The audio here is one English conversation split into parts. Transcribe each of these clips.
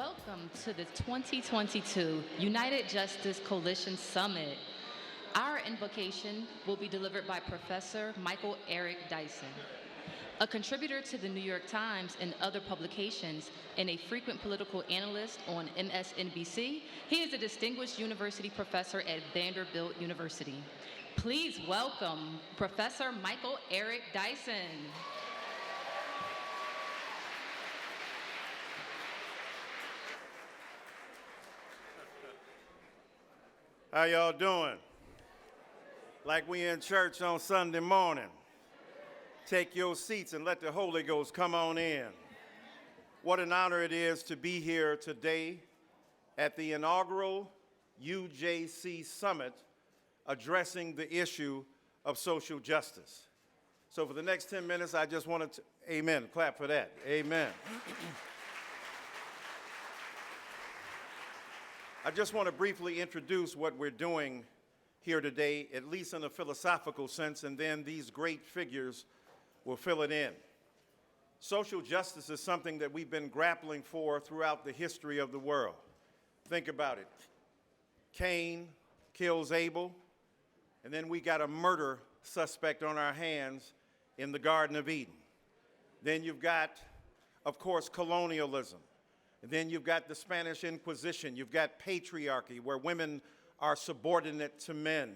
Welcome to the 2022 United Justice Coalition Summit. Our invocation will be delivered by Professor Michael Eric Dyson, a contributor to the New York Times and other publications and a frequent political analyst on Msnbc. He is a distinguished university professor at Vanderbilt University. Please welcome Professor Michael Eric Dyson. How y'all doing? Like we in church on Sunday morning. Take your seats and let the Holy Ghost come on in. What an honor it is to be here today at the inaugural UJC Summit addressing the issue of social justice. So for the next 10 minutes, I just wanted to, amen, clap for that, amen. I just want to briefly introduce what we're doing here today, at least in a philosophical sense, and then these great figures will fill it in. Social justice is something that we've been grappling for throughout the history of the world. Think about it. Cain kills Abel, and then we got a murder suspect on our hands in the Garden of Eden. Then you've got, of course, colonialism. And then you've got the Spanish Inquisition. You've got patriarchy, where women are subordinate to men.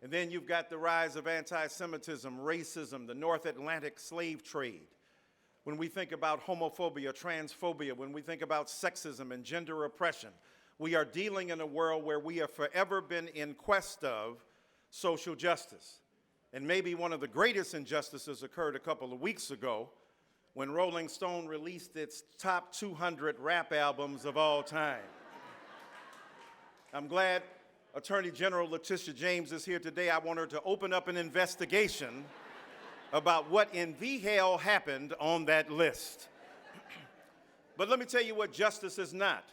And then you've got the rise of anti-Semitism, racism, the North Atlantic slave trade. When we think about homophobia, transphobia, when we think about sexism and gender oppression, we are dealing in a world where we have forever been in quest of social justice. And maybe one of the greatest injustices occurred a couple of weeks ago when Rolling Stone released its top 200 rap albums of all time. I'm glad Attorney General Letitia James is here today. I want her to open up an investigation about what in the hell happened on that list. But let me tell you what justice is not.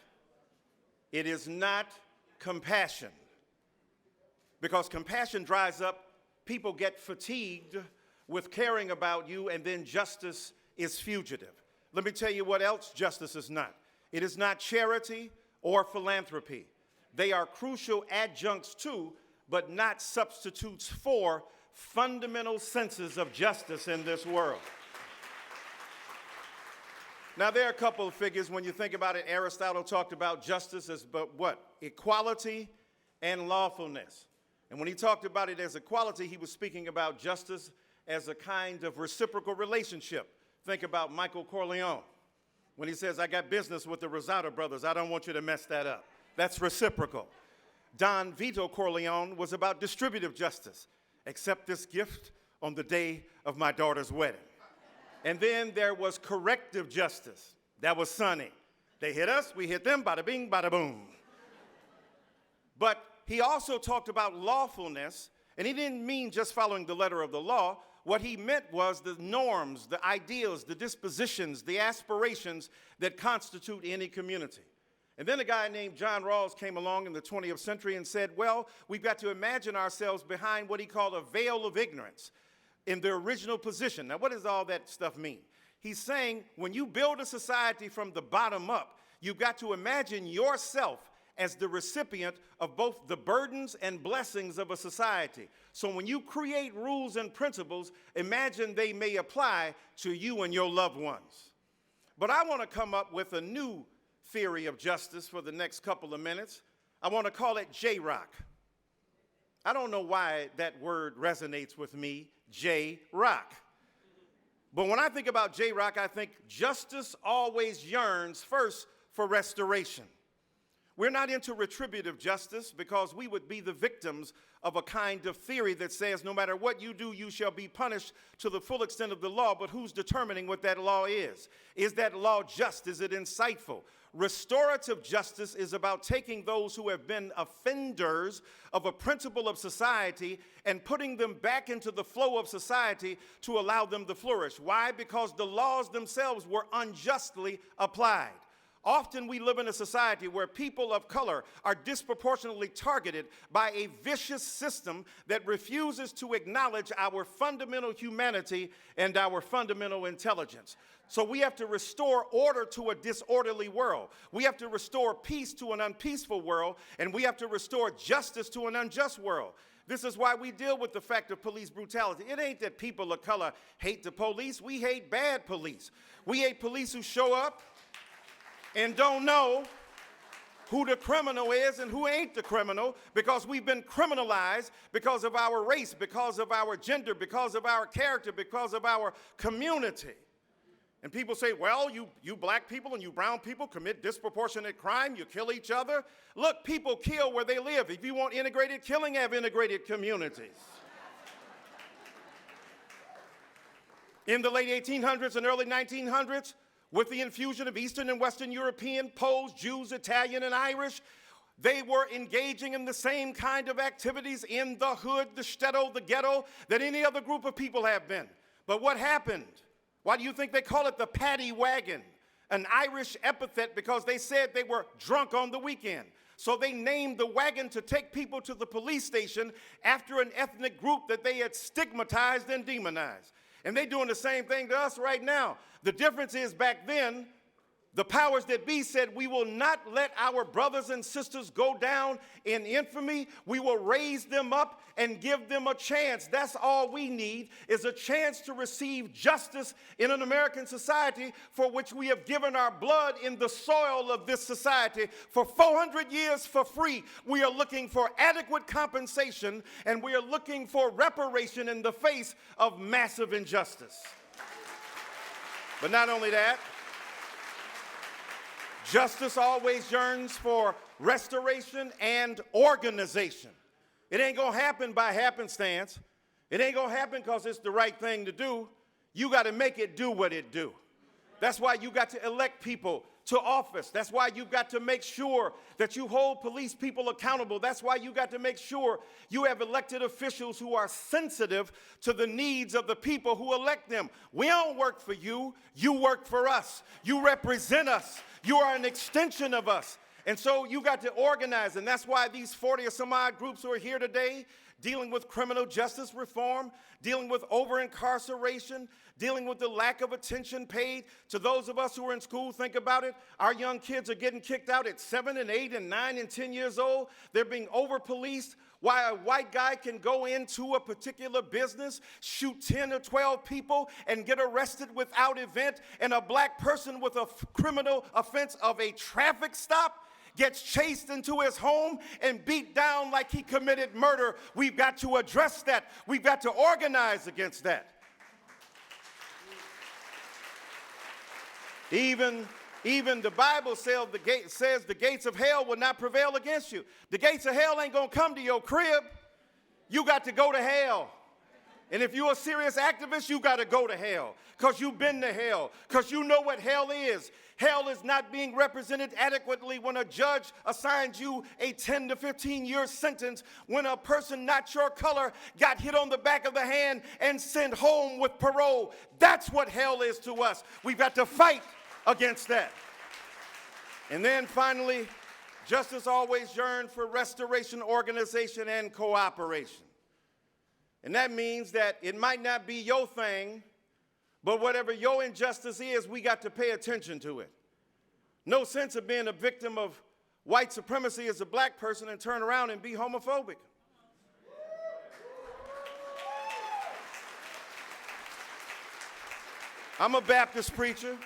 It is not compassion. Because compassion dries up, people get fatigued with caring about you, and then justice is fugitive. Let me tell you what else justice is not. It is not charity or philanthropy. They are crucial adjuncts to, but not substitutes for, fundamental senses of justice in this world. Now, there are a couple of figures. When you think about it, Aristotle talked about justice as but what? Equality and lawfulness. And when he talked about it as equality, he was speaking about justice as a kind of reciprocal relationship. Think about Michael Corleone when he says, I got business with the Rosado brothers. I don't want you to mess that up. That's reciprocal. Don Vito Corleone was about distributive justice. Accept this gift on the day of my daughter's wedding. And then there was corrective justice. That was Sonny. They hit us, we hit them, bada bing, bada boom. But he also talked about lawfulness, and he didn't mean just following the letter of the law. What he meant was the norms, the ideals, the dispositions, the aspirations that constitute any community. And then a guy named John Rawls came along in the 20th century and said, well, we've got to imagine ourselves behind what he called a veil of ignorance in the original position. Now, what does all that stuff mean? He's saying when you build a society from the bottom up, you've got to imagine yourself as the recipient of both the burdens and blessings of a society. So when you create rules and principles, imagine they may apply to you and your loved ones. But I want to come up with a new theory of justice for the next couple of minutes. I want to call it J-Rock. I don't know why that word resonates with me, J-Rock. But when I think about J-Rock, I think justice always yearns first for restoration. We're not into retributive justice because we would be the victims of a kind of theory that says no matter what you do, you shall be punished to the full extent of the law, but who's determining what that law is? Is that law just? Is it insightful? Restorative justice is about taking those who have been offenders of a principle of society and putting them back into the flow of society to allow them to flourish. Why? Because the laws themselves were unjustly applied. Often we live in a society where people of color are disproportionately targeted by a vicious system that refuses to acknowledge our fundamental humanity and our fundamental intelligence. So we have to restore order to a disorderly world. We have to restore peace to an unpeaceful world, and we have to restore justice to an unjust world. This is why we deal with the fact of police brutality. It ain't that people of color hate the police. We hate bad police. We hate police who show up and don't know who the criminal is and who ain't the criminal, because we've been criminalized because of our race, because of our gender, because of our character, because of our community. And people say, well, you black people and you brown people commit disproportionate crime, you kill each other. Look, people kill where they live. If you want integrated killing, have integrated communities. In the late 1800s and early 1900s, with the infusion of Eastern and Western European, Poles, Jews, Italian, and Irish, they were engaging in the same kind of activities in the hood, the shtetl, the ghetto, that any other group of people have been. But what happened? Why do you think they call it the paddy wagon? An Irish epithet because they said they were drunk on the weekend. So they named the wagon to take people to the police station after an ethnic group that they had stigmatized and demonized. And they're doing the same thing to us right now. The difference is back then, the powers that be said, we will not let our brothers and sisters go down in infamy. We will raise them up and give them a chance. That's all we need, is a chance to receive justice in an American society for which we have given our blood in the soil of this society for 400 years for free. We are looking for adequate compensation, and we are looking for reparation in the face of massive injustice. But not only that, justice always yearns for restoration and organization. It ain't gonna happen by happenstance. It ain't gonna happen because it's the right thing to do. You gotta make it do what it do. That's why you got to elect people to office. That's why you've got to make sure that you hold police people accountable. That's why you got to make sure you have elected officials who are sensitive to the needs of the people who elect them. We don't work for you. You work for us. You represent us. You are an extension of us. And so you got to organize, and that's why these 40 or some odd groups who are here today, dealing with criminal justice reform, dealing with over-incarceration, dealing with the lack of attention paid to those of us who are in school. Think about it. Our young kids are getting kicked out at 7 and 8 and 9 and 10 years old. They're being over-policed. Why a white guy can go into a particular business, shoot 10 or 12 people, and get arrested without event, and a black person with a criminal offense of a traffic stop gets chased into his home and beat down like he committed murder. We've got to address that. We've got to organize against that. Even the Bible says the gates of hell will not prevail against you. The gates of hell ain't gonna come to your crib. You got to go to hell. And if you're a serious activist, you got to go to hell, because you've been to hell, because you know what hell is. Hell is not being represented adequately when a judge assigns you a 10 to 15-year sentence when a person not your color got hit on the back of the hand and sent home with parole. That's what hell is to us. We've got to fight against that. And then finally, justice always yearned for restoration, organization, and cooperation. And that means that it might not be your thing, but whatever your injustice is, we got to pay attention to it. No sense of being a victim of white supremacy as a black person and turn around and be homophobic. I'm a Baptist preacher.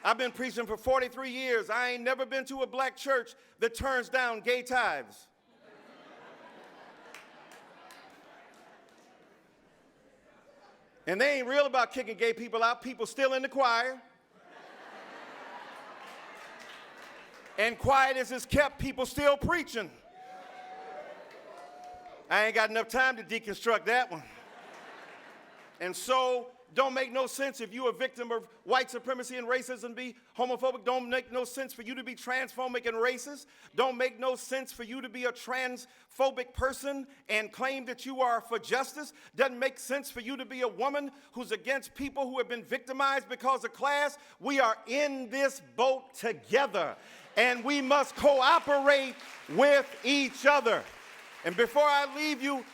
I've been preaching for 43 years. I ain't never been to a black church that turns down gay tithes. And they ain't real about kicking gay people out. People still in the choir. And quiet as it's kept, people still preaching. I ain't got enough time to deconstruct that one. And so don't make no sense if you're a victim of white supremacy and racism and be homophobic. Don't make no sense for you to be transphobic and racist. Don't make no sense for you to be a transphobic person and claim that you are for justice. Doesn't make sense for you to be a woman who's against people who have been victimized because of class. We are in this boat together, and we must cooperate with each other. And before I leave you,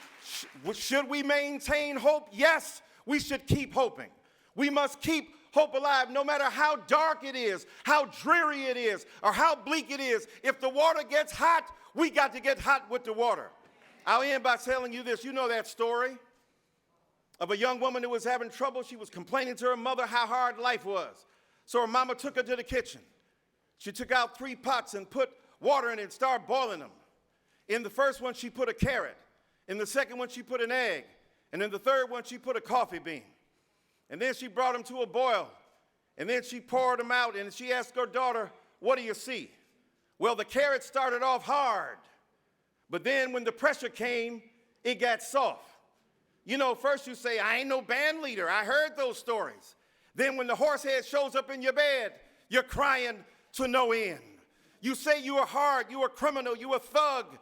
should we maintain hope? Yes, we should keep hoping. We must keep hope alive no matter how dark it is, how dreary it is, or how bleak it is. If the water gets hot, we got to get hot with the water. I'll end by telling you this. You know that story of a young woman who was having trouble. She was complaining to her mother how hard life was. So her mama took her to the kitchen. She took out 3 pots and put water in it and started boiling them. In the first one, she put a carrot. In the second one, she put an egg. And in the third one, she put a coffee bean. And then she brought them to a boil. And then she poured them out, and she asked her daughter, "What do you see?" Well, the carrot started off hard. But then when the pressure came, it got soft. You know, first you say, "I ain't no band leader. I heard those stories." Then when the horse head shows up in your bed, you're crying to no end. You say you are hard, you are criminal, you are thug.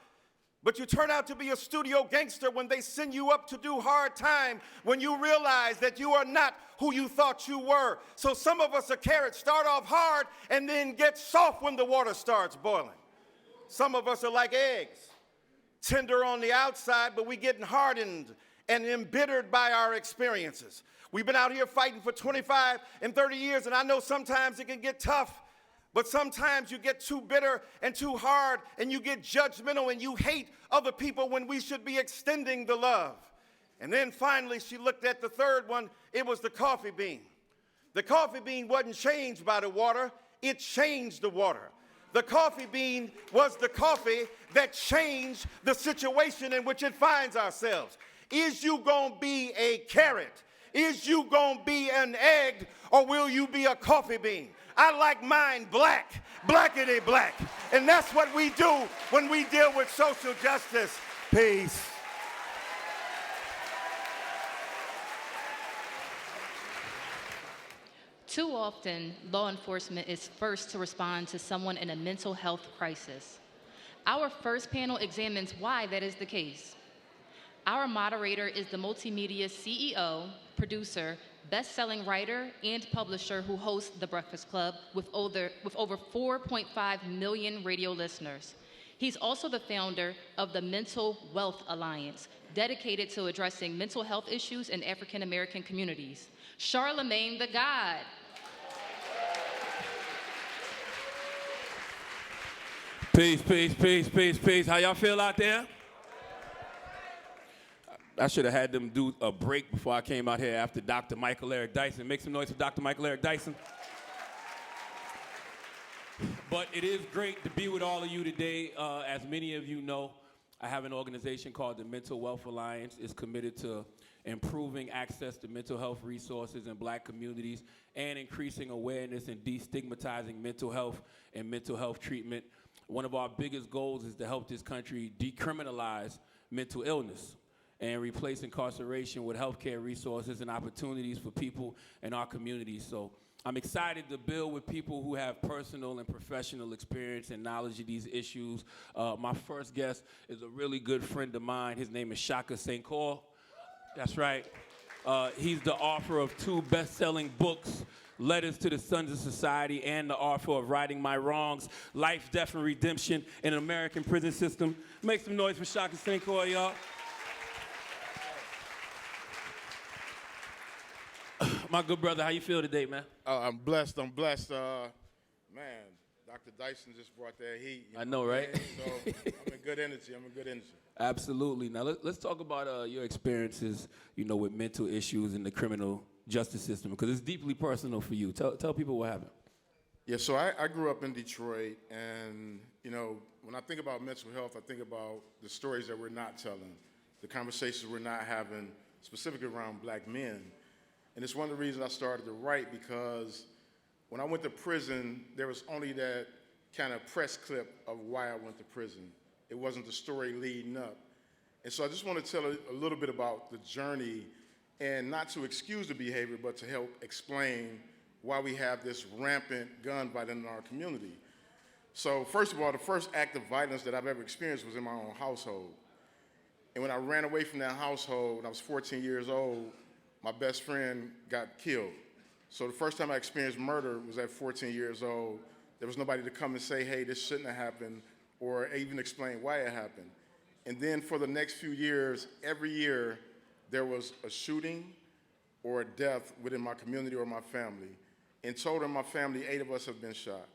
But you turn out to be a studio gangster when they send you up to do hard time, when you realize that you are not who you thought you were. So some of us are carrots, start off hard and then get soft when the water starts boiling. Some of us are like eggs, tender on the outside, but we getting hardened and embittered by our experiences. We've been out here fighting for 25 and 30 years, and I know sometimes it can get tough. But sometimes you get too bitter and too hard, and you get judgmental, and you hate other people when we should be extending the love. And then finally, she looked at the third one. It was the coffee bean. The coffee bean wasn't changed by the water. It changed the water. The coffee bean was the coffee that changed the situation in which it finds ourselves. Is you gonna be a carrot? Is you gonna be an egg, or will you be a coffee bean? I like mine black, blackity black. And that's what we do when we deal with social justice. Peace. Too often, law enforcement is first to respond to someone in a mental health crisis. Our first panel examines why that is the case. Our moderator is the multimedia CEO, producer, best-selling writer, and publisher who hosts The Breakfast Club with over 4.5 million radio listeners. He's also the founder of the Mental Wealth Alliance, dedicated to addressing mental health issues in African-American communities. Charlamagne the God. Peace, peace, peace, peace, peace. How y'all feel out there? I should have had them do a break before I came out here after Dr. Michael Eric Dyson. Make some noise for Dr. Michael Eric Dyson. But it is great to be with all of you today. As many of you know, I have an organization called the Mental Wealth Alliance. It's committed to improving access to mental health resources in black communities and increasing awareness and destigmatizing mental health and mental health treatment. One of our biggest goals is to help this country decriminalize mental illness and replace incarceration with healthcare resources and opportunities for people in our communities. So I'm excited to build with people who have personal and professional experience and knowledge of these issues. My first guest is a really good friend of mine. His name is Shaka Senghor. That's right. He's the author of 2 best-selling books, Letters to the Sons of Society, and the author of Righting My Wrongs, Life, Death, and Redemption in an American Prison System. Make some noise for Shaka Senghor, y'all. My good brother, how you feel today, man? I'm blessed. Man, Dr. Dyson just brought that heat. I know, right? So I'm in good energy. Absolutely. Now let's talk about your experiences, with mental issues in the criminal justice system, because it's deeply personal for you. Tell people what happened. Yeah. So I grew up in Detroit, and when I think about mental health, I think about the stories that we're not telling, the conversations we're not having, specifically around black men. And it's one of the reasons I started to write, because when I went to prison, there was only that kind of press clip of why I went to prison. It wasn't the story leading up. And so I just want to tell a little bit about the journey and not to excuse the behavior, but to help explain why we have this rampant gun violence in our community. So first of all, the first act of violence that I've ever experienced was in my own household. And when I ran away from that household when I was 14 years old, my best friend got killed. So the first time I experienced murder was at 14 years old. There was nobody to come and say, hey, this shouldn't have happened, or even explain why it happened. And then for the next few years, every year, there was a shooting or a death within my community or my family. In total, in my family, 8 of us have been shot.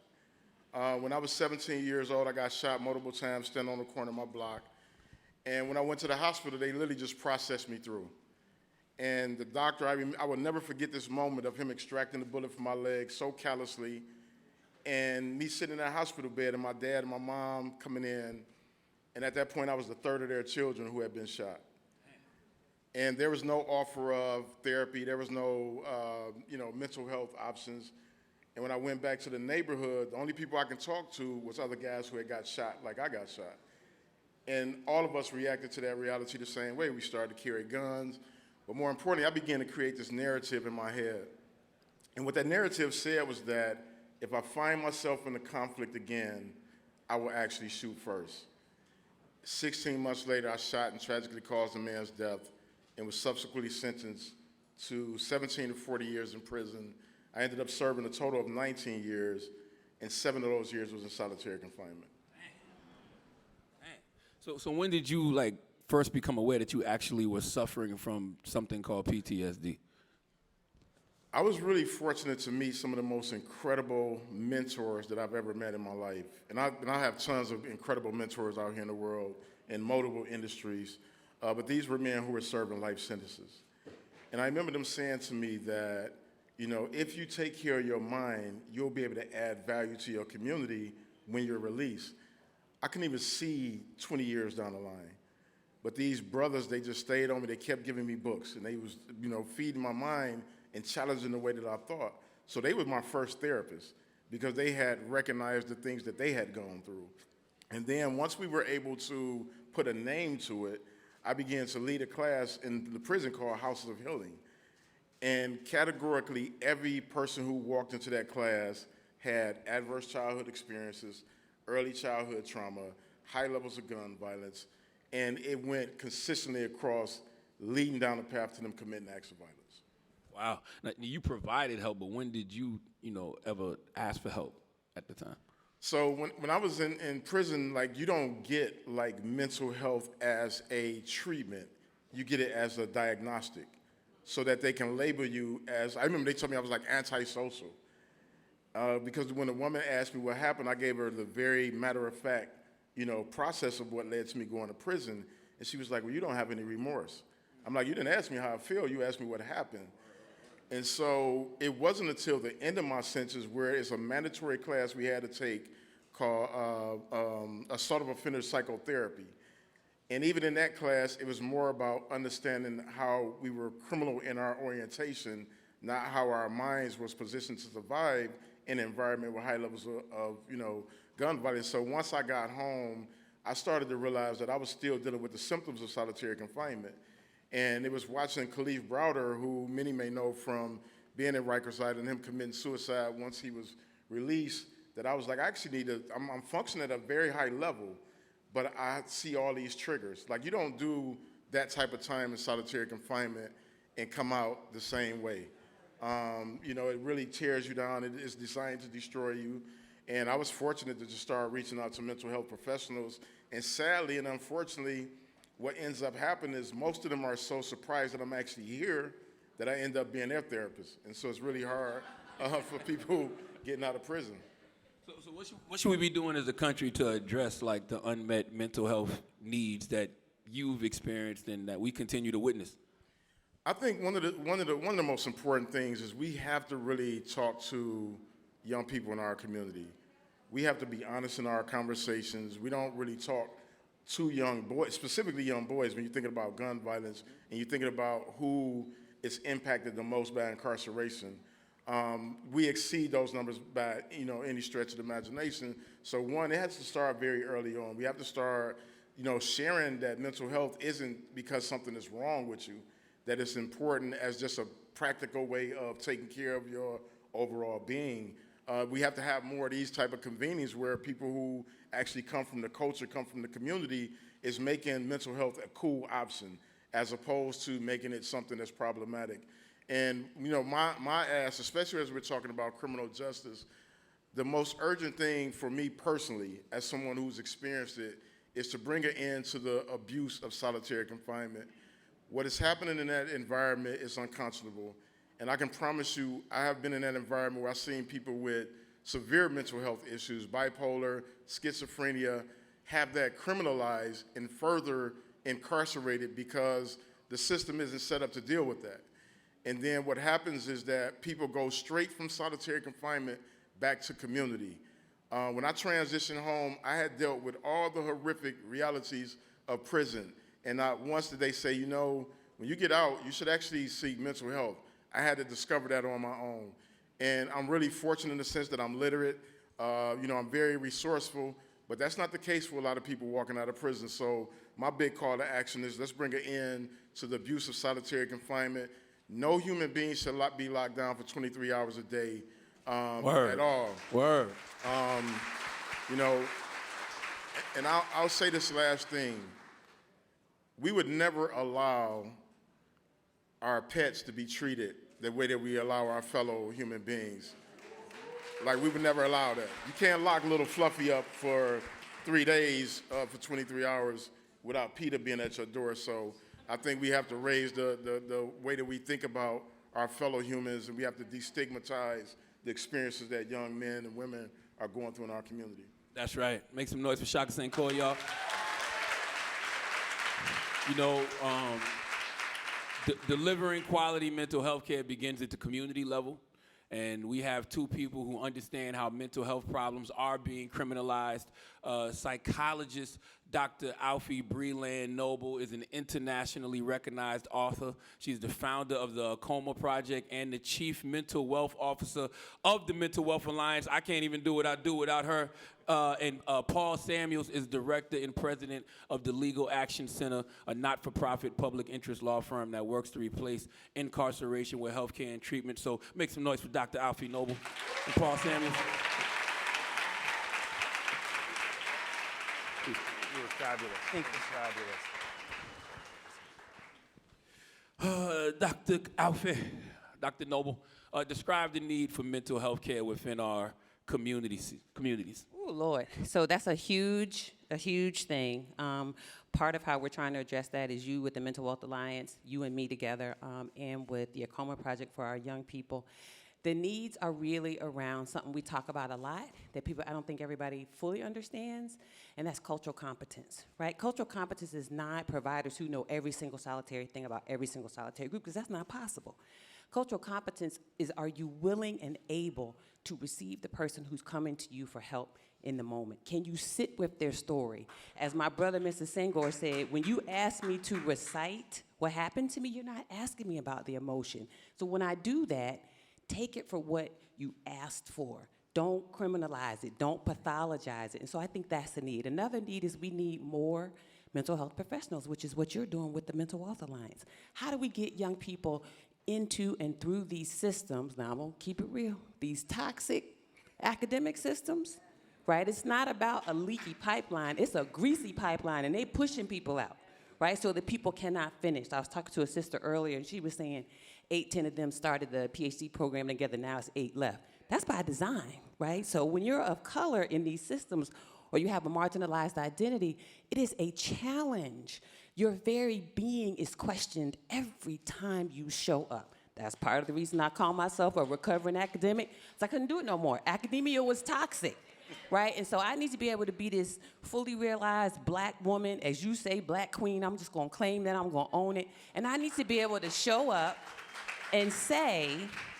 When I was 17 years old, I got shot multiple times standing on the corner of my block. And when I went to the hospital, they literally just processed me through. And the doctor, I will never forget this moment of him extracting the bullet from my leg so callously, and me sitting in that hospital bed, and my dad and my mom coming in. And at that point, I was the third of their children who had been shot. And there was no offer of therapy. There was no, mental health options. And when I went back to the neighborhood, the only people I could talk to was other guys who had got shot like I got shot. And all of us reacted to that reality the same way. We started to carry guns. But more importantly, I began to create this narrative in my head. And what that narrative said was that if I find myself in a conflict again, I will actually shoot first. 16 months later, I shot and tragically caused a man's death and was subsequently sentenced to 17 to 40 years in prison. I ended up serving a total of 19 years, and 7 of those years was in solitary confinement. So when did you first become aware that you actually were suffering from something called PTSD? I was really fortunate to meet some of the most incredible mentors that I've ever met in my life. And I have tons of incredible mentors out here in the world in multiple industries. But these were men who were serving life sentences. And I remember them saying to me that, if you take care of your mind, you'll be able to add value to your community when you're released. I couldn't even see 20 years down the line. But these brothers, they just stayed on me. They kept giving me books, and they was, feeding my mind and challenging the way that I thought. So they were my first therapists because they had recognized the things that they had gone through. And then once we were able to put a name to it, I began to lead a class in the prison called Houses of Healing. And categorically, every person who walked into that class had adverse childhood experiences, early childhood trauma, high levels of gun violence, and it went consistently across, leading down the path to them committing acts of violence. Wow. Now, you provided help, but when did you, ever ask for help at the time? So when I was in prison, you don't get mental health as a treatment. You get it as a diagnostic so that they can label you as, I remember they told me I was antisocial. Because when a woman asked me what happened, I gave her the very matter-of-fact, process of what led to me going to prison. And she was like, well, you don't have any remorse. I'm like, you didn't ask me how I feel, you asked me what happened. And so it wasn't until the end of my sentence where it's a mandatory class we had to take called assault of offender psychotherapy. And even in that class, it was more about understanding how we were criminal in our orientation, not how our minds was positioned to survive in an environment with high levels of gun violence. So once I got home, I started to realize that I was still dealing with the symptoms of solitary confinement. And it was watching Khalif Browder, who many may know from being in Rikers Island and him committing suicide once he was released, that I was like, I actually I'm functioning at a very high level, but I see all these triggers. You don't do that type of time in solitary confinement and come out the same way. It really tears you down. It is designed to destroy you. And I was fortunate to just start reaching out to mental health professionals. And sadly and unfortunately, what ends up happening is most of them are so surprised that I'm actually here that I end up being their therapist. And so it's really hard for people getting out of prison. So what should we be doing as a country to address the unmet mental health needs that you've experienced and that we continue to witness? I think one of the most important things is we have to really talk to young people in our community. We have to be honest in our conversations. We don't really talk to young boys, specifically young boys, when you're thinking about gun violence and you're thinking about who is impacted the most by incarceration. We exceed those numbers by any stretch of the imagination. So one, it has to start very early on. We have to start sharing that mental health isn't because something is wrong with you, that it's important as just a practical way of taking care of your overall being. We have to have more of these type of convenings where people who actually come from the culture, come from the community, is making mental health a cool option as opposed to making it something that's problematic. And you know, my ask, especially as we're talking about criminal justice, the most urgent thing for me personally, as someone who's experienced it, is to bring an end to the abuse of solitary confinement. What is happening in that environment is unconscionable. And I can promise you, I have been in that environment where I've seen people with severe mental health issues, bipolar, schizophrenia, have that criminalized and further incarcerated because the system isn't set up to deal with that. And then what happens is that people go straight from solitary confinement back to community. When I transitioned home, I had dealt with all the horrific realities of prison. And not once did they say, you know, when you get out, you should actually seek mental health. I had to discover that on my own. And I'm really fortunate in the sense that I'm literate. You know, I'm very resourceful, but that's not the case for a lot of people walking out of prison. So my big call to action is let's bring an end to the abuse of solitary confinement. No human being should be locked down for 23 hours a day at all. Word. You know, and I'll say this last thing. We would never allow our pets to be treated the way that we allow our fellow human beings. Like, we would never allow that. You can't lock little Fluffy up for 3 days for 23 hours without PETA being at your door. So I think we have to raise the way that we think about our fellow humans, and we have to destigmatize the experiences that young men and women are going through in our community. That's right. Make some noise for Shaka Senghor, y'all. You know, delivering quality mental health care begins at the community level. And we have two people who understand how mental health problems are being criminalized. Psychologist Dr. Alfiee Breland-Noble is an internationally recognized author. She's the founder of the Coma Project and the chief mental wealth officer of the Mental Wealth Alliance. I can't even do what I do without her. And Paul Samuels is director and president of the Legal Action Center, a not-for-profit public interest law firm that works to replace incarceration with healthcare and treatment. So make some noise for Dr. Alfiee Noble and Paul Samuels. You were fabulous. Thank you. Fabulous. Dr. Alfiee, Dr. Noble, describe the need for mental health care within our communities. Oh, Lord. So that's a huge thing. Part of how we're trying to address that is you with the Mental Wealth Alliance, you and me together, and with the Coma Project for our young people. The needs are really around something we talk about a lot that I don't think everybody fully understands, and that's cultural competence, right? Cultural competence is not providers who know every single solitary thing about every single solitary group, because that's not possible. Cultural competence is, are you willing and able to receive the person who's coming to you for help in the moment? Can you sit with their story? As my brother, Mr. Senghor, said, when you ask me to recite what happened to me, you're not asking me about the emotion. So when I do that, take it for what you asked for. Don't criminalize it. Don't pathologize it. And so I think that's a need. Another need is we need more mental health professionals, which is what you're doing with the Mental Health Alliance. How do we get young people into and through these systems? Now, I'm going to keep it real. These toxic academic systems, right? It's not about a leaky pipeline. It's a greasy pipeline, and they pushing people out, right, so that people cannot finish. I was talking to a sister earlier, and she was saying 10 of them started the PhD program together. Now it's 8 left. That's by design, right? So when you're of color in these systems or you have a marginalized identity, it is a challenge. Your very being is questioned every time you show up. That's part of the reason I call myself a recovering academic, because I couldn't do it no more. Academia was toxic, right? And so I need to be able to be this fully realized black woman, as you say, black queen. I'm just going to claim that. I'm going to own it. And I need to be able to show up and say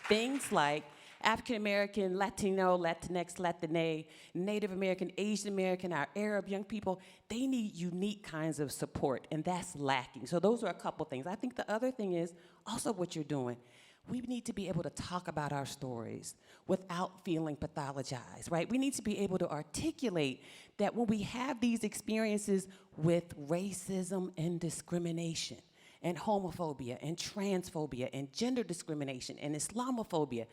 things like African-American, Latino, Latinx, Latine, Native American, Asian American, our Arab young people, they need unique kinds of support, and that's lacking. So those are a couple things. I think the other thing is also what you're doing. We need to be able to talk about our stories without feeling pathologized, right? We need to be able to articulate that when we have these experiences with racism and discrimination, and homophobia and transphobia and gender discrimination and Islamophobia.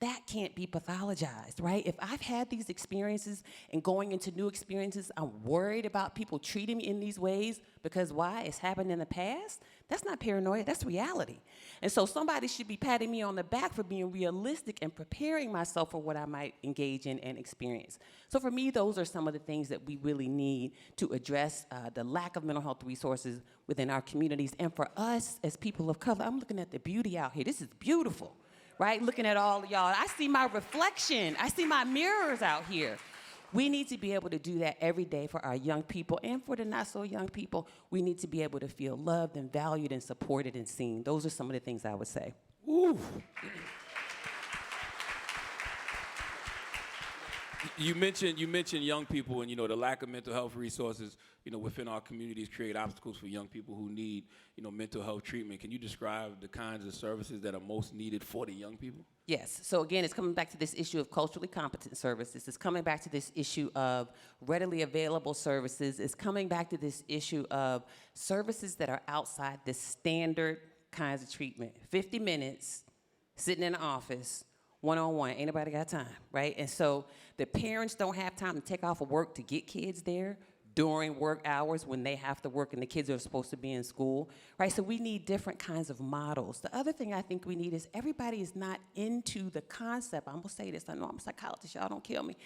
That can't be pathologized, right? If I've had these experiences and going into new experiences, I'm worried about people treating me in these ways because why? It's happened in the past? That's not paranoia, that's reality. And so somebody should be patting me on the back for being realistic and preparing myself for what I might engage in and experience. So for me, those are some of the things that we really need to address the lack of mental health resources within our communities. And for us as people of color, I'm looking at the beauty out here. This is beautiful. Right? Looking at all of y'all, I see my reflection. I see my mirrors out here. We need to be able to do that every day for our young people and for the not so young people. We need to be able to feel loved and valued and supported and seen. Those are some of the things I would say. Ooh. You mentioned young people and, the lack of mental health resources, within our communities create obstacles for young people who need, mental health treatment. Can you describe the kinds of services that are most needed for the young people? Yes. So again, it's coming back to this issue of culturally competent services. It's coming back to this issue of readily available services. It's coming back to this issue of services that are outside the standard kinds of treatment. 50 minutes, sitting in the office, one-on-one, ain't nobody got time, right? And so the parents don't have time to take off of work to get kids there during work hours when they have to work and the kids are supposed to be in school, right? So we need different kinds of models. The other thing I think we need is everybody is not into the concept. I'm gonna say this, I know I'm a psychologist, y'all don't kill me.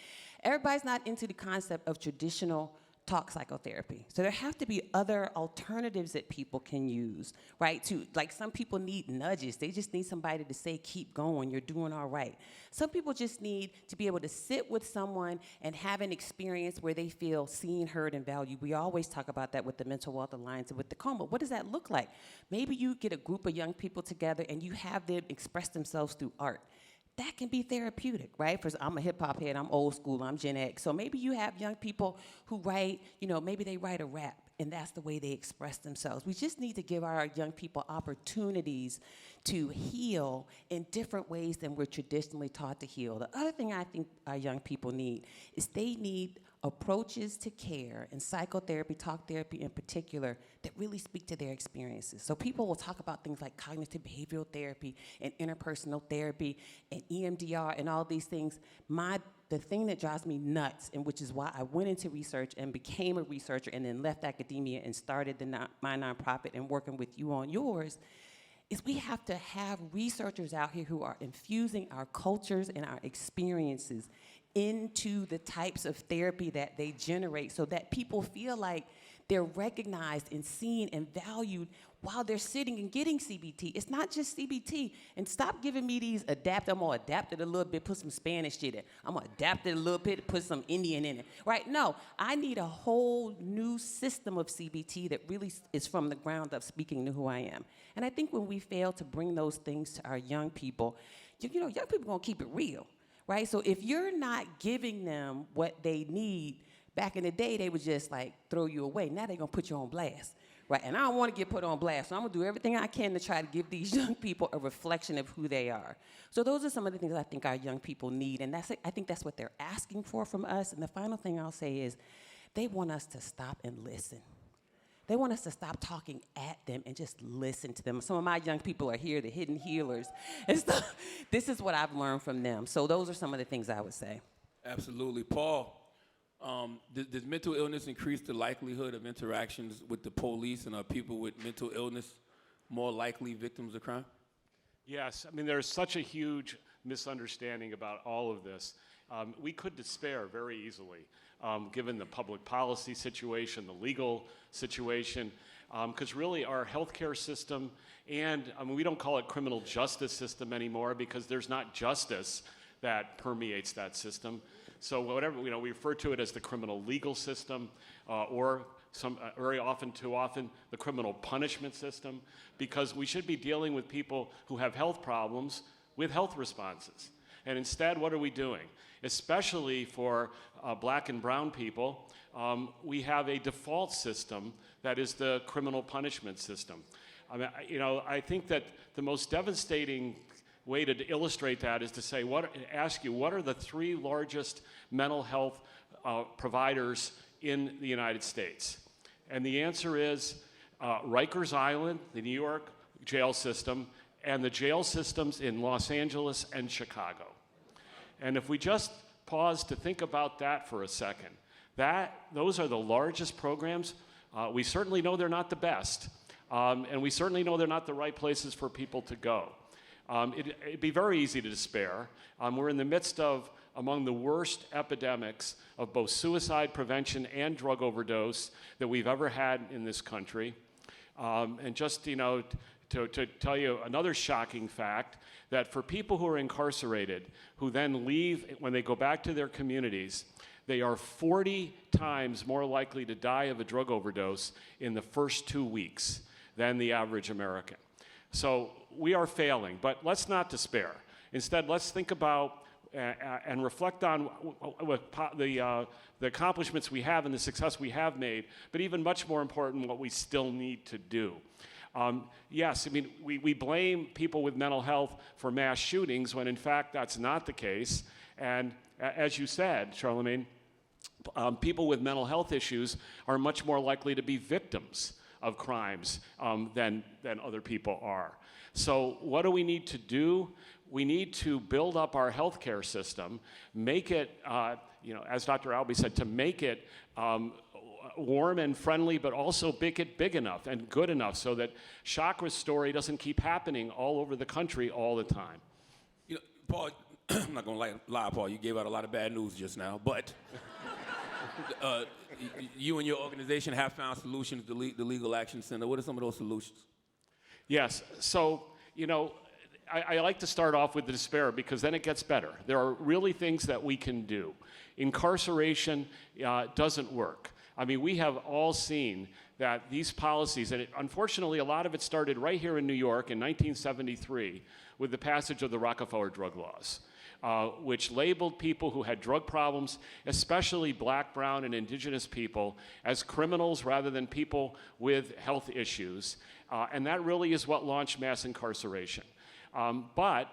Everybody's not into the concept of traditional talk psychotherapy. So there have to be other alternatives that people can use, right? Like some people need nudges. They just need somebody to say, keep going, you're doing all right. Some people just need to be able to sit with someone and have an experience where they feel seen, heard, and valued. We always talk about that with the Mental Wealth Alliance and with the COMA. What does that look like? Maybe you get a group of young people together and you have them express themselves through art. That can be therapeutic, right? I'm a hip hop head, I'm old school, I'm Gen X. So maybe you have young people who write, maybe they write a rap and that's the way they express themselves. We just need to give our young people opportunities to heal in different ways than we're traditionally taught to heal. The other thing I think our young people need is they need approaches to care and psychotherapy, talk therapy in particular, that really speak to their experiences. So people will talk about things like cognitive behavioral therapy and interpersonal therapy and EMDR and all these things. The thing that drives me nuts, and which is why I went into research and became a researcher and then left academia and started my nonprofit and working with you on yours, is we have to have researchers out here who are infusing our cultures and our experiences into the types of therapy that they generate so that people feel like they're recognized and seen and valued while they're sitting and getting CBT. It's not just CBT. And stop giving me these I'm gonna adapt it a little bit, put some Spanish shit in. I'm gonna adapt it a little bit, put some Indian in it, right? No, I need a whole new system of CBT that really is from the ground up speaking to who I am. And I think when we fail to bring those things to our young people, young people gonna keep it real. Right? So if you're not giving them what they need, back in the day, they would just like throw you away. Now they're gonna put you on blast, right? And I don't wanna get put on blast, so I'm gonna do everything I can to try to give these young people a reflection of who they are. So those are some of the things I think our young people need, and I think that's what they're asking for from us. And the final thing I'll say is, they want us to stop and listen. They want us to stop talking at them and just listen to them. Some of my young people are here, the hidden healers. And stuff. This is what I've learned from them. So those are some of the things I would say. Absolutely. Paul, does mental illness increase the likelihood of interactions with the police, and are people with mental illness more likely victims of crime? Yes. I mean, there's such a huge misunderstanding about all of this. We could despair very easily, given the public policy situation, the legal situation, because really our healthcare system and, we don't call it criminal justice system anymore because there's not justice that permeates that system. So whatever, we refer to it as the criminal legal system or very often, too often, the criminal punishment system, because we should be dealing with people who have health problems with health responses. And instead, what are we doing? Especially for black and brown people, we have a default system that is the criminal punishment system. I think that the most devastating way to illustrate that is to say, ask you, what are the 3 largest mental health providers in the United States? And the answer is Rikers Island, the New York jail system, and the jail systems in Los Angeles and Chicago. And if we just pause to think about that for a second, those are the largest programs. We certainly know they're not the best, and we certainly know they're not the right places for people to go. It'd be very easy to despair. We're in the midst of among the worst epidemics of both suicide prevention and drug overdose that we've ever had in this country. And just, to tell you another shocking fact, that for people who are incarcerated, who then leave when they go back to their communities, they are 40 times more likely to die of a drug overdose in the first 2 weeks than the average American. So we are failing, but let's not despair. Instead, let's think about and reflect on the accomplishments we have and the success we have made, but even much more important, what we still need to do. Yes, I mean, we blame people with mental health for mass shootings when in fact that's not the case. And as you said, Charlamagne, people with mental health issues are much more likely to be victims of crimes than other people are. So what do we need to do? We need to build up our healthcare system, make it, as Dr. Alfiee said, to make it warm and friendly, but also make it big enough and good enough so that Shaka's story doesn't keep happening all over the country all the time. Paul, I'm not going to lie, Paul, you gave out a lot of bad news just now, but you and your organization have found solutions, the Legal Action Center. What are some of those solutions? Yes, so, I like to start off with the despair because then it gets better. There are really things that we can do. Incarceration doesn't work. I mean, we have all seen that these policies, and unfortunately a lot of it started right here in New York in 1973 with the passage of the Rockefeller drug laws, which labeled people who had drug problems, especially black, brown, and indigenous people, as criminals rather than people with health issues. And that really is what launched mass incarceration. But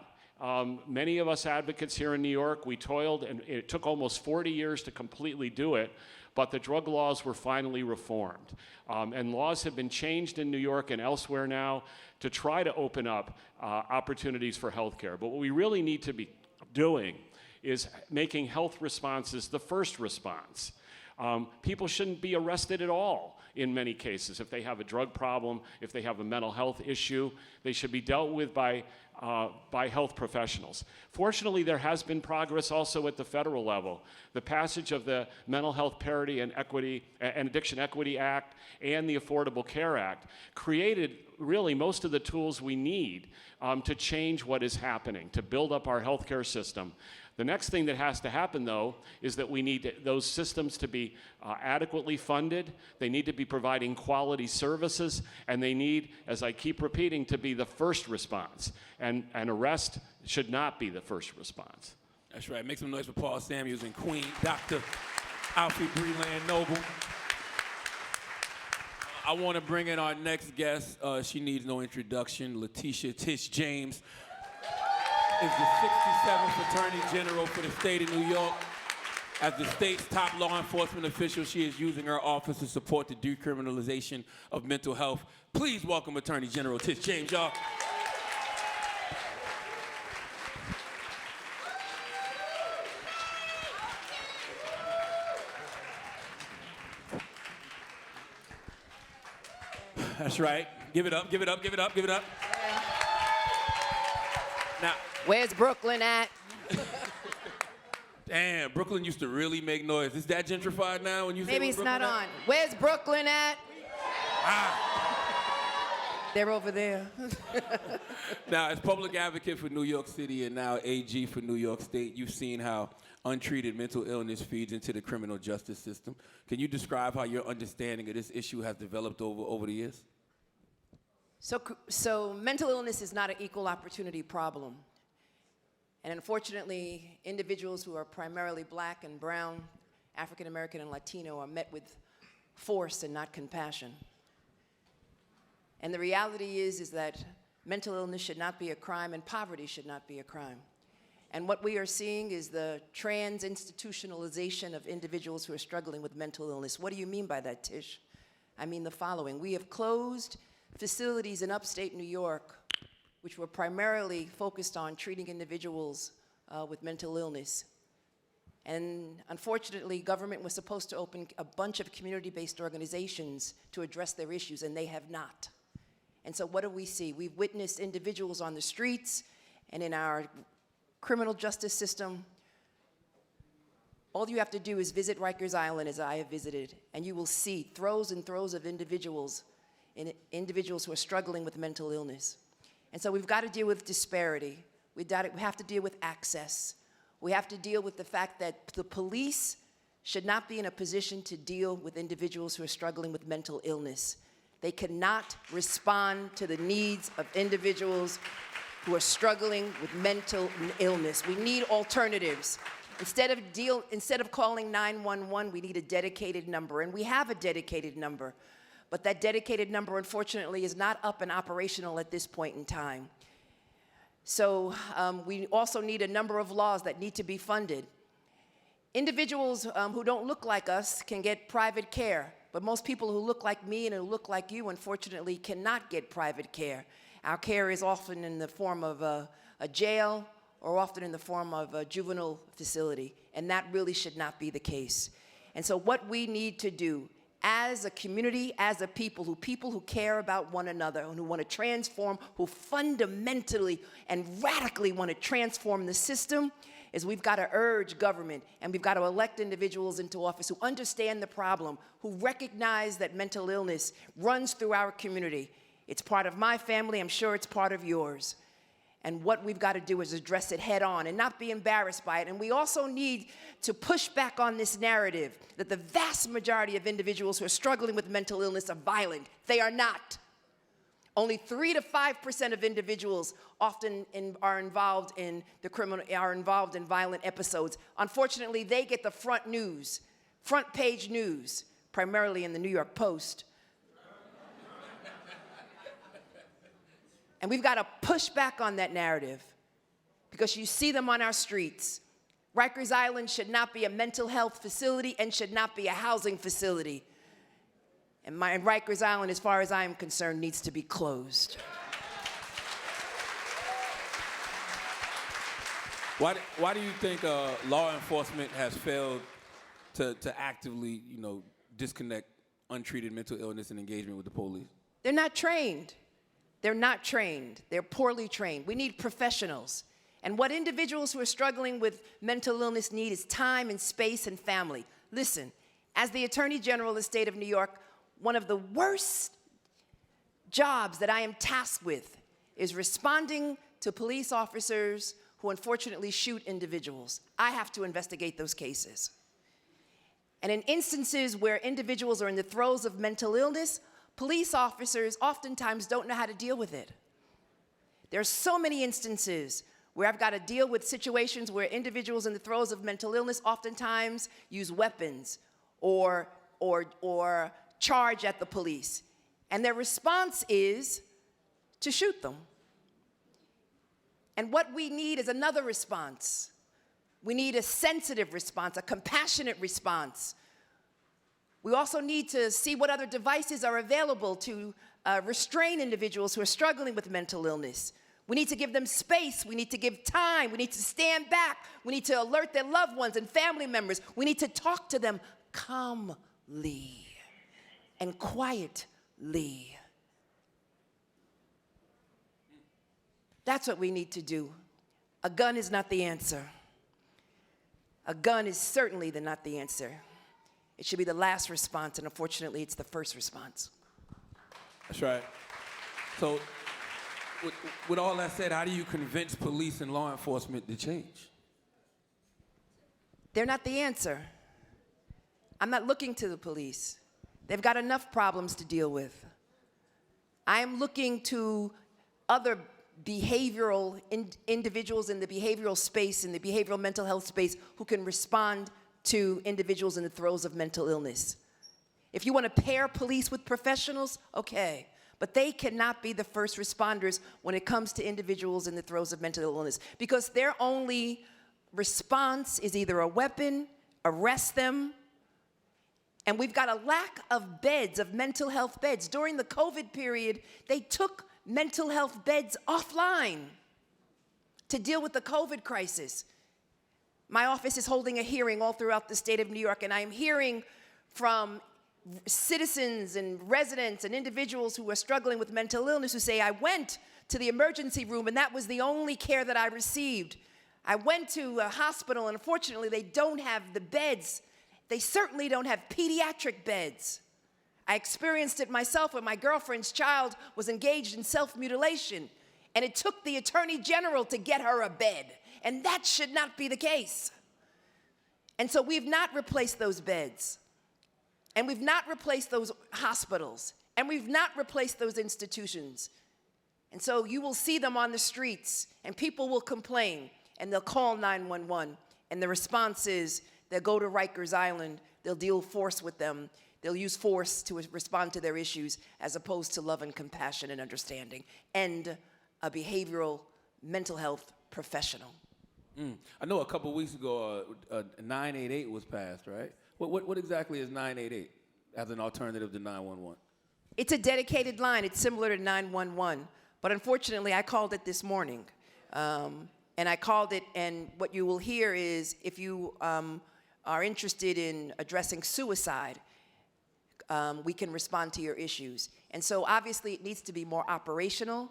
many of us advocates here in New York, we toiled, and it took almost 40 years to completely do it, but the drug laws were finally reformed. And laws have been changed in New York and elsewhere now to try to open up opportunities for healthcare. But what we really need to be doing is making health responses the first response. People shouldn't be arrested at all in many cases. If they have a drug problem, if they have a mental health issue, they should be dealt with by health professionals. Fortunately, there has been progress also at the federal level. The passage of the Mental Health Parity and Addiction Equity Act and the Affordable Care Act created really most of the tools we need to change what is happening, to build up our healthcare system. The next thing that has to happen, though, is that we need those systems to be adequately funded. They need to be providing quality services, and they need, as I keep repeating, to be the first response. And arrest should not be the first response. That's right. Make some noise for Paul Samuels and Queen Dr. Alfiee Breland-Noble. I want to bring in our next guest. She needs no introduction. Letitia Tish James is the 67th Attorney General for the state of New York. As the state's top law enforcement official, she is using her office to support the decriminalization of mental health. Please welcome Attorney General Tish James, y'all. That's right. Give it up, give it up, give it up, give it up. Now, where's Brooklyn at? Damn, Brooklyn used to really make noise. Is that gentrified now when you say Maybe it's Brooklyn not at? on. Where's Brooklyn at? Ah. They're over there. Now, as public advocate for New York City and now AG for New York State, you've seen how untreated mental illness feeds into the criminal justice system. Can you describe how your understanding of this issue has developed over the years? So mental illness is not an equal opportunity problem. And unfortunately, individuals who are primarily black and brown, African American and Latino are met with force and not compassion. And the reality is that mental illness should not be a crime and poverty should not be a crime. And what we are seeing is the trans-institutionalization of individuals who are struggling with mental illness. What do you mean by that, Tish? I mean the following. We have closed facilities in upstate New York, which were primarily focused on treating individuals with mental illness. And unfortunately, government was supposed to open a bunch of community-based organizations to address their issues, and they have not. And so what do we see? We've witnessed individuals on the streets and in our criminal justice system. All you have to do is visit Rikers Island, as I have visited, and you will see throes and throes of individuals who are struggling with mental illness. And so we've got to deal with disparity. We have to deal with access. We have to deal with the fact that the police should not be in a position to deal with individuals who are struggling with mental illness. They cannot respond to the needs of individuals who are struggling with mental illness. We need alternatives. Instead of calling 911, we need a dedicated number, and we have a dedicated number. But that dedicated number, unfortunately, is not up and operational at this point in time. So we also need a number of laws that need to be funded. Individuals who don't look like us can get private care, but most people who look like me and who look like you, unfortunately, cannot get private care. Our care is often in the form of a jail or often in the form of a juvenile facility, and that really should not be the case. And so what we need to do as a community, as a people who care about one another and who want to transform, who fundamentally and radically want to transform the system, is we've got to urge government and we've got to elect individuals into office who understand the problem, who recognize that mental illness runs through our community. It's part of my family, I'm sure it's part of yours. And what we've got to do is address it head on and not be embarrassed by it. And we also need to push back on this narrative that the vast majority of individuals who are struggling with mental illness are violent. They are not. Only 3 to 5% of individuals often are involved in violent episodes. Unfortunately, they get the front page news, primarily in the New York Post. And we've got to push back on that narrative because you see them on our streets. Rikers Island should not be a mental health facility and should not be a housing facility. And Rikers Island, as far as I am concerned, needs to be closed. Why do you think law enforcement has failed to actively, disconnect untreated mental illness and engagement with the police? They're not trained. They're not trained. They're poorly trained. We need professionals. And what individuals who are struggling with mental illness need is time and space and family. Listen, as the Attorney General of the state of New York, one of the worst jobs that I am tasked with is responding to police officers who unfortunately shoot individuals. I have to investigate those cases. And in instances where individuals are in the throes of mental illness, police officers oftentimes don't know how to deal with it. There are so many instances where I've got to deal with situations where individuals in the throes of mental illness oftentimes use weapons or charge at the police. And their response is to shoot them. And what we need is another response. We need a sensitive response, a compassionate response. We also need to see what other devices are available to restrain individuals who are struggling with mental illness. We need to give them space. We need to give time. We need to stand back. We need to alert their loved ones and family members. We need to talk to them calmly and quietly. That's what we need to do. A gun is not the answer. A gun is certainly not the answer. It should be the last response, and unfortunately, it's the first response. That's right. So, with all that said, how do you convince police and law enforcement to change? They're not the answer. I'm not looking to the police. They've got enough problems to deal with. I am looking to other behavioral individuals in the behavioral space, in the behavioral mental health space, who can respond to individuals in the throes of mental illness. If you want to pair police with professionals, okay. But they cannot be the first responders when it comes to individuals in the throes of mental illness, because their only response is either a weapon, arrest them, And we've got a lack of beds, of mental health beds. During the COVID period, they took mental health beds offline to deal with the COVID crisis. My office is holding a hearing all throughout the state of New York, and I am hearing from citizens and residents and individuals who are struggling with mental illness who say, I went to the emergency room and that was the only care that I received. I went to a hospital and unfortunately they don't have the beds. They certainly don't have pediatric beds. I experienced it myself when my girlfriend's child was engaged in self-mutilation, and it took the Attorney General to get her a bed, and that should not be the case. And so we've not replaced those beds. And we've not replaced those hospitals, and we've not replaced those institutions. And so you will see them on the streets, and people will complain, and they'll call 911, and the response is they'll go to Rikers Island, they'll deal force with them, they'll use force to respond to their issues as opposed to love and compassion and understanding, and a behavioral mental health professional. I know a couple weeks ago, 988 was passed, right? What exactly is 988 as an alternative to 911? It's a dedicated line. It's similar to 911. But unfortunately, I called it this morning. And I called it, and what you will hear is if you are interested in addressing suicide, we can respond to your issues. And so obviously, it needs to be more operational.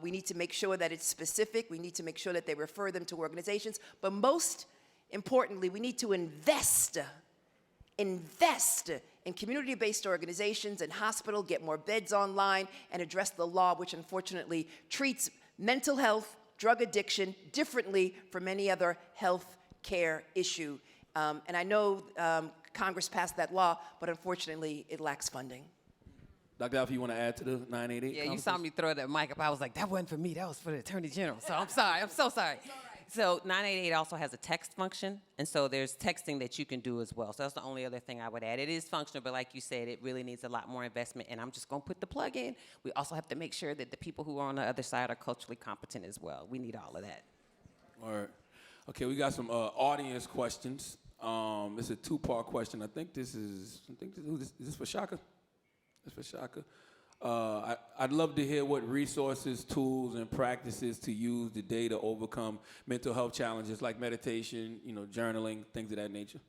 We need to make sure that it's specific. We need to make sure that they refer them to organizations. But most importantly, we need to invest in community-based organizations and hospital, get more beds online, and address the law, which unfortunately treats mental health, drug addiction differently from any other health care issue. And I know Congress passed that law, but unfortunately, it lacks funding. Dr. Alfiee, you want to add to the 988? Yeah, you saw me throw that mic up. I was like, that wasn't for me. That was for the Attorney General. So I'm sorry. I'm so sorry. So 988 also has a text function, and so there's texting that you can do as well. So that's the only other thing I would add. It is functional, but like you said, it really needs a lot more investment, and I'm just going to put the plug in. We also have to make sure that the people who are on the other side are culturally competent as well. We need all of that. All right. Okay, we got some audience questions. It's a two-part question. Is this for Shaka? It's for Shaka. I'd love to hear what resources, tools, and practices to use today to overcome mental health challenges like meditation, journaling, things of that nature.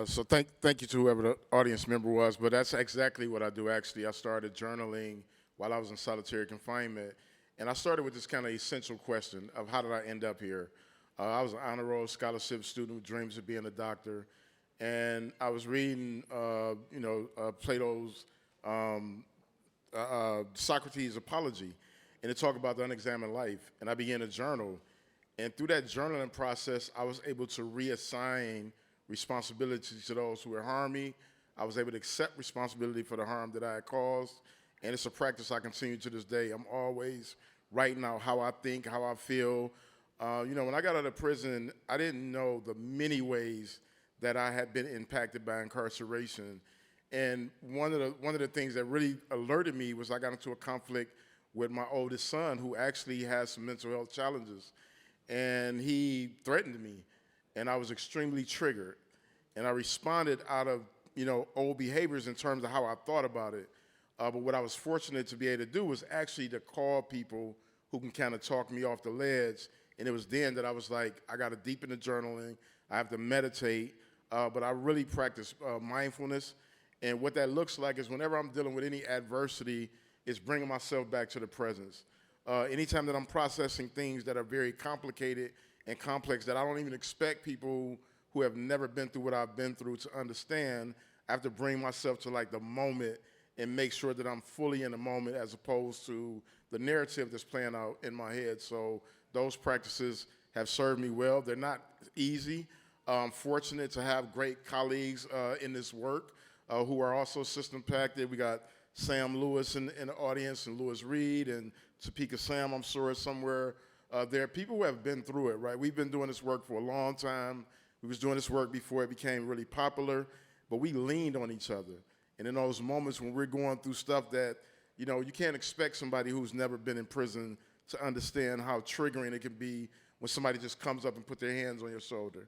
So thank you to whoever the audience member was, but that's exactly what I do, actually. I started journaling while I was in solitary confinement, and I started with this kind of essential question of how did I end up here? I was an honor roll scholarship student with dreams of being a doctor, and I was reading, Plato's Socrates' Apology, and it talked about the unexamined life, and I began to journal. And through that journaling process, I was able to reassign responsibilities to those who had harmed me. I was able to accept responsibility for the harm that I had caused, and it's a practice I continue to this day. I'm always writing out how I think, how I feel. When I got out of prison, I didn't know the many ways that I had been impacted by incarceration. And one of the things that really alerted me was I got into a conflict with my oldest son, who actually has some mental health challenges. And he threatened me, and I was extremely triggered. And I responded out of, old behaviors in terms of how I thought about it. But what I was fortunate to be able to do was actually to call people who can kind of talk me off the ledge. And it was then that I was like, I got to deepen the journaling. I have to meditate. But I really practice mindfulness. And what that looks like is whenever I'm dealing with any adversity, it's bringing myself back to the presence. Anytime that I'm processing things that are very complicated and complex that I don't even expect people who have never been through what I've been through to understand, I have to bring myself to like the moment and make sure that I'm fully in the moment as opposed to the narrative that's playing out in my head. So those practices have served me well. They're not easy. I'm fortunate to have great colleagues in this work who are also system-packed. We got Sam Lewis in the audience, and Lewis Reed, and Topeka Sam, I'm sure, somewhere there. People who have been through it, right? We've been doing this work for a long time. We was doing this work before it became really popular, but we leaned on each other. And in those moments when we're going through stuff that, you can't expect somebody who's never been in prison to understand how triggering it can be when somebody just comes up and put their hands on your shoulder.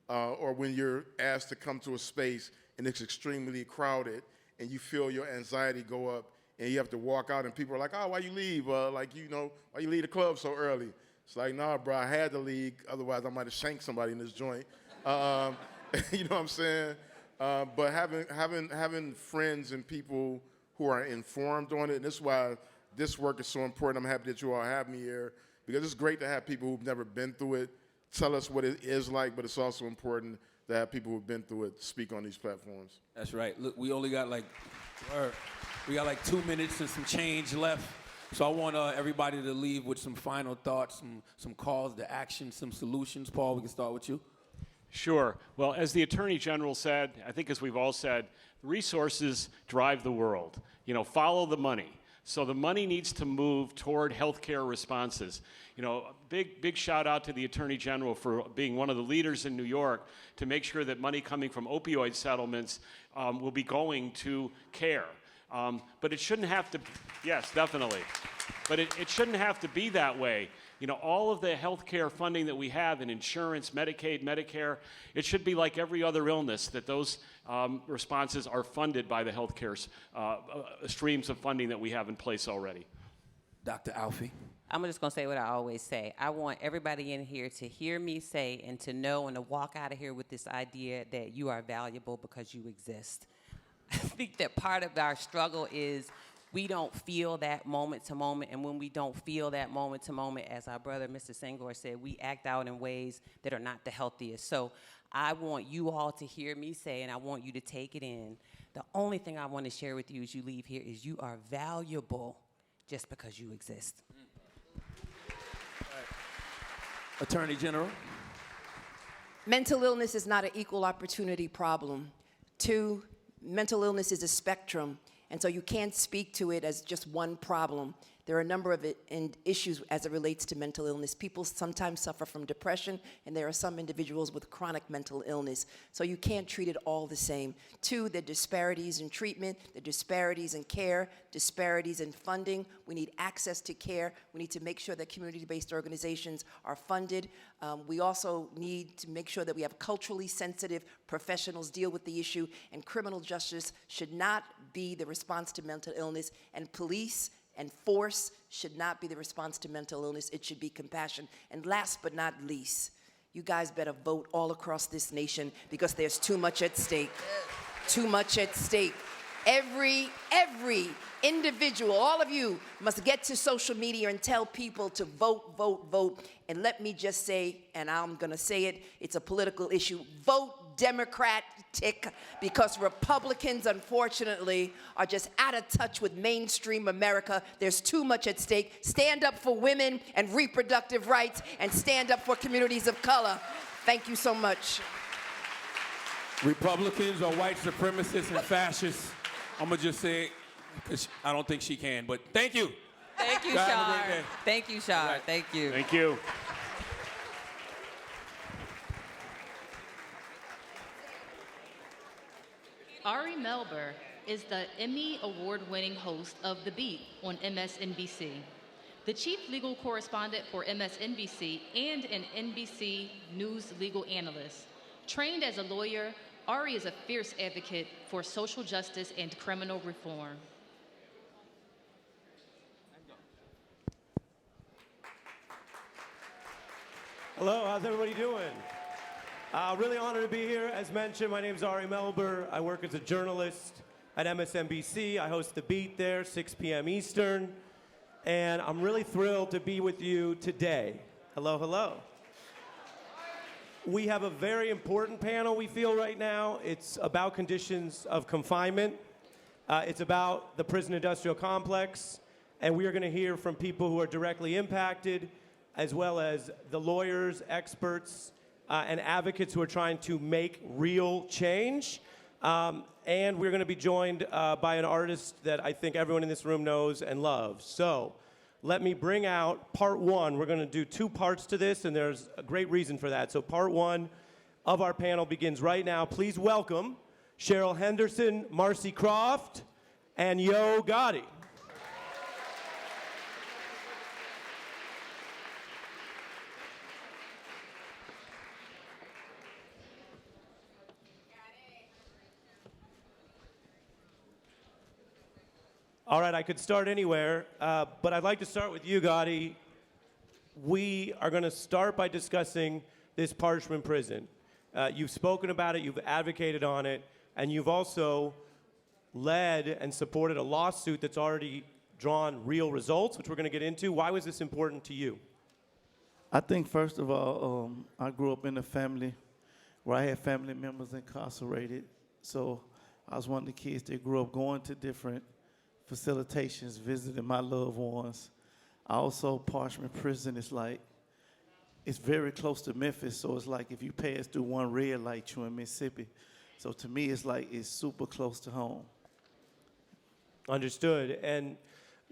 or when you're asked to come to a space and it's extremely crowded and you feel your anxiety go up and you have to walk out and people are like, oh, why you leave? Why you leave the club so early? It's like, nah, bro, I had to leave, otherwise I might have shanked somebody in this joint. You know what I'm saying? But having friends and people who are informed on it, and this is why this work is so important. I'm happy that you all have me here, because it's great to have people who've never been through it tell us what it is like, but it's also important to have people who've been through it speak on these platforms. That's right. Look, we only got like 2 minutes and some change left. So I want everybody to leave with some final thoughts, some calls to action, some solutions. Paul, we can start with you. Sure. Well, as the Attorney General said, I think as we've all said, resources drive the world. Follow the money. So the money needs to move toward healthcare responses. Big shout out to the Attorney General for being one of the leaders in New York to make sure that money coming from opioid settlements will be going to care. But it shouldn't have to, yes, definitely. But it shouldn't have to be that way. All of the healthcare funding that we have in insurance, Medicaid, Medicare, it should be like every other illness, that those responses are funded by the healthcare streams of funding that we have in place already. Dr. Alfiee. I'm just going to say what I always say. I want everybody in here to hear me say and to know and to walk out of here with this idea that you are valuable because you exist. I think that part of our struggle is we don't feel that moment to moment, and when we don't feel that moment to moment, as our brother Mr. Senghor said, we act out in ways that are not the healthiest. So I want you all to hear me say, and I want you to take it in. The only thing I want to share with you as you leave here is you are valuable just because you exist. Attorney General. Mental illness is not an equal opportunity problem. 2, mental illness is a spectrum. And so you can't speak to it as just one problem. There are a number of issues as it relates to mental illness. People sometimes suffer from depression, and there are some individuals with chronic mental illness. So you can't treat it all the same. 2, the disparities in treatment, the disparities in care, disparities in funding. We need access to care. We need to make sure that community-based organizations are funded. We also need to make sure that we have culturally sensitive professionals deal with the issue, and criminal justice should not be the response to mental illness, and police and force should not be the response to mental illness. It should be compassion. And last but not least, you guys better vote all across this nation, because there's too much at stake. Too much at stake. Every individual, all of you, must get to social media and tell people to vote, vote, vote. And let me just say, and I'm gonna say it, it's a political issue, vote Democratic, because Republicans, unfortunately, are just out of touch with mainstream America. There's too much at stake. Stand up for women and reproductive rights, and stand up for communities of color. Thank you so much. Republicans are white supremacists and fascists. I'm going to just say it, because I don't think she can, but thank you. Thank you, God, Shar. have a great day. Thank you, Shar. Right. Thank you. Thank you. Melber is the Emmy award-winning host of The Beat on Msnbc, the chief legal correspondent for Msnbc, and an NBC News legal analyst. Trained as a lawyer, Ari is a fierce advocate for social justice and criminal reform. Hello, how's everybody doing? Really honored to be here. As mentioned, my name is Ari Melber. I work as a journalist at MSNBC. I host The Beat there, 6 p.m. Eastern. And I'm really thrilled to be with you today. Hello, hello. We have a very important panel, we feel, right now. It's about conditions of confinement. It's about the prison industrial complex. And we are going to hear from people who are directly impacted, as well as the lawyers, experts, and advocates who are trying to make real change. And we're going to be joined by an artist that I think everyone in this room knows and loves. So let me bring out part one. We're going to do two parts to this, and there's a great reason for that. So part one of our panel begins right now. Please welcome Cheryl Henderson, Marcy Croft, and Yo Gotti. All right, I could start anywhere, but I'd like to start with you, Gotti. We are going to start by discussing this Parchman prison. You've spoken about it, you've advocated on it, and you've also led and supported a lawsuit that's already drawn real results, which we're going to get into. Why was this important to you? I think, first of all, I grew up in a family where I had family members incarcerated. So I was one of the kids that grew up going to different facilitations, visiting my loved ones. Also, Parchman Prison is like, it's very close to Memphis, so it's like if you pass through one red light, you're in Mississippi. So to me, it's like it's super close to home. Understood. And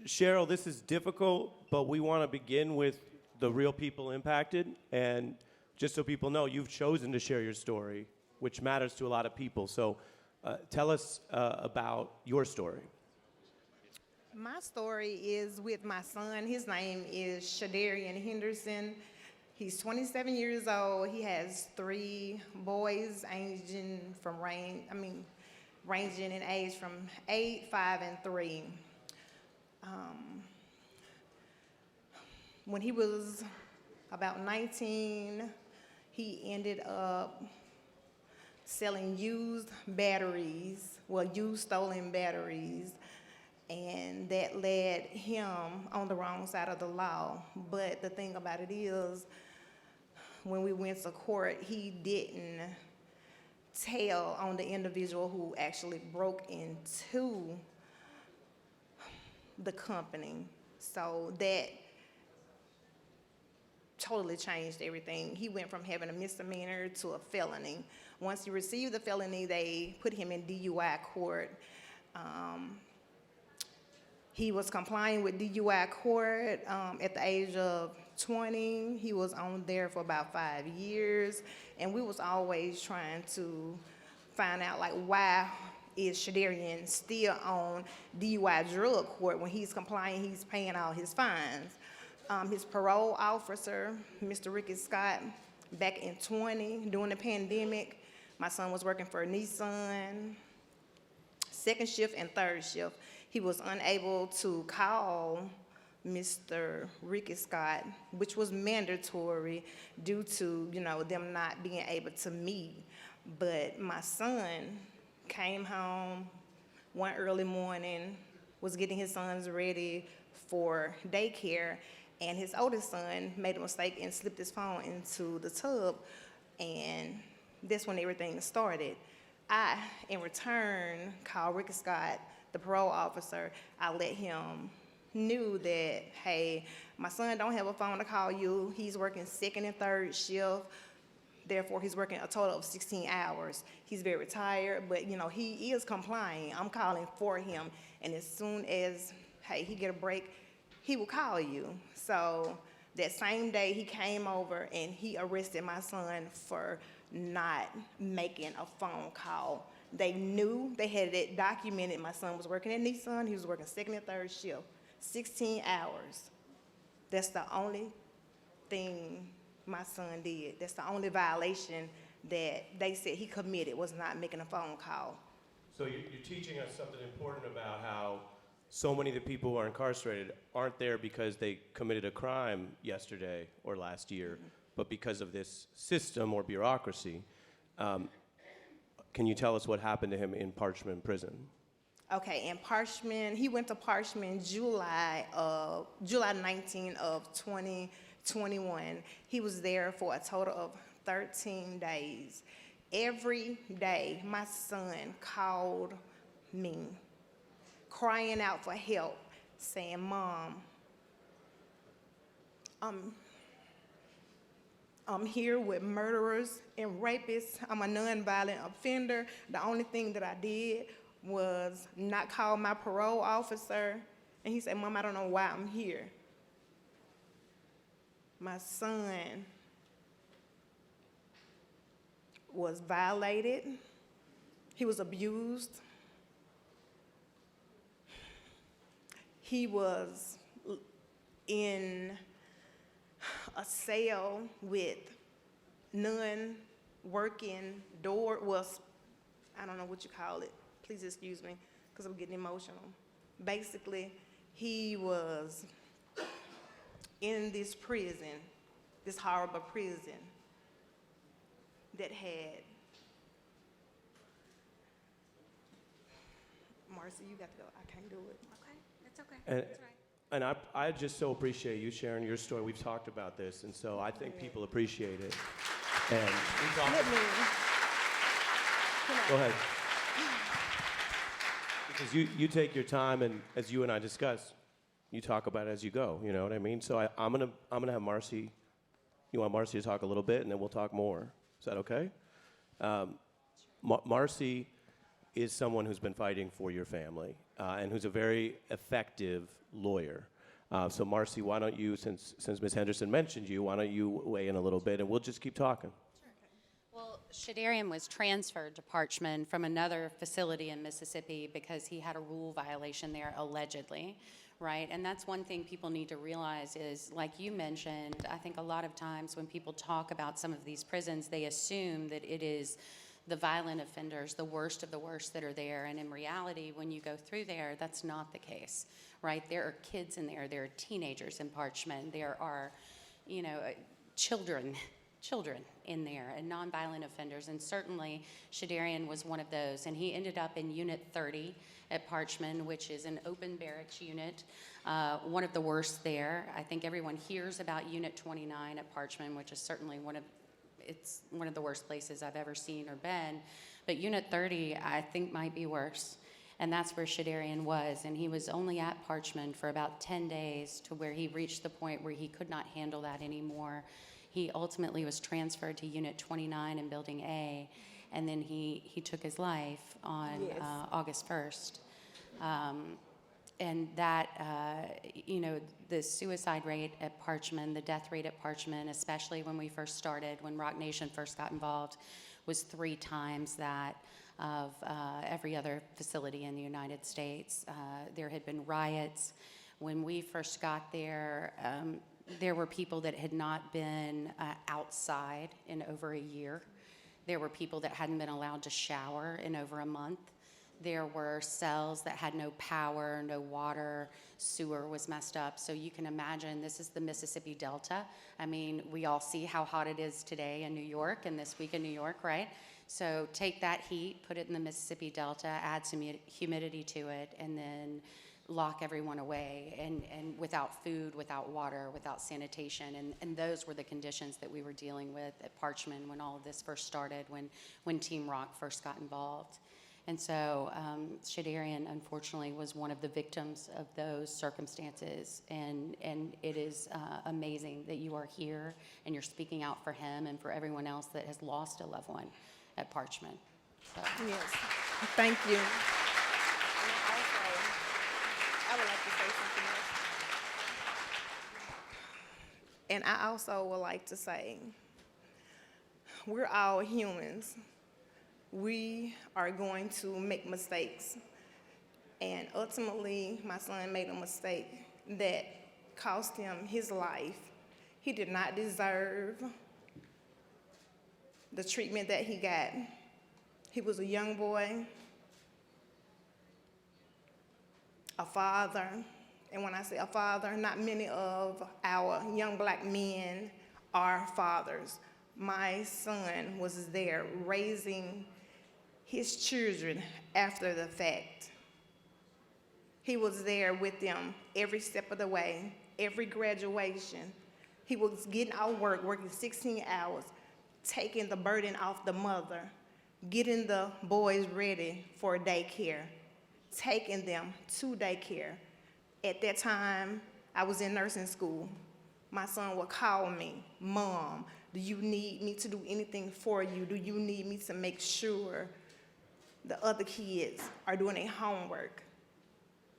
Cheryl, this is difficult, but we want to begin with the real people impacted. And just so people know, you've chosen to share your story, which matters to a lot of people. So tell us about your story. My story is with my son. His name is Shadarian Henderson. He's 27 years old. He has 3 boys ranging in age from 8, 5, and 3. When he was about 19, he ended up selling used stolen batteries, and that led him on the wrong side of the law. But the thing about it is, when we went to court, he didn't tell on the individual who actually broke into the company. So that totally changed everything. He went from having a misdemeanor to a felony. Once he received the felony, they put him in DUI court. He was complying with DUI court at the age of 20. He was on there for about 5 years, and we was always trying to find out, like, why is Shadarian still on DUI drug court when he's complying, he's paying all his fines. His parole officer, Mr. Ricky Scott, back in 20, during the pandemic, my son was working for Nissan, 2nd shift and 3rd shift. He was unable to call Mr. Ricky Scott, which was mandatory due to, them not being able to meet. But my son came home one early morning, was getting his sons ready for daycare, and his oldest son made a mistake and slipped his phone into the tub, and that's when everything started. I, in return, called Ricky Scott, the parole officer. I let him knew that, hey, my son don't have a phone to call you. He's working 2nd and 3rd shift. Therefore, he's working a total of 16 hours. He's very tired, but, he is complying. I'm calling for him. And as soon as, hey, he get a break, he will call you. So that same day, he came over and he arrested my son for not making a phone call. They knew, they had it documented. My son was working at Nissan. He was working 2nd and 3rd shift, 16 hours. That's the only thing my son did. That's the only violation that they said he committed, was not making a phone call. So you're teaching us something important about how so many of the people who are incarcerated aren't there because they committed a crime yesterday or last year, but because of this system or bureaucracy. Can you tell us what happened to him in Parchman Prison? Okay, in Parchman, he went to Parchman July 19 of 2021. He was there for a total of 13 days. Every day, my son called me, crying out for help, saying, "Mom, I'm here with murderers and rapists. I'm a nonviolent offender. The only thing that I did was not call my parole officer." And he said, "Mom, I don't know why I'm here." My son was violated. He was abused. He was in a cell with non-working door, I don't know what you call it. Please excuse me, because I'm getting emotional. Basically, he was in this prison, this horrible prison that had, Marcy, you got to go. I can't do it. Okay, that's okay. And, That's right. and I just so appreciate you sharing your story. We've talked about this, and so I think people appreciate it. And we talked. Let me, Go ahead. Because you take your time, and as you and I discussed, you talk about it as you go. You know what I mean? So I'm gonna have Marcy. You want Marcy to talk a little bit, and then we'll talk more. Is that okay? Marcy is someone who's been fighting for your family and who's a very effective lawyer. So Marcy, why don't you, since Ms. Henderson mentioned you, why don't you weigh in a little bit, and we'll just keep talking. Well, Shadarian was transferred to Parchman from another facility in Mississippi because he had a rule violation there, allegedly, right? And that's one thing people need to realize is, like you mentioned, I think a lot of times when people talk about some of these prisons, they assume that it is the violent offenders, the worst of the worst that are there. And in reality, when you go through there, that's not the case, right? There are kids in there. There are teenagers in Parchman. There are, children in there and nonviolent offenders. And certainly Shadarian was one of those. And he ended up in Unit 30 at Parchman, which is an open barracks unit, one of the worst there. I think everyone hears about Unit 29 at Parchman, which is certainly it's one of the worst places I've ever seen or been. But Unit 30, I think, might be worse. And that's where Shadarian was. And he was only at Parchman for about 10 days to where he reached the point where he could not handle that anymore. He ultimately was transferred to Unit 29 in Building A, and then he took his life on August 1st. And that, the suicide rate at Parchman, the death rate at Parchman, especially when we first started, when Rock Nation first got involved, was 3 times that of every other facility in the United States. There had been riots. When we first got there, there were people that had not been outside in over a year. There were people that hadn't been allowed to shower in over a month. There were cells that had no power, no water, sewer was messed up. So you can imagine, this is the Mississippi Delta. I mean, we all see how hot it is today in New York and this week in New York, right? So take that heat, put it in the Mississippi Delta, add some humidity to it, and then lock everyone away, and without food, without water, without sanitation. And those were the conditions that we were dealing with at Parchman when all of this first started, when Team Rock first got involved. And so Shadarian, unfortunately, was one of the victims of those circumstances. And it is amazing that you are here and you're speaking out for him and for everyone else that has lost a loved one at Parchman. So. Yes, thank you. I would like to say something else. And I also would like to say, we're all humans. We are going to make mistakes. And ultimately, my son made a mistake that cost him his life. He did not deserve the treatment that he got. He was a young boy, a father. And when I say a father, not many of our young black men are fathers. My son was there raising his children after the fact. He was there with them every step of the way, every graduation. He was getting out work, working 16 hours, taking the burden off the mother, getting the boys ready for daycare, taking them to daycare. At that time, I was in nursing school. My son would call me, "Mom, do you need me to do anything for you? Do you need me to make sure the other kids are doing their homework?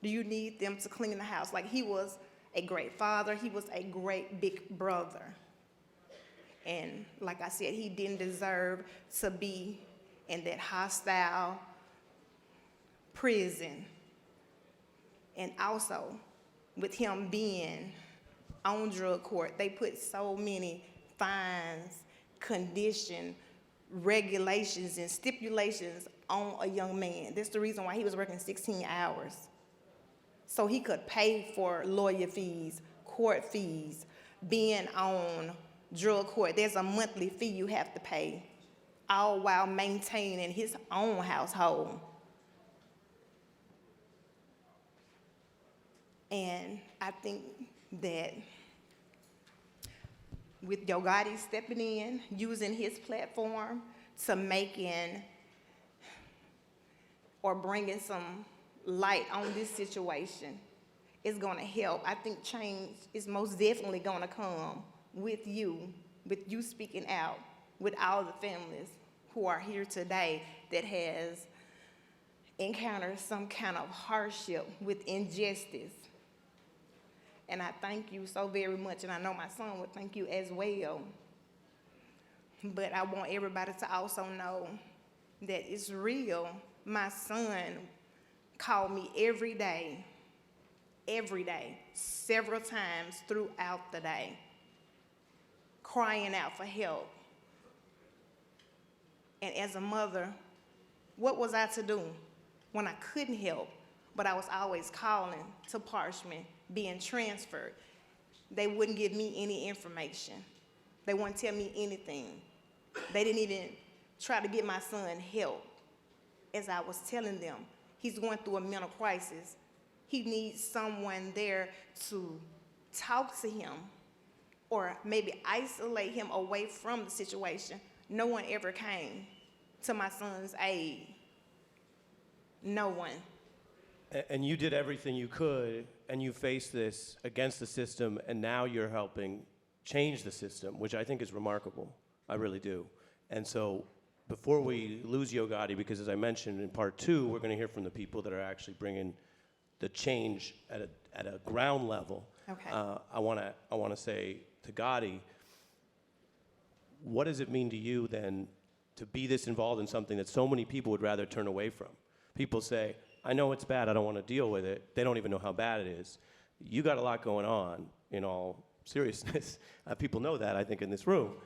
Do you need them to clean the house?" Like, he was a great father. He was a great big brother. And like I said, he didn't deserve to be in that hostile prison. And also, with him being on drug court, they put so many fines, conditions, regulations, and stipulations on a young man. That's the reason why he was working 16 hours. so he could pay for lawyer fees, court fees, being on drug court. There's a monthly fee you have to pay, all while maintaining his own household. And I think that with Yogati stepping in, using his platform to making or bringing some light on this situation is gonna help. I think change is most definitely gonna come with you speaking out, with all the families who are here today that has encountered some kind of hardship with injustice. And I thank you so very much, and I know my son would thank you as well. But I want everybody to also know that it's real. My son called me every day, several times throughout the day, crying out for help. And as a mother, what was I to do when I couldn't help, but I was always calling to Parchment, being transferred? They wouldn't give me any information. They wouldn't tell me anything. They didn't even try to get my son help. As I was telling them, he's going through a mental crisis. He needs someone there to talk to him or maybe isolate him away from the situation. No one ever came to my son's aid. No one. And you did everything you could, and you faced this against the system, and now you're helping change the system, which I think is remarkable. I really do. And so before we lose Yogati, because as I mentioned in part 2, we're going to hear from the people that are actually bringing the change at a ground level. Okay. I want to say to Gotti, what does it mean to you then to be this involved in something that so many people would rather turn away from? People say, I know it's bad, I don't want to deal with it. They don't even know how bad it is. You got a lot going on, in all seriousness. People know that, I think, in this room.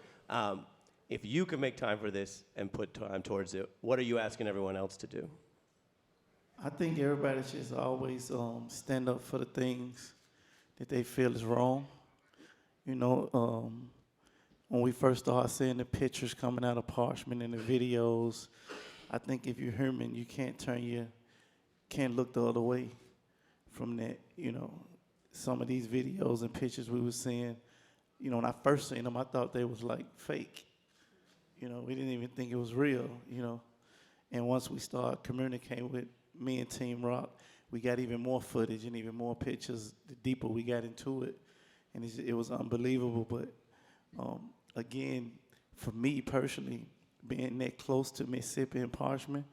If you can make time for this and put time towards it, what are you asking everyone else to do? I think everybody should always stand up for the things that they feel is wrong. You know, when we first started seeing the pictures coming out of Parchment and the videos, I think if you're human, you can't look the other way from that. You know, some of these videos and pictures we were seeing, you know, when I first seen them, I thought they was like fake. You know, we didn't even think it was real, you know. And once we started communicating with me and Team Rock, we got even more footage and even more pictures the deeper we got into it. And it was unbelievable. But again, for me personally, being that close to Mississippi and Parchment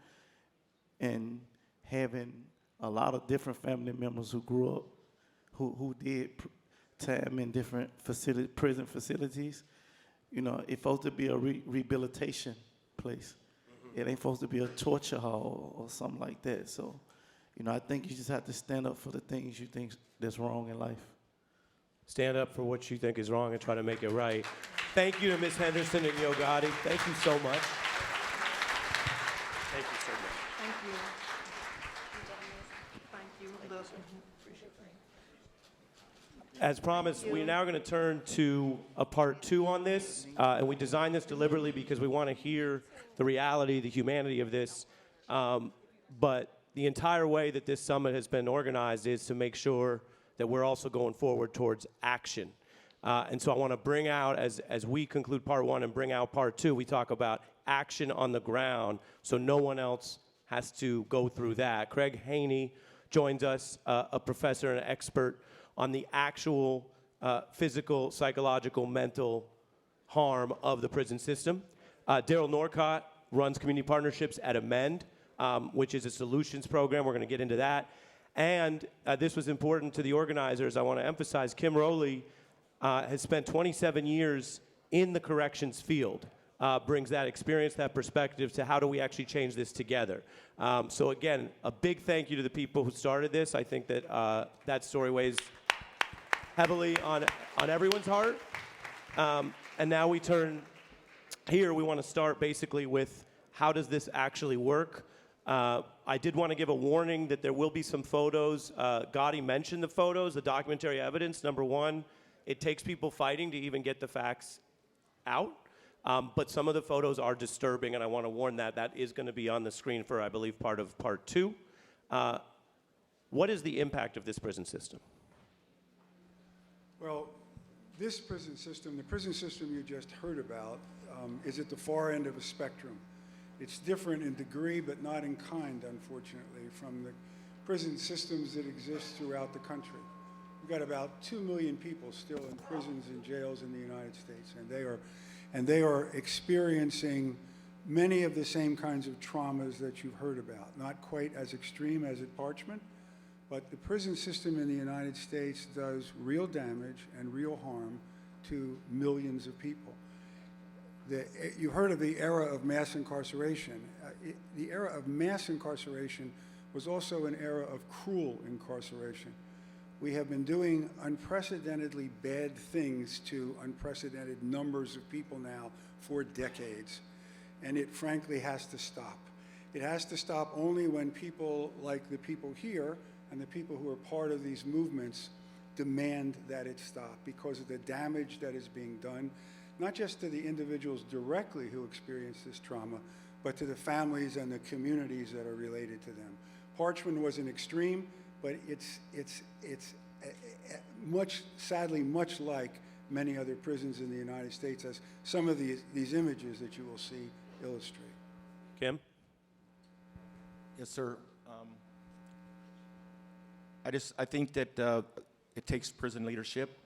and having a lot of different family members who grew up, who did time in different prison facilities, you know, it's supposed to be a rehabilitation place. It ain't supposed to be a torture hall or something like that. So, you know, I think you just have to stand up for the things you think that's wrong in life. Stand up for what you think is wrong and try to make it right. Thank you to Ms. Henderson and Yogati. Thank you so much. Thank you so much. Thank you. Thank you. Look. As promised, we're now going to turn to a part 2 on this, and we designed this deliberately because we want to hear the reality, the humanity of this. But the entire way that this summit has been organized is to make sure that we're also going forward towards action. And so I want to bring out, as we conclude part 1 and bring out part 2, we talk about action on the ground so no one else has to go through that. Craig Haney joins us, a professor and an expert on the actual physical, psychological, mental harm of the prison system. Daryl Norcott runs community partnerships at Amend, which is a solutions program. We're going to get into that. And this was important to the organizers. I want to emphasize Kim Rowley has spent 27 years in the corrections field, brings that experience, that perspective to how do we actually change this together. So again, a big thank you to the people who started this. I think that that story weighs heavily on everyone's heart. And now we turn here, we want to start basically with how does this actually work? I did want to give a warning that there will be some photos. Gotti mentioned the photos, the documentary evidence. Number one, it takes people fighting to even get the facts out. But some of the photos are disturbing, and I want to warn that. That is going to be on the screen for, I believe, part of part 2. What is the impact of this prison system? Well, this prison system, the prison system you just heard about, is at the far end of a spectrum. It's different in degree, but not in kind, unfortunately, from the prison systems that exist throughout the country. We've got about 2 million people still in prisons and jails in the United States, and they are experiencing many of the same kinds of traumas that you've heard about. Not quite as extreme as at Parchment, but the prison system in the United States does real damage and real harm to millions of people. You heard of the era of mass incarceration. The era of mass incarceration was also an era of cruel incarceration. We have been doing unprecedentedly bad things to unprecedented numbers of people now for decades, and it frankly has to stop. It has to stop only when people like the people here and the people who are part of these movements demand that it stop because of the damage that is being done, not just to the individuals directly who experience this trauma, but to the families and the communities that are related to them. Parchment was an extreme, but it's sadly much like many other prisons in the United States, as some of these images that you will see illustrate. Kim? Yes, sir. I think that it takes prison leadership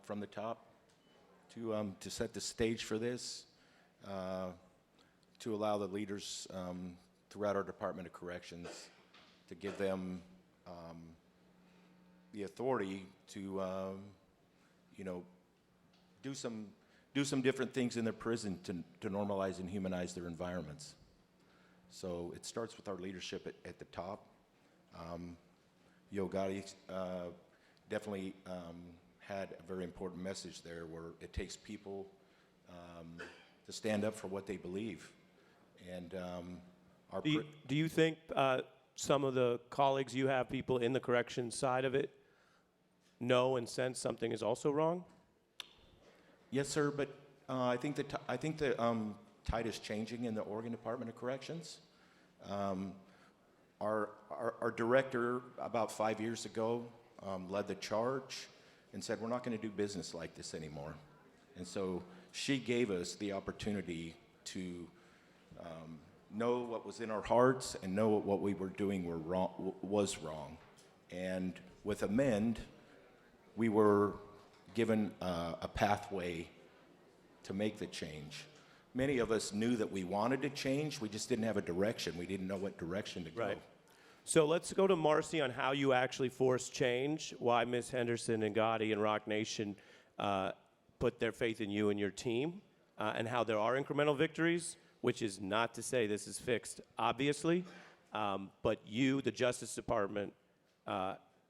from the top to set the stage for this, to allow the leaders throughout our Department of Corrections to give them the authority to, do some different things in their prison to normalize and humanize their environments. So it starts with our leadership at the top. Gotti definitely had a very important message there, where it takes people to stand up for what they believe. And do you think some of the colleagues you have, people in the corrections side of it, know and sense something is also wrong? Yes, sir. But I think the tide is changing in the Oregon Department of Corrections. Our director, about 5 years ago, led the charge and said, we're not going to do business like this anymore. And so she gave us the opportunity to know what was in our hearts and know what we were doing was wrong. And with Amend, we were given a pathway to make the change. Many of us knew that we wanted to change, we just didn't have a direction. We didn't know what direction to go. Right. So let's go to Marcy on how you actually forced change, why Ms. Henderson and Gotti and Rock Nation put their faith in you and your team, and how there are incremental victories, which is not to say this is fixed, obviously, but you, the Justice Department,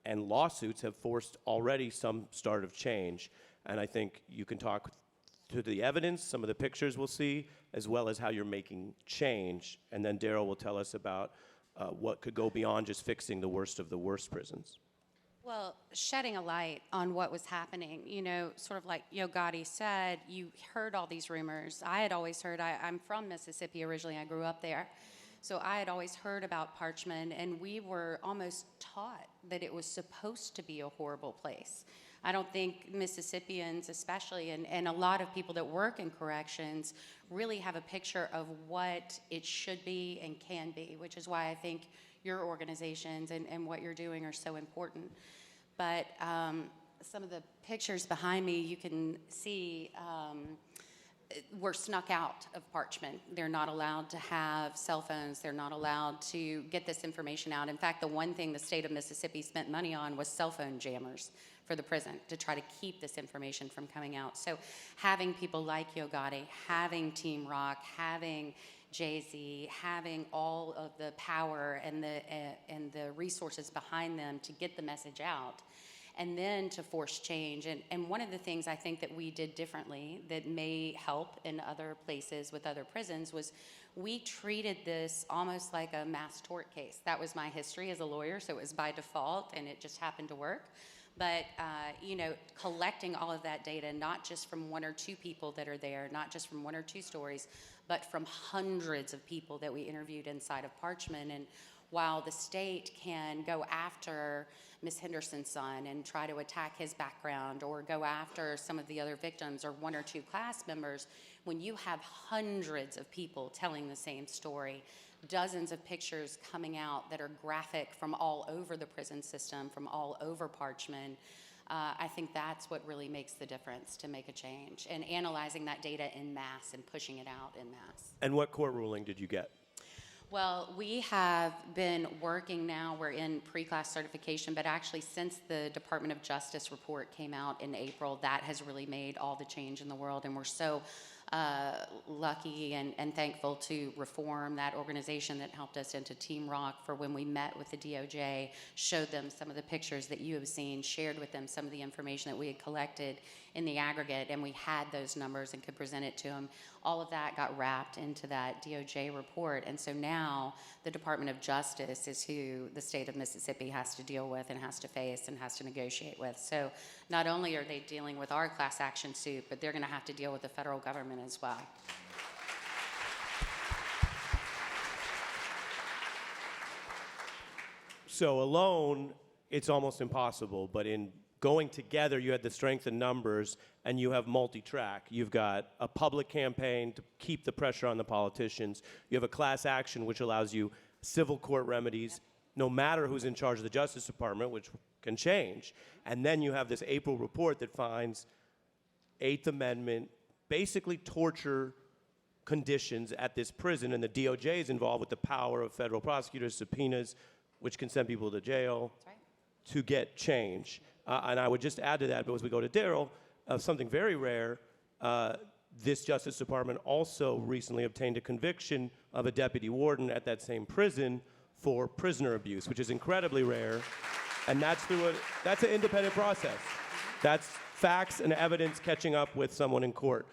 and lawsuits have forced already some start of change. And I think you can talk to the evidence, some of the pictures we'll see, as well as how you're making change. And then Daryl will tell us about what could go beyond just fixing the worst of the worst prisons. Well, shedding a light on what was happening, sort of like Gotti said, you heard all these rumors. I had always heard, I'm from Mississippi originally, I grew up there. So I had always heard about Parchment, and we were almost taught that it was supposed to be a horrible place. I don't think Mississippians especially, and a lot of people that work in corrections, really have a picture of what it should be and can be, which is why I think your organizations and what you're doing are so important. But some of the pictures behind me, you can see were snuck out of Parchment. They're not allowed to have cell phones. They're not allowed to get this information out. In fact, the one thing the state of Mississippi spent money on was cell phone jammers for the prison to try to keep this information from coming out. So having people like Gotti, having Team Rock, having Jay-Z, having all of the power and the resources behind them to get the message out, and then to force change. And one of the things I think that we did differently that may help in other places with other prisons was we treated this almost like a mass tort case. That was my history as a lawyer, so it was by default, and it just happened to work. But, you know, collecting all of that data, not just from one or two people that are there, not just from one or two stories, but from hundreds of people that we interviewed inside of Parchment. And while the state can go after Ms. Henderson's son and try to attack his background or go after some of the other victims or one or two class members, when you have hundreds of people telling the same story, dozens of pictures coming out that are graphic from all over the prison system, from all over Parchment, I think that's what really makes the difference to make a change, and analyzing that data en masse and pushing it out en masse. And what court ruling did you get? Well, we have been working now, we're in pre-class certification, but actually since the Department of Justice report came out in April, that has really made all the change in the world, and we're so lucky and thankful to Reform, that organization that helped us, into Team Rock, for when we met with the DOJ, showed them some of the pictures that you have seen, shared with them some of the information that we had collected in the aggregate, and we had those numbers and could present it to them. All of that got wrapped into that DOJ report, and so now the Department of Justice is who the state of Mississippi has to deal with and has to face and has to negotiate with. So not only are they dealing with our class action suit, but they're going to have to deal with the federal government as well. So alone, it's almost impossible, but in going together, you had the strength in numbers, and you have multi-track. You've got a public campaign to keep the pressure on the politicians. You have a class action, which allows you civil court remedies, no matter who's in charge of the Justice Department, which can change. And then you have this April report that finds Eighth Amendment, basically torture conditions at this prison, and the DOJ is involved with the power of federal prosecutors, subpoenas, which can send people to jail. That's right. To get change. And I would just add to that, but as we go to Daryl, something very rare, this Justice Department also recently obtained a conviction of a deputy warden at that same prison for prisoner abuse, which is incredibly rare. And that's that's an independent process. That's facts and evidence catching up with someone in court.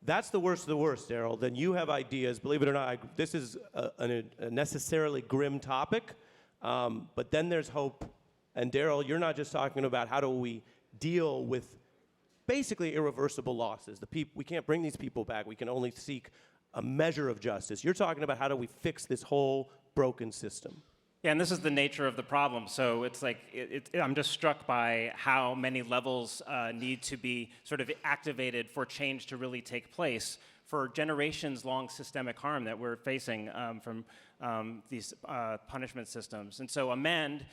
That's the worst of the worst, Daryl. Then you have ideas. Believe it or not, this is a necessarily grim topic, but then there's hope. And Daryl, you're not just talking about how do we deal with basically irreversible losses. We can't bring these people back. We can only seek a measure of justice. You're talking about how do we fix this whole broken system. Yeah, and this is the nature of the problem. So it's like, I'm just struck by how many levels need to be sort of activated for change to really take place, for generations-long systemic harm that we're facing from these punishment systems. And so Amend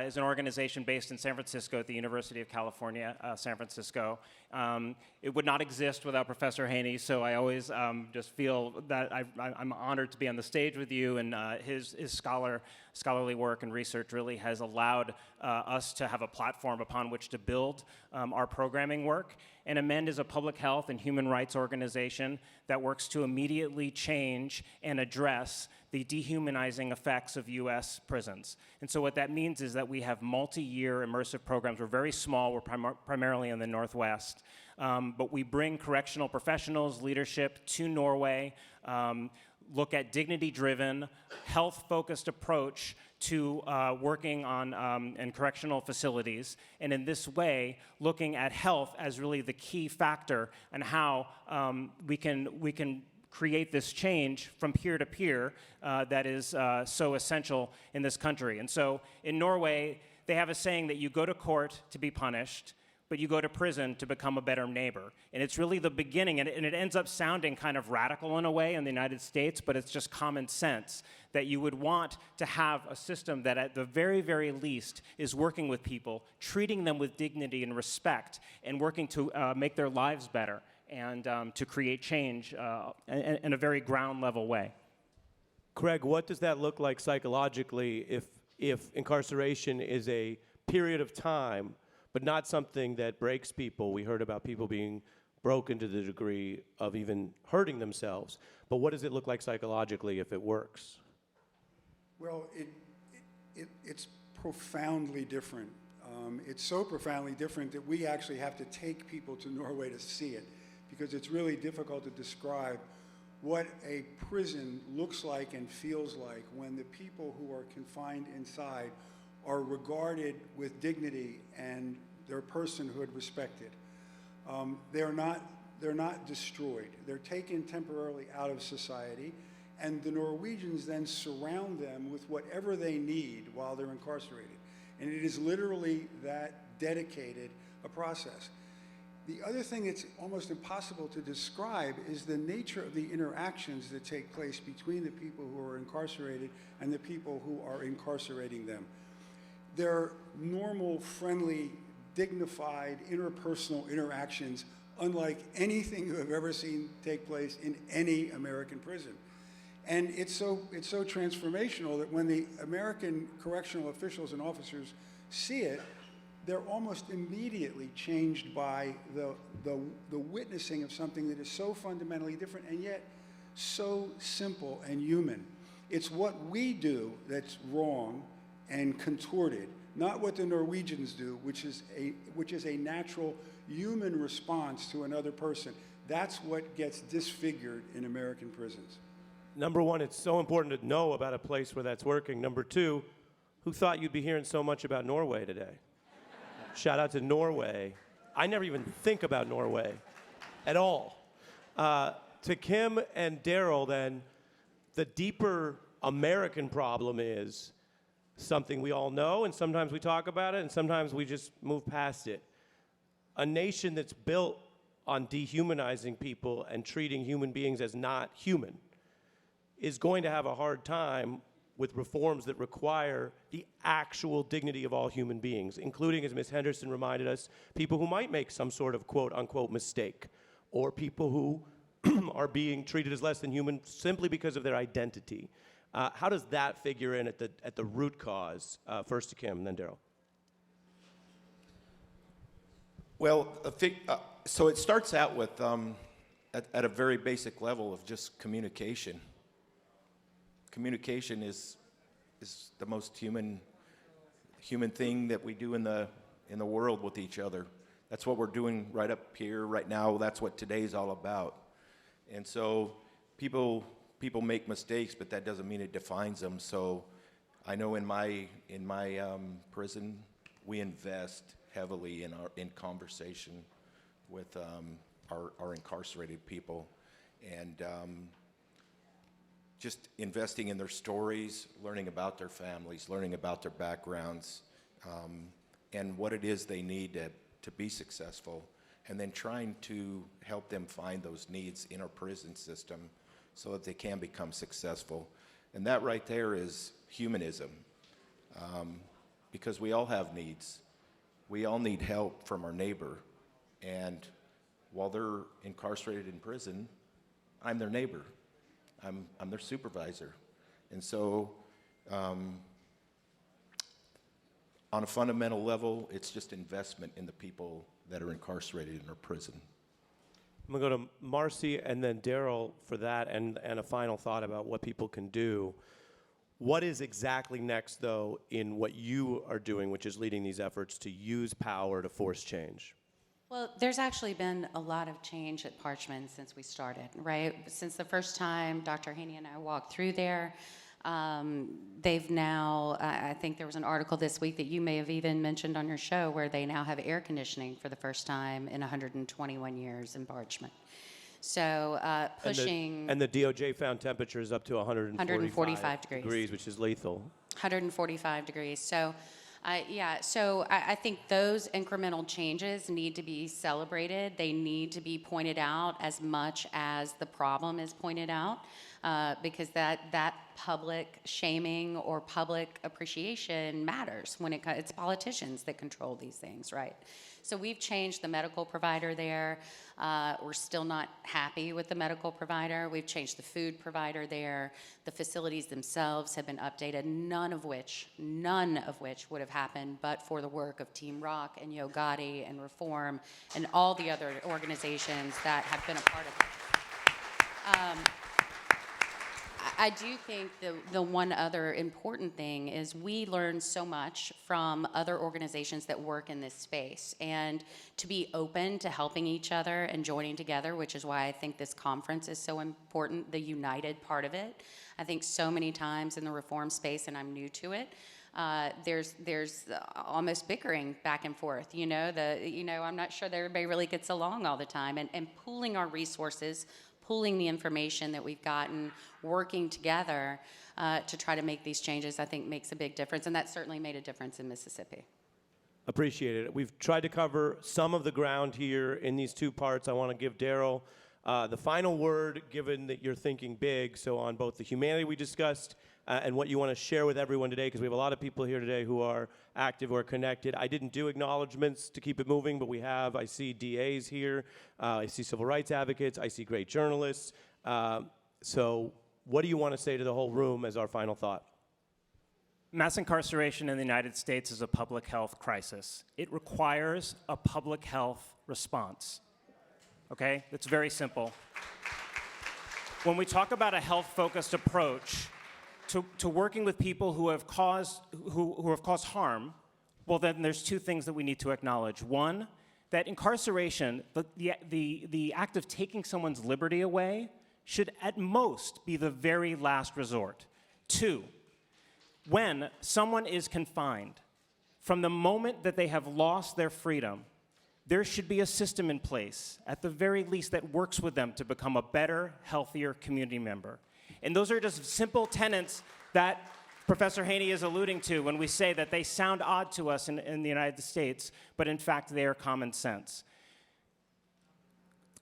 is an organization based in San Francisco at the University of California, San Francisco. It would not exist without Professor Haney, so I always just feel that I'm honored to be on the stage with you, and his scholarly work and research really has allowed us to have a platform upon which to build our programming work. And Amend is a public health and human rights organization that works to immediately change and address the dehumanizing effects of U.S. prisons. And so what that means is that we have multi-year immersive programs. We're very small. We're primarily in the Northwest. But we bring correctional professionals, leadership to Norway, look at dignity-driven, health-focused approach to working on in correctional facilities, and in this way, looking at health as really the key factor and how we can create this change from peer to peer that is so essential in this country. And so in Norway, they have a saying that you go to court to be punished, but you go to prison to become a better neighbor. And it's really the beginning, and it ends up sounding kind of radical in a way in the United States, but it's just common sense that you would want to have a system that at the very, very least is working with people, treating them with dignity and respect, and working to make their lives better and to create change in a very ground level way. Craig, what does that look like psychologically if incarceration is a period of time, but not something that breaks people? We heard about people being broken to the degree of even hurting themselves. But what does it look like psychologically if it works? Well, it's profoundly different. It's so profoundly different that we actually have to take people to Norway to see it, because it's really difficult to describe what a prison looks like and feels like when the people who are confined inside are regarded with dignity and their personhood respected. They're not destroyed. They're taken temporarily out of society, and the Norwegians then surround them with whatever they need while they're incarcerated. And it is literally that dedicated a process. The other thing that's almost impossible to describe is the nature of the interactions that take place between the people who are incarcerated and the people who are incarcerating them. They're normal, friendly, dignified, interpersonal interactions unlike anything you have ever seen take place in any American prison. And it's so transformational that when the American correctional officials and officers see it, they're almost immediately changed by the witnessing of something that is so fundamentally different and yet so simple and human. It's what we do that's wrong and contorted, not what the Norwegians do, which is a natural human response to another person. That's what gets disfigured in American prisons. Number one, it's so important to know about a place where that's working. Number two, who thought you'd be hearing so much about Norway today? Shout out to Norway. I never even think about Norway at all. To Kim and Daryl, then, the deeper American problem is something we all know, and sometimes we talk about it, and sometimes we just move past it. A nation that's built on dehumanizing people and treating human beings as not human is going to have a hard time with reforms that require the actual dignity of all human beings, including, as Ms. Henderson reminded us, people who might make some sort of quote-unquote mistake, or people who are being treated as less than human simply because of their identity. How does that figure in at the root cause? First to Kim, and then Daryl. Well, so it starts out with, at a very basic level of just communication. Communication is the most human thing that we do in the world with each other. That's what we're doing right up here, right now. That's what today's all about. And so people make mistakes, but that doesn't mean it defines them. So I know in my prison, we invest heavily in conversation with our incarcerated people, and just investing in their stories, learning about their families, learning about their backgrounds, and what it is they need to be successful, and then trying to help them find those needs in our prison system so that they can become successful. And that right there is humanism, because we all have needs. We all need help from our neighbor, and while they're incarcerated in prison, I'm their neighbor. I'm their supervisor. And so on a fundamental level, it's just investment in the people that are incarcerated in our prison. I'm gonna go to Marcy and then Daryl for that, and a final thought about what people can do. What is exactly next, though, in what you are doing, which is leading these efforts to use power to force change? Well, there's actually been a lot of change at Parchman since we started, right? Since the first time Dr. Haney and I walked through there, they've now, I think there was an article this week that you may have even mentioned on your show, where they now have air conditioning for the first time in 121 years in Parchman. So pushing... And the DOJ found temperatures up to 145 degrees, which is lethal. 145 degrees. So so I think those incremental changes need to be celebrated. They need to be pointed out as much as the problem is pointed out, because that public shaming or public appreciation matters when it's politicians that control these things, right? So we've changed the medical provider there. We're still not happy with the medical provider. We've changed the food provider there. The facilities themselves have been updated, none of which would have happened but for the work of Team Rock and Yo Gotti and Reform and all the other organizations that have been a part of it. I do think the one other important thing is we learn so much from other organizations that work in this space, and to be open to helping each other and joining together, which is why I think this conference is so important, the united part of it. I think so many times in the reform space, and I'm new to it, there's almost bickering back and forth. I'm not sure that everybody really gets along all the time, and pooling our resources, pooling the information that we've gotten, working together to try to make these changes, I think makes a big difference, and that certainly made a difference in Mississippi. Appreciate it. We've tried to cover some of the ground here in these two parts. I want to give Daryl the final word, given that you're thinking big, so on both the humanity we discussed and what you want to share with everyone today, because we have a lot of people here today who are active or connected. I didn't do acknowledgments to keep it moving, but I see DAs here, I see civil rights advocates, I see great journalists. So what do you want to say to the whole room as our final thought? Mass incarceration in the United States is a public health crisis. It requires a public health response. Okay? It's very simple. When we talk about a health-focused approach to working with people who have caused harm, well, then there's two things that we need to acknowledge. One, that incarceration, the act of taking someone's liberty away, should at most be the very last resort. Two, when someone is confined, from the moment that they have lost their freedom, there should be a system in place, at the very least, that works with them to become a better, healthier community member. And those are just simple tenets that Professor Haney is alluding to when we say that they sound odd to us in the United States, but in fact, they are common sense.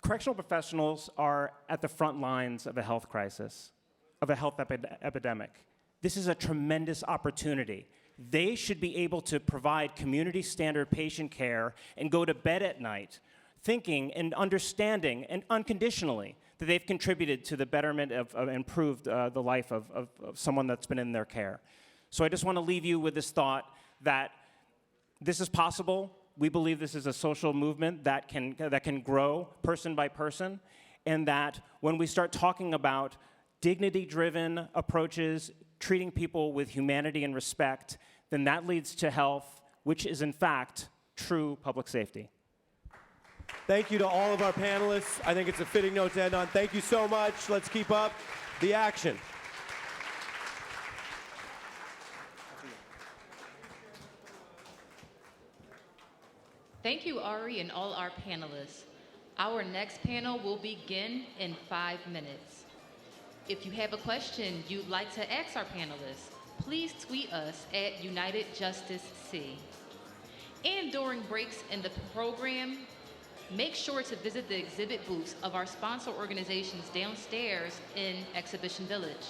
Correctional professionals are at the front lines of a health crisis, of a health epidemic. This is a tremendous opportunity. They should be able to provide community standard patient care and go to bed at night thinking and understanding and unconditionally that they've contributed to the betterment of improved the life of someone that's been in their care. So I just want to leave you with this thought that this is possible. We believe this is a social movement that can grow person by person, and that when we start talking about dignity-driven approaches, treating people with humanity and respect, then that leads to health, which is in fact true public safety. Thank you to all of our panelists. I think it's a fitting note to end on. Thank you so much. Let's keep up the action. Thank you, Ari, and all our panelists. Our next panel will begin in 5 minutes. If you have a question you'd like to ask our panelists, please tweet us at UnitedJusticeC. And during breaks in the program, make sure to visit the exhibit booths of our sponsor organizations downstairs in Exhibition Village.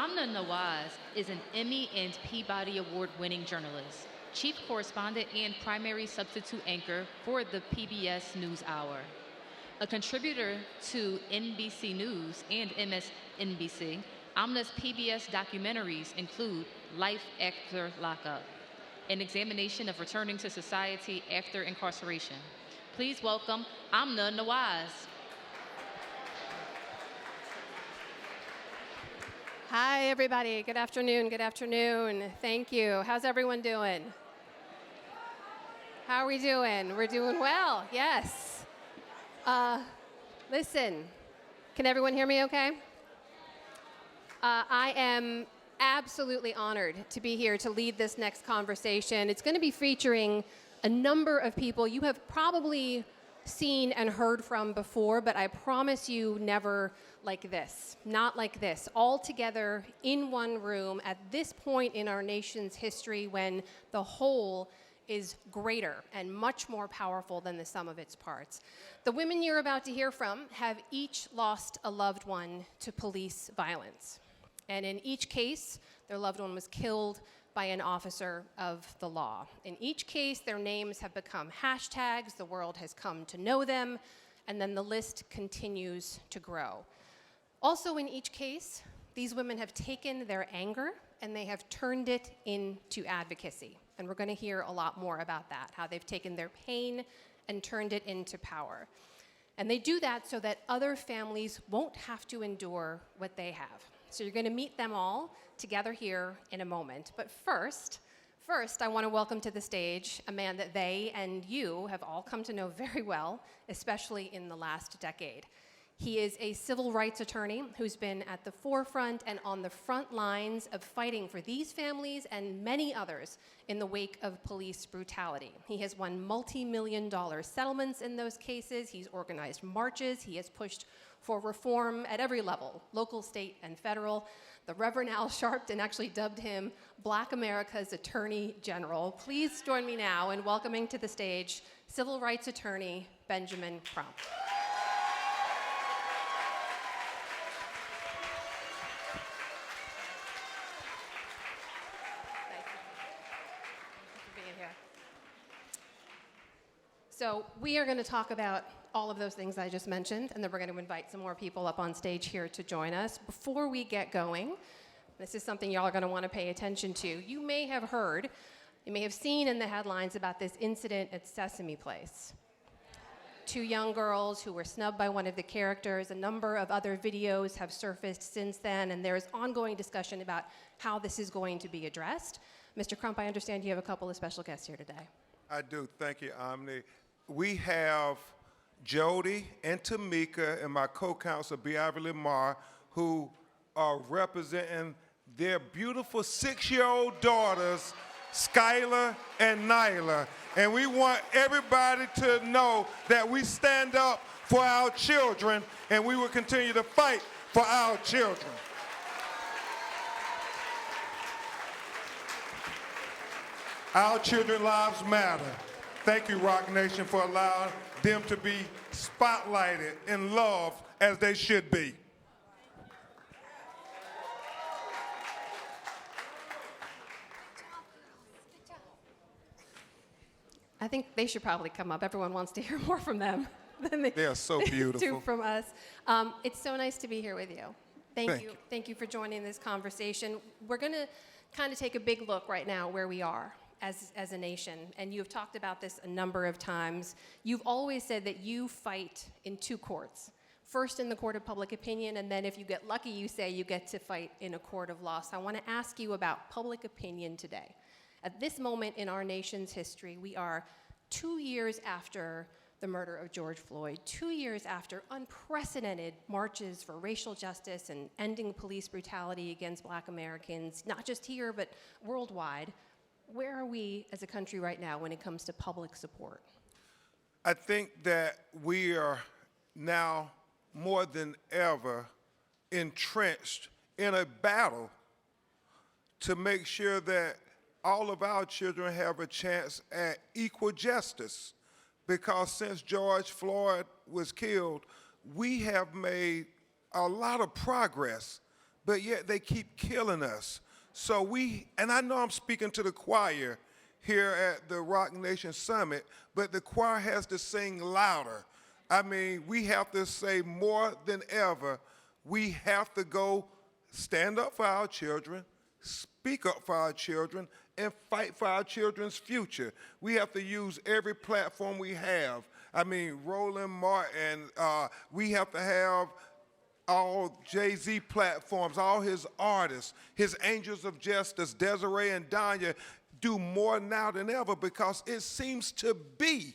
Amna Nawaz is an Emmy and Peabody Award-winning journalist, chief correspondent and primary substitute anchor for the PBS NewsHour. A contributor to NBC News and Msnbc, Amna's PBS documentaries include Life After Lockup, an examination of returning to society after incarceration. Please welcome Amna Nawaz. Hi, everybody. Good afternoon. Good afternoon. Thank you. How's everyone doing? How are we doing? We're doing well. Yes. Listen, can everyone hear me okay? I am absolutely honored to be here to lead this next conversation. It's going to be featuring a number of people you have probably seen and heard from before, but I promise you never like this, not like this, all together in one room at this point in our nation's history when the whole is greater and much more powerful than the sum of its parts. The women you're about to hear from have each lost a loved one to police violence. And in each case, their loved one was killed by an officer of the law. In each case, their names have become hashtags, the world has come to know them, and then the list continues to grow. Also in each case, these women have taken their anger and they have turned it into advocacy. And we're going to hear a lot more about that, how they've taken their pain and turned it into power. And they do that so that other families won't have to endure what they have. So you're going to meet them all together here in a moment. But first, I want to welcome to the stage a man that they and you have all come to know very well, especially in the last decade. He is a civil rights attorney who's been at the forefront and on the front lines of fighting for these families and many others in the wake of police brutality. He has won multi-million-dollar settlements in those cases. He's organized marches. He has pushed for reform at every level, local, state, and federal. The Reverend Al Sharpton actually dubbed him Black America's Attorney General. Please join me now in welcoming to the stage civil rights attorney Benjamin Croft. So we are going to talk about all of those things I just mentioned, and then we're going to invite some more people up on stage here to join us. Before we get going, this is something y'all are going to want to pay attention to. You may have heard, you may have seen in the headlines about this incident at Sesame Place. 2 young girls who were snubbed by one of the characters. A number of other videos have surfaced since then, and there is ongoing discussion about how this is going to be addressed. Mr. Crump, I understand you have a couple of special guests here today. I do. Thank you, Omni. We have Jody and Tamika and my co-counsel, Beverly Marr, who are representing their beautiful 6-year-old daughters, Skylar and Nyla. And we want everybody to know that we stand up for our children, and we will continue to fight for our children. Our children's lives matter. Thank you, Rock Nation, for allowing them to be spotlighted and loved as they should be. I think they should probably come up. Everyone wants to hear more from them than they are so beautiful. do from us. It's so nice to be here with you. Thank you. Thank you for joining this conversation. We're going to kind of take a big look right now where we are as a nation, and you've talked about this a number of times. You've always said that you fight in 2 courts. First in the court of public opinion, and then if you get lucky, you say you get to fight in a court of law. So I want to ask you about public opinion today. At this moment in our nation's history, we are 2 years after the murder of George Floyd, 2 years after unprecedented marches for racial justice and ending police brutality against Black Americans, not just here, but worldwide. Where are we as a country right now when it comes to public support? I think that we are now more than ever entrenched in a battle to make sure that all of our children have a chance at equal justice. Because since George Floyd was killed, we have made a lot of progress, but yet they keep killing us. So and I know I'm speaking to the choir here at the Rock Nation Summit, but the choir has to sing louder. I mean, we have to say more than ever, we have to go stand up for our children, speak up for our children, and fight for our children's future. We have to use every platform we have. I mean, Roland Martin, we have to have all Jay-Z platforms, all his artists, his Angels of Justice, Desiree and Danya, do more now than ever, because it seems to be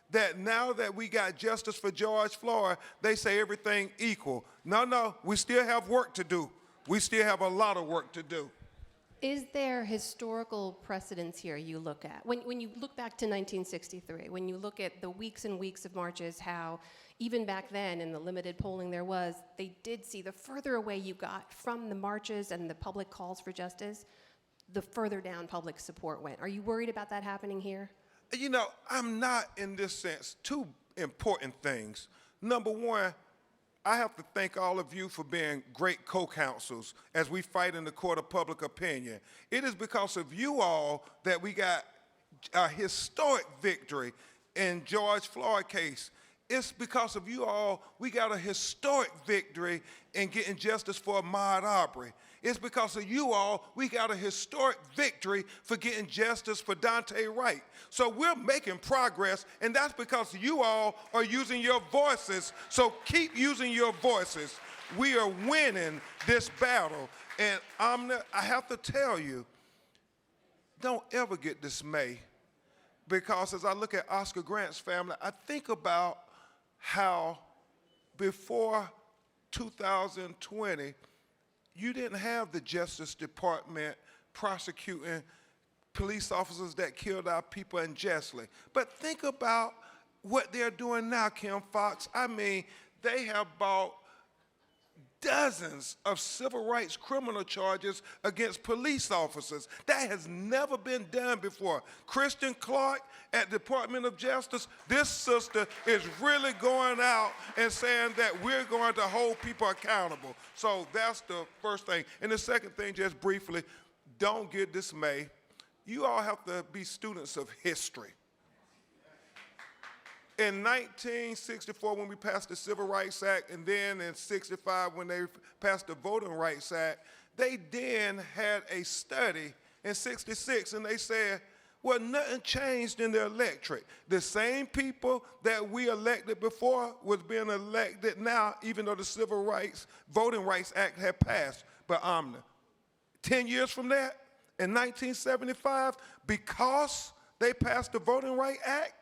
that now that we got justice for George Floyd, they say everything equal. No, we still have work to do. We still have a lot of work to do. Is there historical precedence here you look at? When you look back to 1963, when you look at the weeks and weeks of marches, how even back then in the limited polling there was, they did see the further away you got from the marches and the public calls for justice, the further down public support went. Are you worried about that happening here? You know, I'm not in this sense. Two important things. Number one, I have to thank all of you for being great co-counsels as we fight in the court of public opinion. It is because of you all that we got a historic victory in George Floyd case. It's because of you all we got a historic victory in getting justice for Ahmaud Arbery. It's because of you all we got a historic victory for getting justice for Dante Wright. So we're making progress, and that's because you all are using your voices. So keep using your voices. We are winning this battle. And I have to tell you, don't ever get dismayed, because as I look at Oscar Grant's family, I think about how before 2020, you didn't have the Justice Department prosecuting police officers that killed our people unjustly. But think about what they're doing now, Kim Fox. I mean, they have brought dozens of civil rights criminal charges against police officers. That has never been done before. Kristen Clark at Department of Justice, this sister is really going out and saying that we're going to hold people accountable. So that's the first thing. And the second thing, just briefly, don't get dismayed. You all have to be students of history. In 1964, when we passed the Civil Rights Act, and then in 65, when they passed the Voting Rights Act, they then had a study in 66, and they said, well, nothing changed in the electorate. The same people that we elected before was being elected now, even though the Civil Rights, Voting Rights Act had passed. But 10 years from that, in 1975, because they passed the Voting Rights Act,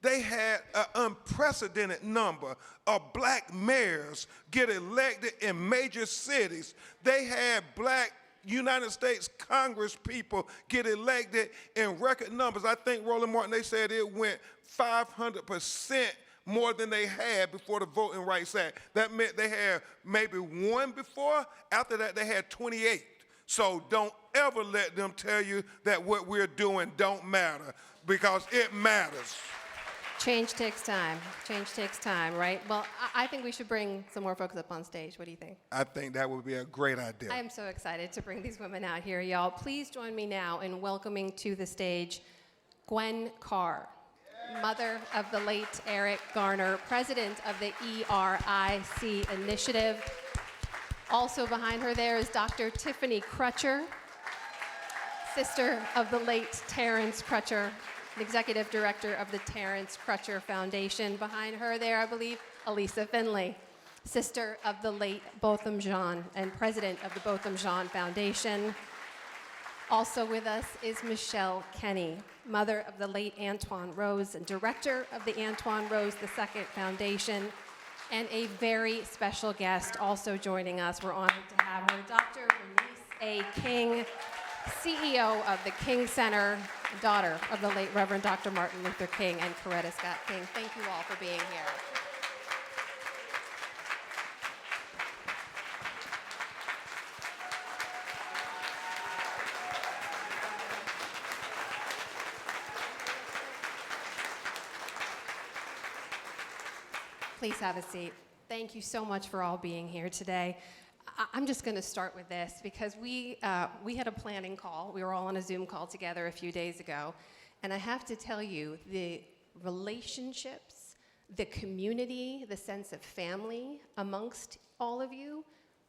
they had an unprecedented number of black mayors get elected in major cities. They had black United States Congress people get elected in record numbers. I think, Roland Martin, they said it went 500% more than they had before the Voting Rights Act. That meant they had maybe one before. After that, they had 28. So don't ever let them tell you that what we're doing don't matter, because it matters. Change takes time. Change takes time, right? Well, I think we should bring some more folks up on stage. What do you think? I think that would be a great idea. I am so excited to bring these women out here, y'all. Please join me now in welcoming to the stage Gwen Carr, mother of the late Eric Garner, president of the ERIC initiative. Also behind her there is Dr. Tiffany Crutcher, sister of the late Terrence Crutcher, the executive director of the Terrence Crutcher Foundation. Behind her there, I believe, Elisa Finley, sister of the late Botham Jean and president of the Botham Jean Foundation. Also with us is Michelle Kenny, mother of the late Antoine Rose and director of the Antoine Rose II Foundation, and a very special guest also joining us. We're honored to have her, Dr. Bernice A. King, CEO of the King Center, daughter of the late Reverend Dr. Martin Luther King and Coretta Scott King. Thank you all for being here. Please have a seat. Thank you so much for all being here today. I'm just going to start with this because we had a planning call. We were all on a Zoom call together a few days ago. And I have to tell you, the relationships, the community, the sense of family amongst all of you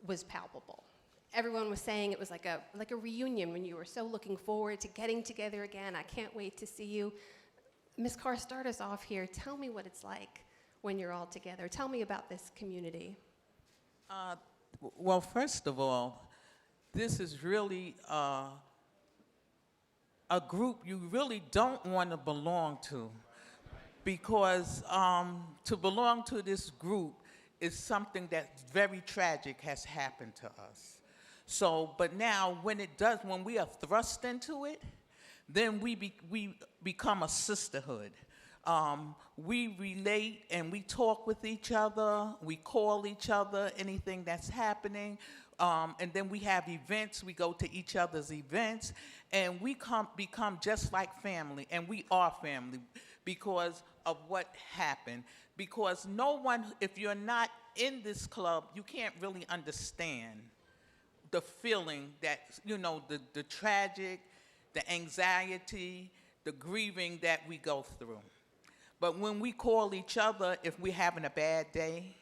was palpable. Everyone was saying it was like a reunion when you were so looking forward to getting together again. I can't wait to see you. Ms. Carr, start us off here. Tell me what it's like when you're all together. Tell me about this community. Well, first of all, this is really a group you really don't want to belong to, because to belong to this group is something that's very tragic has happened to us. So, but now when we are thrust into it, then we become a sisterhood. We relate and we talk with each other, we call each other, anything that's happening, and then we have events, we go to each other's events, and we become just like family, and we are family because of what happened. Because no one, if you're not in this club, you can't really understand the feeling that, the tragic, the anxiety, the grieving that we go through. But when we call each other, if we're having a bad day,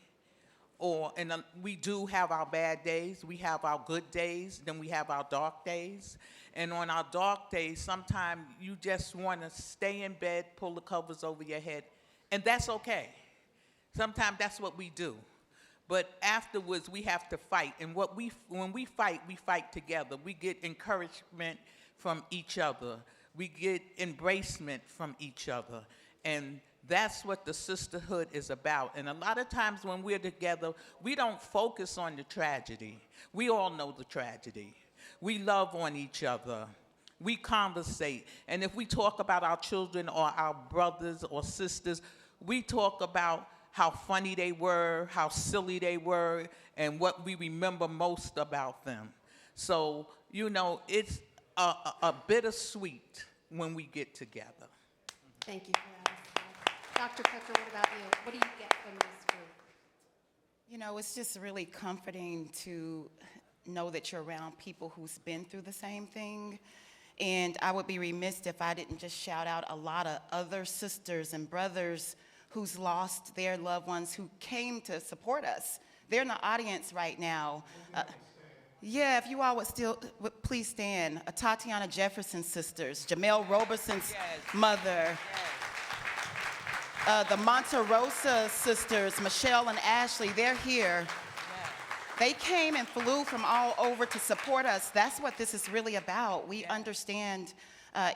we do have our bad days, we have our good days, then we have our dark days. And on our dark days, sometimes you just want to stay in bed, pull the covers over your head, and that's okay. Sometimes that's what we do. But afterwards, we have to fight. And when we fight together. We get encouragement from each other. We get embracement from each other. And that's what the sisterhood is about. And a lot of times when we're together, we don't focus on the tragedy. We all know the tragedy. We love on each other. We conversate. And if we talk about our children or our brothers or sisters, we talk about how funny they were, how silly they were, and what we remember most about them. So, it's a bittersweet when we get together. Thank you for that. Dr. Pecker, what about you? What do you get from this group? It's just really comforting to know that you're around people who's been through the same thing. And I would be remiss if I didn't just shout out a lot of other sisters and brothers who's lost their loved ones who came to support us. They're in the audience right now. Yeah, if you all would please stand. Tatiana Jefferson's sisters, Jamel Roberson's mother, the Monterosa sisters, Michelle and Ashley, they're here. They came and flew from all over to support us. That's what this is really about. We understand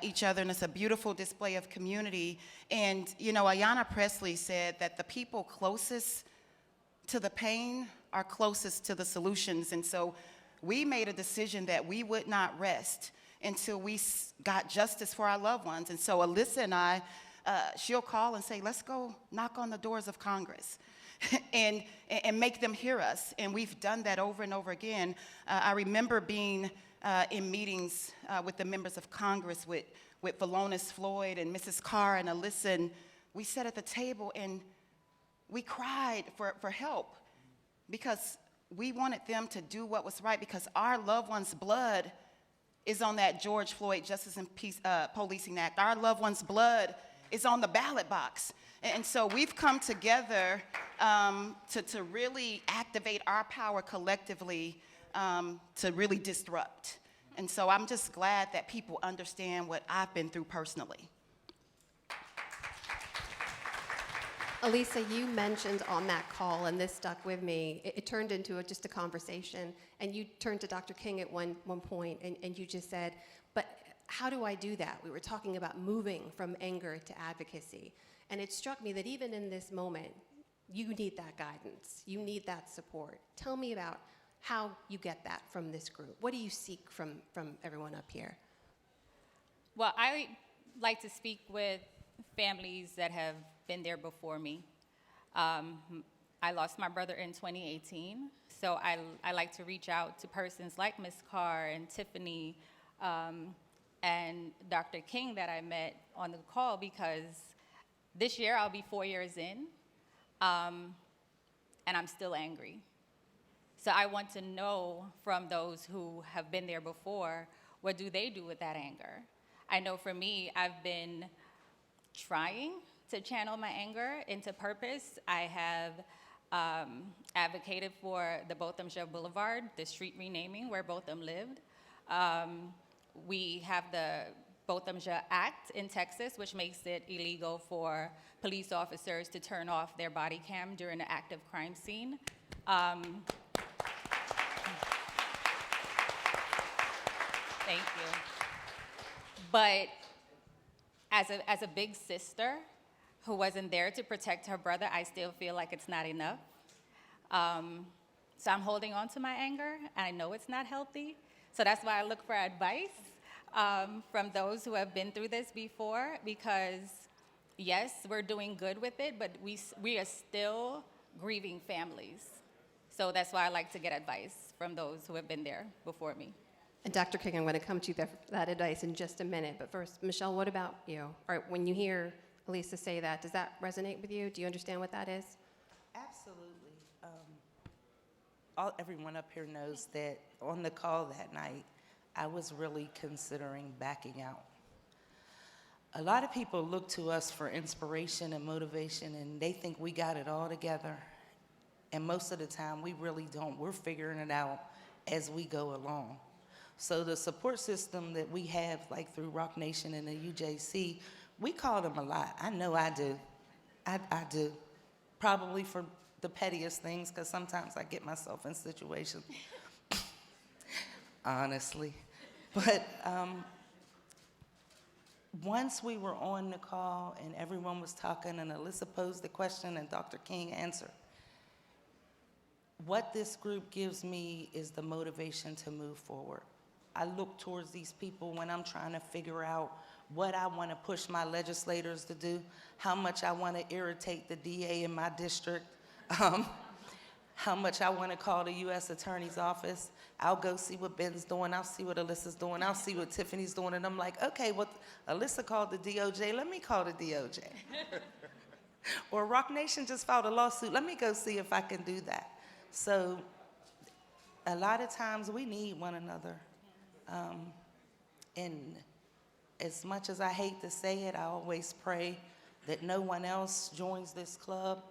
each other, and it's a beautiful display of community. And, Ayanna Pressley said that the people closest to the pain are closest to the solutions. And so we made a decision that we would not rest until we got justice for our loved ones. And so Alyssa and I, she'll call and say, let's go knock on the doors of Congress and make them hear us. And we've done that over and over again. I remember being in meetings with the members of Congress with Valonis Floyd and Mrs. Carr and Alyssa, and we sat at the table and we cried for help because we wanted them to do what was right, because our loved ones' blood is on that George Floyd Justice and Peace Policing Act. Our loved ones' blood is on the ballot box. And so we've come together to really activate our power collectively to really disrupt. And so I'm just glad that people understand what I've been through personally. Elisa, you mentioned on that call, and this stuck with me, it turned into just a conversation, and you turned to Dr. King at one point, and you just said, but how do I do that? We were talking about moving from anger to advocacy, and it struck me that even in this moment, you need that guidance, you need that support. Tell me about how you get that from this group. What do you seek from everyone up here? Well, I like to speak with families that have been there before me. I lost my brother in 2018, so I like to reach out to persons like Ms. Carr and Tiffany and Dr. King that I met on the call, because this year I'll be 4 years in, and I'm still angry. So I want to know from those who have been there before, what do they do with that anger? I know for me, I've been trying to channel my anger into purpose. I have advocated for the Bothamja Boulevard, the street renaming where Botham lived. We have the Bothamja Act in Texas, which makes it illegal for police officers to turn off their body cam during an active crime scene. Thank you. But as a big sister who wasn't there to protect her brother, I still feel like it's not enough. So I'm holding on to my anger, and I know it's not healthy. So that's why I look for advice from those who have been through this before, because yes, we're doing good with it, but we are still grieving families. So that's why I like to get advice from those who have been there before me. And Dr. King, I'm going to come to you for that advice in just a minute. But first, Michelle, what about you? Or when you hear Elisa say that, does that resonate with you? Do you understand what that is? Absolutely. Everyone up here knows that on the call that night, I was really considering backing out. A lot of people look to us for inspiration and motivation, and they think we got it all together. And most of the time, we really don't. We're figuring it out as we go along. So the support system that we have, like through Rock Nation and the UJC, we call them a lot. I know I do. I do. Probably for the pettiest things, because sometimes I get myself in situations, honestly. But once we were on the call and everyone was talking and Alyssa posed the question and Dr. King answered, what this group gives me is the motivation to move forward. I look towards these people when I'm trying to figure out what I want to push my legislators to do, how much I want to irritate the DA in my district, how much I want to call the U.S. Attorney's Office. I'll go see what Ben's doing. I'll see what Alyssa's doing. I'll see what Tiffany's doing. And I'm like, okay, well, Alyssa called the DOJ. Let me call the DOJ. Or Rock Nation just filed a lawsuit. Let me go see if I can do that. So a lot of times we need one another. And as much as I hate to say it, I always pray that no one else joins this club.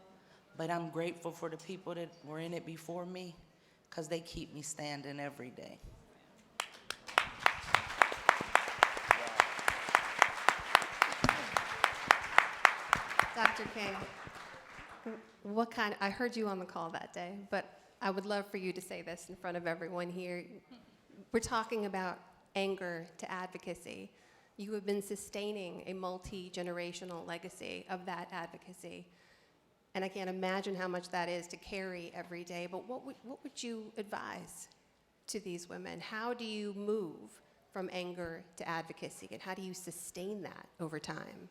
But I'm grateful for the people that were in it before me, because they keep me standing every day. Dr. King, I heard you on the call that day, but I would love for you to say this in front of everyone here. We're talking about anger to advocacy. You have been sustaining a multi-generational legacy of that advocacy. And I can't imagine how much that is to carry every day, but what would you advise to these women? How do you move from anger to advocacy, and how do you sustain that over time?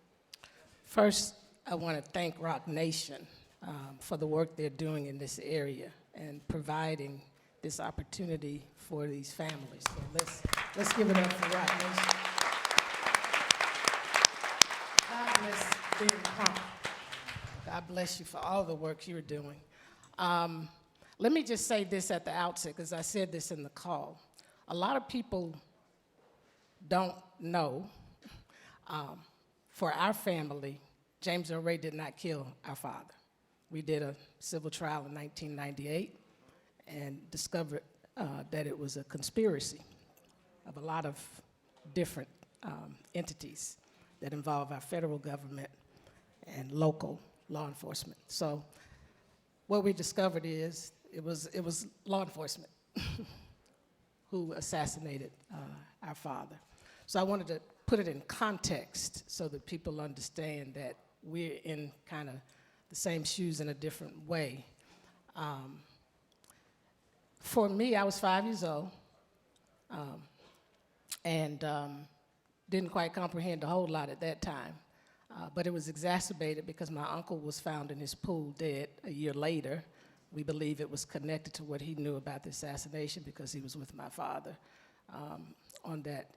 First, I want to thank Rock Nation for the work they're doing in this area and providing this opportunity for these families. So let's give it up for Rock Nation. God bless Ben Crump. God bless you for all the work you're doing. Let me just say this at the outset, because I said this in the call. A lot of people don't know, for our family, James Earl Ray did not kill our father. We did a civil trial in 1998 and discovered that it was a conspiracy of a lot of different entities that involve our federal government and local law enforcement. So what we discovered is it was law enforcement who assassinated our father. So I wanted to put it in context so that people understand that we're in kind of the same shoes in a different way. For me, I was 5 years old and didn't quite comprehend a whole lot at that time. But it was exacerbated because my uncle was found in his pool dead a year later. We believe it was connected to what he knew about the assassination because he was with my father on that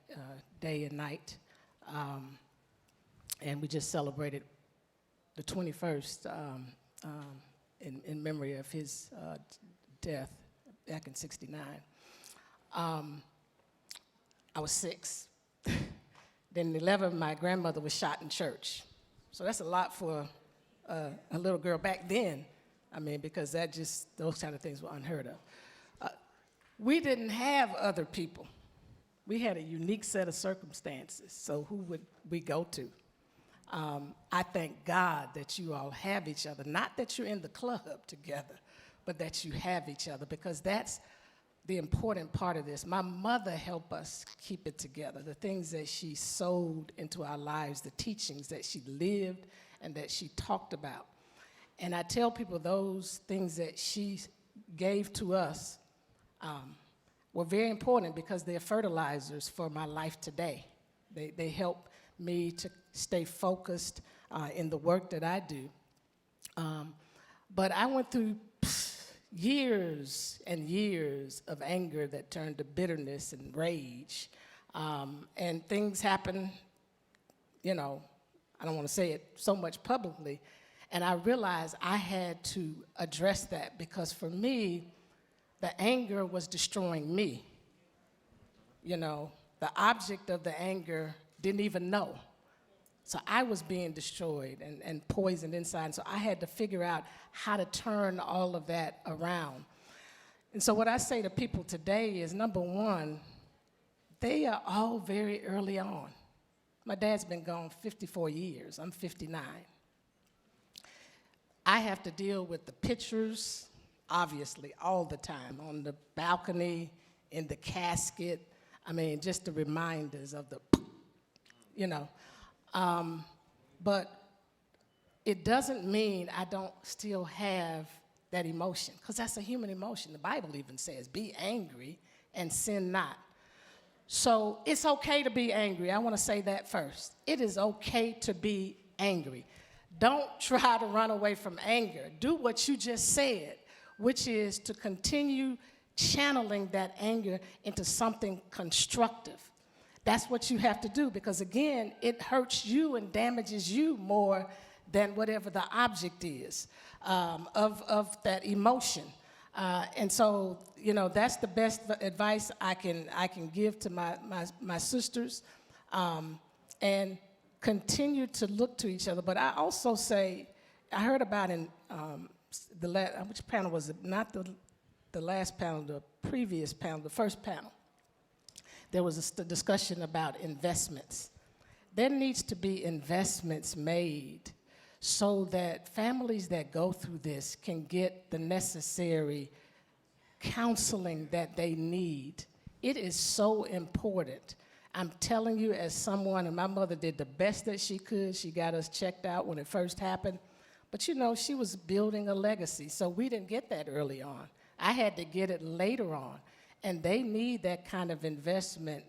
day and night. And we just celebrated the 21st in memory of his death back in '69. I was 6. Then at 11, my grandmother was shot in church. So that's a lot for a little girl back then. I mean, because those kind of things were unheard of. We didn't have other people. We had a unique set of circumstances, so who would we go to? I thank God that you all have each other, not that you're in the club together, but that you have each other, because that's the important part of this. My mother helped us keep it together, the things that she sowed into our lives, the teachings that she lived and that she talked about. And I tell people those things that she gave to us were very important because they're fertilizers for my life today. They help me to stay focused in the work that I do. But I went through years and years of anger that turned to bitterness and rage. And things happen, I don't want to say it so much publicly, and I realized I had to address that because for me, the anger was destroying me. The object of the anger didn't even know. So I was being destroyed and poisoned inside. And so I had to figure out how to turn all of that around. And so what I say to people today is, number one, they are all very early on. My dad's been gone 54 years. I'm 59. I have to deal with the pictures, obviously, all the time, on the balcony, in the casket. I mean, just the reminders of the, but it doesn't mean I don't still have that emotion, because that's a human emotion. The Bible even says, be angry and sin not. So it's okay to be angry. I want to say that first. It is okay to be angry. Don't try to run away from anger. Do what you just said, which is to continue channeling that anger into something constructive. That's what you have to do, because again, it hurts you and damages you more than whatever the object is of that emotion. And so, that's the best advice I can give to my sisters, and continue to look to each other. But I also say, I heard about in which panel was it? Not the last panel, the previous panel, the first panel. There was a discussion about investments. There needs to be investments made so that families that go through this can get the necessary counseling that they need. It is so important. I'm telling you, as someone, and my mother did the best that she could. She got us checked out when it first happened. But she was building a legacy, so we didn't get that early on. I had to get it later on. And they need that kind of investment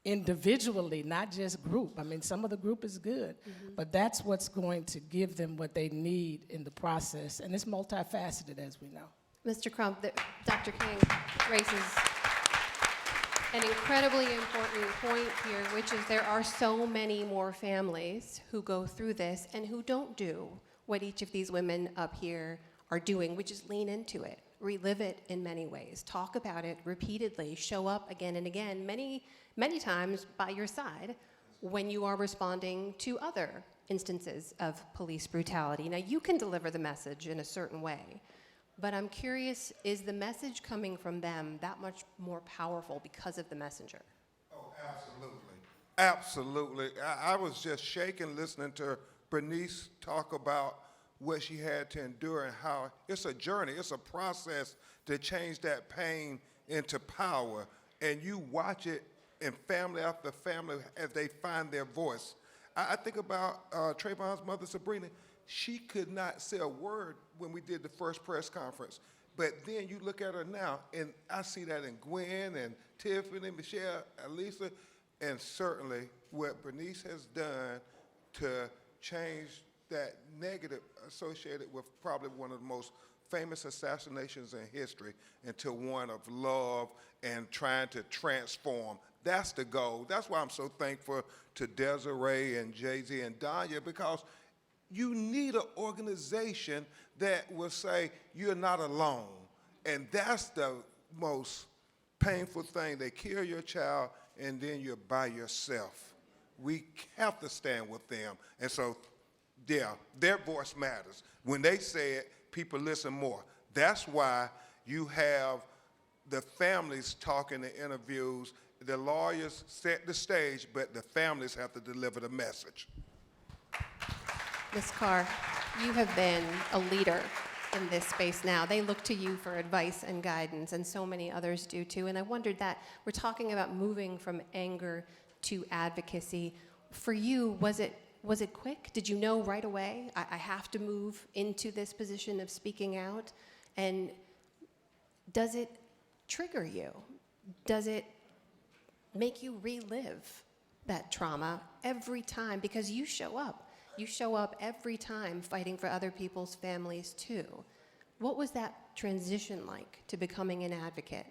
individually, not just group. I mean, some of the group is good, but that's what's going to give them what they need in the process. And it's multifaceted, as we know. Mr. Croft, Dr. King raises an incredibly important point here, which is there are so many more families who go through this and who don't do what each of these women up here are doing, which is lean into it. Relive it in many ways. Talk about it repeatedly. Show up again and again, many, many times by your side when you are responding to other instances of police brutality. Now, you can deliver the message in a certain way, but I'm curious, is the message coming from them that much more powerful because of the messenger? Oh, absolutely. Absolutely. I was just shaking listening to Bernice talk about what she had to endure and how it's a journey, it's a process to change that pain into power. And you watch it in family after family as they find their voice. I think about Trayvon's mother, Sabrina. She could not say a word when we did the first press conference. But then you look at her now, and I see that in Gwen and Tiffany, Michelle, Elisa, and certainly what Bernice has done to change that negative associated with probably one of the most famous assassinations in history into one of love and trying to transform. That's the goal. That's why I'm so thankful to Desiree and Jay-Z and Danya, because you need an organization that will say you're not alone. And that's the most painful thing. They kill your child, and then you're by yourself. We have to stand with them. And so, yeah, their voice matters. When they say it, people listen more. That's why you have the families talking in interviews. The lawyers set the stage, but the families have to deliver the message. Ms. Carr, you have been a leader in this space now. They look to you for advice and guidance, and so many others do too. And I wondered that we're talking about moving from anger to advocacy. For you, was it quick? Did you know right away, I have to move into this position of speaking out? And does it trigger you? Does it make you relive that trauma every time? Because you show up. You show up every time fighting for other people's families too. What was that transition like to becoming an advocate?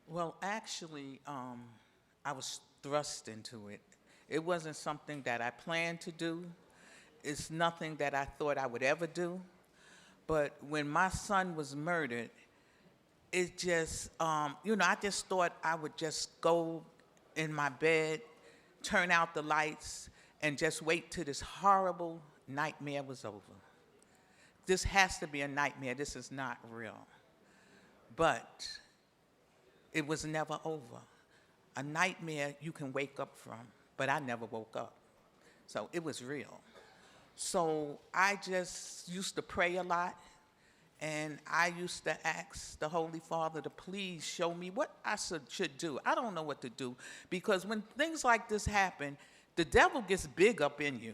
Well, actually, I was thrust into it. It wasn't something that I planned to do. It's nothing that I thought I would ever do. But when my son was murdered, it just, I just thought I would just go in my bed, turn out the lights, and just wait till this horrible nightmare was over. This has to be a nightmare. This is not real. But it was never over. A nightmare you can wake up from, but I never woke up. So it was real. So I just used to pray a lot, and I used to ask the Holy Father to please show me what I should do. I don't know what to do, because when things like this happen, the devil gets big up in you.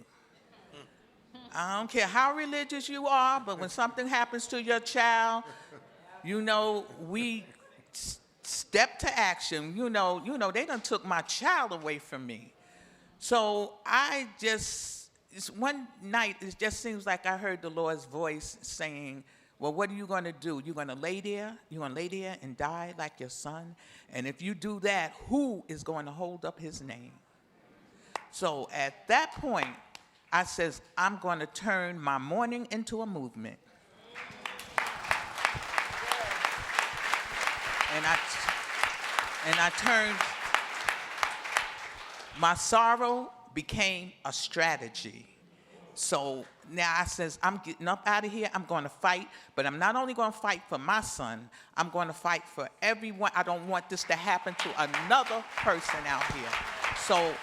I don't care how religious you are, but when something happens to your child, we step to action. They done took my child away from me. So one night, it just seems like I heard the Lord's voice saying, well, what are you going to do? You're going to lay there? You're going to lay there and die like your son? And if you do that, who is going to hold up his name? So at that point, I says, I'm going to turn my mourning into a movement. And I turned, my sorrow became a strategy. So now I says, I'm getting up out of here, I'm going to fight, but I'm not only going to fight for my son, I'm going to fight for everyone. I don't want this to happen to another person out here. So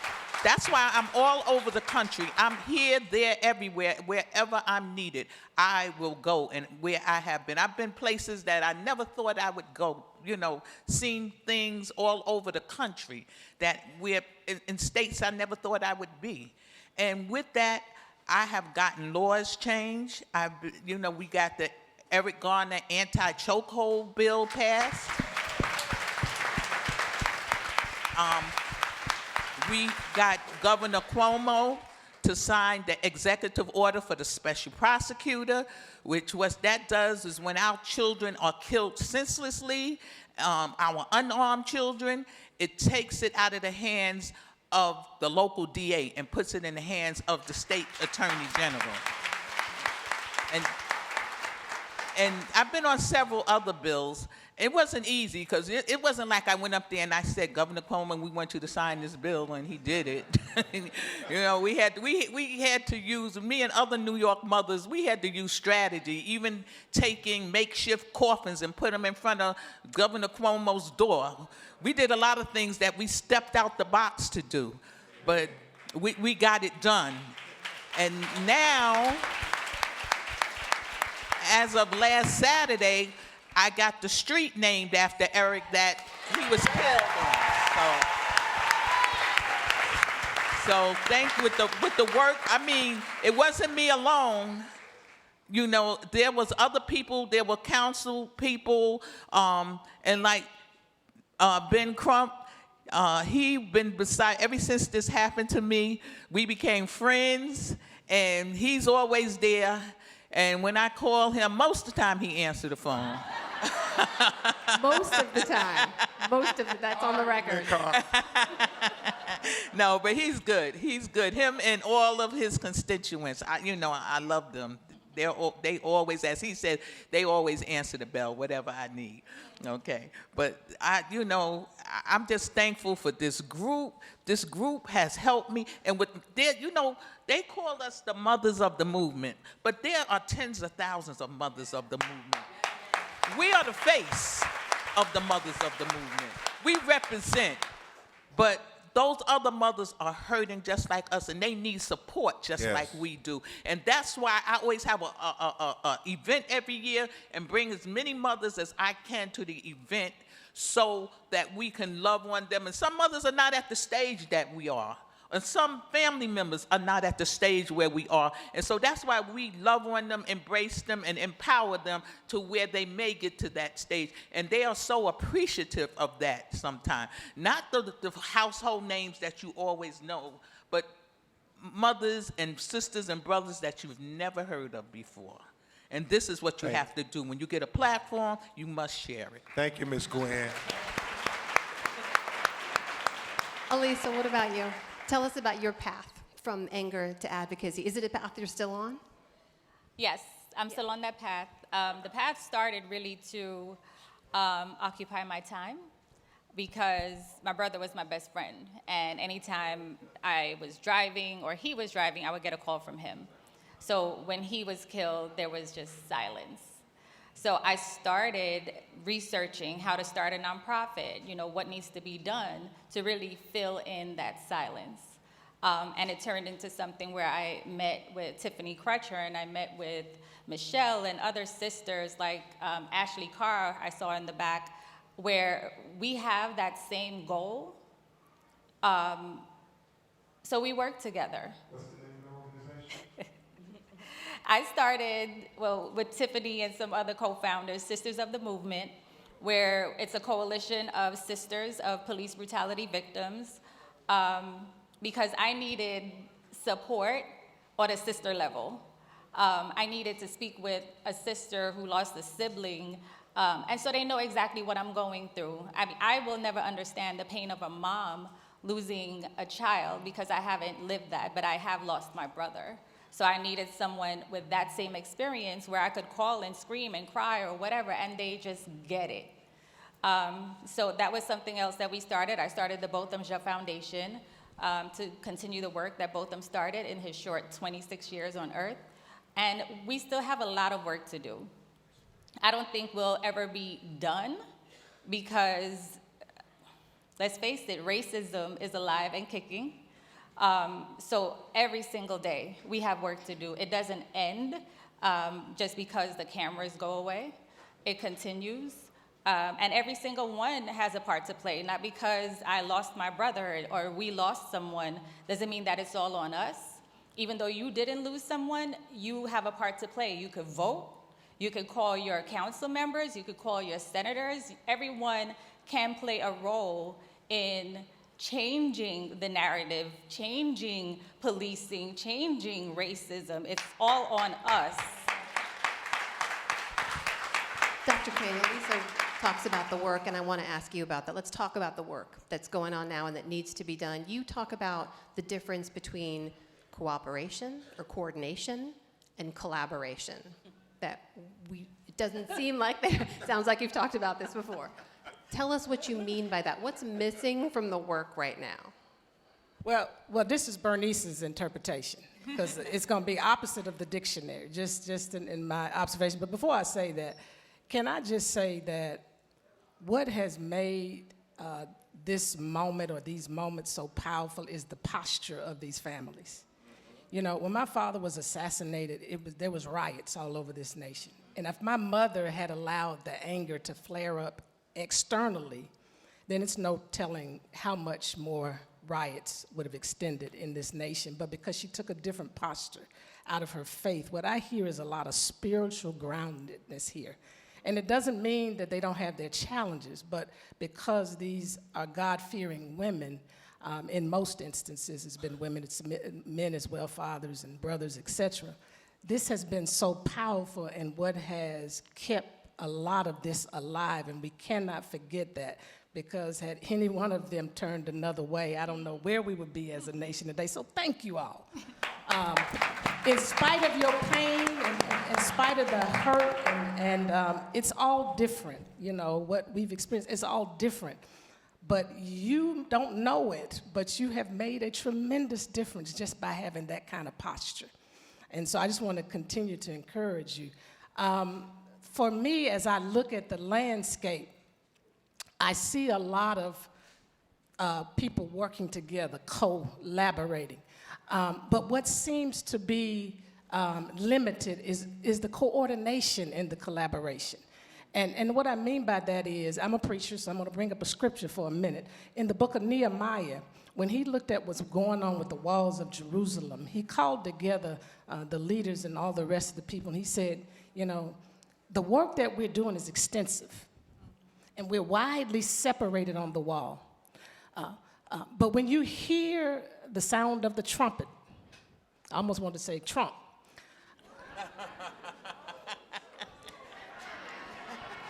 that's why I'm all over the country. I'm here, there, everywhere. Wherever I'm needed, I will go. And where I have been, I've been places that I never thought I would go, seen things all over the country that in states I never thought I would be. And with that, I have gotten laws changed. We got the Eric Garner anti-chokehold bill passed. We got Governor Cuomo to sign the executive order for the special prosecutor, which what that does is when our children are killed senselessly, our unarmed children, it takes it out of the hands of the local DA and puts it in the hands of the state attorney general. And I've been on several other bills. It wasn't easy, because it wasn't like I went up there and I said, Governor Coleman, we want you to sign this bill, and he did it. We had to use, me and other New York mothers, we had to use strategy, even taking makeshift coffins and put them in front of Governor Cuomo's door. We did a lot of things that we stepped out the box to do, but we got it done. And now, as of last Saturday, I got the street named after Eric that he was killed on. So thank you with the work. I mean, it wasn't me alone. There was other people. There were council people, and like Ben Crump. He been beside ever since this happened to me. We became friends, and he's always there. And when I call him, most of the time he answers the phone. Most of the time. That's on the record. No, but he's good. He's good. Him and all of his constituents. I love them. They always, as he said, they always answer the bell, whatever I need. Okay, but I'm just thankful for this group. This group has helped me, and they call us the mothers of the movement, but there are tens of thousands of mothers of the movement. We are the face of the mothers of the movement. We represent, but those other mothers are hurting just like us, and they need support just like we do. And that's why I always have a event every year and bring as many mothers as I can to the event so that we can love on them. And some mothers are not at the stage that we are. And some family members are not at the stage where we are. And so that's why we love on them, embrace them, and empower them to where they may get to that stage. And they are so appreciative of that sometimes. Not the household names that you always know, but mothers and sisters and brothers that you've never heard of before. And this is what you have to do. When you get a platform, you must share it. Thank you, Ms. Gwen. Alisa, what about you? Tell us about your path from anger to advocacy. Is it a path you're still on? Yes, I'm still on that path. The path started really to occupy my time because my brother was my best friend. And anytime I was driving or he was driving, I would get a call from him. So when he was killed, there was just silence. So I started researching how to start a nonprofit, what needs to be done to really fill in that silence. And it turned into something where I met with Tiffany Crutcher and I met with Michelle and other sisters like Ashley Carr I saw in the back, where we have that same goal. So we work together. What's the name of the organization? I started, with Tiffany and some other co-founders, Sisters of the Movement, where it's a coalition of sisters of police brutality victims, because I needed support on a sister level. I needed to speak with a sister who lost a sibling, and so they know exactly what I'm going through. I mean, I will never understand the pain of a mom losing a child because I haven't lived that, but I have lost my brother. So I needed someone with that same experience where I could call and scream and cry or whatever, and they just get it. So that was something else that we started. I started the Botham Ja Foundation to continue the work that Botham started in his short 26 years on Earth. And we still have a lot of work to do. I don't think we'll ever be done because, let's face it, racism is alive and kicking. So every single day we have work to do. It doesn't end just because the cameras go away. It continues. And every single one has a part to play. Not because I lost my brother or we lost someone doesn't mean that it's all on us. Even though you didn't lose someone, you have a part to play. You could vote. You could call your council members. You could call your senators. Everyone can play a role in changing the narrative, changing policing, changing racism. It's all on us. Dr. Kane, Lisa talks about the work, and I want to ask you about that. Let's talk about the work that's going on now and that needs to be done. You talk about the difference between cooperation or coordination and collaboration. It doesn't seem like there. Sounds like you've talked about this before. Tell us what you mean by that. What's missing from the work right now? Well, this is Bernice's interpretation, because it's going to be opposite of the dictionary, just in my observation. But before I say that, can I just say that what has made this moment or these moments so powerful is the posture of these families. When my father was assassinated, there was riots all over this nation. And if my mother had allowed the anger to flare up externally, then it's no telling how much more riots would have extended in this nation. But because she took a different posture out of her faith, what I hear is a lot of spiritual groundedness here. And it doesn't mean that they don't have their challenges, but because these are God-fearing women, in most instances it's been women, it's men as well, fathers and brothers, etc. This has been so powerful and what has kept a lot of this alive, and we cannot forget that, because had any one of them turned another way, I don't know where we would be as a nation today. So thank you all in spite of your pain and in spite of the hurt, and it's all different. You know, what we've experienced, it's all different. But you don't know it, but you have made a tremendous difference just by having that kind of posture. And so I just want to continue to encourage you. For me, as I look at the landscape, I see a lot of people working together, collaborating. But what seems to be limited is the coordination and the collaboration. And what I mean by that is, I'm a preacher, so I'm going to bring up a scripture for a minute. In the book of Nehemiah, when he looked at what's going on with the walls of Jerusalem, he called together the leaders and all the rest of the people, and he said, you know, the work that we're doing is extensive, and we're widely separated on the wall. But when you hear the sound of the trumpet, I almost want to say Trump.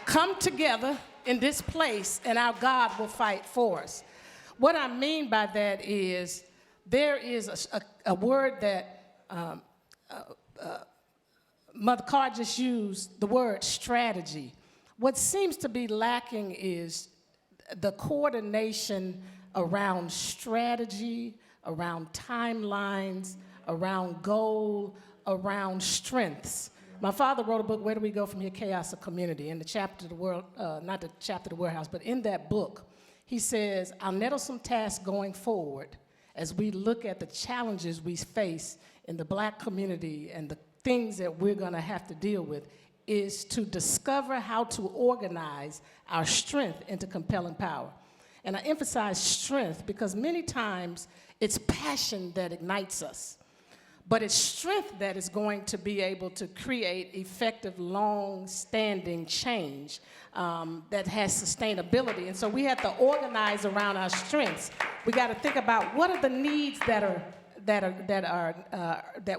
Come together in this place, and our God will fight for us. What I mean by that is there is a word that Mother Carr just used, the word strategy. What seems to be lacking is the coordination around strategy, around timelines, around goal, around strengths. My father wrote a book, Where Do We Go From Here? Chaos of Community, in the chapter, the world, not the chapter, The Warehouse, but in that book, he says, our nettlesome task going forward as we look at the challenges we face in the Black community and the things that we're gonna have to deal with is to discover how to organize our strength into compelling power. And I emphasize strength because many times it's passion that ignites us. But it's strength that is going to be able to create effective, long-standing change that has sustainability. And so we have to organize around our strengths. We got to think about what are the needs that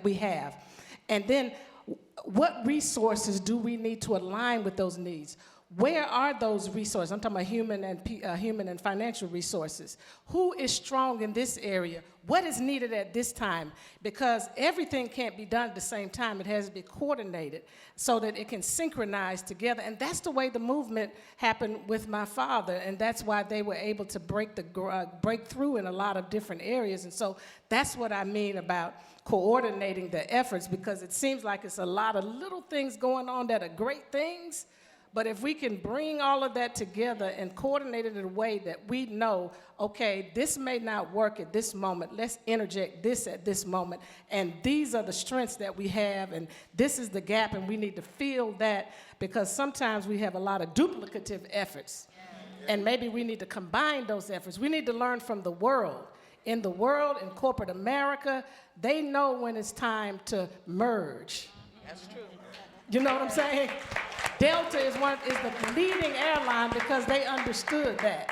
we have, and then what resources do we need to align with those needs? Where are those resources? I'm talking about human and financial resources. Who is strong in this area? What is needed at this time? Because everything can't be done at the same time. It has to be coordinated so that it can synchronize together. And that's the way the movement happened with my father. And that's why they were able to break through in a lot of different areas. And so that's what I mean about coordinating the efforts, because it seems like it's a lot of little things going on that are great things. But if we can bring all of that together and coordinate it in a way that we know, okay, this may not work at this moment, let's interject this at this moment, and these are the strengths that we have, and this is the gap, and we need to fill that, because sometimes we have a lot of duplicative efforts, and maybe we need to combine those efforts. We need to learn from the world. In the world, in corporate America, they know when it's time to merge. That's true. You know what I'm saying? Delta is the leading airline because they understood that.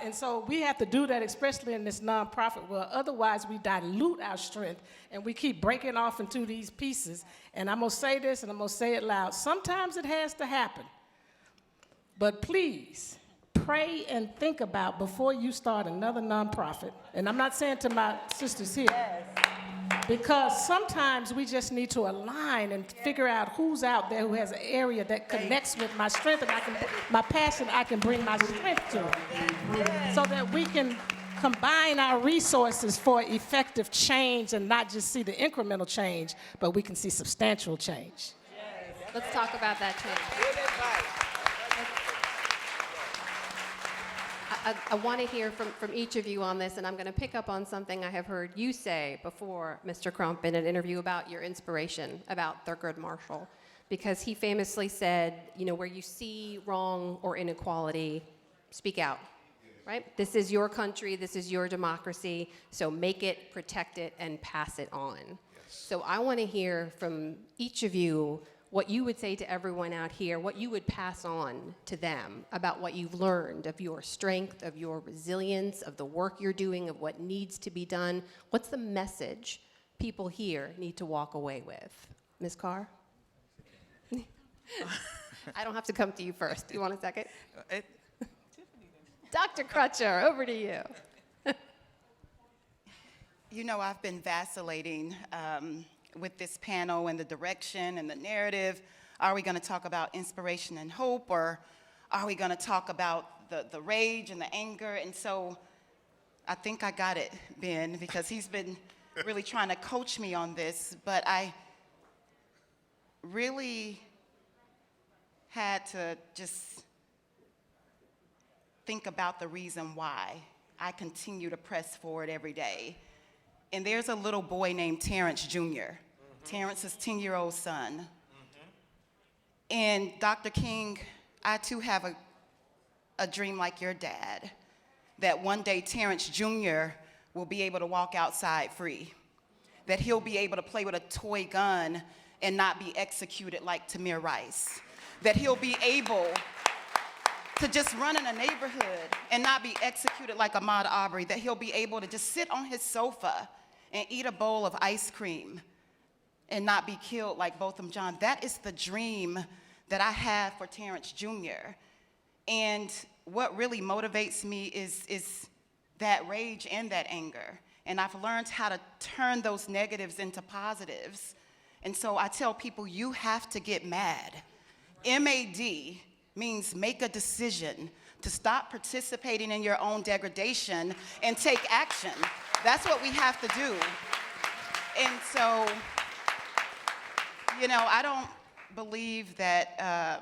And so we have to do that, especially in this nonprofit world. Otherwise, we dilute our strength and we keep breaking off into these pieces. And I'm going to say this and I'm going to say it loud. Sometimes it has to happen. But please, pray and think about before you start another nonprofit. And I'm not saying to my sisters here. Yes. Because sometimes we just need to align and figure out who's out there who has an area that connects with my strength and my passion, I can bring my strength to it. So that we can combine our resources for effective change and not just see the incremental change, but we can see substantial change. Let's talk about that change. I want to hear from each of you on this, and I'm going to pick up on something I have heard you say before, Mr. Crump, in an interview about your inspiration about Thurgood Marshall, because he famously said, you know, where you see wrong or inequality, speak out, right? This is your country, this is your democracy, so make it, protect it, and pass it on. Yes. So I want to hear from each of you what you would say to everyone out here, what you would pass on to them about what you've learned of your strength, of your resilience, of the work you're doing, of what needs to be done. What's the message people here need to walk away with? Ms. Carr? I don't have to come to you first. Do you want a second? Dr. Crutcher, over to you. You know, I've been vacillating with this panel and the direction and the narrative. Are we going to talk about inspiration and hope, or are we going to talk about the rage and the anger? And so I think I got it, Ben, because he's been really trying to coach me on this, but I really had to just think about the reason why I continue to press forward every day. And there's a little boy named Terrence Jr. Terrence's 10-year-old son. And Dr. King, I too have a dream like your dad, that one day Terrence Jr. will be able to walk outside free, that he'll be able to play with a toy gun and not be executed like Tamir Rice, that he'll be able to just run in a neighborhood and not be executed like Ahmaud Arbery, that he'll be able to just sit on his sofa and eat a bowl of ice cream and not be killed like Botham Jean. That is the dream that I have for Terrence Jr. And what really motivates me is that rage and that anger. And I've learned how to turn those negatives into positives. And so I tell people, you have to get mad. MAD means make a decision to stop participating in your own degradation and take action. That's what we have to do. And so, you know, I don't believe that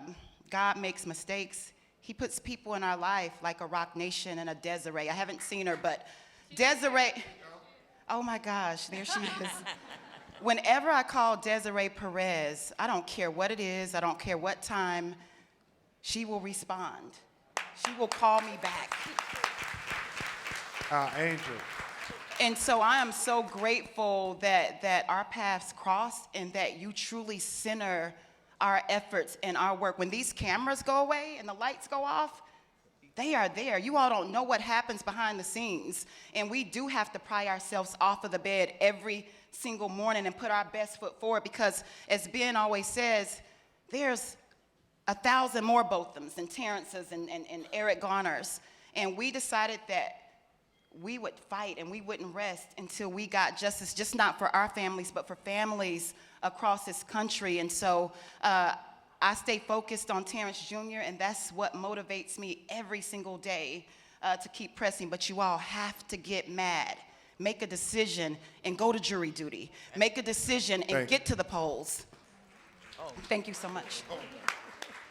God makes mistakes. He puts people in our life like a Rock Nation and a Desiree. I haven't seen her, but Desiree, oh my gosh, there she is. Whenever I call Desiree Perez, I don't care what it is, I don't care what time, she will respond. She will call me back. Our angel. And so I am so grateful that our paths crossed and that you truly center our efforts and our work. When these cameras go away and the lights go off, they are there. You all don't know what happens behind the scenes. And we do have to pry ourselves off of the bed every single morning and put our best foot forward, because as Ben always says, there's 1,000 more Bothams and Terrences and Eric Garners. And we decided that we would fight and we wouldn't rest until we got justice, just not for our families, but for families across this country. And so I stay focused on Terrence Jr., and that's what motivates me every single day to keep pressing. But you all have to get mad. Make a decision and go to jury duty. Make a decision and get to the polls. Thank you so much.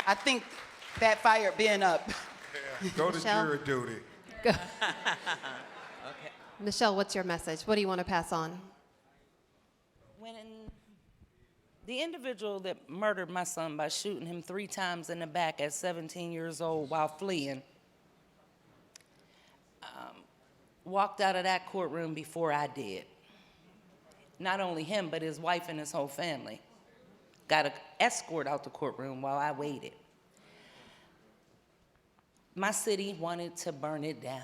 I think that fired Ben up. Yeah, go to jury duty. Go. Michelle, what's your message? What do you want to pass on? When the individual that murdered my son by shooting him 3 times in the back at 17 years old while fleeing walked out of that courtroom before I did. Not only him, but his wife and his whole family. Got an escort out the courtroom while I waited. My city wanted to burn it down.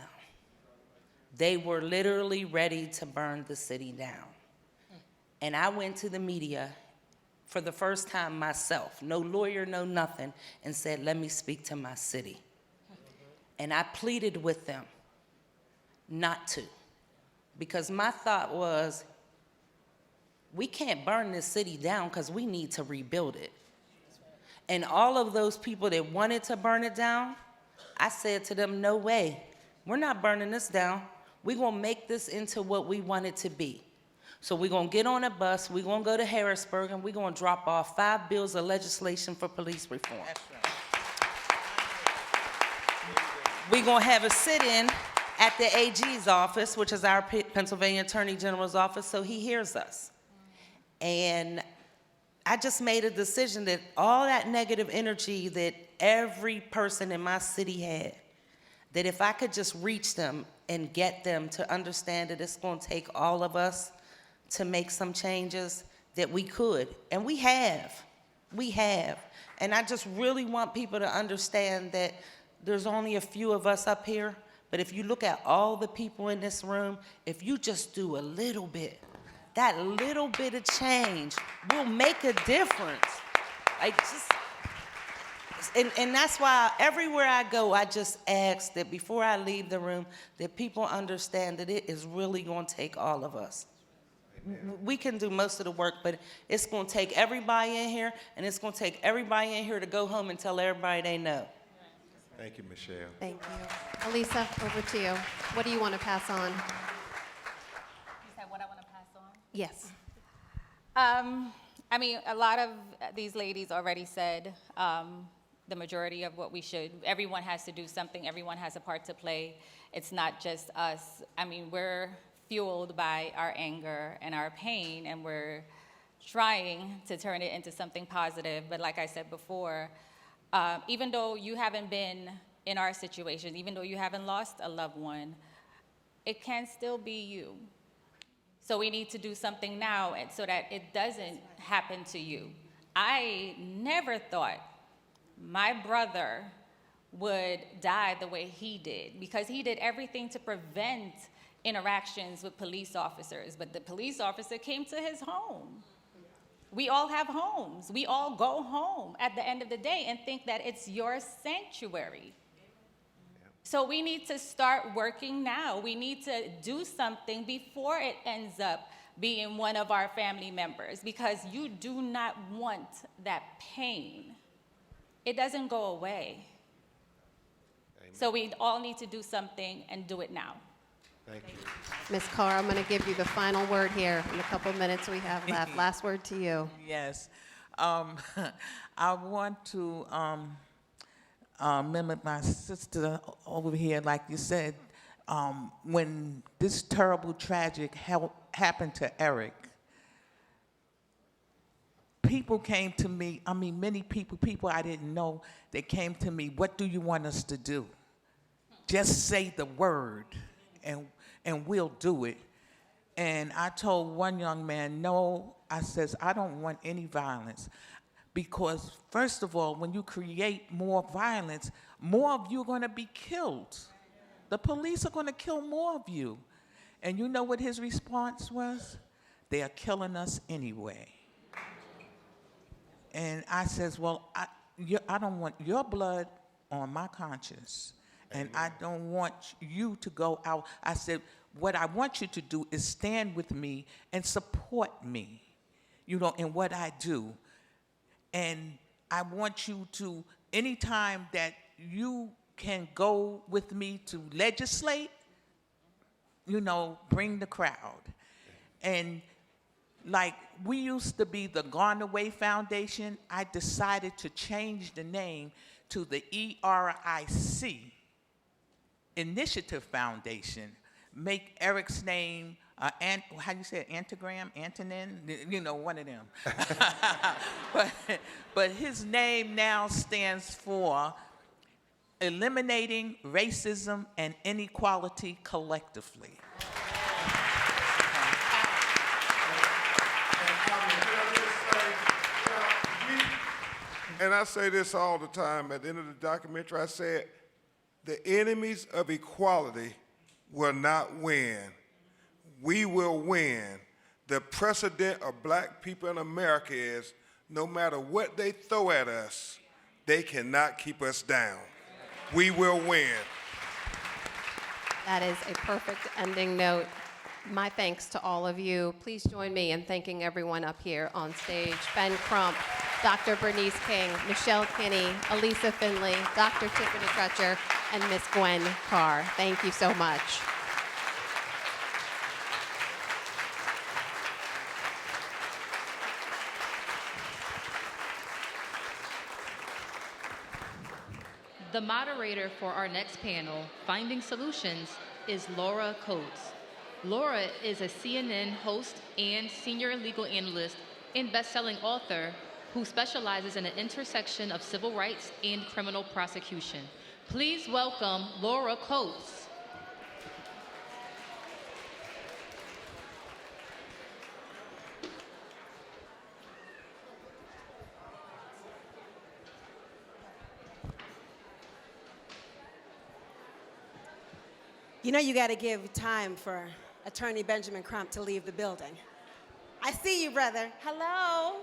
They were literally ready to burn the city down. And I went to the media for the first time myself, no lawyer, no nothing, and said, let me speak to my city. And I pleaded with them not to, because my thought was, we can't burn this city down because we need to rebuild it. And all of those people that wanted to burn it down, I said to them, no way, we're not burning this down. We're gonna make this into what we want it to be. So we're gonna get on a bus, we're gonna go to Harrisburg, and we're gonna drop off 5 bills of legislation for police reform. We're gonna have a sit-in at the AG's office, which is our Pennsylvania Attorney General's office, so he hears us. And I just made a decision that all that negative energy that every person in my city had, that if I could just reach them and get them to understand that it's going to take all of us to make some changes, that we could. And we have. We have. And I just really want people to understand that there's only a few of us up here, but if you look at all the people in this room, if you just do a little bit, that little bit of change will make a difference. Like, just And that's why everywhere I go, I just ask that before I leave the room, that people understand that it is really going to take all of us. We can do most of the work, but it's going to take everybody in here, and it's going to take everybody in here to go home and tell everybody they know. Thank you, Michelle. Thank you. Elisa, over to you. What do you want to pass on? You said what I want to pass on? Yes. I mean, a lot of these ladies already said the majority of what we should. Everyone has to do something. Everyone has a part to play. It's not just us. I mean, we're fueled by our anger and our pain, and we're trying to turn it into something positive. But like I said before, even though you haven't been in our situation, even though you haven't lost a loved one, it can still be you. So we need to do something now so that it doesn't happen to you. I never thought my brother would die the way he did, because he did everything to prevent interactions with police officers, but the police officer came to his home. We all have homes. We all go home at the end of the day and think that it's your sanctuary. So we need to start working now. We need to do something before it ends up being one of our family members, because you do not want that pain. It doesn't go away. Amen. So we all need to do something and do it now. Thank you. Ms. Carr, I'm going to give you the final word here in the couple of minutes we have left. Last word to you. Yes. I want to mimic my sister over here, like you said. When this terrible, tragic happened to Eric, people came to me, I mean, many people I didn't know, they came to me, what do you want us to do? Just say the word, and we'll do it. And I told one young man, no, I says, I don't want any violence. Because first of all, when you create more violence, more of you are going to be killed. The police are going to kill more of you. And you know what his response was? They are killing us anyway. And I says, well, I don't want your blood on my conscience. And I don't want you to go out. I said, what I want you to do is stand with me and support me, you know, in what I do. And I want you to, anytime that you can go with me to legislate, you know, bring the crowd. And like we used to be the Gone Away Foundation, I decided to change the name to the ERIC, Initiative Foundation. Make Eric's name, how do you say it, antonym, you know, one of them. but his name now stands for Eliminating Racism and Inequality Collectively. And I say this all the time. At the end of the documentary, I said, the enemies of equality will not win. We will win. The precedent of black people in America is no matter what they throw at us, they cannot keep us down. We will win. That is a perfect ending note. My thanks to all of you. Please join me in thanking everyone up here on stage. Ben Crump, Dr. Bernice King, Michelle Kinney, Elisa Finley, Dr. Tiffany Crutcher, and Ms. Gwen Carr. Thank you so much. The moderator for our next panel, Finding Solutions, is Laura Coates. Laura is a CNN host and senior legal analyst and best-selling author who specializes in the intersection of civil rights and criminal prosecution. Please welcome Laura Coates. You know you got to give time for Attorney Benjamin Crump to leave the building. I see you, brother. Hello.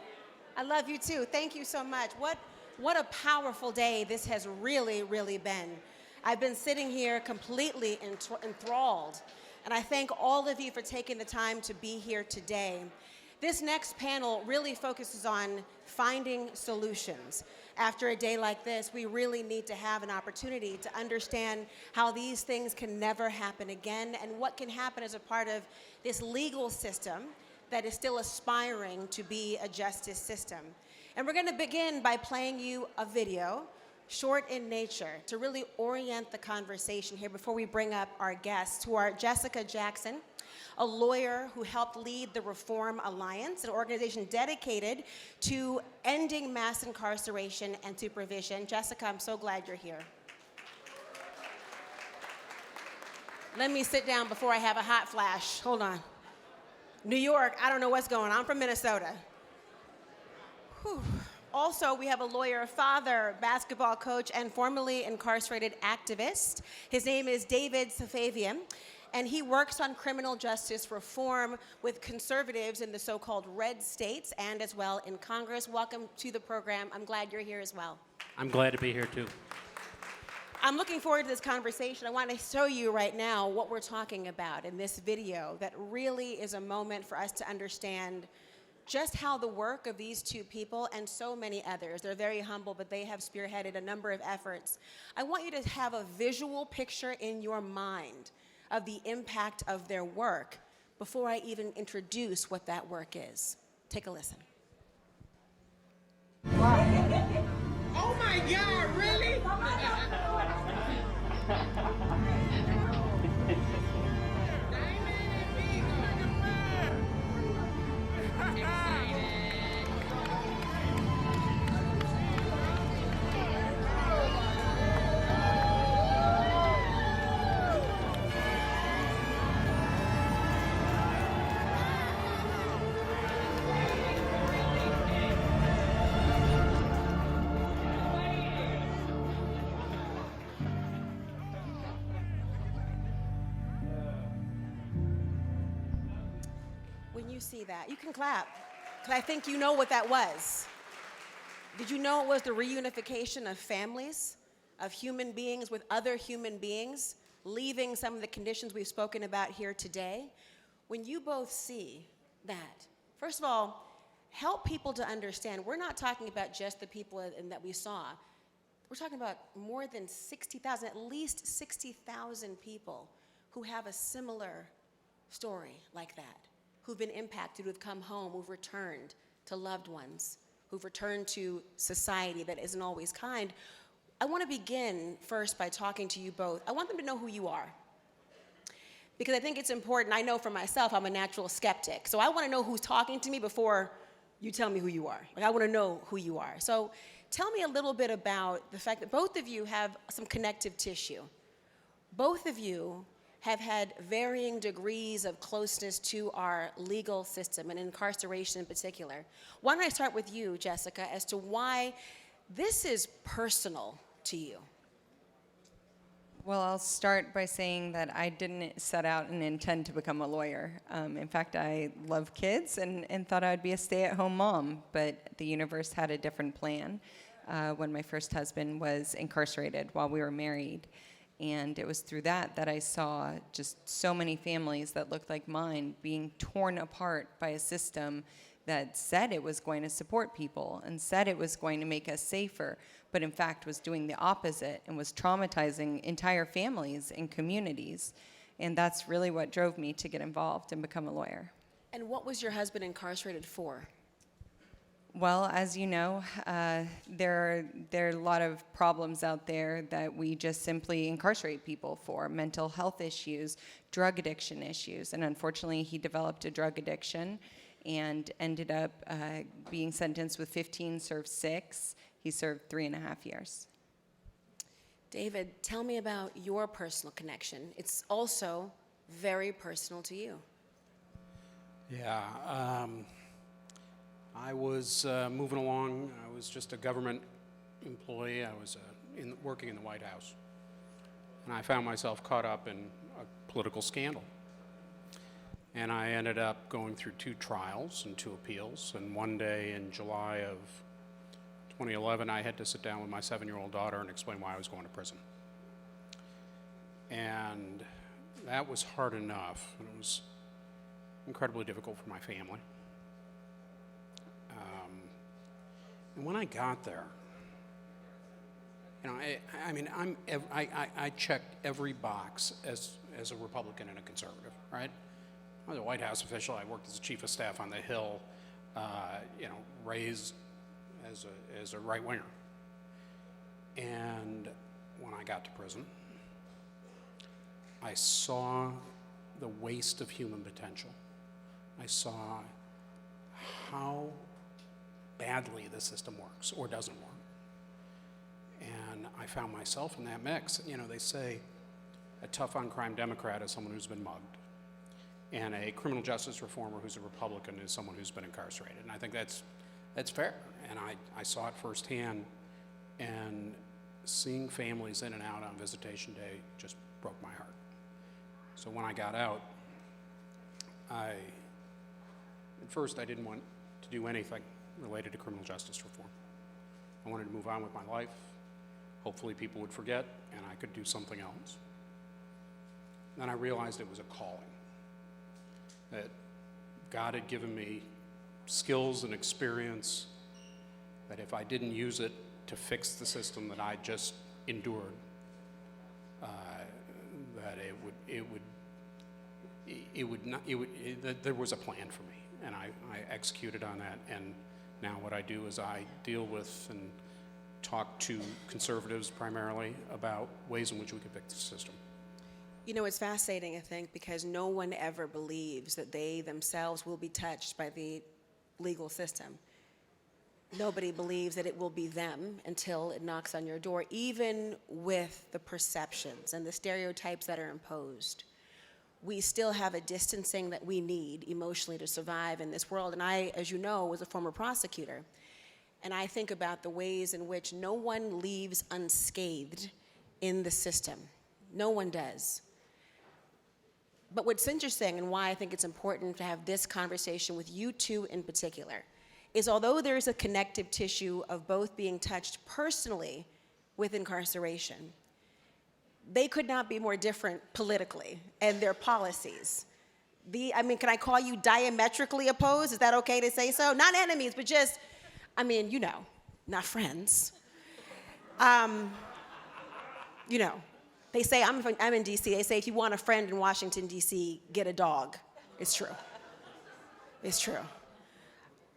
I love you too. Thank you so much. What What a powerful day this has really, really been. I've been sitting here completely enthralled, and I thank all of you for taking the time to be here today. This next panel really focuses on finding solutions. After a day like this, we really need to have an opportunity to understand how these things can never happen again and what can happen as a part of this legal system that is still aspiring to be a justice system. And we're going to begin by playing you a video, short in nature, to really orient the conversation here before we bring up our guests, who are Jessica Jackson, a lawyer who helped lead the Reform Alliance, an organization dedicated to ending mass incarceration and supervision. Jessica, I'm so glad you're here. Let me sit down before I have a hot flash. Hold on. New York, I don't know what's going on. I'm from Minnesota. Whew. Also, we have a lawyer, father, basketball coach, and formerly incarcerated activist. His name is David Safavian, and he works on criminal justice reform with conservatives in the so-called red states and as well in Congress. Welcome to the program. I'm glad you're here as well. I'm glad to be here too. I'm looking forward to this conversation. I want to show you right now what we're talking about in this video that really is a moment for us to understand just how the work of these two people and so many others, they're very humble, but they have spearheaded a number of efforts. I want you to have a visual picture in your mind of the impact of their work before I even introduce what that work is. Take a listen. Oh my God, really? When you see that, you can clap, because I think you know what that was. Did you know it was the reunification of families, of human beings with other human beings, leaving some of the conditions we've spoken about here today? When you both see that, first of all, help people to understand, we're not talking about just the people that we saw. We're talking about more than 60,000, at least 60,000 people who have a similar story like that, who've been impacted, who've come home, who've returned to loved ones, who've returned to society that isn't always kind. I want to begin first by talking to you both. I want them to know who you are, because I think it's important. I know for myself, I'm a natural skeptic, so I want to know who's talking to me before you tell me who you are. Like, I want to know who you are. So tell me a little bit about the fact that both of you have some connective tissue. Both of you have had varying degrees of closeness to our legal system and incarceration in particular. Why don't I start with you, Jessica, as to why this is personal to you? Well, I'll start by saying that I didn't set out and intend to become a lawyer. In fact, I love kids and thought I'd be a stay-at-home mom, but the universe had a different plan when my first husband was incarcerated while we were married. And it was through that I saw just so many families that looked like mine being torn apart by a system that said it was going to support people and said it was going to make us safer, but in fact was doing the opposite and was traumatizing entire families and communities. And that's really what drove me to get involved and become a lawyer. And what was your husband incarcerated for? Well, as you know, there are a lot of problems out there that we just simply incarcerate people for: mental health issues, drug addiction issues. And unfortunately, he developed a drug addiction and ended up being sentenced with 15, served 6. He served 3.5 years. David, tell me about your personal connection. It's also very personal to you. Yeah, I was moving along. I was just a government employee. I was working in the White House. And I found myself caught up in a political scandal. And I ended up going through 2 trials and 2 appeals. And one day in July of 2011, I had to sit down with my 7-year-old daughter and explain why I was going to prison. And that was hard enough, and it was incredibly difficult for my family. And when I got there, you know, I checked every box as a Republican and a conservative, right? I was a White House official. I worked as a chief of staff on the Hill, you know, raised as a right winger. And when I got to prison, I saw the waste of human potential. I saw how badly the system works or doesn't work. And I found myself in that mix. You know, they say a tough on crime Democrat is someone who's been mugged, and a criminal justice reformer who's a Republican is someone who's been incarcerated. And I think that's fair. And I saw it firsthand, and seeing families in and out on visitation day just broke my heart. So when I got out, at first I didn't want to do anything related to criminal justice reform. I wanted to move on with my life. Hopefully people would forget and I could do something else. Then I realized it was a calling, that God had given me skills and experience that if I didn't use it to fix the system that I just endured, that there was a plan for me, and I executed on that. And now what I do is I deal with and talk to conservatives primarily about ways in which we can fix the system. You know, it's fascinating, I think, because no one ever believes that they themselves will be touched by the legal system. Nobody believes that it will be them until it knocks on your door, even with the perceptions and the stereotypes that are imposed. We still have a distancing that we need emotionally to survive in this world. And I, as you know, was a former prosecutor. And I think about the ways in which no one leaves unscathed in the system. No one does. But what's interesting, and why I think it's important to have this conversation with you two in particular, is although there's a connective tissue of both being touched personally with incarceration, they could not be more different politically and their policies. Can I call you diametrically opposed? Is that okay to say so? Not enemies, but just, you know, not friends. You know, they say, I'm in DC, they say if you want a friend in Washington, DC, get a dog. It's true. It's true.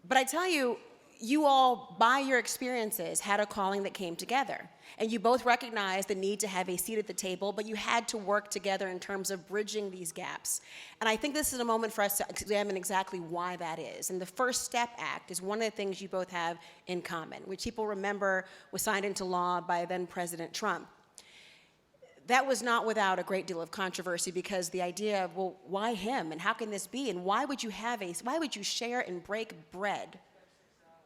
But I tell you, you all, by your experiences, had a calling that came together. And you both recognized the need to have a seat at the table, but you had to work together in terms of bridging these gaps. And I think this is a moment for us to examine exactly why that is. And the First Step Act is one of the things you both have in common, which people remember was signed into law by then President Trump. That was not without a great deal of controversy, because the idea of, well, why him? And how can this be? And why would you share and break bread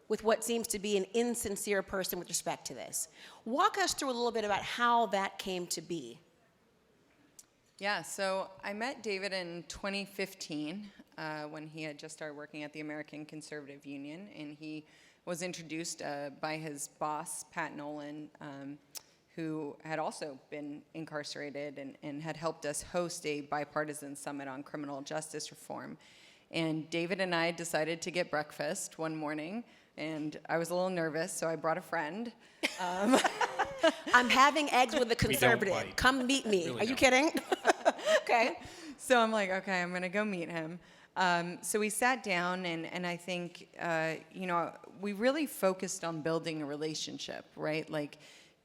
with what seems to be an insincere person with respect to this? Walk us through a little bit about how that came to be. Yeah, so I met David in 2015 when he had just started working at the American Conservative Union, and he was introduced by his boss, Pat Nolan, who had also been incarcerated and had helped us host a bipartisan summit on criminal justice reform. And David and I decided to get breakfast one morning, and I was a little nervous, so I brought a friend. I'm having eggs with a conservative. Come meet me. Really Are you don't. kidding? Okay. So I'm like, okay, I'm going to go meet him. So we sat down, and I think, we really focused on building a relationship, right? Like,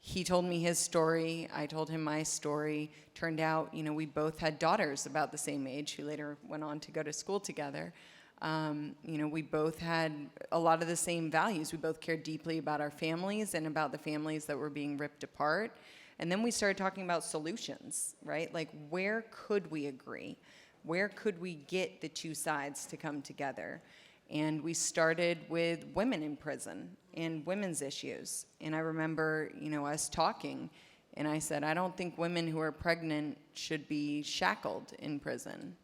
he told me his story, I told him my story. Turned out, we both had daughters about the same age who later went on to go to school together. We both had a lot of the same values. We both cared deeply about our families and about the families that were being ripped apart. And then we started talking about solutions, right? Like, where could we agree? Where could we get the two sides to come together? And we started with women in prison and women's issues. And I remember, us talking, and I said, I don't think women who are pregnant should be shackled in prison.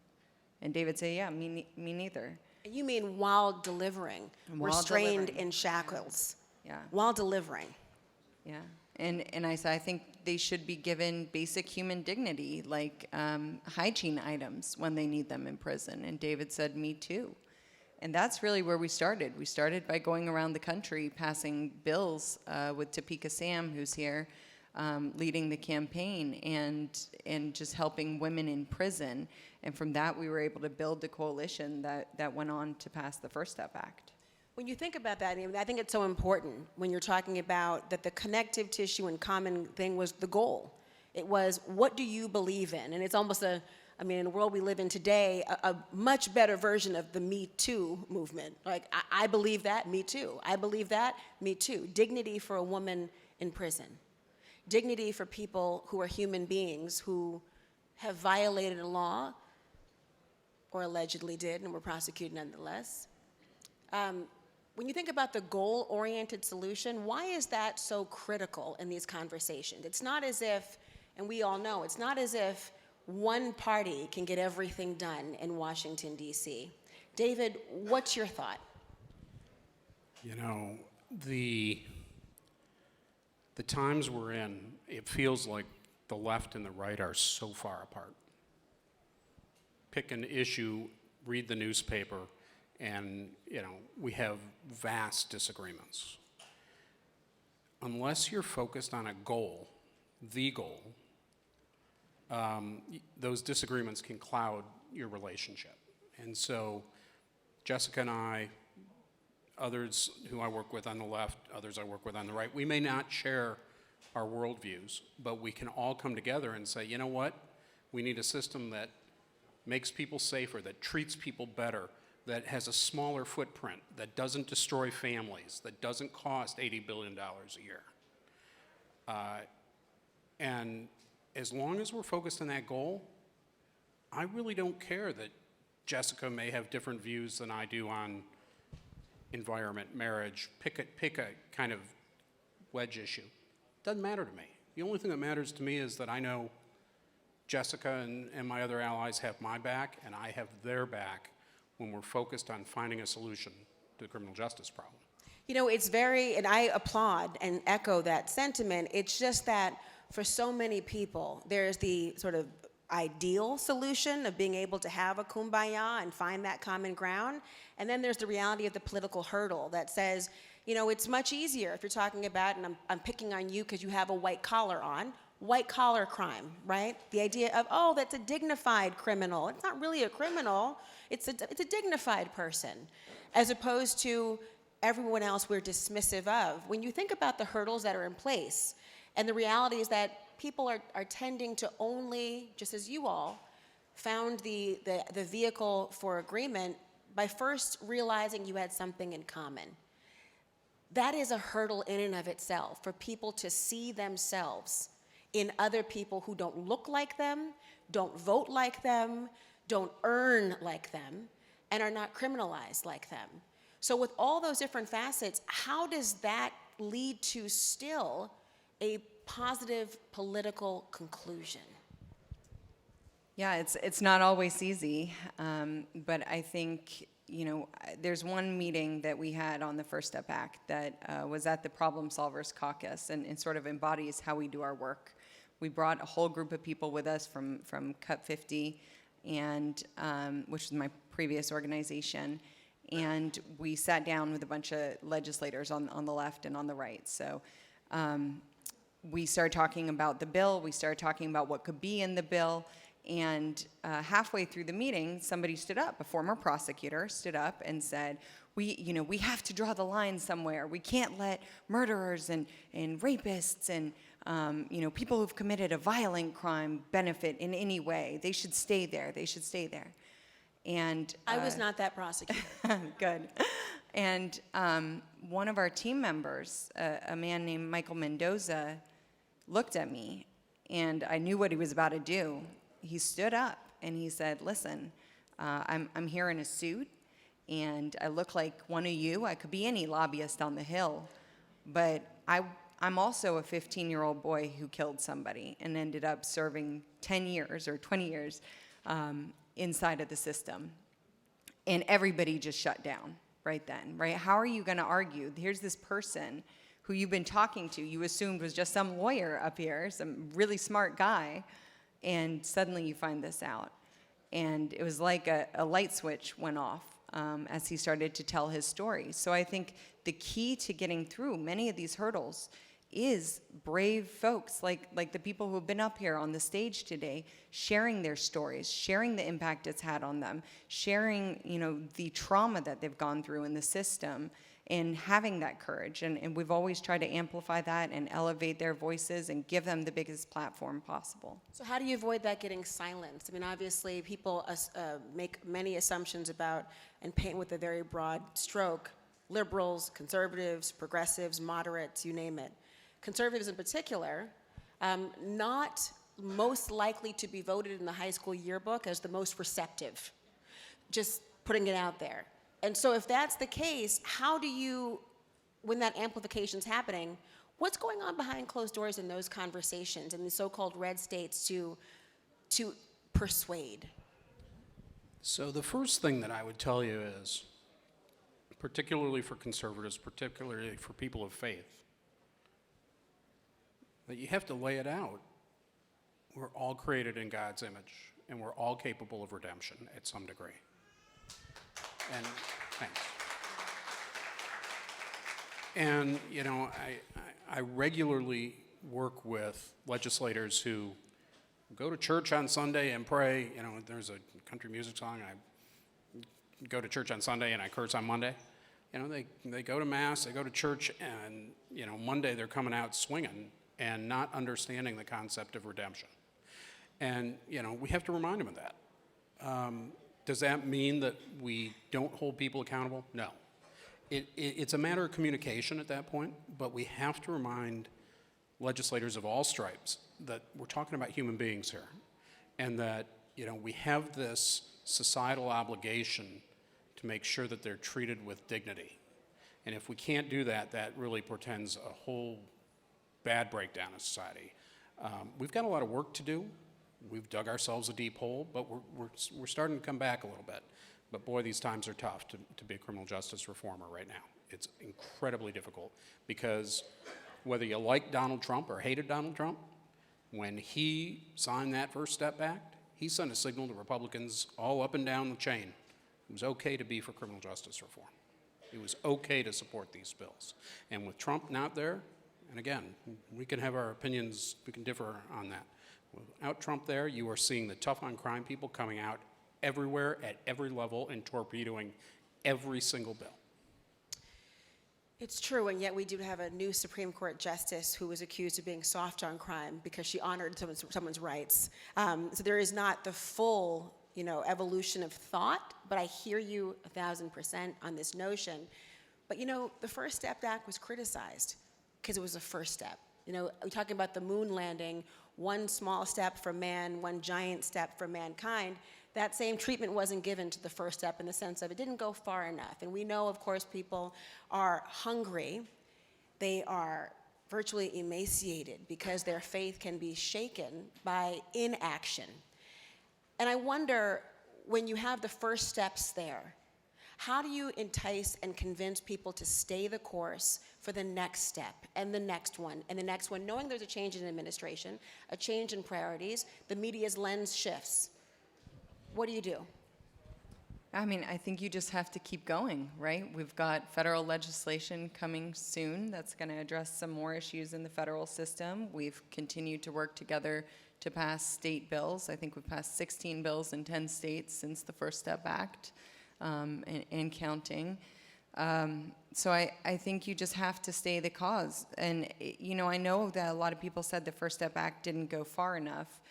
And David said, yeah, me neither. You mean while delivering, restrained in shackles? Yeah. while delivering. Yeah. And I said, I think they should be given basic human dignity, like hygiene items when they need them in prison. And David said, me too. And that's really where we started. We started by going around the country passing bills with Topeka Sam, who's here, leading the campaign and just helping women in prison. And from that, we were able to build the coalition that went on to pass the First Step Act. When you think about that, I think it's so important when you're talking about that the connective tissue and common thing was the goal. It was, what do you believe in? And it's almost in the world we live in today, a much better version of the Me Too movement. Like, I believe that, me too. I believe that, me too. Dignity for a woman in prison. Dignity for people who are human beings who have violated a law, or allegedly did, and were prosecuted nonetheless. When you think about the goal-oriented solution, why is that so critical in these conversations? It's not as if, and we all know, it's not as if one party can get everything done in Washington, D.C. David, what's your thought? You know, the times we're in, it feels like the left and the right are so far apart. Pick an issue, read the newspaper, and, we have vast disagreements. Unless you're focused on a goal, the goal, those disagreements can cloud your relationship. And so Jessica and I, others who I work with on the left, others I work with on the right, we may not share our worldviews, but we can all come together and say, you know what? We need a system that makes people safer, that treats people better, that has a smaller footprint, that doesn't destroy families, that doesn't cost $80 billion a year. And as long as we're focused on that goal, I really don't care that Jessica may have different views than I do on environment, marriage, pick a kind of wedge issue. Doesn't matter to me. The only thing that matters to me is that I know Jessica and my other allies have my back, and I have their back when we're focused on finding a solution to the criminal justice problem. And I applaud and echo that sentiment. It's just that for so many people, there's the sort of ideal solution of being able to have a kumbaya and find that common ground. And then there's the reality of the political hurdle that says, it's much easier if you're talking about, and I'm picking on you because you have a white collar on, white collar crime, right? The idea of, that's a dignified criminal. It's not really a criminal. It's a dignified person, as opposed to everyone else we're dismissive of. When you think about the hurdles that are in place, and the reality is that people are tending to only, just as you all, found the vehicle for agreement by first realizing you had something in common. That is a hurdle in and of itself, for people to see themselves in other people who don't look like them, don't vote like them, don't earn like them, and are not criminalized like them. So with all those different facets, how does that lead to still a positive political conclusion? Yeah, it's not always easy, but I think, there's one meeting that we had on the First Step Act that was at the Problem Solvers Caucus and sort of embodies how we do our work. We brought a whole group of people with us from Cut 50, and which was my previous organization, and we sat down with a bunch of legislators on the left and on the right. So we started talking about the bill, we started talking about what could be in the bill, and halfway through the meeting, somebody stood up, a former prosecutor stood up and said, we have to draw the line somewhere. We can't let murderers and rapists and people who've committed a violent crime benefit in any way. They should stay there. They should stay there. And I was not that prosecutor. Good. And one of our team members, a man named Michael Mendoza, looked at me, and I knew what he was about to do. He stood up and he said, listen, I'm here in a suit, and I look like one of you. I could be any lobbyist on the Hill, but I'm also a 15-year-old boy who killed somebody and ended up serving 10 years or 20 years inside of the system. And everybody just shut down. right then, right? How are you going to argue? Here's this person who you've been talking to, you assumed was just some lawyer up here, some really smart guy, and suddenly you find this out. And it was like a light switch went off as he started to tell his story. So I think the key to getting through many of these hurdles is brave folks like the people who have been up here on the stage today, sharing their stories, sharing the impact it's had on them, sharing, you know, the trauma that they've gone through in the system, and having that courage. And we've always tried to amplify that and elevate their voices and give them the biggest platform possible. So how do you avoid that getting silenced? I mean, obviously, people make many assumptions about and paint with a very broad stroke. Liberals, conservatives, progressives, moderates, you name it. Conservatives in particular, not most likely to be voted in the high school yearbook as the most receptive. Just putting it out there. And so if that's the case, how do you, when that amplification's happening, what's going on behind closed doors in those conversations in the so-called red states to persuade? So the first thing that I would tell you is, particularly for conservatives, particularly for people of faith, that you have to lay it out. We're all created in God's image, and we're all capable of redemption at some degree. And thanks. And, you know, I regularly work with legislators who go to church on Sunday and pray. You know, there's a country music song, I go to church on Sunday and I curse on Monday. You know, they go to Mass, they go to church, and, you know, Monday they're coming out swinging and not understanding the concept of redemption. And, you know, we have to remind them of that. Does that mean that we don't hold people accountable? No. It's a matter of communication at that point, but we have to remind legislators of all stripes that we're talking about human beings here, and that, you know, we have this societal obligation to make sure that they're treated with dignity. And if we can't do that, that really portends a whole bad breakdown of society. We've got a lot of work to do. We've dug ourselves a deep hole, but we're starting to come back a little bit. But boy, these times are tough to be a criminal justice reformer right now. It's incredibly difficult because whether you like Donald Trump or hated Donald Trump, when he signed that First Step Act, he sent a signal to Republicans all up and down the chain. It was okay to be for criminal justice reform. It was okay to support these bills. And with Trump not there, and again, we can have our opinions, we can differ on that. Without Trump there, you are seeing the tough on crime people coming out everywhere at every level and torpedoing every single bill. It's true, and yet we do have a new Supreme Court justice who was accused of being soft on crime because she honored someone's rights. So there is not the full, you know, evolution of thought, but I hear you 1,000% on this notion. But, you know, the First Step Act was criticized because it was a first step. You know, we're talking about the moon landing, one small step for man, one giant step for mankind. That same treatment wasn't given to the first step in the sense of it didn't go far enough. And we know, of course, people are hungry. They are virtually emaciated because their faith can be shaken by inaction. And I wonder, when you have the first steps there, how do you entice and convince people to stay the course for the next step and the next one and the next one, knowing there's a change in administration, a change in priorities, the media's lens shifts? What do you do? I mean, I think you just have to keep going, right? We've got federal legislation coming soon that's going to address some more issues in the federal system. We've continued to work together to pass state bills. I think we've passed 16 bills in 10 states since the First Step Act, and counting. So I think you just have to stay the cause. And, you know, I know that a lot of people said the First Step Act didn't go far enough.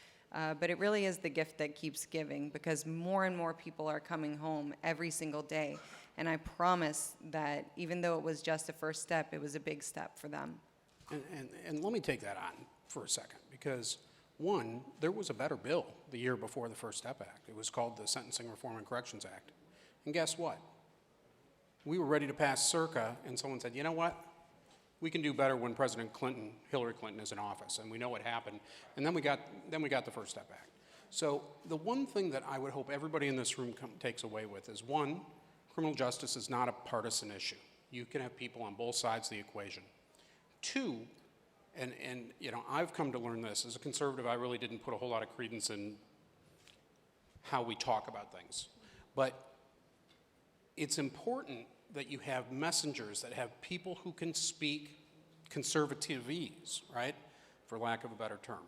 But it really is the gift that keeps giving, because more and more people are coming home every single day. And I promise that even though it was just a first step, it was a big step for them. And let me take that on for a second, because one, there was a better bill the year before the First Step Act. It was called the Sentencing Reform and Corrections Act. And guess what? We were ready to pass CIRCA, and someone said, you know what? We can do better when Hillary Clinton is in office, and we know what happened. And then we got the First Step Act. So the one thing that I would hope everybody in this room takes away with is, one, criminal justice is not a partisan issue. You can have people on both sides of the equation. Two, and you know, I've come to learn this, as a conservative, I really didn't put a whole lot of credence in how we talk about things. But it's important that you have messengers, that have people who can speak conservativese, right? For lack of a better term.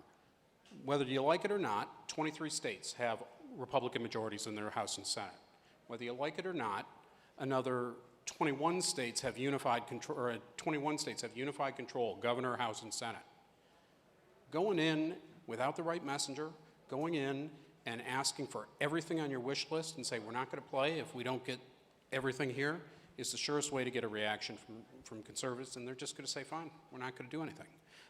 Whether you like it or not, 23 states have Republican majorities in their House and Senate. Whether you like it or not, another 21 states have unified control, governor, House, and Senate. Going in without the right messenger, going in and asking for everything on your wish list and say, we're not going to play if we don't get everything here, is the surest way to get a reaction from conservatives, and they're just going to say, fine, we're not going to do anything.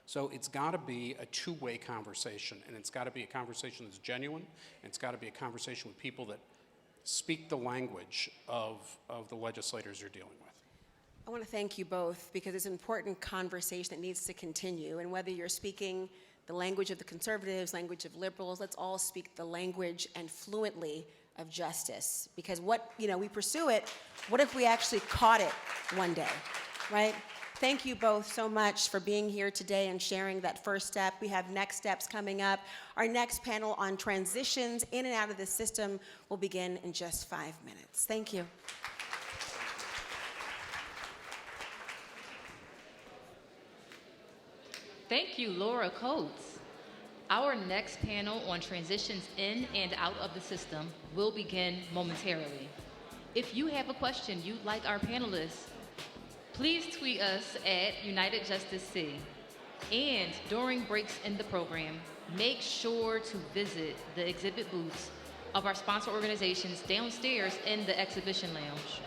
So it's got to be a two-way conversation, and it's got to be a conversation that's genuine, and it's got to be a conversation with people that speak the language of the legislators you're dealing with. I want to thank you both, because it's an important conversation that needs to continue. And whether you're speaking the language of the conservatives, language of liberals, let's all speak the language and fluently of justice. Because what, you know, we pursue it, what if we actually caught it one day, right? Thank you both so much for being here today and sharing that first step. We have next steps coming up. Our next panel on transitions in and out of the system will begin in just 5 minutes. Thank you. Thank you, Laura Coates. Our next panel on transitions in and out of the system will begin momentarily. If you have a question you'd like our panelists, please tweet us at United Justice C. And during breaks in the program, make sure to visit the exhibit booths of our sponsor organizations downstairs in the exhibition lounge.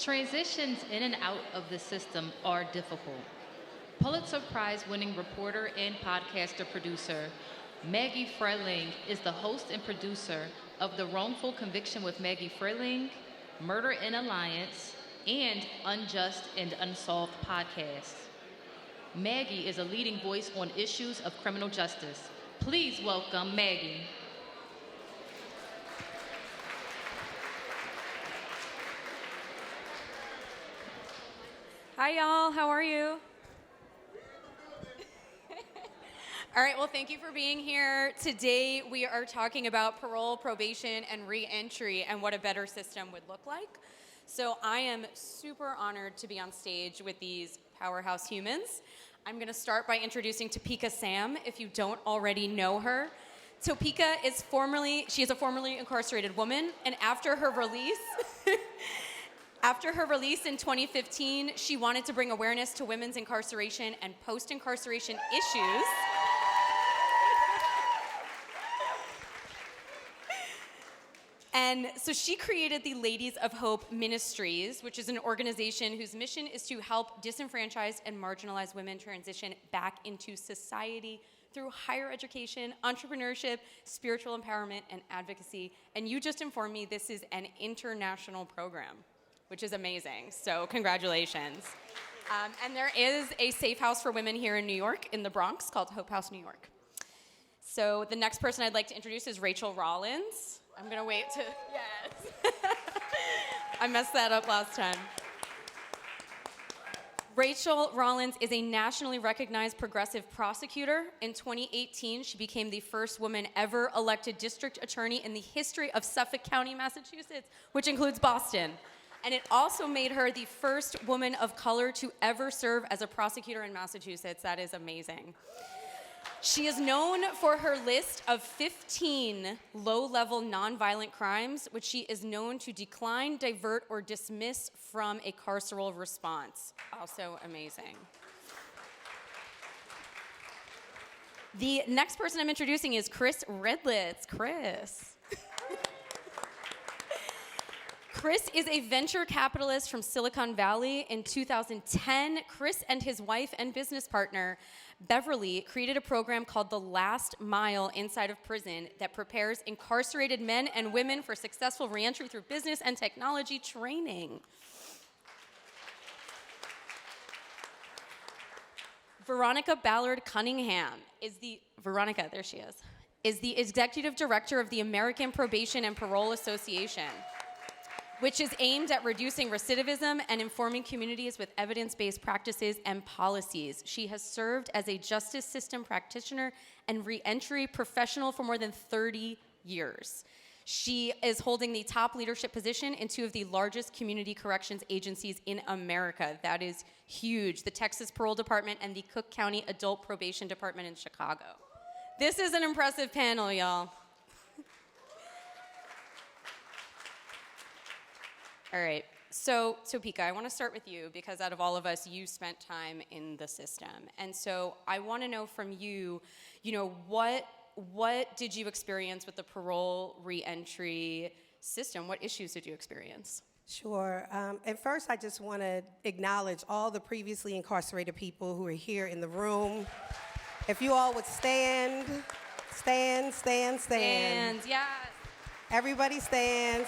Transitions in and out of the system are difficult. Pulitzer Prize-winning reporter and podcaster producer Maggie Freleng is the host and producer of the Wrongful Conviction with Maggie Freleng, Murder in Alliance, and Unjust and Unsolved podcasts. Maggie is a leading voice on issues of criminal justice. Please welcome Maggie. Hi, y'all. How are you? All right, well, thank you for being here. Today, we are talking about parole, probation, and reentry and what a better system would look like. So I am super honored to be on stage with these powerhouse humans. I'm going to start by introducing Topeka Sam, if you don't already know her. Topeka is she is a formerly incarcerated woman, and after her release, in 2015, she wanted to bring awareness to women's incarceration and post-incarceration issues. And so she created the Ladies of Hope Ministries, which is an organization whose mission is to help disenfranchised and marginalized women transition back into society through higher education, entrepreneurship, spiritual empowerment, and advocacy. And you just informed me this is an international program, which is amazing. So congratulations. And there is a safe house for women here in New York, in the Bronx, called Hope House New York. So the next person I'd like to introduce is Rachel Rollins. I'm gonna wait to, yes. I messed that up last time. Rachel Rollins is a nationally recognized progressive prosecutor. In 2018, she became the first woman ever elected district attorney in the history of Suffolk County, Massachusetts, which includes Boston. And it also made her the first woman of color to ever serve as a prosecutor in Massachusetts. That is amazing. She is known for her list of 15 low-level nonviolent crimes, which she is known to decline, divert, or dismiss from a carceral response. Also amazing. The next person I'm introducing is Chris Redlitz. Chris. Chris is a venture capitalist from Silicon Valley. In 2010, Chris and his wife and business partner, Beverly, created a program called The Last Mile inside of prison that prepares incarcerated men and women for successful reentry through business and technology training. Veronica Ballard Cunningham is the executive director of the American Probation and Parole Association, which is aimed at reducing recidivism and informing communities with evidence-based practices and policies. She has served as a justice system practitioner and reentry professional for more than 30 years. She is holding the top leadership position in two of the largest community corrections agencies in America. That is huge, the Texas Parole Department and the Cook County Adult Probation Department in Chicago. This is an impressive panel, y'all. All right, so Topeka, I want to start with you because out of all of us, you spent time in the system. And so I want to know from you, what did you experience with the parole reentry system? What issues did you experience? Sure. And first, I just want to acknowledge all the previously incarcerated people who are here in the room. If you all would stand, Stand, yes. Everybody stand.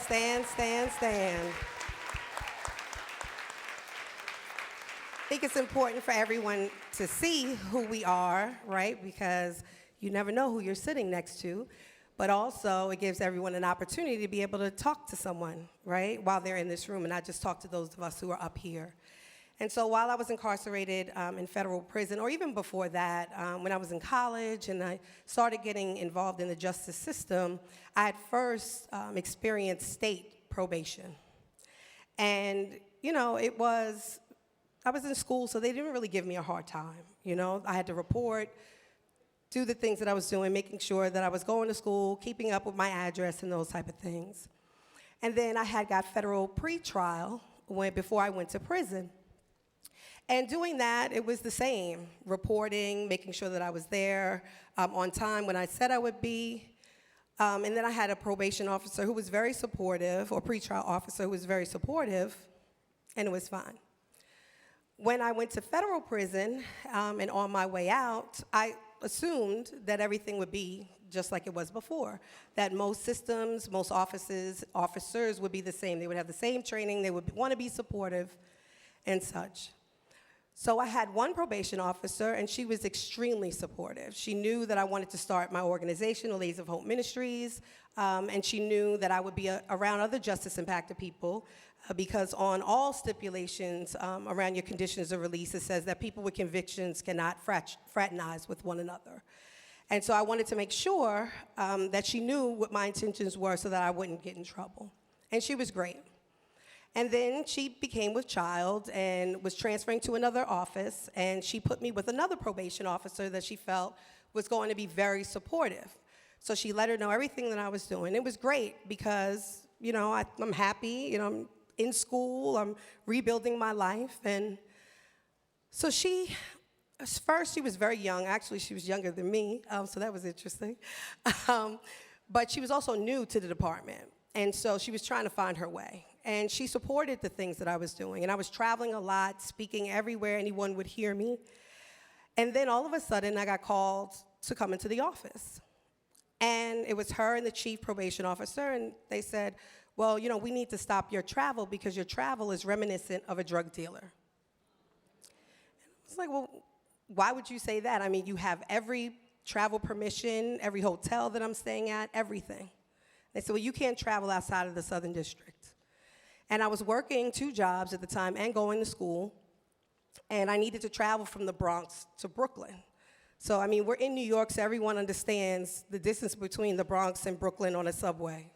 I think it's important for everyone to see who we are, right? Because you never know who you're sitting next to. But also, it gives everyone an opportunity to be able to talk to someone, right? While they're in this room, and not just talk to those of us who are up here. And so while I was incarcerated in federal prison, or even before that, when I was in college and I started getting involved in the justice system, I had first experienced state probation. And, I was in school, so they didn't really give me a hard time, I had to report, do the things that I was doing, making sure that I was going to school, keeping up with my address and those type of things. And then I had got federal pretrial before I went to prison. And doing that, it was the same, reporting, making sure that I was there on time when I said I would be. And then I had a probation officer who was very supportive, or pretrial officer who was very supportive. and it was fine. When I went to federal prison and on my way out, I assumed that everything would be just like it was before, that most systems, most officers would be the same. They would have the same training, they would want to be supportive and such. So I had one probation officer, and she was extremely supportive. She knew that I wanted to start my organization, the Ladies of Hope Ministries, and she knew that I would be around other justice-impacted people, because on all stipulations around your conditions of release, it says that people with convictions cannot fraternize with one another. And so I wanted to make sure that she knew what my intentions were so that I wouldn't get in trouble. And she was great. And then she became with child and was transferring to another office, and she put me with another probation officer that she felt was going to be very supportive. So she let her know everything that I was doing. It was great because, you know, I'm happy, you know, I'm in school, I'm rebuilding my life. And so first she was very young. Actually, she was younger than me, so that was interesting. But she was also new to the department. And so she was trying to find her way. And she supported the things that I was doing. And I was traveling a lot, speaking everywhere anyone would hear me. And then all of a sudden, I got called to come into the office. And it was her and the chief probation officer, and they said, well, you know, we need to stop your travel because your travel is reminiscent of a drug dealer. And I was like, well, why would you say that? I mean, you have every travel permission, every hotel that I'm staying at, everything. They said, well, you can't travel outside of the Southern District. And I was working 2 jobs at the time and going to school, and I needed to travel from the Bronx to Brooklyn. So, I mean, we're in New York, so everyone understands the distance between the Bronx and Brooklyn on a subway.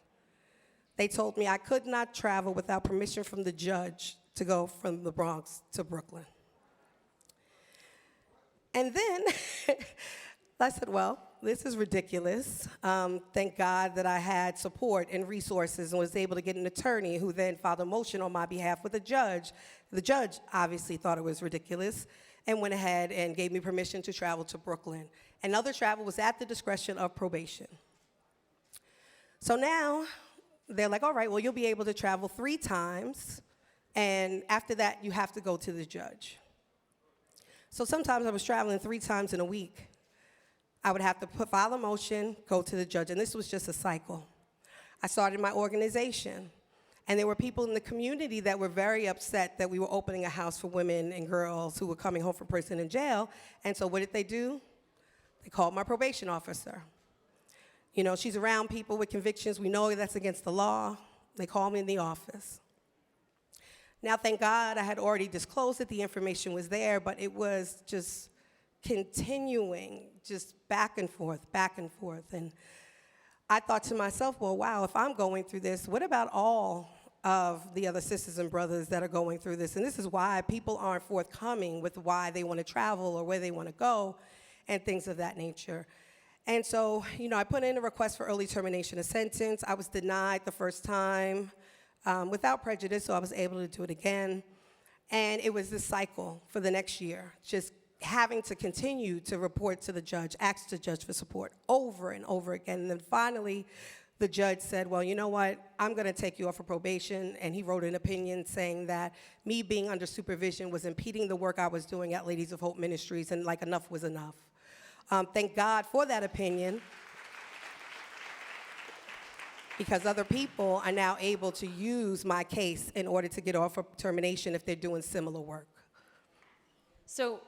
They told me I could not travel without permission from the judge to go from the Bronx to Brooklyn. And then I said, well, this is ridiculous. Thank God that I had support and resources and was able to get an attorney who then filed a motion on my behalf with a judge. The judge obviously thought it was ridiculous and went ahead and gave me permission to travel to Brooklyn. And other travel was at the discretion of probation. So now they're like, all right, well, you'll be able to travel 3 times, and after that, you have to go to the judge. So sometimes I was traveling 3 times in a week. I would have to file a motion, go to the judge, and this was just a cycle. I started my organization, and there were people in the community that were very upset that we were opening a house for women and girls who were coming home from prison and jail, and so what did they do? They called my probation officer. You know, she's around people with convictions. We know that's against the law. They called me in the office. Now, thank God, I had already disclosed that the information was there, but it was just continuing, just back and forth, back and forth. And I thought to myself, well, wow, if I'm going through this, what about all of the other sisters and brothers that are going through this? And this is why people aren't forthcoming with why they want to travel or where they want to go and things of that nature. And so, you know, I put in a request for early termination of sentence. I was denied the first time without prejudice, so I was able to do it again. And it was this cycle for the next year, just having to continue to report to the judge, ask the judge for support over and over again. And then finally, the judge said, well, you know what, I'm gonna take you off of probation. And he wrote an opinion saying that me being under supervision was impeding the work I was doing at Ladies of Hope Ministries, and like enough was enough. Thank God for that opinion, because other people are now able to use my case in order to get off of termination if they're doing similar work. So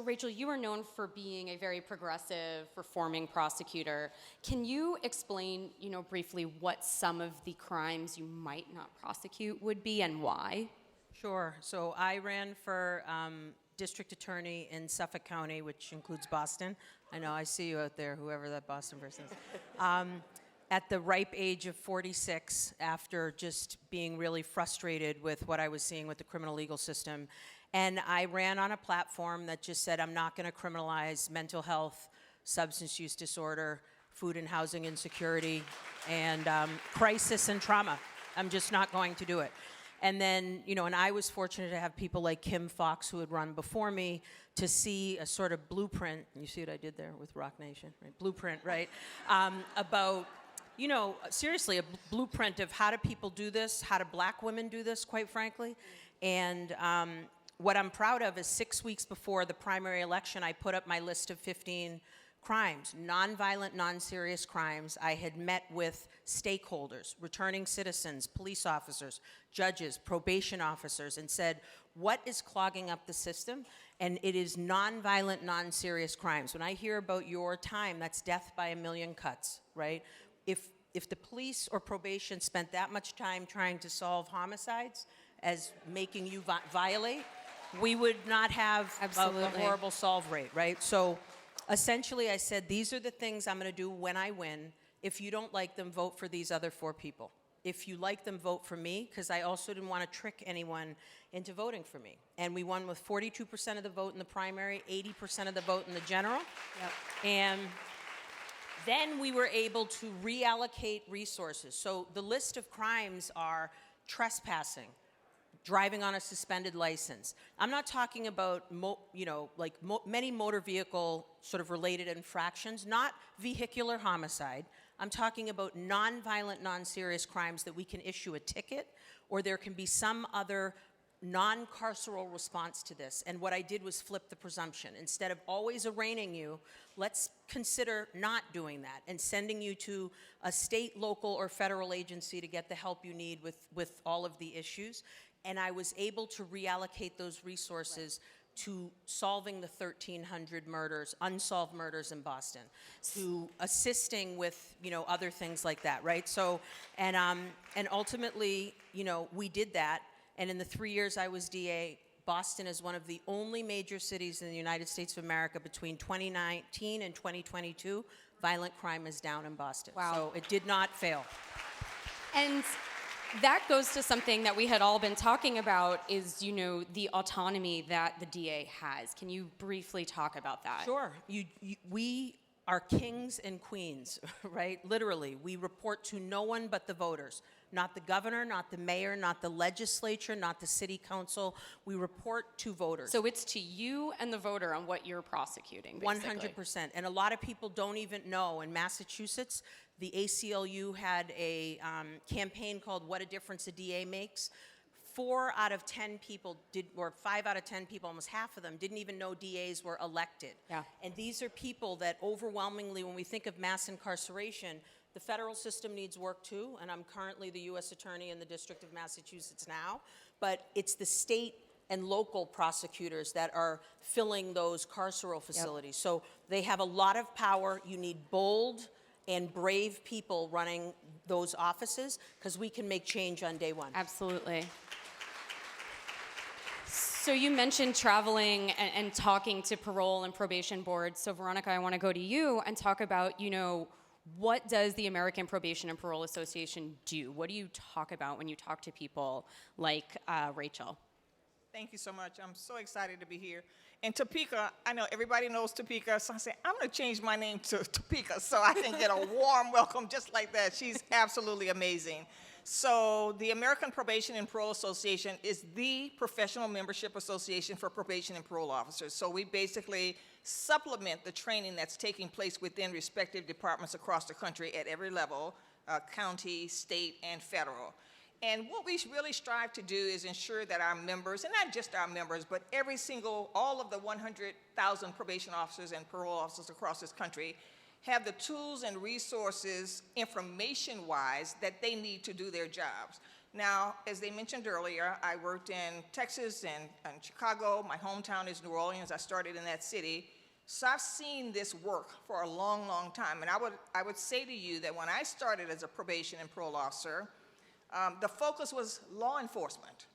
Rachel, you are known for being a very progressive, reforming prosecutor. Can you explain, you know, briefly what some of the crimes you might not prosecute would be and why? Sure. So I ran for district attorney in Suffolk County, which includes Boston. I know, I see you out there, whoever that Boston person is. At the ripe age of 46, after just being really frustrated with what I was seeing with the criminal legal system. And I ran on a platform that just said, I'm not going to criminalize mental health, substance use disorder, food and housing insecurity, and crisis and trauma. I'm just not going to do it. And then, you know, and I was fortunate to have people like Kim Fox, who had run before me, to see a sort of blueprint, and you see what I did there with Rock Nation, right? Blueprint, right? About you know, seriously, a blueprint of how do people do this, how do black women do this, quite frankly. And what I'm proud of is 6 weeks before the primary election, I put up my list of 15 crimes, nonviolent, non-serious crimes. I had met with stakeholders, returning citizens, police officers, judges, probation officers, and said, what is clogging up the system? And it is nonviolent, non-serious crimes. When I hear about your time, that's death by a million cuts, right? If the police or probation spent that much time trying to solve homicides as making you violate, we would not have a horrible solve rate, right? So essentially I said, these are the things I'm gonna do when I win. If you don't like them, vote for these other 4 people. If you like them, vote for me, because I also didn't want to trick anyone into voting for me. And we won with 42% of the vote in the primary, 80% of the vote in the general. Yep. And then we were able to reallocate resources. So the list of crimes are trespassing, driving on a suspended license. I'm not talking about, many motor vehicle sort of related infractions, not vehicular homicide. I'm talking about nonviolent, non-serious crimes that we can issue a ticket, or there can be some other non-carceral response to this. And what I did was flip the presumption. Instead of always arraigning you, let's consider not doing that and sending you to a state, local, or federal agency to get the help you need with all of the issues. And I was able to reallocate those resources to solving the 1,300 murders, unsolved murders in Boston, to assisting with, other things like that, right? So, and ultimately, we did that. And in the 3 years I was DA, Boston is one of the only major cities in the United States of America between 2019 and 2022, violent crime is down in Boston. Wow. So it did not fail. And that goes to something that we had all been talking about is, the autonomy that the DA has. Can you briefly talk about that? Sure. We are kings and queens, right? Literally. We report to no one but the voters. Not the governor, not the mayor, not the legislature, not the city council. We report to voters. So it's to you and the voter on what you're prosecuting, basically. 100%. And a lot of people don't even know. In Massachusetts, the ACLU had a campaign called What a Difference a DA Makes. 4 out of 10 people or 5 out of 10 people, almost half of them, didn't even know DAs were elected. Yeah. And these are people that overwhelmingly, when we think of mass incarceration, the federal system needs work too, and I'm currently the U.S. Attorney in the District of Massachusetts now, but it's the state and local prosecutors that are filling those carceral facilities. Yep. So they have a lot of power. You need bold and brave people running those offices because we can make change on day one. Absolutely. So you mentioned traveling and talking to parole and probation boards. So Veronica, I want to go to you and talk about, what does the American Probation and Parole Association do? What do you talk about when you talk to people like Rachel? Thank you so much. I'm so excited to be here. And Topeka, I know everybody knows Topeka, so I said, I'm going to change my name to Topeka so I can get a warm welcome just like that. She's absolutely amazing. So the American Probation and Parole Association is the professional membership association for probation and parole officers. So we basically supplement the training that's taking place within respective departments across the country at every level, county, state, and federal. And what we really strive to do is ensure that our members, and not just our members, but all of the 100,000 probation officers and parole officers across this country have the tools and resources, information-wise, that they need to do their jobs. Now, as they mentioned earlier, I worked in Texas and Chicago. My hometown is New Orleans. I started in that city. So I've seen this work for a long, long time. And I would say to you that when I started as a probation and parole officer, the focus was law enforcement.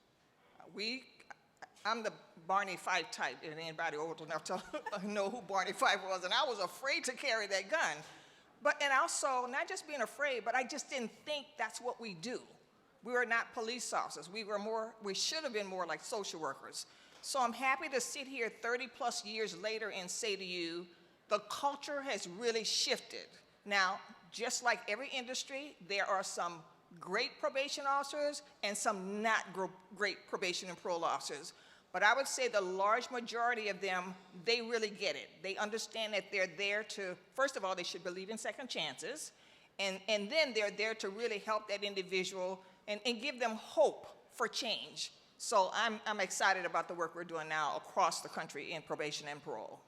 I'm the Barney Fife type, and anybody old enough to know who Barney Fife was, and I was afraid to carry that gun. And also, not just being afraid, but I just didn't think that's what we do. We were not police officers. We should have been more like social workers. So I'm happy to sit here 30 plus years later and say to you, the culture has really shifted. Now, just like every industry, there are some great probation officers and some not great probation and parole officers. But I would say the large majority of them, they really get it. They understand that they're there to, first of all, they should believe in second chances. And then they're there to really help that individual and give them hope for change. So I'm excited about the work we're doing now across the country in probation and parole.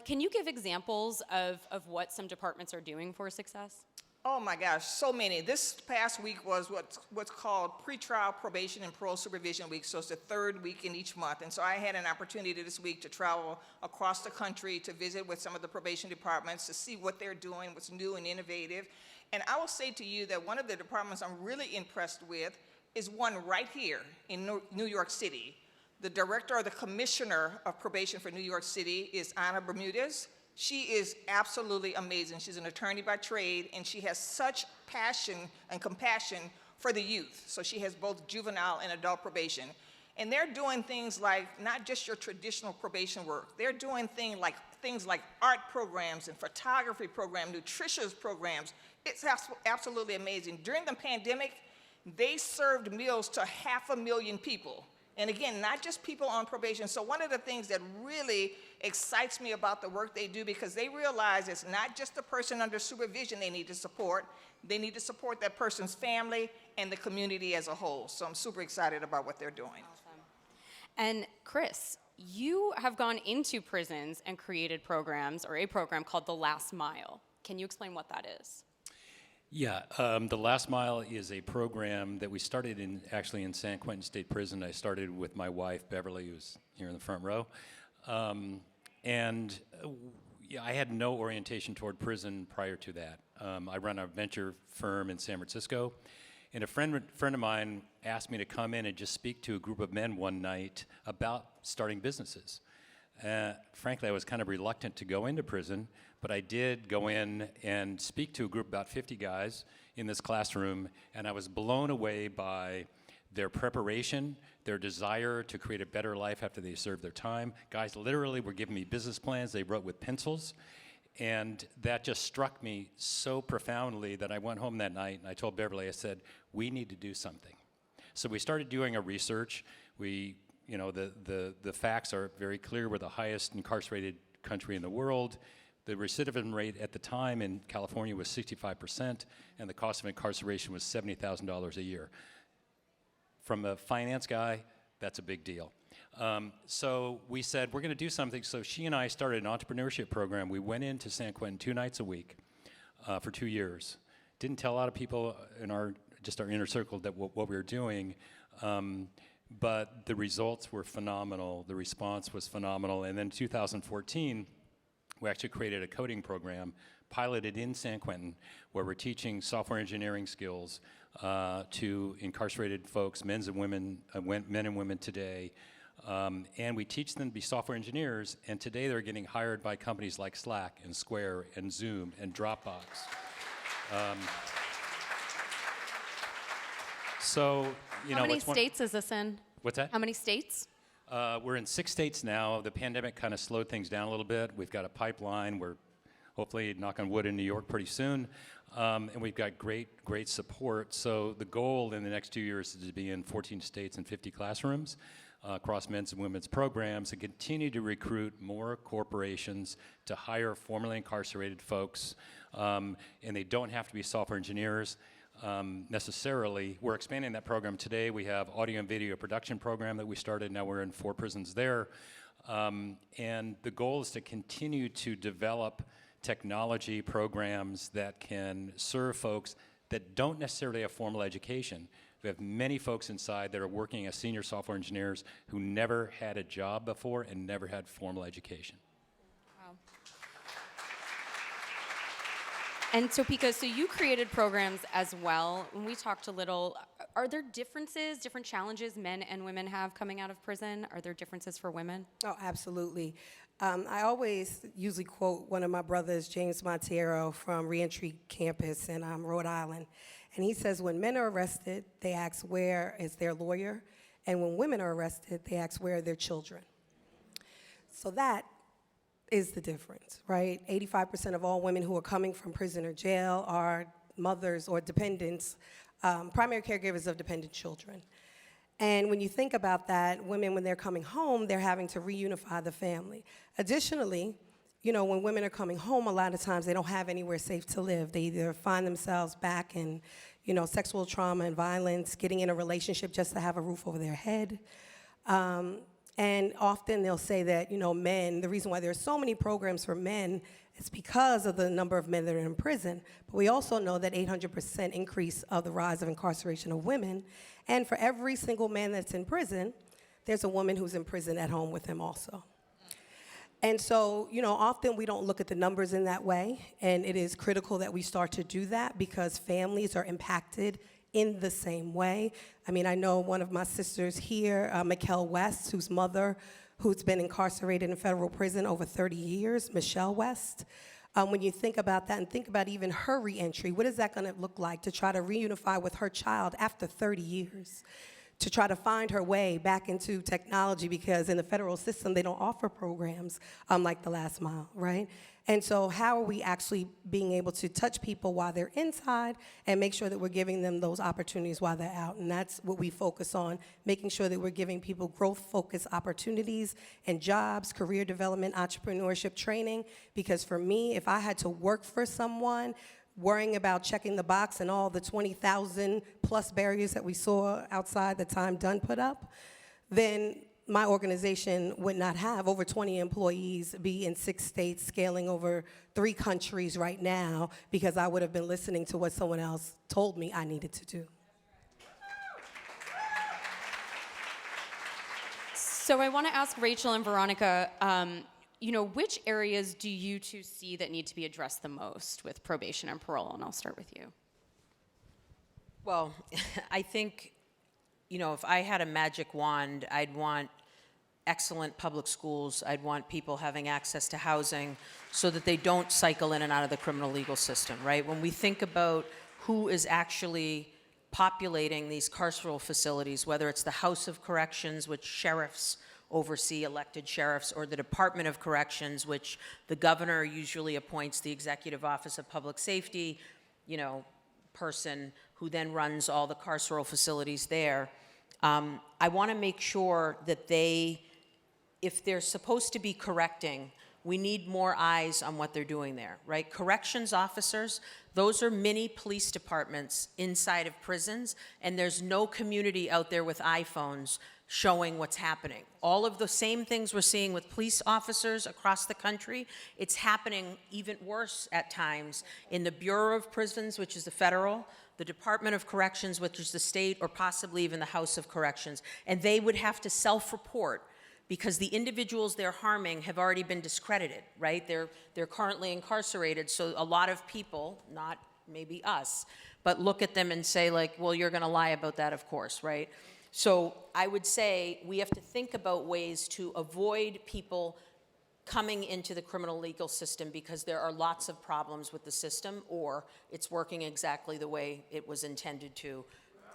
Can you give examples of what some departments are doing for success? Oh my gosh, so many. This past week was what's called pretrial probation and parole supervision week. So it's the third week in each month. And so I had an opportunity this week to travel across the country to visit with some of the probation departments to see what they're doing, what's new and innovative. And I will say to you that one of the departments I'm really impressed with is one right here in New York City. The director or the commissioner of probation for New York City is Ana Bermudez. She is absolutely amazing. She's an attorney by trade, and she has such passion and compassion for the youth. So she has both juvenile and adult probation. And they're doing things like not just your traditional probation work. They're doing things like art programs and photography programs, nutritious programs. It's absolutely amazing. During the pandemic, they served meals to 500,000 people. And again, not just people on probation. So one of the things that really excites me about the work they do, because they realize it's not just the person under supervision they need to support that person's family and the community as a whole. So I'm super excited about what they're doing. Awesome. And Chris, you have gone into prisons and created programs, or a program called The Last Mile. Can you explain what that is? Yeah, The Last Mile is a program that we started actually in San Quentin State Prison. I started with my wife, Beverly, who's here in the front row. Yeah, I had no orientation toward prison prior to that. I run a venture firm in San Francisco, and a friend of mine asked me to come in and just speak to a group of men one night about starting businesses. Frankly, I was kind of reluctant to go into prison, but I did go in and speak to a group of about 50 guys in this classroom, and I was blown away by their preparation, their desire to create a better life after they served their time. Guys literally were giving me business plans they wrote with pencils, and that just struck me so profoundly that I went home that night and I told Beverly, I said, we need to do something. So we started doing a research. The facts are very clear. We're the highest incarcerated country in the world. The recidivism rate at the time in California was 65%, and the cost of incarceration was $70,000 a year. From a finance guy, that's a big deal. So we said, we're going to do something. So she and I started an entrepreneurship program. We went into San Quentin 2 nights a week for 2 years. Didn't tell a lot of people in our inner circle that what we were doing, but the results were phenomenal. The response was phenomenal. And then in 2014, we actually created a coding program, piloted in San Quentin, where we're teaching software engineering skills to incarcerated folks, men and women today. And we teach them to be software engineers, and today they're getting hired by companies like Slack and Square and Zoom and Dropbox. How many states is this in? What's that? How many states? We're in 6 states now. The pandemic kind of slowed things down a little bit. We've got a pipeline. We're hopefully, knock on wood, in New York pretty soon. And we've got great support. So the goal in the next 2 years is to be in 14 states and 50 classrooms across men's and women's programs, and continue to recruit more corporations to hire formerly incarcerated folks. And they don't have to be software engineers. Necessarily. We're expanding that program today. We have audio and video production program that we started. Now we're in 4 prisons there. And the goal is to continue to develop technology programs that can serve folks that don't necessarily have formal education. We have many folks inside that are working as senior software engineers who never had a job before and never had formal education. And so, Pika, so you created programs as well. When we talked a little, are there different challenges men and women have coming out of prison? Are there differences for women? Oh, absolutely. I always usually quote one of my brothers, James Monteiro, from Reentry Campus in Rhode Island. And he says, when men are arrested, they ask, where is their lawyer? And when women are arrested, they ask, where are their children? So that is the difference, right? 85% of all women who are coming from prison or jail are mothers or dependents, primary caregivers of dependent children. And when you think about that, women, when they're coming home, they're having to reunify the family. Additionally, you know, when women are coming home, a lot of times they don't have anywhere safe to live. They either find themselves back in, you know, sexual trauma and violence, getting in a relationship just to have a roof over their head. And often they'll say that, you know, men, the reason why there's so many programs for men is because of the number of men that are in prison. But we also know that 800% increase of the rise of incarceration of women. And for every single man that's in prison, there's a woman who's in prison at home with him also. And so, you know, often we don't look at the numbers in that way, and it is critical that we start to do that because families are impacted in the same way. I mean, I know one of my sisters here, Mikkel West, whose mother, who's been incarcerated in federal prison over 30 years, Michelle West. When you think about that and think about even her reentry, what is that gonna look like to try to reunify with her child after 30 years? To try to find her way back into technology, because in the federal system, they don't offer programs like the last mile, right? And so how are we actually being able to touch people while they're inside and make sure that we're giving them those opportunities while they're out? And that's what we focus on, making sure that we're giving people growth-focused opportunities and jobs, career development, entrepreneurship training. Because for me, if I had to work for someone, worrying about checking the box and all the 20,000 plus barriers that we saw outside the time Dunn put up, then my organization would not have over 20 employees, be in 6 states, scaling over 3 countries right now, because I would have been listening to what someone else told me I needed to do. So I want to ask Rachel and Veronica, you know, which areas do you two see that need to be addressed the most with probation and parole? And I'll start with you. Well, I think, you know, if I had a magic wand, I'd want excellent public schools. I'd want people having access to housing so that they don't cycle in and out of the criminal legal system, right? When we think about who is actually populating these carceral facilities, whether it's the House of Corrections, which sheriffs oversee, elected sheriffs, or the Department of Corrections, which the governor usually appoints the Executive Office of Public Safety, you know, person who then runs all the carceral facilities there. I want to make sure that they, if they're supposed to be correcting, we need more eyes on what they're doing there, right? Corrections officers, those are mini police departments inside of prisons, and there's no community out there with iPhones showing what's happening. All of the same things we're seeing with police officers across the country, it's happening even worse at times in the Bureau of Prisons, which is the federal, the Department of Corrections, which is the state, or possibly even the House of Corrections. And they would have to self-report because the individuals they're harming have already been discredited, right? They're currently incarcerated, so a lot of people, not maybe us, but look at them and say like, well, you're gonna lie about that, of course, right? So I would say we have to think about ways to avoid people coming into the criminal legal system because there are lots of problems with the system, or it's working exactly the way it was intended to,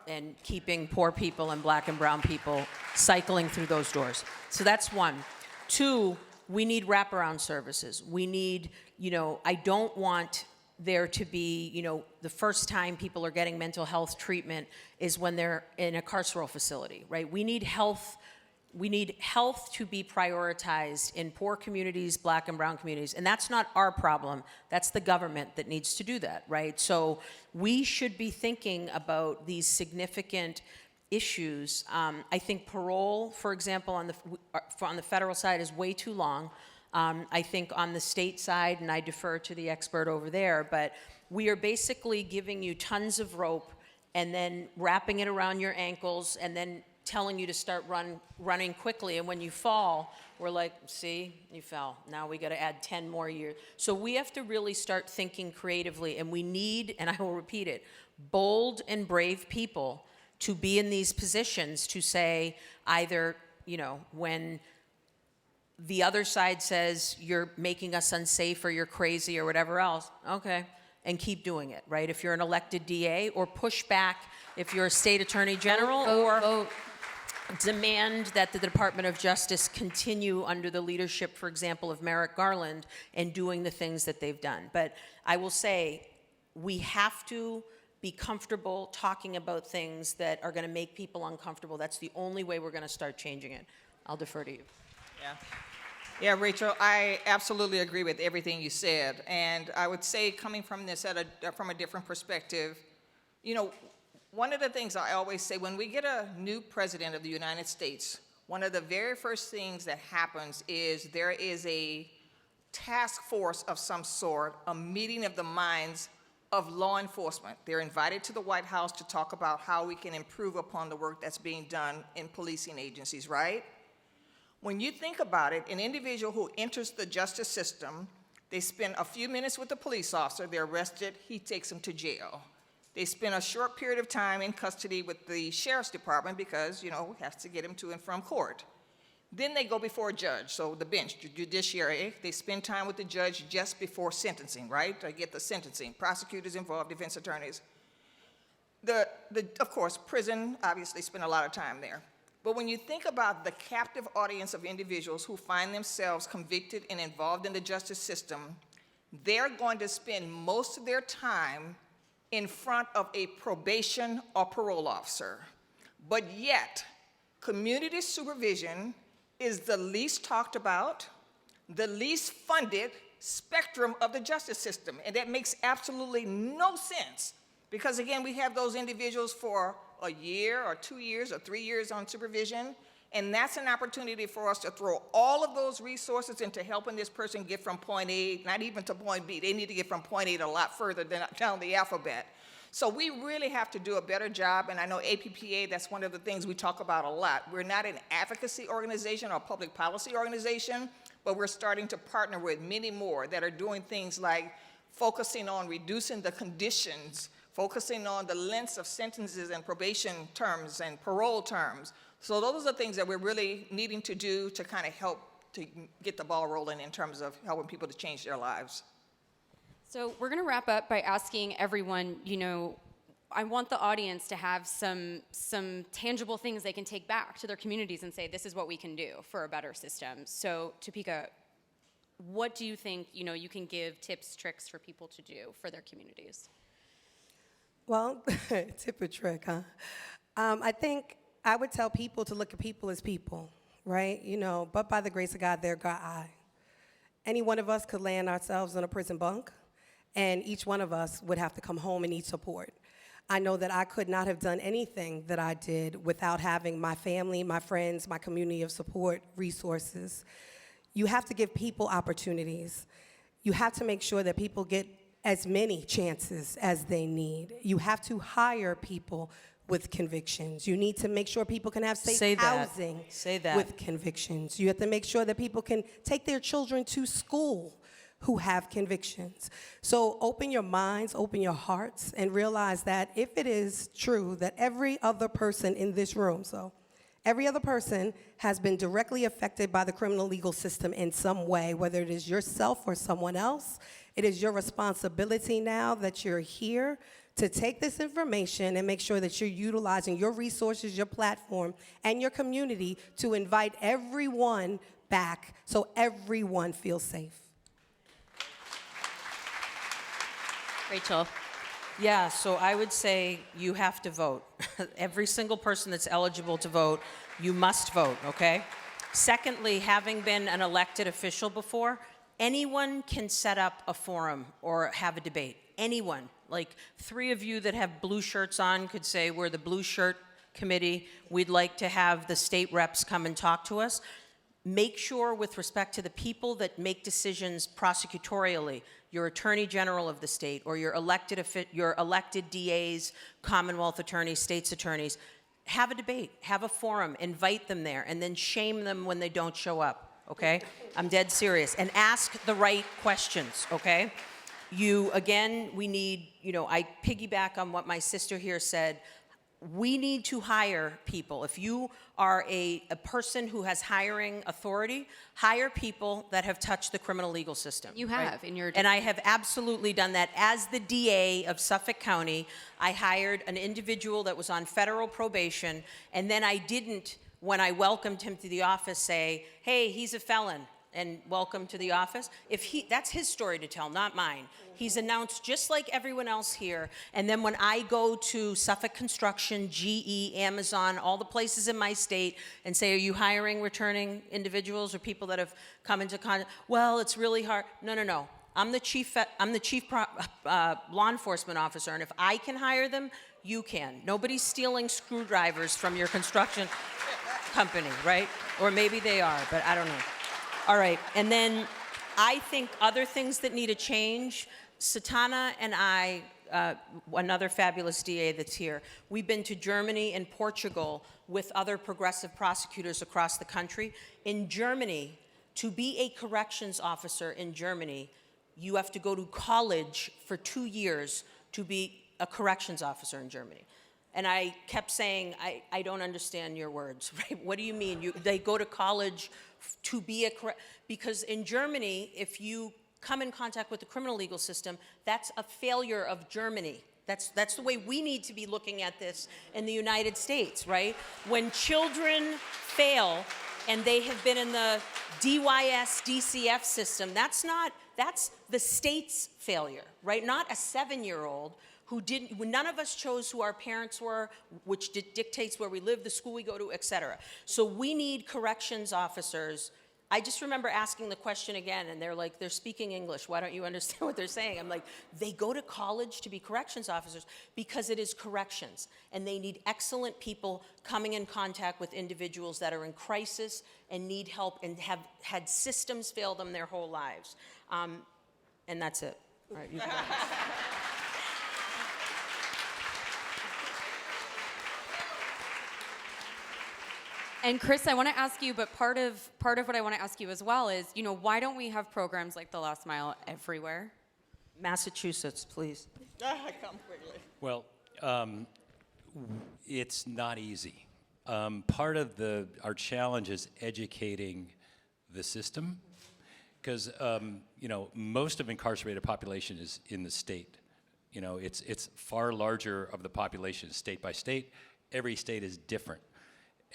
and keeping poor people and black and brown people cycling through those doors. So that's one. 2, we need wraparound services. We need, you know, I don't want there to be, you know, the first time people are getting mental health treatment is when they're in a carceral facility, right? We need health to be prioritized in poor communities, black and brown communities, and that's not our problem. That's the government that needs to do that, right? So we should be thinking about these significant issues. I think parole, for example, on the federal side is way too long. I think on the state side, and I defer to the expert over there, but we are basically giving you tons of rope and then wrapping it around your ankles and then telling you to start running quickly. And when you fall, we're like, see, you fell. Now we got to add 10 more years. So we have to really start thinking creatively, and we need, and I will repeat it, bold and brave people to be in these positions to say either, you know, when the other side says you're making us unsafe or you're crazy or whatever else, okay, and keep doing it, right? If you're an elected DA, or push back if you're a state attorney general, or demand that the Department of Justice continue under the leadership, for example, of Merrick Garland and doing the things that they've done. But I will say, we have to be comfortable talking about things that are going to make people uncomfortable. That's the only way we're going to start changing it. I'll defer to you. Yeah. Yeah, Rachel, I absolutely agree with everything you said. And I would say, coming from this from a different perspective, you know, one of the things I always say, when we get a new president of the United States, one of the very first things that happens is there is a task force of some sort, a meeting of the minds of law enforcement. They're invited to the White House to talk about how we can improve upon the work that's being done in policing agencies, right? When you think about it, an individual who enters the justice system, they spend a few minutes with the police officer, they're arrested, he takes them to jail. They spend a short period of time in custody with the sheriff's department because, you know, we have to get him to and from court. Then they go before a judge, so the bench, the judiciary, they spend time with the judge just before sentencing, right? They get the sentencing, prosecutors involved, defense attorneys. Of course, prison, obviously spend a lot of time there. But when you think about the captive audience of individuals who find themselves convicted and involved in the justice system, they're going to spend most of their time in front of a probation or parole officer. But yet, community supervision is the least talked about, the least funded spectrum of the justice system. And that makes absolutely no sense. Because again, we have those individuals for a year or 2 years or 3 years on supervision, and that's an opportunity for us to throw all of those resources into helping this person get from point A, not even to point B. They need to get from point A to a lot further down the alphabet. So we really have to do a better job, and I know APPA, that's one of the things we talk about a lot. We're not an advocacy organization or public policy organization, but we're starting to partner with many more that are doing things like focusing on reducing the conditions, focusing on the lengths of sentences and probation terms and parole terms. So those are things that we're really needing to do to kind of help to get the ball rolling in terms of helping people to change their lives. So we're going to wrap up by asking everyone, you know, I want the audience to have some tangible things they can take back to their communities and say, this is what we can do for a better system. So Topeka, what do you think, you know, you can give tips, tricks for people to do for their communities? Well, tip or trick, huh? I think I would tell people to look at people as people, right? You know, but by the grace of God, there God I. Any one of us could land ourselves in a prison bunk, and each one of us would have to come home and need support. I know that I could not have done anything that I did without having my family, my friends, my community of support, resources. You have to give people opportunities. You have to make sure that people get as many chances as they need. You have to hire people with convictions. You need to make sure people can have safe housing with convictions. You have to make sure that people can take their children to school who have convictions. So open your minds, open your hearts, and realize that if it is true that every other person in this room, every other person has been directly affected by the criminal legal system in some way, whether it is yourself or someone else, it is your responsibility now that you're here to take this information and make sure that you're utilizing your resources, your platform, and your community to invite everyone back so everyone feels safe. Rachel. Yeah, so I would say you have to vote. Every single person that's eligible to vote, you must vote, okay? Secondly, having been an elected official before, anyone can set up a forum or have a debate. Anyone. Like 3 of you that have blue shirts on could say, we're the blue shirt committee. We'd like to have the state reps come and talk to us. Make sure with respect to the people that make decisions prosecutorially, your attorney general of the state or your elected DAs, Commonwealth attorneys, states attorneys, have a debate, have a forum, invite them there, and then shame them when they don't show up, okay? I'm dead serious. And ask the right questions, okay? We need, I piggyback on what my sister here said. We need to hire people. If you are a person who has hiring authority, hire people that have touched the criminal legal system. You have in your... And I have absolutely done that. As the DA of Suffolk County, I hired an individual that was on federal probation, and then I didn't, when I welcomed him to the office, say, hey, he's a felon. and welcome to the office. That's his story to tell, not mine. He's announced just like everyone else here. And then when I go to Suffolk Construction, GE, Amazon, all the places in my state and say, are you hiring returning individuals or people that have come into contact? Well, it's really hard. No. I'm the chief law enforcement officer, and if I can hire them, you can. Nobody's stealing screwdrivers from your construction company, right? Or maybe they are, but I don't know. All right, and then I think other things that need a change, Satana and I, another fabulous DA that's here, we've been to Germany and Portugal with other progressive prosecutors across the country. In Germany, to be a corrections officer in Germany, you have to go to college for 2 years to be a corrections officer in Germany. And I kept saying, I don't understand your words, right? What do you mean? They go to college to be because in Germany, if you come in contact with the criminal legal system, that's a failure of Germany. That's the way we need to be looking at this in the United States, right? When children fail and they have been in the DYS, DCF system, that's the state's failure, right? Not a 7-year-old who didn't, none of us chose who our parents were, which dictates where we live, the school we go to, et cetera. So we need corrections officers. I just remember asking the question again, and they're like, they're speaking English. Why don't you understand what they're saying? I'm like, they go to college to be corrections officers because it is corrections, and they need excellent people coming in contact with individuals that are in crisis and need help and have had systems fail them their whole lives. And that's it. All right, you can go. And Chris, I want to ask you, but part of what I want to ask you as well is, why don't we have programs like the Last Mile everywhere? Massachusetts, please. Come quickly. Well, it's not easy. Part of our challenge is educating the system, because most of incarcerated population is in the state. It's far larger of the population state by state. Every state is different.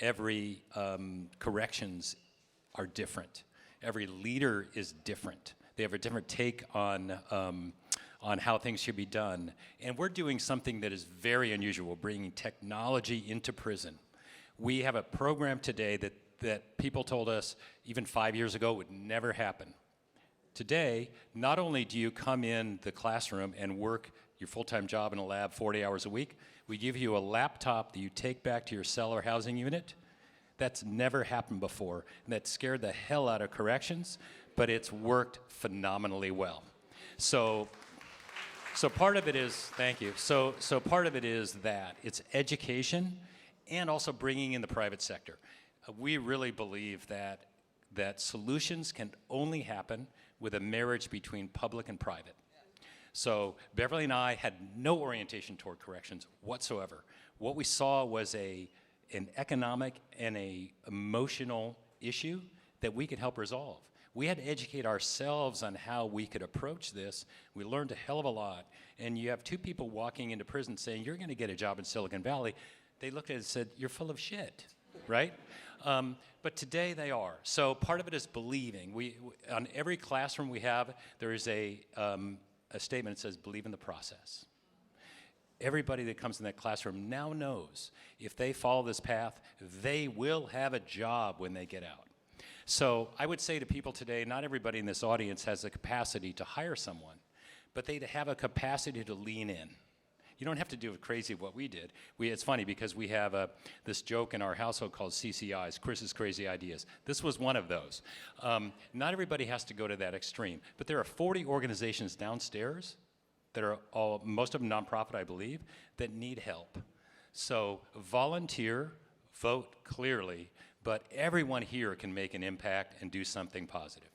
Every corrections are different. Every leader is different. They have a different take on how things should be done. And we're doing something that is very unusual, bringing technology into prison. We have a program today that people told us even 5 years ago would never happen. Today, not only do you come in the classroom and work your full-time job in a lab 40 hours a week, we give you a laptop that you take back to your cell or housing unit. That's never happened before, and that scared the hell out of corrections, but it's worked phenomenally well. So part of it is, thank you. So part of it is that it's education and also bringing in the private sector. We really believe that solutions can only happen with a marriage between public and private. So Beverly and I had no orientation toward corrections whatsoever. What we saw was an economic and an emotional issue that we could help resolve. We had to educate ourselves on how we could approach this. We learned a hell of a lot. And you have two people walking into prison saying, you're going to get a job in Silicon Valley. They looked at it and said, you're full of shit, right? But today they are. So part of it is believing. On every classroom we have, there is a statement that says, believe in the process. Everybody that comes in that classroom now knows if they follow this path, they will have a job when they get out. So I would say to people today, not everybody in this audience has the capacity to hire someone, but they have a capacity to lean in. You don't have to do crazy what we did. It's funny because we have this joke in our household called CCIs, Chris's Crazy Ideas. This was one of those. Not everybody has to go to that extreme, but there are 40 organizations downstairs that are most of them nonprofit, I believe, that need help. So volunteer, vote clearly, but everyone here can make an impact and do something positive.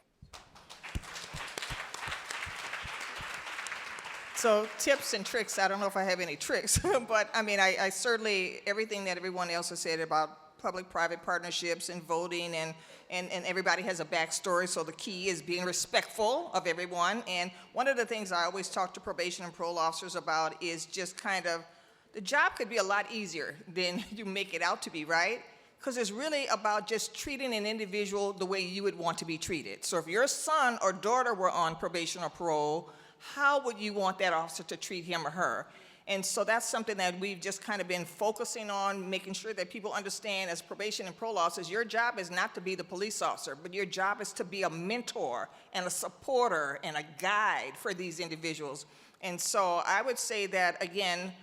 So tips and tricks, I don't know if I have any tricks, but I mean, I certainly, everything that everyone else has said about public-private partnerships and voting, and everybody has a backstory, so the key is being respectful of everyone. And one of the things I always talk to probation and parole officers about is just kind of, the job could be a lot easier than you make it out to be, right? because it's really about just treating an individual the way you would want to be treated. So if your son or daughter were on probation or parole, how would you want that officer to treat him or her? And so that's something that we've just kind of been focusing on, making sure that people understand as probation and parole officers, your job is not to be the police officer, but your job is to be a mentor and a supporter and a guide for these individuals. And so I would say that, again,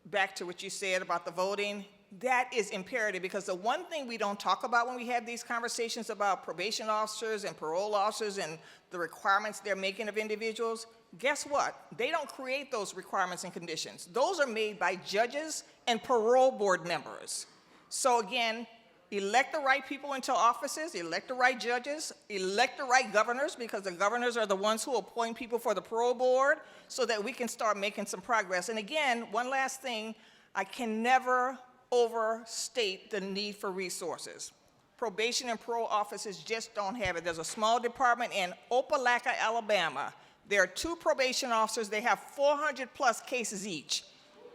back to what you said about the voting, that is imperative, because the one thing we don't talk about when we have these conversations about probation officers and parole officers and the requirements they're making of individuals, guess what? They don't create those requirements and conditions. Those are made by judges and parole board members. So again, elect the right people into offices, elect the right judges, elect the right governors, because the governors are the ones who appoint people for the parole board, so that we can start making some progress. And again, one last thing, I can never overstate the need for resources. Probation and parole offices just don't have it. There's a small department in Opelika, Alabama. There are 2 probation officers. They have 400 plus cases each.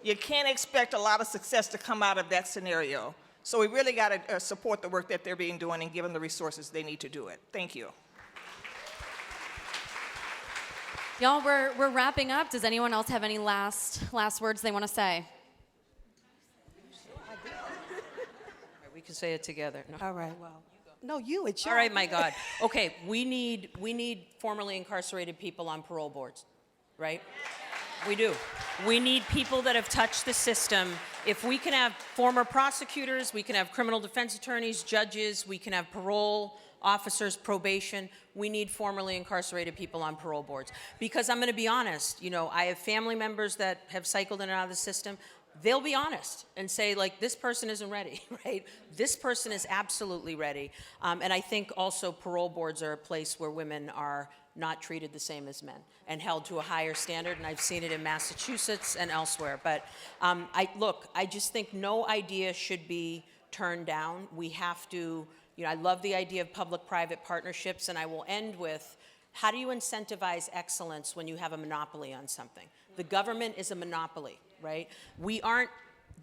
You can't expect a lot of success to come out of that scenario. So we really got to support the work that they're being doing and give them the resources they need to do it. Thank you. Y'all, we're wrapping up. Does anyone else have any last words they want to say? We can say it together. No. All right, well. No, you, it's your All right, my idea. God. Okay, we need formerly incarcerated people on parole boards, right? We do. We need people that have touched the system. If we can have former prosecutors, we can have criminal defense attorneys, judges, we can have parole officers, probation. We need formerly incarcerated people on parole boards. Because I'm going to be honest, I have family members that have cycled in and out of the system. They'll be honest and say, like, this person isn't ready, right? This person is absolutely ready. And I think also parole boards are a place where women are not treated the same as men and held to a higher standard, and I've seen it in Massachusetts and elsewhere. But I just think no idea should be turned down. We have to, I love the idea of public-private partnerships, and I will end with, how do you incentivize excellence when you have a monopoly on something? The government is a monopoly, right? We aren't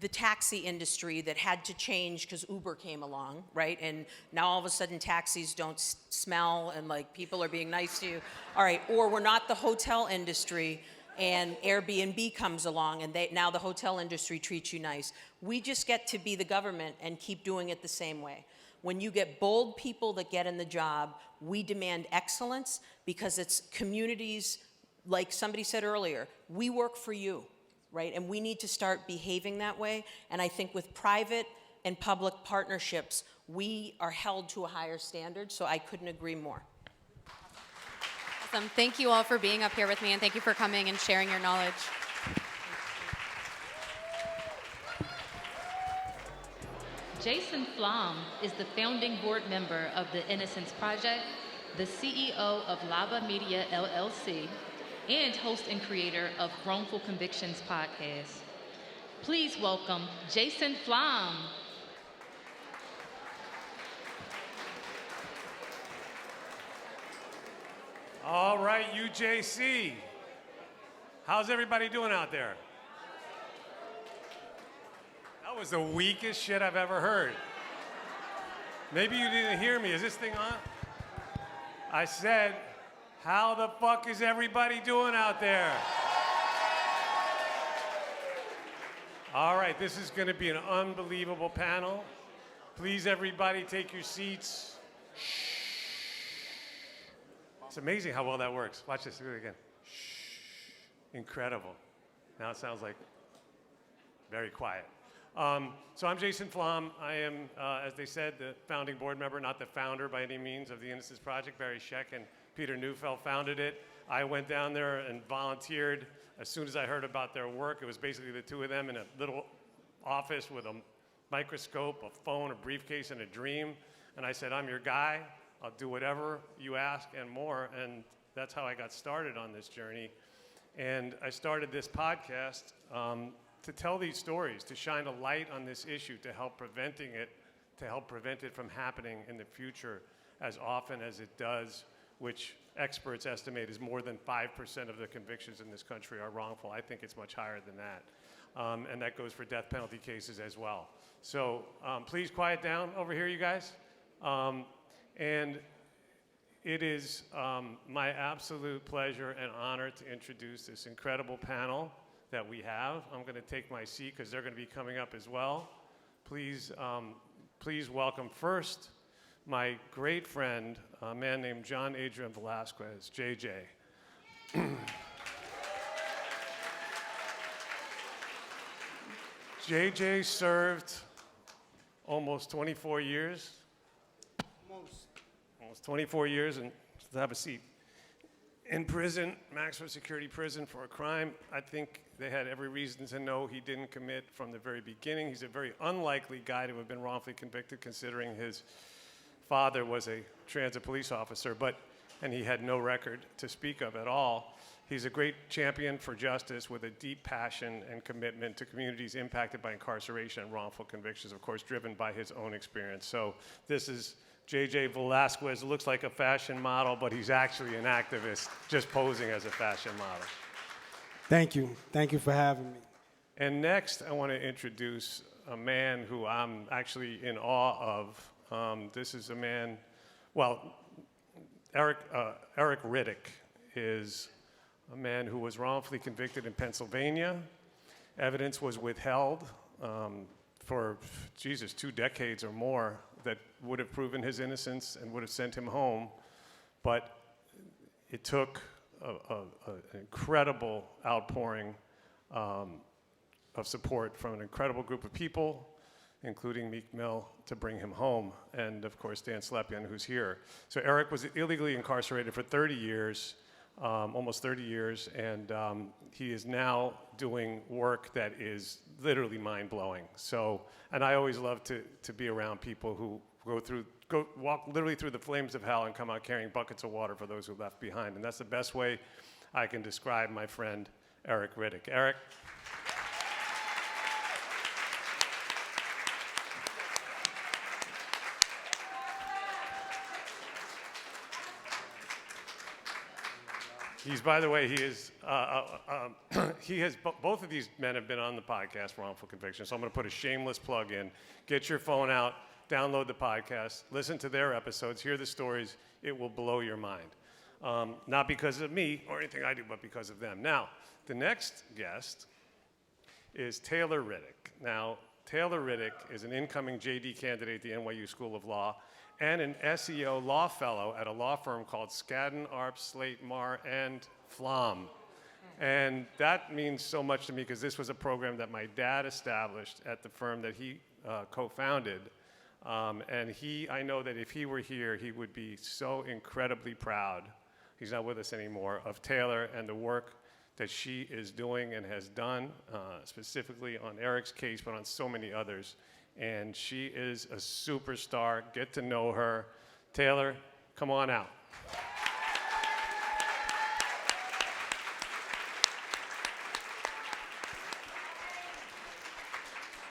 the taxi industry that had to change because Uber came along, right? And now all of a sudden taxis don't smell and like people are being nice to you. All right, or we're not the hotel industry and Airbnb comes along and now the hotel industry treats you nice. We just get to be the government and keep doing it the same way. When you get bold people that get in the job, we demand excellence because it's communities, like somebody said earlier, we work for you. Right? And we need to start behaving that way. And I think with private and public partnerships, we are held to a higher standard, so I couldn't agree more. Awesome. Thank you all for being up here with me, and thank you for coming and sharing your knowledge. Jason Flom is the founding board member of the Innocence Project, the CEO of Lava Media LLC, and host and creator of Wrongful Convictions podcast. Please welcome Jason Flom. All right, UJC. How's everybody doing out there? That was the weakest shit I've ever heard. Maybe you didn't hear me. Is this thing on? I said, how the fuck is everybody doing out there? All right, this is going to be an unbelievable panel. Please, everybody, take your seats. Shh. It's amazing how well that works. Watch this. Do it again. Shh. Incredible. Now it sounds like very quiet. So I'm Jason Flom. I am, as they said, the founding board member, not the founder by any means of the Innocence Project. Barry Sheck and Peter Neufeld founded it. I went down there and volunteered as soon as I heard about their work. It was basically the two of them in a little office with a microscope, a phone, a briefcase, and a dream. And I said, I'm your guy. I'll do whatever you ask and more. And that's how I got started on this journey. And I started this podcast to tell these stories, to shine a light on this issue, to help prevent it from happening in the future as often as it does, which experts estimate is more than 5% of the convictions in this country are wrongful. I think it's much higher than that. and that goes for death penalty cases as well. So please quiet down over here, you guys. And it is my absolute pleasure and honor to introduce this incredible panel that we have. I'm going to take my seat because they're going to be coming up as well. Please, please welcome first my great friend, a man named John Adrian Velasquez, JJ. JJ served almost 24 years. Almost 24 years, and have a seat. In prison, maximum security prison for a crime I think they had every reason to know he didn't commit from the very beginning. He's a very unlikely guy to have been wrongfully convicted considering his father was a transit police officer, and he had no record to speak of at all. He's a great champion for justice with a deep passion and commitment to communities impacted by incarceration and wrongful convictions, of course, driven by his own experience. So this is JJ Velasquez. Looks like a fashion model, but he's actually an activist, just posing as a fashion model. Thank you. Thank you for having me. And next, I want to introduce a man who I'm actually in awe of. This is a man, well, Eric Riddick is a man who was wrongfully convicted in Pennsylvania. Evidence was withheld for, 2 decades or more that would have proven his innocence and would have sent him home. But it took an incredible outpouring of support from an incredible group of people, including Meek Mill, to bring him home, and of course Dan Slepian, who's here. So Eric was illegally incarcerated for 30 years, almost 30 years, and he is now doing work that is literally mind-blowing. So, and I always love to be around people who walk literally through the flames of hell and come out carrying buckets of water for those who left behind. And that's the best way I can describe my friend Eric Riddick. Eric. He's, by the way, both of these men have been on the podcast, Wrongful Conviction, so I'm going to put a shameless plug in. Get your phone out, download the podcast, listen to their episodes, hear the stories. It will blow your mind. Not because of me or anything I do, but because of them. Now, the next guest is Taylor Riddick. Now, Taylor Riddick is an incoming JD candidate at the NYU School of Law and an SEO law fellow at a law firm called Skadden, Arps, Slate, Marr, and Flom. And that means so much to me because this was a program that my dad established at the firm that he co-founded. And I know that if he were here, he would be so incredibly proud, he's not with us anymore, of Taylor and the work that she is doing and has done, specifically on Eric's case, but on so many others. And she is a superstar. Get to know her. Taylor, come on out.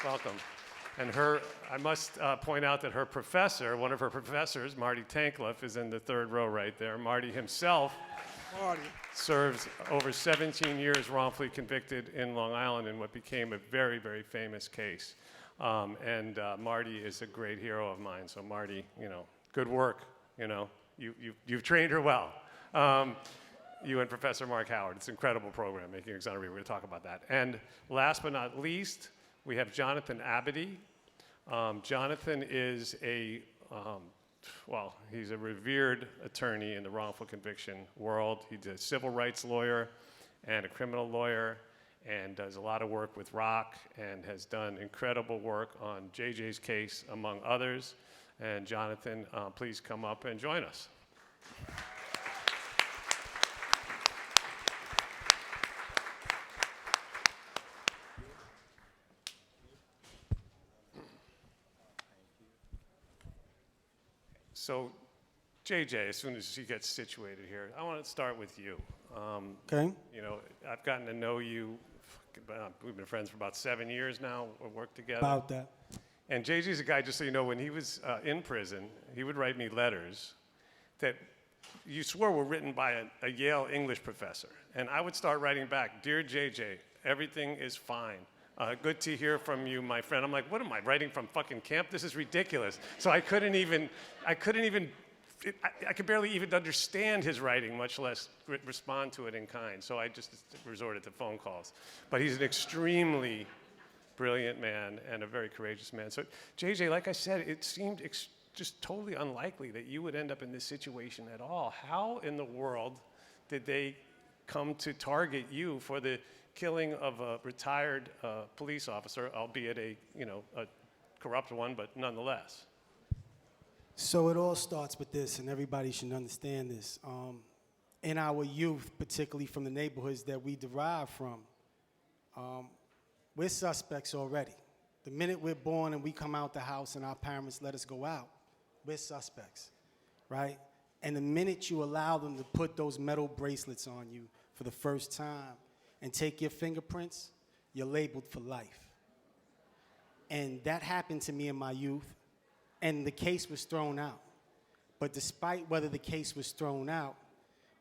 Welcome. And I must point out that her professor, one of her professors, Marty Tankleff, is in the third row right there. Marty himself serves over 17 years wrongfully convicted in Long Island in what became a very, very famous case. Marty is a great hero of mine. So Marty, good work. You've trained her well. You and Professor Mark Howard. It's an incredible program, Making Exoneration. We're going to talk about that. And last but not least, we have Jonathan Abity. Jonathan is he's a revered attorney in the wrongful conviction world. He's a civil rights lawyer and a criminal lawyer, and does a lot of work with Rock and has done incredible work on JJ's case, among others. And Jonathan, please come up and join us. So, JJ, as soon as she gets situated here, I want to start with you. Okay. I've gotten to know you. We've been friends for about 7 years now. We worked together. About that. And JJ's a guy, just so you know, when he was in prison, he would write me letters that you swore were written by a Yale English professor. And I would start writing back, "Dear JJ, everything is fine. Good to hear from you, my friend. I'm like, what am I writing from fucking camp? This is ridiculous. So I could barely even understand his writing, much less respond to it in kind. So I just resorted to phone calls. But he's an extremely brilliant man and a very courageous man. So JJ, like I said, it seemed just totally unlikely that you would end up in this situation at all. How in the world did they come to target you for the killing of a retired police officer, albeit a corrupt one, but nonetheless? So it all starts with this, and everybody should understand this. In our youth, particularly from the neighborhoods that we derive from, we're suspects already. The minute we're born and we come out the house and our parents let us go out, we're suspects, right? And the minute you allow them to put those metal bracelets on you for the first time and take your fingerprints, you're labeled for life. And that happened to me in my youth, and the case was thrown out. But despite whether the case was thrown out,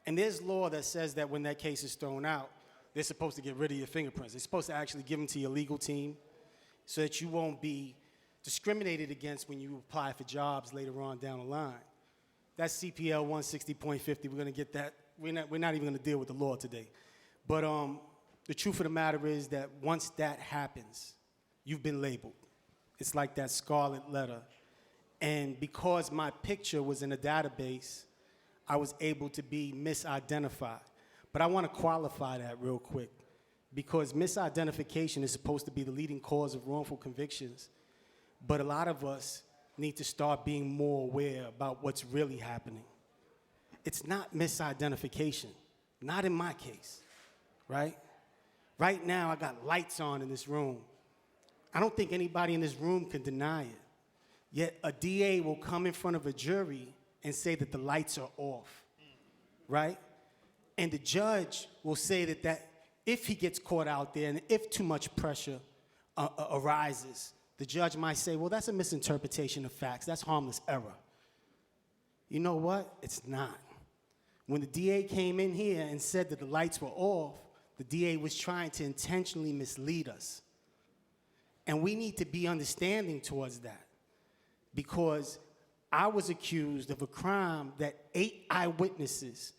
and there's law that says that when that case is thrown out, they're supposed to get rid of your fingerprints. They're supposed to actually give them to your legal team so that you won't be discriminated against when you apply for jobs later on down the line. That's CPL 160.50. We're going to get that. We're not even going to deal with the law today. But the truth of the matter is that once that happens, you've been labeled. It's like that scarlet letter. And because my picture was in a database, I was able to be misidentified. But I want to qualify that real quick, because misidentification is supposed to be the leading cause of wrongful convictions. But a lot of us need to start being more aware about what's really happening. It's not misidentification, not in my case, right? Right now, I got lights on in this room. I don't think anybody in this room can deny it. Yet a DA will come in front of a jury and say that the lights are off, right? And the judge will say that if he gets caught out there and if too much pressure arises, the judge might say, well, that's a misinterpretation of facts. That's harmless error. You know what? It's not. When the DA came in here and said that the lights were off, the DA was trying to intentionally mislead us. And we need to be understanding towards that, because I was accused of a crime that 8 eyewitnesses,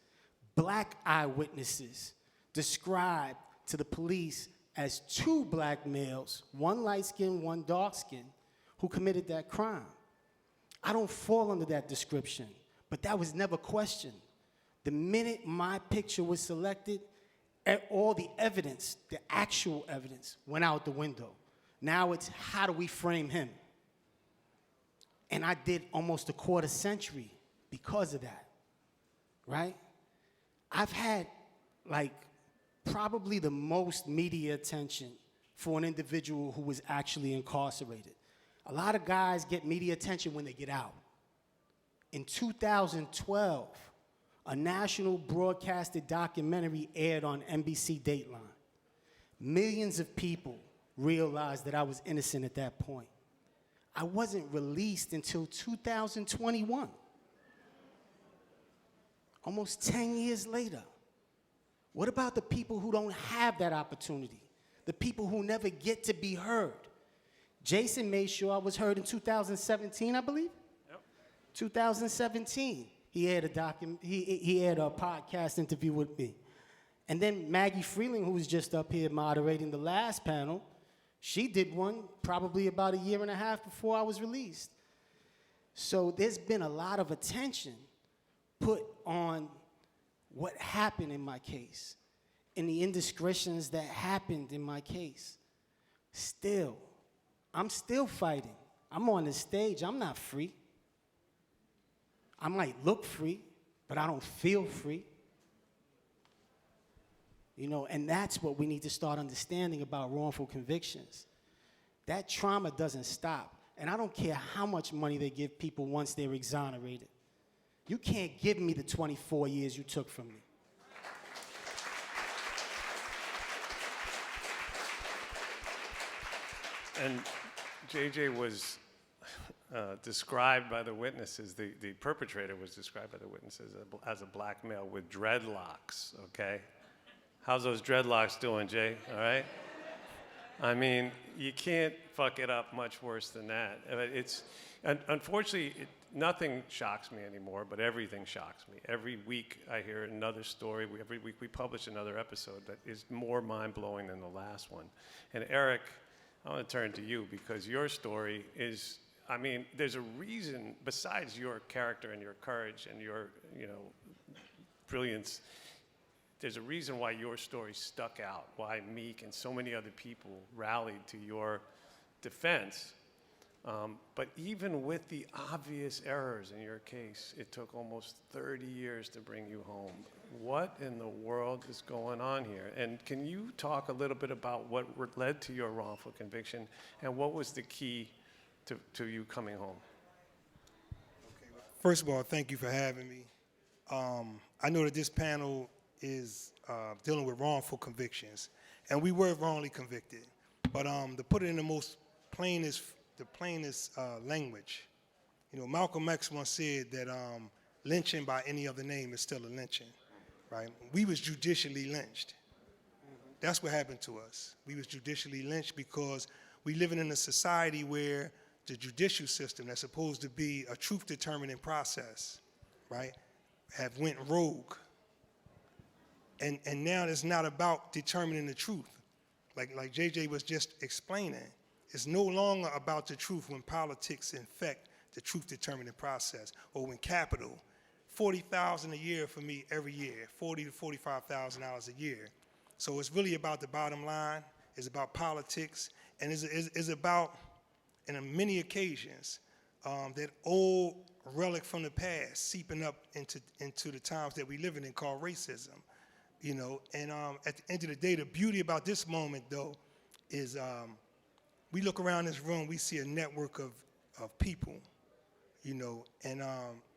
black eyewitnesses, described to the police as 2 black males, 1 light-skinned, 1 dark-skinned, who committed that crime. I don't fall under that description, but that was never questioned. The minute my picture was selected, all the evidence, the actual evidence, went out the window. Now it's, how do we frame him? And I did almost a quarter century because of that, right? I've had, probably the most media attention for an individual who was actually incarcerated. A lot of guys get media attention when they get out. In 2012, a national broadcasted documentary aired on NBC Dateline. Millions of people realized that I was innocent at that point. I wasn't released until 2021. Almost 10 years later. What about the people who don't have that opportunity? The people who never get to be heard? Jason made sure I was heard in 2017, I believe? Yep. 2017. He had a podcast interview with me. And then Maggie Freeling, who was just up here moderating the last panel, she did one probably about 1.5 years before I was released. So there's been a lot of attention put on what happened in my case and the indiscretions that happened in my case. Still, I'm still fighting. I'm on the stage. I'm not free. I might look free, but I don't feel free. And that's what we need to start understanding about wrongful convictions. That trauma doesn't stop. And I don't care how much money they give people once they're exonerated. You can't give me the 24 years you took from me. And JJ was described by the witnesses, the perpetrator was described by the witnesses as a black male with dreadlocks, okay? How's those dreadlocks doing, Jay? All right? I mean, you can't fuck it up much worse than that. Unfortunately, nothing shocks me anymore, but everything shocks me. Every week I hear another story. Every week we publish another episode that is more mind-blowing than the last one. And Eric, I want to turn to you because your story is, I mean, there's a reason, besides your character and your courage and your, brilliance, there's a reason why your story stuck out, why Meek and so many other people rallied to your defense. But even with the obvious errors in your case, it took almost 30 years to bring you home. What in the world is going on here? And can you talk a little bit about what led to your wrongful conviction and what was the key to you coming home? First of all, thank you for having me. I know that this panel is dealing with wrongful convictions, and we were wrongly convicted. But to put it in the plainest language, Malcolm X once said that lynching by any other name is still a lynching, right? We was judicially lynched. That's what happened to us. We was judicially lynched because we living in a society where the judicial system that's supposed to be a truth-determining process, right, have went rogue. And now it's not about determining the truth. Like JJ was just explaining, it's no longer about the truth when politics infect the truth-determining process, or when capital, $40,000 a year for me every year, $40,000 to $45,000 a year. So it's really about the bottom line. It's about politics, and it's about, in many occasions, that old relic from the past seeping up into the times that we living in called racism. And at the end of the day, the beauty about this moment, though, is we look around this room, we see a network of people, and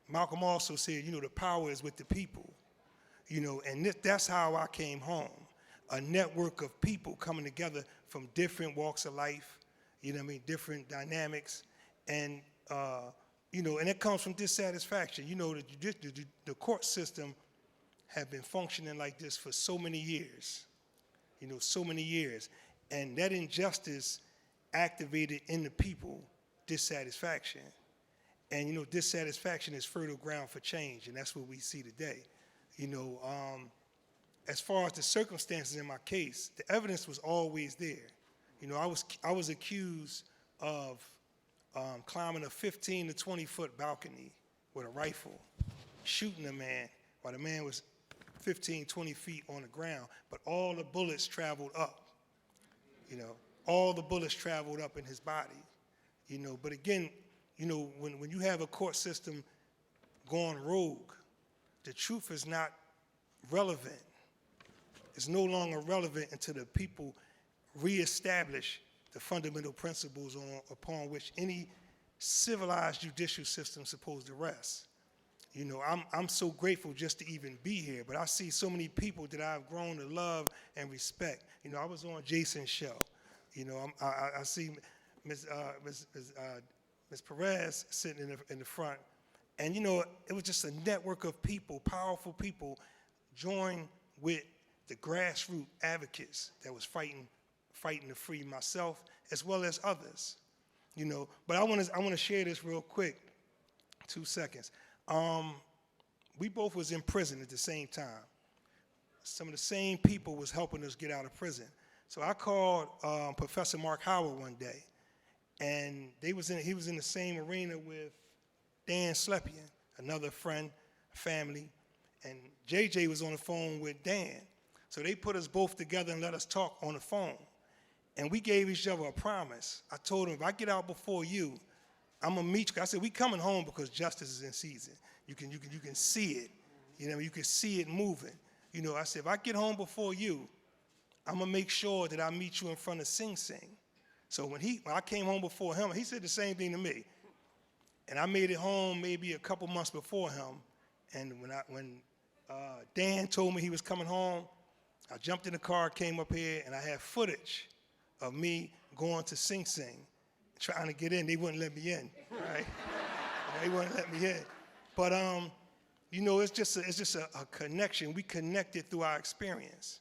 Malcolm also said, the power is with the people, and that's how I came home, a network of people coming together from different walks of life, different dynamics, and, and it comes from dissatisfaction. The court system have been functioning like this for so many years, so many years. And that injustice activated in the people dissatisfaction. And, dissatisfaction is fertile ground for change, and that's what we see today. As far as the circumstances in my case, the evidence was always there. I was accused of climbing a 15 to 20-foot balcony with a rifle, shooting a man while the man was 15, 20 feet on the ground, but all the bullets traveled up. All the bullets traveled up in his body. But again, when you have a court system going rogue, the truth is not relevant. It's no longer relevant until the people reestablish the fundamental principles upon which any civilized judicial system is supposed to rest. I'm so grateful just to even be here, but I see so many people that I've grown to love and respect. I was on Jason's show. I see Ms. Perez sitting in the front, and it was just a network of people, powerful people, joined with the grassroots advocates that was fighting to free myself as well as others. But I want to share this real quick, 2 seconds. We both was in prison at the same time. Some of the same people was helping us get out of prison. So I called Professor Mark Howard one day, and he was in the same arena with Dan Slepian, another friend, family, and JJ was on the phone with Dan. So they put us both together and let us talk on the phone. And we gave each other a promise. I told him, if I get out before you, I'm gonna meet you. I said, we coming home because justice is in season. You can see it. You can see it moving. I said, if I get home before you, I'm gonna make sure that I meet you in front of Sing Sing. So when I came home before him, he said the same thing to me. And I made it home maybe a couple months before him. And when Dan told me he was coming home, I jumped in the car, came up here, and I had footage of me going to Sing Sing, trying to get in. They wouldn't let me in, right? They wouldn't let me in. But it's just a connection. We connected through our experience.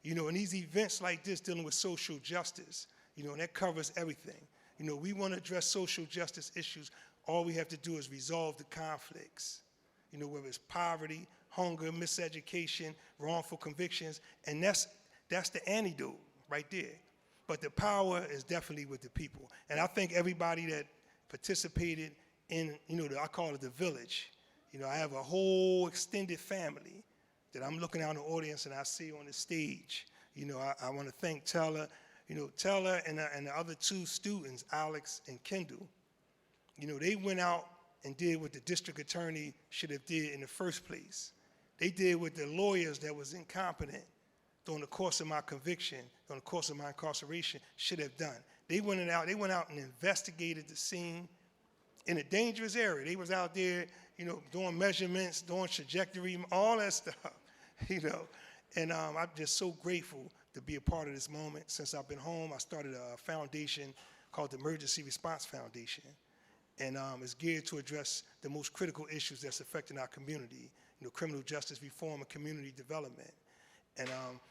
In these events like this, dealing with social justice, and that covers everything. We want to address social justice issues. All we have to do is resolve the conflicts, whether it's poverty, hunger, miseducation, wrongful convictions, and that's the antidote right there. But the power is definitely with the people. And I think everybody that participated in, I call it the village. I have a whole extended family that I'm looking out in the audience and I see on the stage. I want to thank Teller, Teller and the other two students, Alex and Kendall. They went out and did what the district attorney should have did in the first place. They did what the lawyers that was incompetent during the course of my conviction, during the course of my incarceration, should have done. They went out and investigated the scene in a dangerous area. They was out there, doing measurements, doing trajectory, all that stuff, And I'm just so grateful to be a part of this moment. Since I've been home, I started a foundation called the Emergency Response Foundation. And it's geared to address the most critical issues that's affecting our community, criminal justice reform and community development. And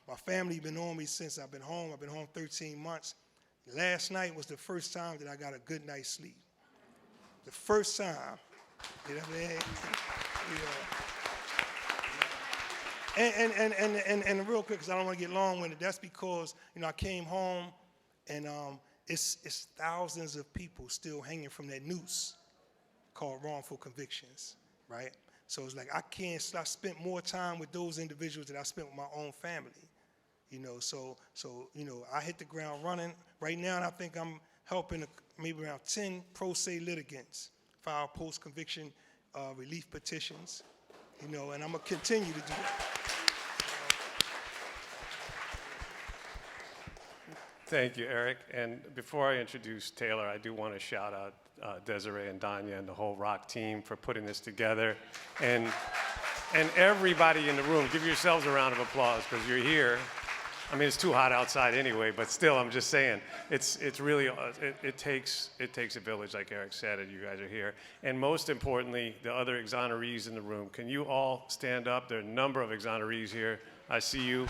my family been on me since I've been home. I've been home 13 months. Last night was the first time that I got a good night's sleep. The first time, you know what I mean? And real quick, because I don't want to get long-winded, that's because, I came home and it's thousands of people still hanging from that noose called wrongful convictions, right? So it's like I spent more time with those individuals than I spent with my own family, So I hit the ground running right now, and I think I'm helping maybe around 10 pro se litigants file post-conviction relief petitions, and I'm gonna continue to do that. Thank you, Eric. And before I introduce Taylor, I do want to shout out Desiree and Danya and the whole ROC team for putting this together. And everybody in the room, give yourselves a round of applause because you're here. I mean, it's too hot outside anyway, but still, I'm just saying, it's really, it takes a village, like Eric said, and you guys are here. And most importantly, the other exonerees in the room. Can you all stand up? There are a number of exonerees here. I see you.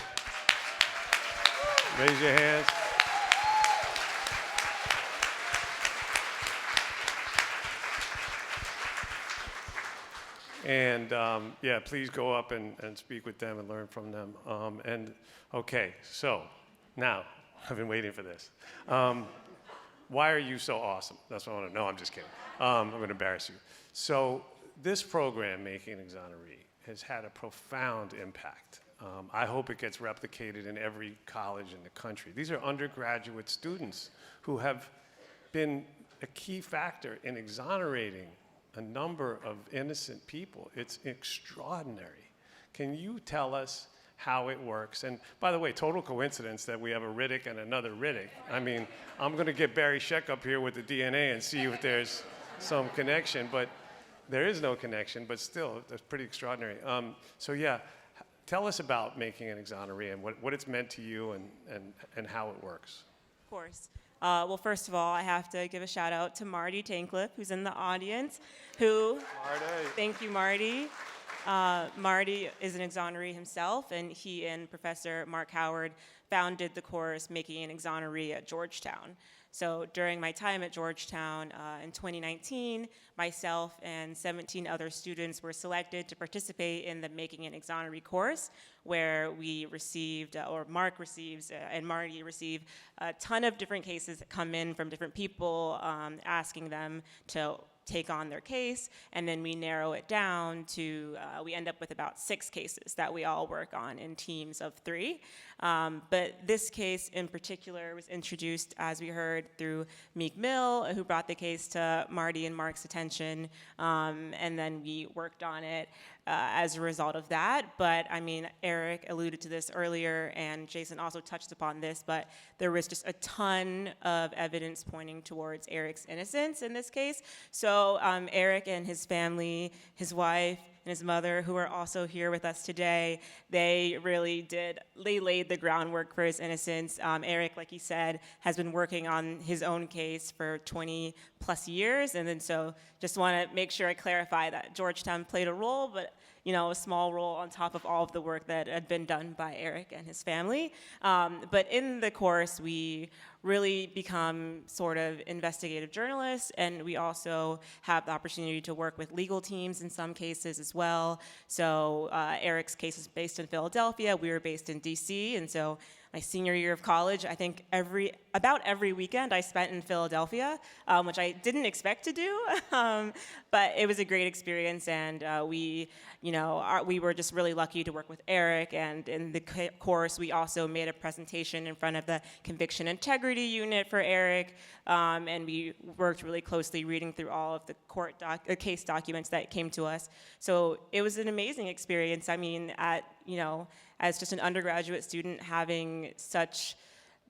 Raise your hands. And yeah, please go up and speak with them and learn from them. Okay, so now, I've been waiting for this. Why are you so awesome? That's what I want to know. I'm just kidding. I'm going to embarrass you. So this program, Making an Exoneree, has had a profound impact. I hope it gets replicated in every college in the country. These are undergraduate students who have been a key factor in exonerating a number of innocent people. It's extraordinary. Can you tell us how it works? And by the way, total coincidence that we have a Riddick and another Riddick. I mean, I'm going to get Barry Sheck up here with the DNA and see if there's some connection, but there is no connection, but still, that's pretty extraordinary. So yeah, tell us about Making an Exoneree and what it's meant to you and how it works. Of course. Well, first of all, I have to give a shout out to Marty Tancliffe, who's in the audience, thank you, Marty. Marty is an exoneree himself, and he and Professor Mark Howard founded the course Making an Exoneree at Georgetown. So during my time at Georgetown in 2019, myself and 17 other students were selected to participate in the Making an Exoneree course, where we received, or Mark receives, and Marty receive a ton of different cases that come in from different people asking them to take on their case, and then we narrow it down to, we end up with about 6 cases that we all work on in teams of 3. But this case in particular was introduced, as we heard, through Meek Mill, who brought the case to Marty and Mark's attention, and then we worked on it as a result of that. But I mean, Eric alluded to this earlier, and Jason also touched upon this, but there was just a ton of evidence pointing towards Eric's innocence in this case. So Eric and his family, his wife, his mother, who are also here with us today. They laid the groundwork for his innocence. Eric, like he said, has been working on his own case for 20 plus years. And then so just want to make sure I clarify that Georgetown played a role, but a small role on top of all of the work that had been done by Eric and his family. But in the course, we really become sort of investigative journalists, and we also have the opportunity to work with legal teams in some cases as well. So Eric's case is based in Philadelphia. We were based in DC, and so my senior year of college, I think about every weekend I spent in Philadelphia, which I didn't expect to do, but it was a great experience, and we were just really lucky to work with Eric. And in the course, we also made a presentation in front of the Conviction Integrity Unit for Eric, and we worked really closely reading through all of the case documents that came to us. So it was an amazing experience. I mean, as just an undergraduate student, having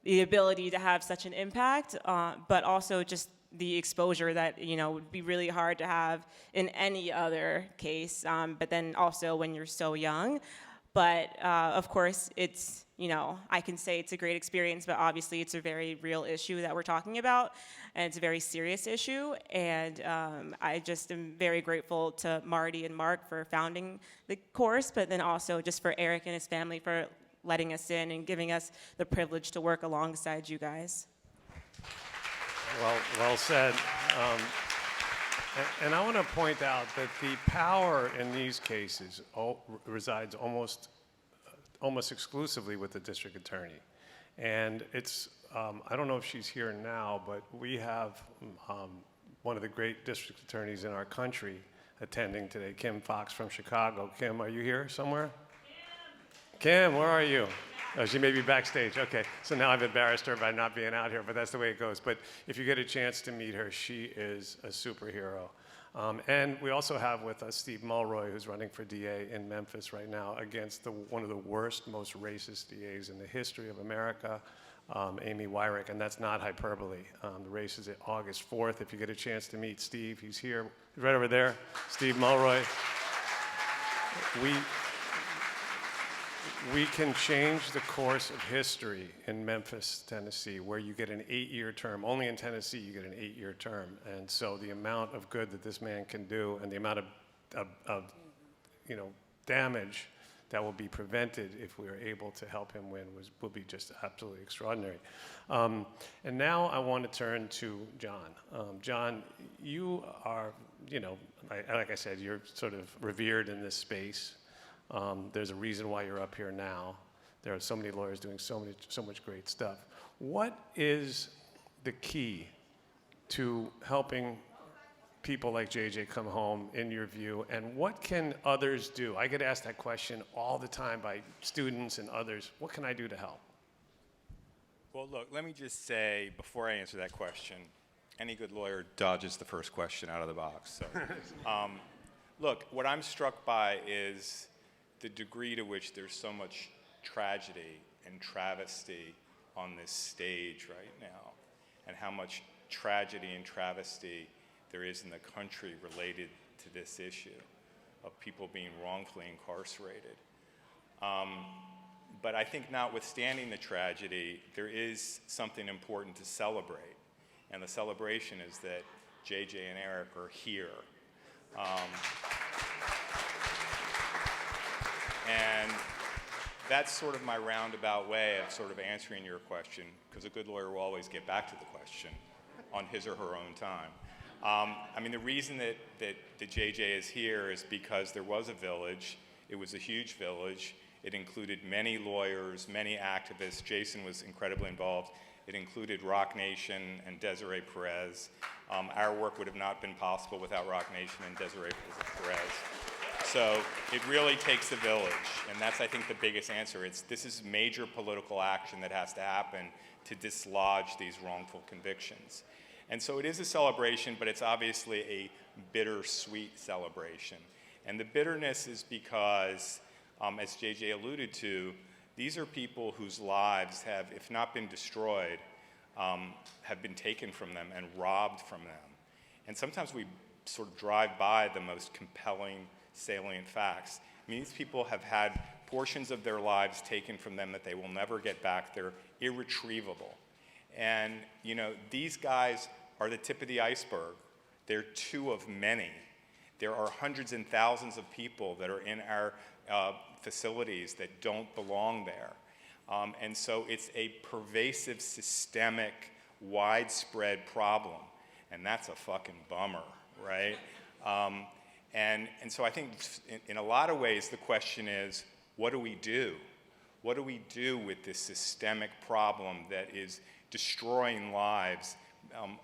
the ability to have such an impact, but also just the exposure that would be really hard to have in any other case, but then also when you're so young. But of course, it's, I can say it's a great experience, but obviously it's a very real issue that we're talking about, and it's a very serious issue. And I just am very grateful to Marty and Mark for founding the course, but then also just for Eric and his family for letting us in and giving us the privilege to work alongside you guys. Well said. And I want to point out that the power in these cases resides almost exclusively with the district attorney. And it's, I don't know if she's here now, but we have one of the great district attorneys in our country attending today, Kim Fox from Chicago. Kim, are you here somewhere? Kim, where are you? Oh, she may be backstage. Okay, so now I've embarrassed her by not being out here, but that's the way it goes. But if you get a chance to meet her, she is a superhero. And we also have with us Steve Mulroy, who's running for DA in Memphis right now against one of the worst, most racist DAs in the history of America, Amy Weirich, and that's not hyperbole. The race is August 4th. If you get a chance to meet Steve, he's here, right over there, Steve Mulroy. We can change the course of history in Memphis, Tennessee, where you get an 8-year term. Only in Tennessee you get an 8-year term. And so the amount of good that this man can do and the amount of damage that will be prevented if we are able to help him win will be just absolutely extraordinary. And now I want to turn to John. John, you are, like I said, you're sort of revered in this space. There's a reason why you're up here now. There are so many lawyers doing so much great stuff. What is the key to helping people like JJ come home, in your view, and what can others do? I get asked that question all the time by students and others. What can I do to help? Well, look, let me just say, before I answer that question, any good lawyer dodges the first question out of the box. So, look, what I'm struck by is the degree to which there's so much tragedy and travesty on this stage right now, and how much tragedy and travesty there is in the country related to this issue of people being wrongfully incarcerated. But I think notwithstanding the tragedy, there is something important to celebrate. And the celebration is that JJ and Eric are here. And that's sort of my roundabout way of sort of answering your question, because a good lawyer will always get back to the question on his or her own time. I mean, the reason that the JJ is here is because there was a village. It was a huge village. It included many lawyers, many activists. Jason was incredibly involved. It included Rock Nation and Desiree Perez. Our work would have not been possible without Rock Nation and Desiree Perez. So it really takes a village, and that's, I think, the biggest answer. This is major political action that has to happen to dislodge these wrongful convictions. And so it is a celebration, but it's obviously a bittersweet celebration. And the bitterness is because, as JJ alluded to, these are people whose lives have, if not been destroyed, have been taken from them and robbed from them. And sometimes we sort of drive by the most compelling, salient facts. I mean, these people have had portions of their lives taken from them that they will never get back. They're irretrievable. And, you know, these guys are the tip of the iceberg. They're two of many. There are hundreds and thousands of people that are in our facilities that don't belong there. And so it's a pervasive, systemic, widespread problem. And that's a fucking bummer, right? And so I think in a lot of ways the question is, what do we do? What do we do with this systemic problem that is destroying lives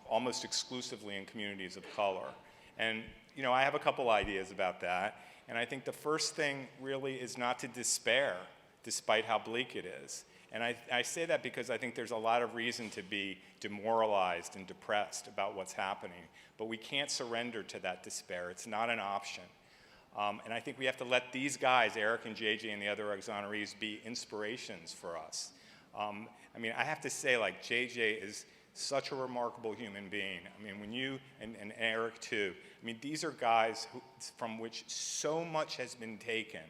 almost exclusively in communities of color? And you know, I have a couple ideas about that. And I think the first thing really is not to despair, despite how bleak it is. And I say that because I think there's a lot of reason to be demoralized and depressed about what's happening. But we can't surrender to that despair. It's not an option. And I think we have to let these guys, Eric and JJ and the other exonerees, be inspirations for us. I mean, I have to say, like, JJ is such a remarkable human being. I mean, when you, and Eric too, I mean, these are guys from which so much has been taken.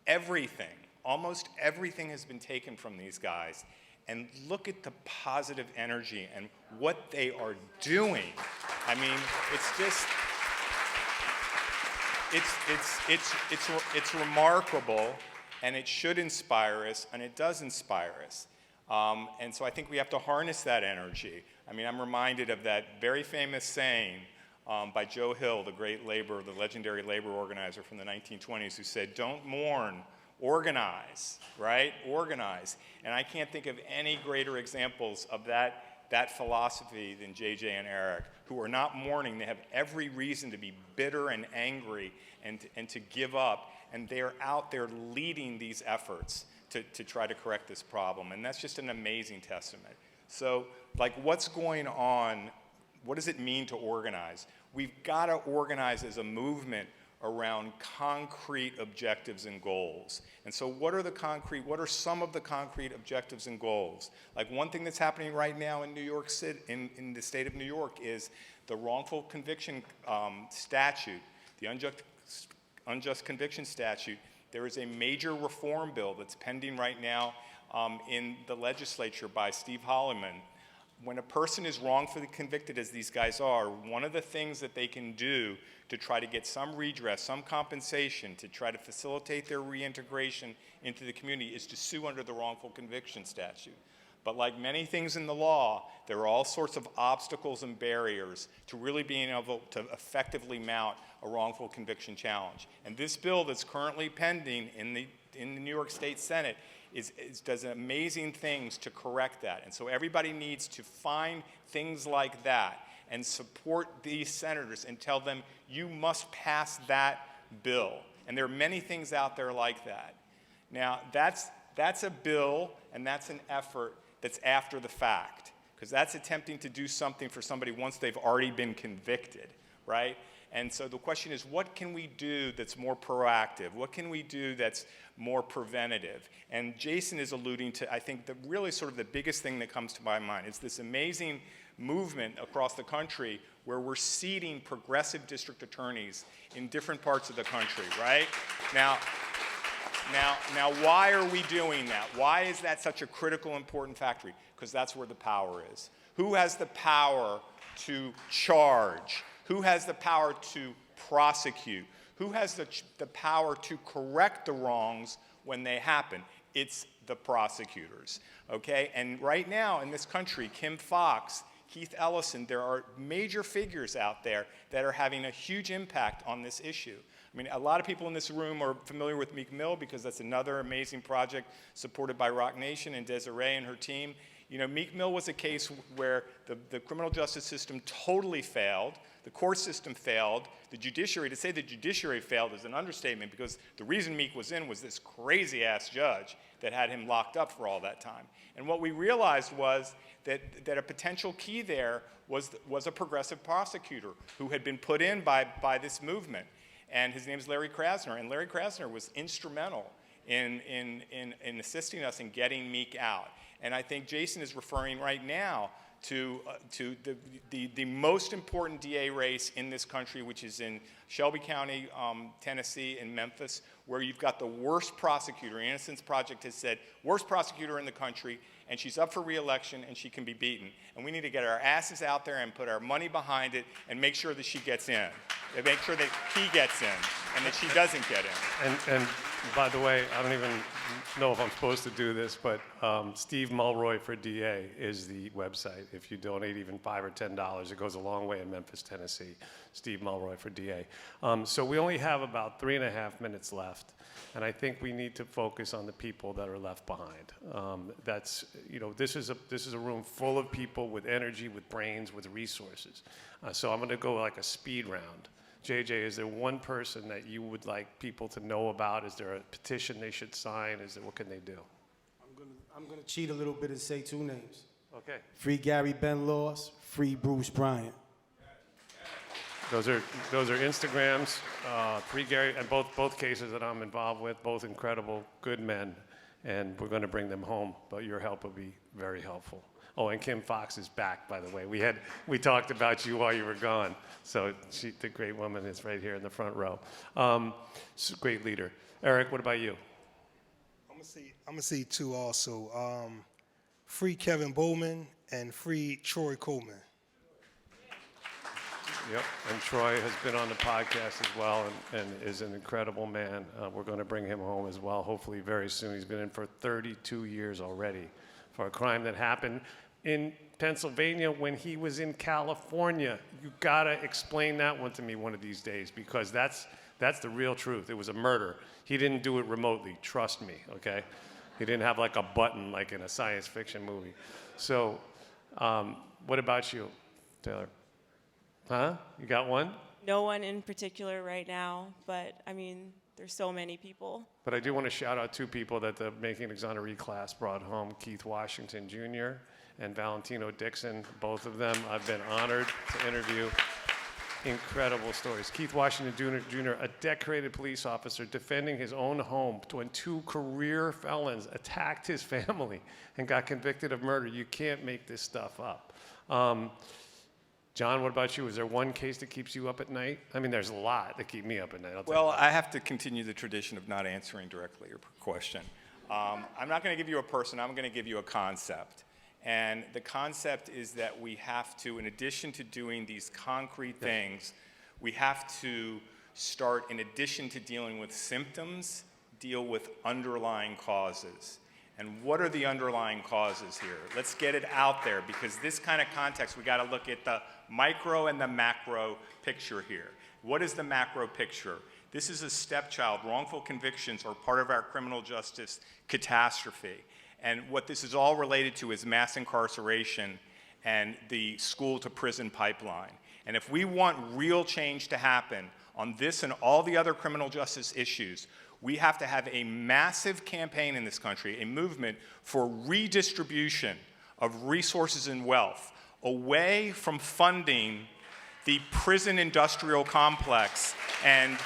Everything, almost everything has been taken from these guys. And look at the positive energy and what they are doing. I mean, it's just, it's remarkable, and it should inspire us, and it does inspire us. And so I think we have to harness that energy. I mean, I'm reminded of that very famous saying by Joe Hill, the great the legendary labor organizer from the 1920s, who said, "Don't mourn, organize," right? Organize. And I can't think of any greater examples of that philosophy than JJ and Eric, who are not mourning. They have every reason to be bitter and angry and to give up. And they're out there leading these efforts to try to correct this problem. And that's just an amazing testament. So, like, what's going on? What does it mean to organize? We've got to organize as a movement around concrete objectives and goals. And so what are some of the concrete objectives and goals? Like, one thing that's happening right now in New York City, in the state of New York, is the wrongful conviction statute, the unjust conviction statute. There is a major reform bill that's pending right now in the legislature by Steve Holliman. When a person is wrongfully convicted, as these guys are, one of the things that they can do to try to get some redress, some compensation, to try to facilitate their reintegration into the community is to sue under the wrongful conviction statute. But like many things in the law, there are all sorts of obstacles and barriers to really being able to effectively mount a wrongful conviction challenge. And this bill that's currently pending in the New York State Senate does amazing things to correct that. And so everybody needs to find things like that and support these senators and tell them, you must pass that bill. And there are many things out there like that. Now, that's a bill and that's an effort that's after the fact, because that's attempting to do something for somebody once they've already been convicted, right? And so the question is, what can we do that's more proactive? What can we do that's more preventative? And Jason is alluding to, I think, really sort of the biggest thing that comes to my mind. It's this amazing movement across the country where we're seating progressive district attorneys in different parts of the country, right? Now, why are we doing that? Why is that such a critical, important factor? Because that's where the power is. Who has the power to charge? Who has the power to prosecute? Who has the power to correct the wrongs when they happen? It's the prosecutors, okay? And right now in this country, Kim Foxx, Keith Ellison, there are major figures out there that are having a huge impact on this issue. I mean, a lot of people in this room are familiar with Meek Mill because that's another amazing project supported by Rock Nation and Desiree and her team. You know, Meek Mill was a case where the criminal justice system totally failed. The court system failed. The judiciary, to say the judiciary failed is an understatement, because the reason Meek was in was this crazy-ass judge that had him locked up for all that time. And what we realized was that a potential key there was a progressive prosecutor who had been put in by this movement. And his name is Larry Krasner. And Larry Krasner was instrumental in assisting us in getting Meek out. And I think Jason is referring right now to the most important DA race in this country, which is in Shelby County, Tennessee, in Memphis, where you've got the worst prosecutor. Innocence Project has said, worst prosecutor in the country, and she's up for re-election and she can be beaten. And we need to get our asses out there and put our money behind it and make sure that she gets in. And make sure that he gets in and that she doesn't get in. And by the way, I don't even know if I'm supposed to do this, but Steve Mulroy for DA is the website. If you donate even $5 or $10, it goes a long way in Memphis, Tennessee. Steve Mulroy for DA. So we only have about 3.5 minutes left, and I think we need to focus on the people that are left behind. That's, you know, this is a room full of people with energy, with brains, with resources. So I'm going to go like a speed round. JJ, is there one person that you would like people to know about? Is there a petition they should sign? What can they do? I'm gonna cheat a little bit and say 2 names. Okay. Free Gary Ben Laws, free Bruce Bryant. Those are Instagrams. Free Gary, and both cases that I'm involved with, both incredible, good men, and we're going to bring them home. But your help would be very helpful. Oh, and Kim Fox is back, by the way. We talked about you while you were gone. So the great woman is right here in the front row. Great leader. Eric, what about you? I'm gonna say 2 also. Free Kevin Bowman and free Troy Coleman. Yep, and Troy has been on the podcast as well and is an incredible man. We're going to bring him home as well, hopefully very soon. He's been in for 32 years already for a crime that happened in Pennsylvania when he was in California. You gotta explain that one to me one of these days, because that's the real truth. It was a murder. He didn't do it remotely, trust me, okay? He didn't have like a button like in a science fiction movie. So what about you, Taylor? Huh? You got one? No one in particular right now, but I mean, there's so many people. But I do want to shout out 2 people that the Making Exoneration class brought home, Keith Washington Jr. and Valentino Dixon. Both of them I've been honored to interview. Incredible stories. Keith Washington Jr., a decorated police officer defending his own home when 2 career felons attacked his family and got convicted of murder. You can't make this stuff up. John, what about you? Is there one case that keeps you up at night? I mean, there's a lot that keep me up at night. Well, I have to continue the tradition of not answering directly your question. I'm not going to give you a person. I'm going to give you a concept. And the concept is that we have to, in addition to doing these concrete things, we have to start, in addition to dealing with symptoms, deal with underlying causes. And what are the underlying causes here? Let's get it out there, because this kind of context, we got to look at the micro and the macro picture here. What is the macro picture? This is a stepchild. Wrongful convictions are part of our criminal justice catastrophe. And what this is all related to is mass incarceration and the school to prison pipeline. And if we want real change to happen on this and all the other criminal justice issues, we have to have a massive campaign in this country, a movement for redistribution of resources and wealth away from funding the prison industrial complex and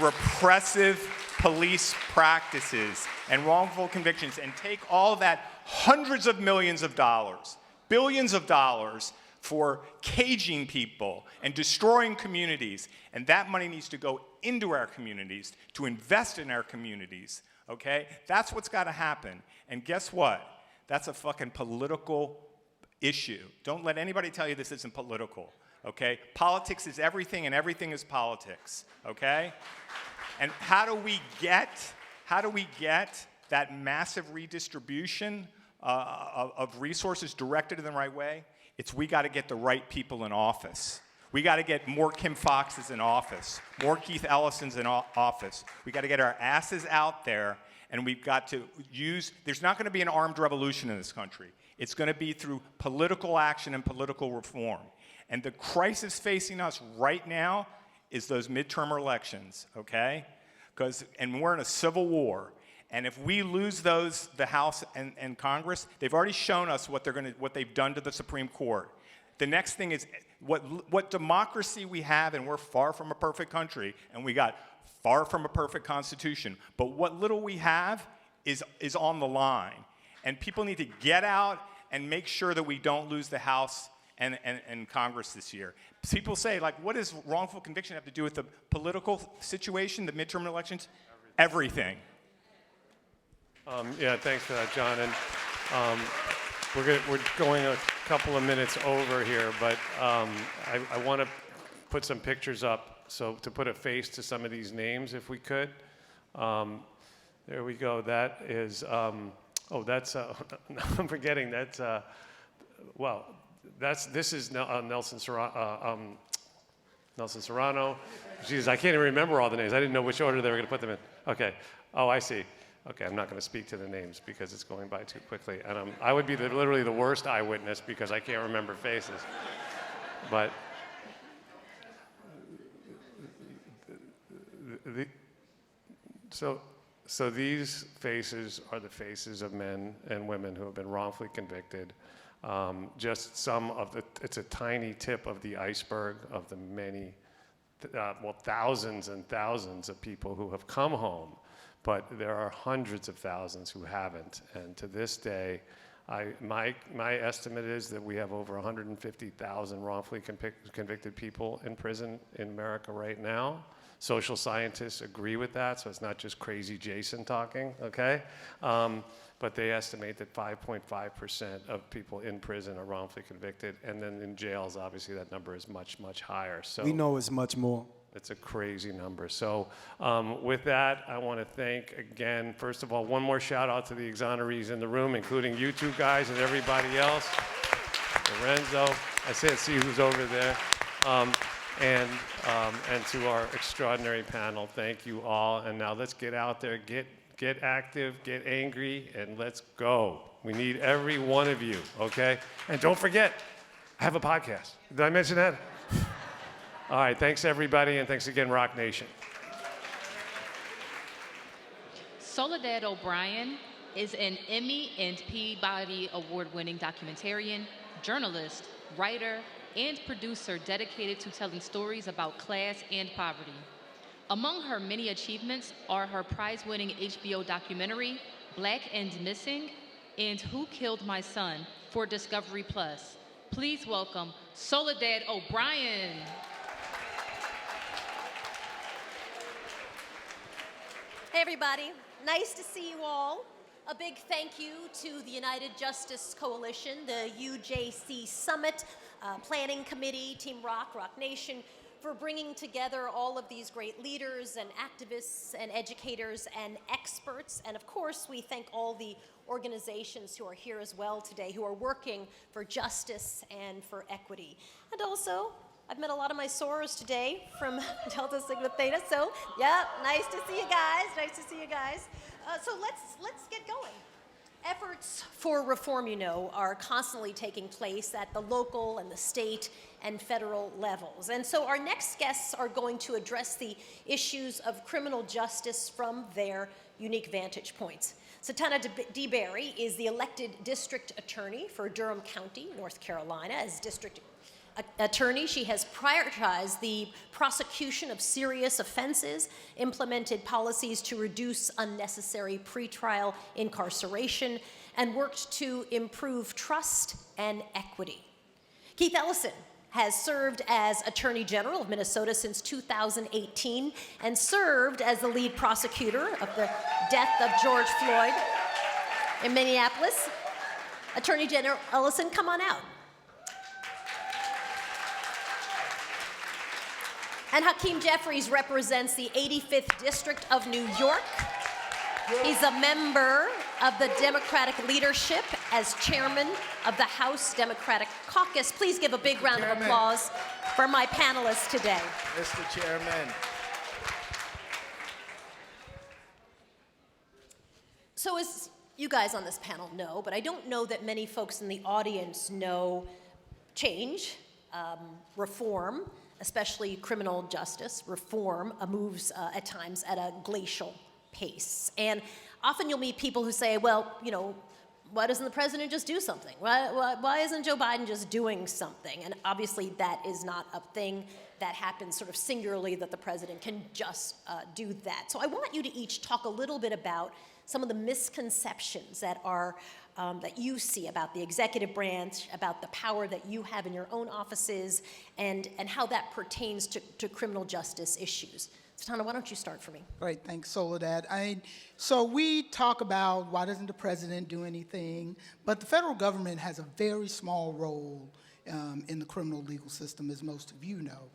repressive police practices and wrongful convictions, and take all that hundreds of millions of dollars, billions of dollars for caging people and destroying communities. And that money needs to go into our communities, to invest in our communities, okay? That's what's got to happen. And guess what? That's a fucking political issue. Don't let anybody tell you this isn't political, okay? Politics is everything, and everything is politics, okay? And how do we get that massive redistribution of resources directed in the right way? We got to get the right people in office. We got to get more Kim Foxes in office, more Keith Ellisons in office. We got to get our asses out there, and we've got to there's not going to be an armed revolution in this country. It's going to be through political action and political reform. And the crisis facing us right now is those midterm elections, okay? And we're in a civil war. And if we lose those, the House and Congress, they've already shown us what they've done to the Supreme Court. The next thing is what democracy we have, and we're far from a perfect country, and we got far from a perfect constitution. But what little we have is on the line. And people need to get out and make sure that we don't lose the House and Congress this year. People say, like, what does wrongful conviction have to do with the political situation, the midterm elections? Everything. Yeah, thanks for that, John. And we're going a couple of minutes over here, but I want to put some pictures up, so to put a face to some of these names, if we could. There we go. That is, that's, I'm forgetting, that's, this is Nelson Serrano. Jeez, I can't even remember all the names. I didn't know which order they were going to put them in. Okay. Oh, I see. Okay, I'm not going to speak to the names because it's going by too quickly. And I would be literally the worst eyewitness because I can't remember faces. But so these faces are the faces of men and women who have been wrongfully convicted. Just some of it's a tiny tip of the iceberg of the many, thousands and thousands of people who have come home. But there are hundreds of thousands who haven't. And to this day, my estimate is that we have over 150,000 wrongfully convicted people in prison in America right now. Social scientists agree with that, so it's not just crazy Jason talking, okay? But they estimate that 5.5% of people in prison are wrongfully convicted, and then in jails, obviously, that number is much, much higher. So we know it's much more. It's a crazy number. So with that, I want to thank again, first of all, one more shout out to the exonerees in the room, including you two guys and everybody else. Lorenzo, I see who's over there. And to our extraordinary panel, thank you all. And now let's get out there, get active, get angry, and let's go. We need every one of you, okay? And don't forget, I have a podcast. Did I mention that? All right, thanks everybody, and thanks again, Rock Nation. Soledad O'Brien is an Emmy and Peabody Award-winning documentarian, journalist, writer, and producer dedicated to telling stories about class and poverty. Among her many achievements are her prize-winning HBO documentary, Black and Missing, and Who Killed My Son for Discovery Plus. Please welcome Soledad O'Brien. Hey everybody, nice to see you all. A big thank you to the United Justice Coalition, the UJC Summit, Planning Committee, Team Rock Nation, for bringing together all of these great leaders and activists and educators and experts. And of course, we thank all the organizations who are here as well today, who are working for justice and for equity. And also, I've met a lot of my sorors today from Delta Sigma Theta, so yeah, nice to see you guys. So let's get going. Efforts for reform, you know, are constantly taking place at the local and the state and federal levels. And so our next guests are going to address the issues of criminal justice from their unique vantage points. Satana DeBerry is the elected district attorney for Durham County, North Carolina. As district attorney, she has prioritized the prosecution of serious offenses, implemented policies to reduce unnecessary pretrial incarceration, and worked to improve trust and equity. Keith Ellison has served as Attorney General of Minnesota since 2018 and served as the lead prosecutor of the death of George Floyd in Minneapolis. Attorney General Ellison, come on out. And Hakeem Jeffries represents the 85th District of New York. He's a member of the Democratic leadership as chairman of the House Democratic Caucus. Please give a big round of applause for my panelists today. Mr. Chairman. So as you guys on this panel know, but I don't know that many folks in the audience know change, reform, especially criminal justice reform, moves at times at a glacial pace. And often you'll meet people who say, well, you know, why doesn't the president just do something? Why isn't Joe Biden just doing something? And obviously that is not a thing that happens sort of singularly, that the president can just do that. So I want you to each talk a little bit about some of the misconceptions that are that you see about the executive branch, about the power that you have in your own offices, and how that pertains to criminal justice issues. So Tana, why don't you start for me? Great, thanks, Soledad. So we talk about why doesn't the president do anything, but the federal government has a very small role in the criminal legal system, as most of you know.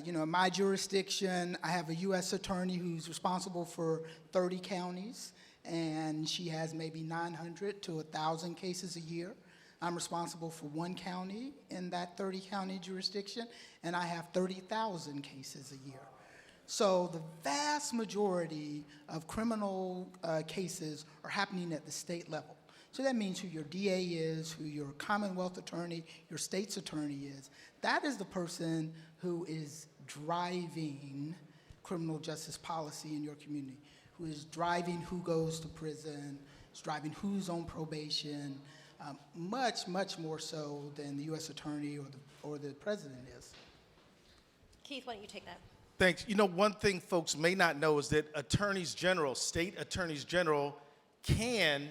In my jurisdiction, I have a U.S. attorney who's responsible for 30 counties, and she has maybe 900 to 1,000 cases a year. I'm responsible for one county in that 30-county jurisdiction, and I have 30,000 cases a year. So the vast majority of criminal cases are happening at the state level. So that means who your DA is, who your Commonwealth attorney, your state's attorney is. That is the person who is driving criminal justice policy in your community, who is driving who goes to prison, is driving who's on probation, much, much more so than the U.S. attorney or the president is. Keith, why don't you take that? Thanks. One thing folks may not know is that attorneys general, state attorneys general, can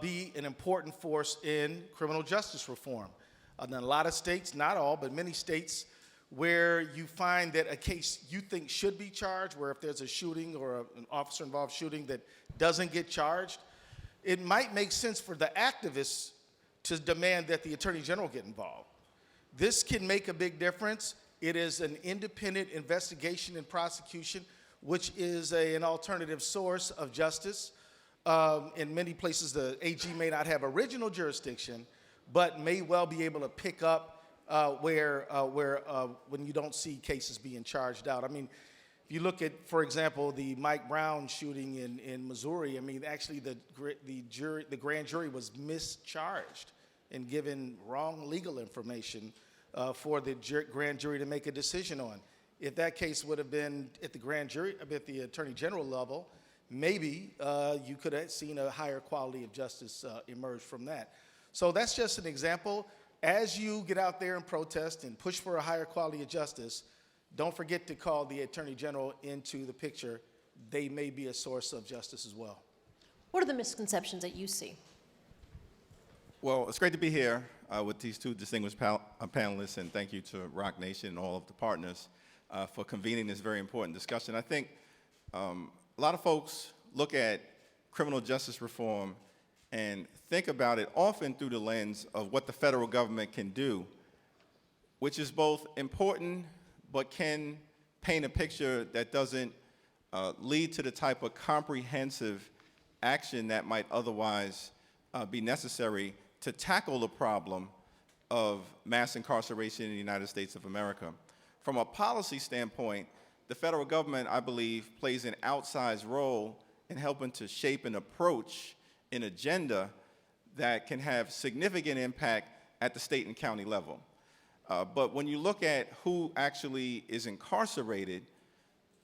be an important force in criminal justice reform. In a lot of states, not all, but many states, where you find that a case you think should be charged, where if there's a shooting or an officer-involved shooting that doesn't get charged, it might make sense for the activists to demand that the attorney general get involved. This can make a big difference. It is an independent investigation and prosecution, which is an alternative source of justice. In many places, the AG may not have original jurisdiction, but may well be able to pick up where when you don't see cases being charged out. I mean, if you look at, for example, the Mike Brown shooting in Missouri, I mean, actually the grand jury was mischarged and given wrong legal information for the grand jury to make a decision on. If that case would have been at the grand jury, at the attorney general level, maybe you could have seen a higher quality of justice emerge from that. So that's just an example. As you get out there and protest and push for a higher quality of justice, don't forget to call the attorney general into the picture. They may be a source of justice as well. What are the misconceptions that you see? Well, it's great to be here with these two distinguished panelists, and thank you to Rock Nation and all of the partners for convening this very important discussion. I think a lot of folks look at criminal justice reform and think about it often through the lens of what the federal government can do, which is both important but can paint a picture that doesn't lead to the type of comprehensive action that might otherwise be necessary to tackle the problem of mass incarceration in the United States of America. From a policy standpoint, the federal government, I believe, plays an outsized role in helping to shape an approach, an agenda that can have significant impact at the state and county level. But when you look at who actually is incarcerated,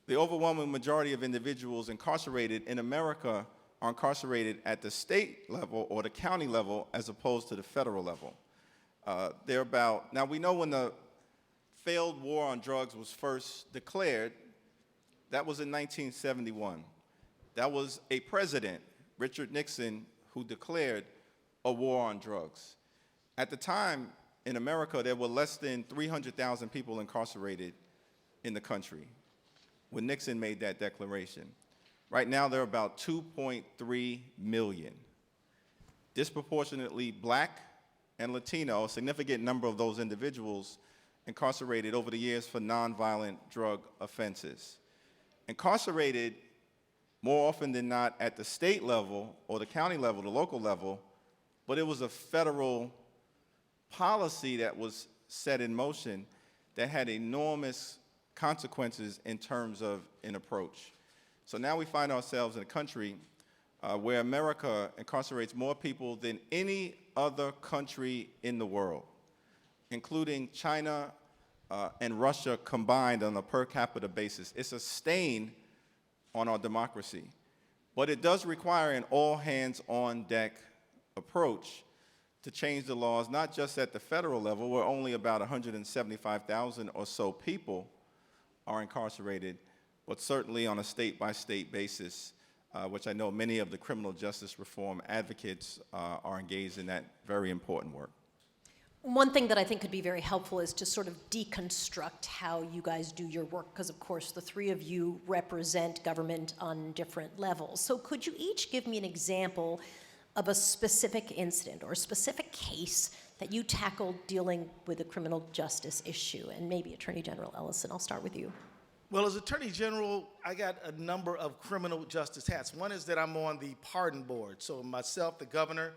the overwhelming majority of individuals incarcerated in America are incarcerated at the state level or the county level as opposed to the federal level. Now we know when the failed war on drugs was first declared, that was in 1971. That was a president, Richard Nixon, who declared a war on drugs. At the time, in America, there were less than 300,000 people incarcerated in the country when Nixon made that declaration. Right now, there are about 2.3 million. Disproportionately Black and Latino, a significant number of those individuals incarcerated over the years for nonviolent drug offenses. Incarcerated more often than not at the state level or the county level, the local level, but it was a federal policy that was set in motion that had enormous consequences in terms of an approach. So now we find ourselves in a country where America incarcerates more people than any other country in the world, including China and Russia combined on a per capita basis. It's a stain on our democracy. But it does require an all-hands-on-deck approach to change the laws, not just at the federal level, where only about 175,000 or so people are incarcerated, but certainly on a state-by-state basis which I know many of the criminal justice reform advocates are engaged in that very important work. One thing that I think could be very helpful is to sort of deconstruct how you guys do your work, because of course the three of you represent government on different levels. So could you each give me an example of a specific incident or a specific case that you tackled dealing with a criminal justice issue? And maybe Attorney General Ellison, I'll start with you. Well, as Attorney General, I got a number of criminal justice hats. One is that I'm on the pardon board. So myself, the governor,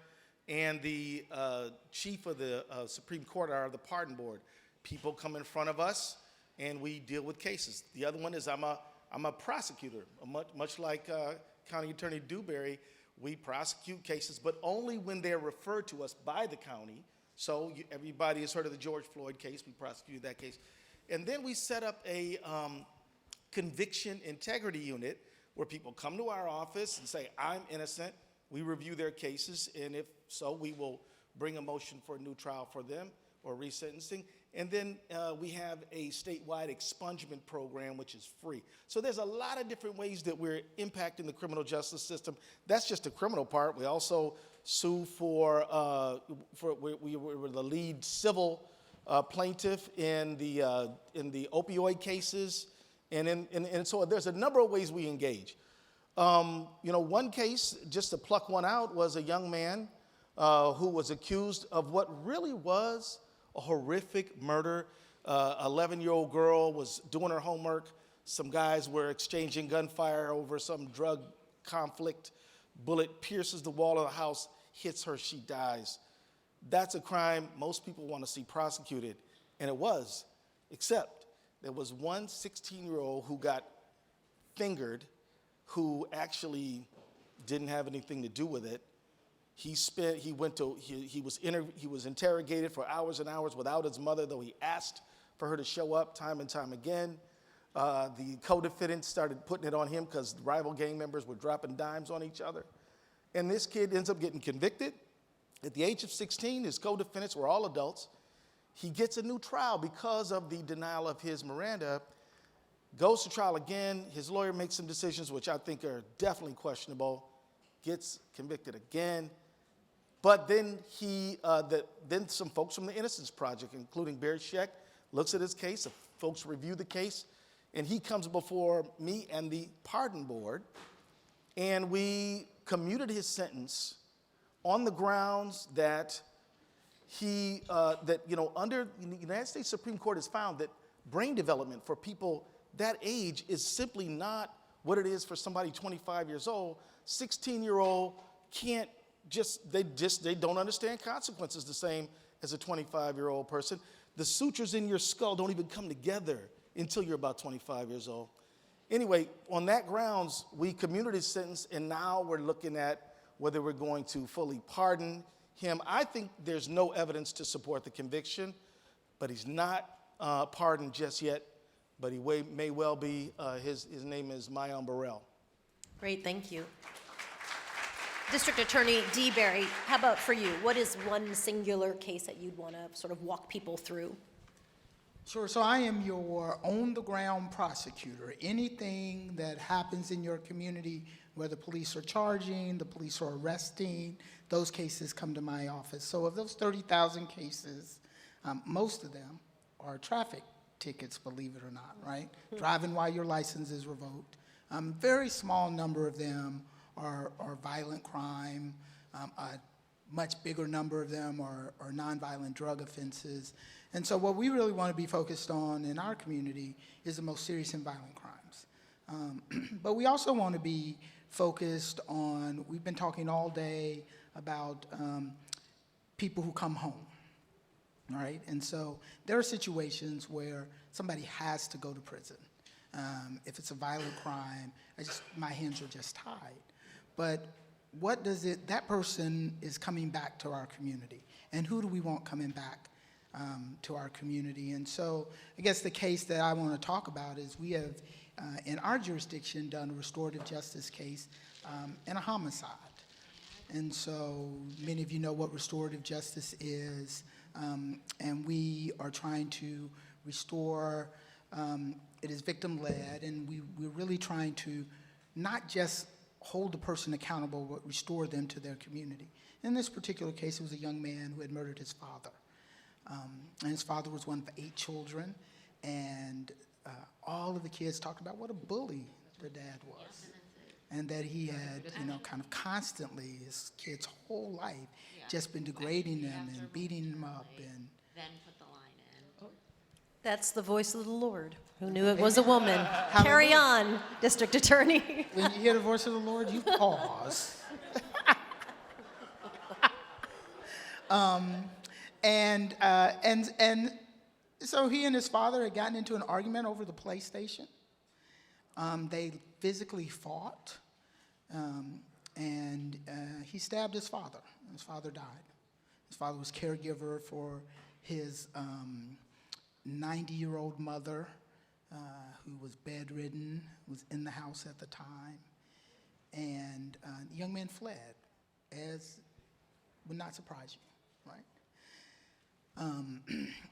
and the chief of the Supreme Court are the pardon board. People come in front of us, and we deal with cases. The other one is I'm a prosecutor. Much like County Attorney Dewberry, we prosecute cases, but only when they're referred to us by the county. So everybody has heard of the George Floyd case. We prosecuted that case. And then we set up a conviction integrity unit where people come to our office and say, I'm innocent. We review their cases, and if so, we will bring a motion for a new trial for them or resentencing. And then we have a statewide expungement program, which is free. So there's a lot of different ways that we're impacting the criminal justice system. That's just the criminal part. We also sue we were the lead civil plaintiff in the opioid cases, and so there's a number of ways we engage. One case, just to pluck one out, was a young man who was accused of what really was a horrific murder. 11-year-old girl was doing her homework. Some guys were exchanging gunfire over some drug conflict. Bullet pierces the wall of the house, hits her, she dies. That's a crime most people want to see prosecuted, and it was, except there was one 16-year-old who got fingered who actually didn't have anything to do with it. He was interrogated for hours and hours without his mother, though he asked for her to show up time and time again. The co-defendants started putting it on him because rival gang members were dropping dimes on each other. And this kid ends up getting convicted. At the age of 16, his co-defendants were all adults. He gets a new trial because of the denial of his Miranda. Goes to trial again. His lawyer makes some decisions which I think are definitely questionable. Gets convicted again. But then then some folks from the Innocence Project, including Barry Scheck, looks at his case. The folks review the case, and he comes before me and the pardon board, and we commuted his sentence on the grounds that under the United States Supreme Court has found that brain development for people that age is simply not what it is for somebody 25 years old. 16-year-old can't they don't understand consequences the same as a 25-year-old person. The sutures in your skull don't even come together until you're about 25 years old. Anyway, on that grounds, we commuted his sentence, and now we're looking at whether we're going to fully pardon him. I think there's no evidence to support the conviction, but he's not pardoned just yet. But he may well be. His name is Mayan Burrell. Great, thank you. District Attorney Dewberry, how about for you? What is one singular case that you'd want to sort of walk people through? Sure, so I am your on-the-ground prosecutor. Anything that happens in your community, whether police are charging, the police are arresting, those cases come to my office. So of those 30,000 cases, most of them are traffic tickets, believe it or not, right? Driving while your license is revoked. Very small number of them are violent crime. A much bigger number of them are nonviolent drug offenses. And so what we really want to be focused on in our community is the most serious and violent crimes. But we also want to be focused on, we've been talking all day about people who come home. All right, and so there are situations where somebody has to go to prison. If it's a violent crime, my hands are just tied. But that person is coming back to our community. And who do we want coming back to our community? And so I guess the case that I want to talk about is we have, in our jurisdiction, done a restorative justice case and a homicide. And so many of you know what restorative justice is. And we are trying to restore, it is victim-led, and we're really trying to not just hold the person accountable, but restore them to their community. In this particular case, it was a young man who had murdered his father. And his father was one of 8 children, and all of the kids talked about what a bully their dad was. And that he had, kind of constantly, his kid's whole life, just been degrading them and beating them up. And Then put the line in. That's the voice of the Lord. Who knew it was a woman? Carry on, District Attorney. When you hear the voice of the Lord, you pause. And so he and his father had gotten into an argument over the PlayStation. They physically fought, and he stabbed his father. His father died. His father was caregiver for his 90-year-old mother, who was bedridden, was in the house at the time. And the young man fled, as would not surprise you, right?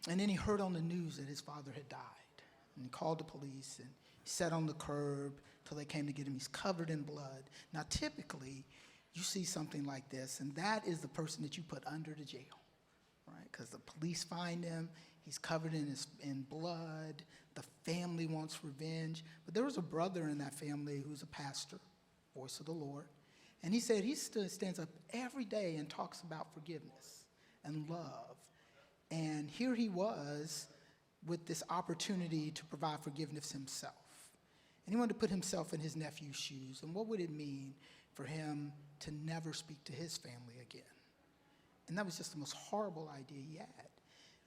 And then he heard on the news that his father had died. And he called the police, and he sat on the curb till they came to get him. He's covered in blood. Now, typically, you see something like this, and that is the person that you put under the jail, right? Because the police find him. He's covered in blood. The family wants revenge. But there was a brother in that family who's a pastor, voice of the Lord. And he said he stands up every day and talks about forgiveness and love. And here he was with this opportunity to provide forgiveness himself. And he wanted to put himself in his nephew's shoes. And what would it mean for him to never speak to his family again? And that was just the most horrible idea he had.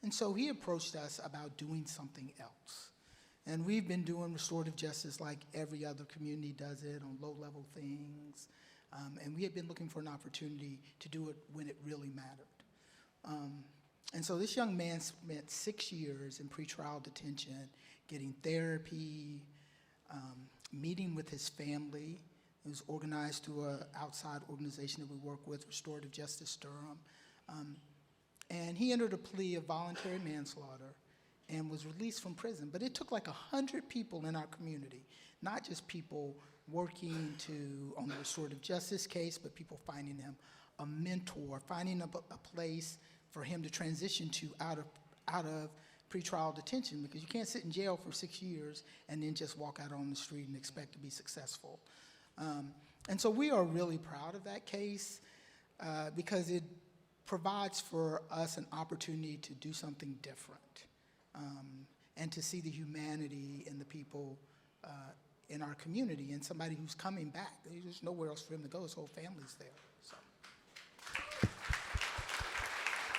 And so he approached us about doing something else. And we've been doing restorative justice like every other community does it, on low-level things. And we had been looking for an opportunity to do it when it really mattered. And so this young man spent 6 years in pretrial detention, getting therapy, meeting with his family. It was organized through an outside organization that we work with, Restorative Justice Durham. And he entered a plea of voluntary manslaughter and was released from prison. But it took like 100 people in our community, not just people working on the restorative justice case, but people finding him a mentor, finding a place for him to transition to out of pretrial detention, because you can't sit in jail for 6 years and then just walk out on the street and expect to be successful. And so we are really proud of that case because it provides for us an opportunity to do something different and to see the humanity in the people in our community, and somebody who's coming back. There's nowhere else for him to go. His whole family's there. So.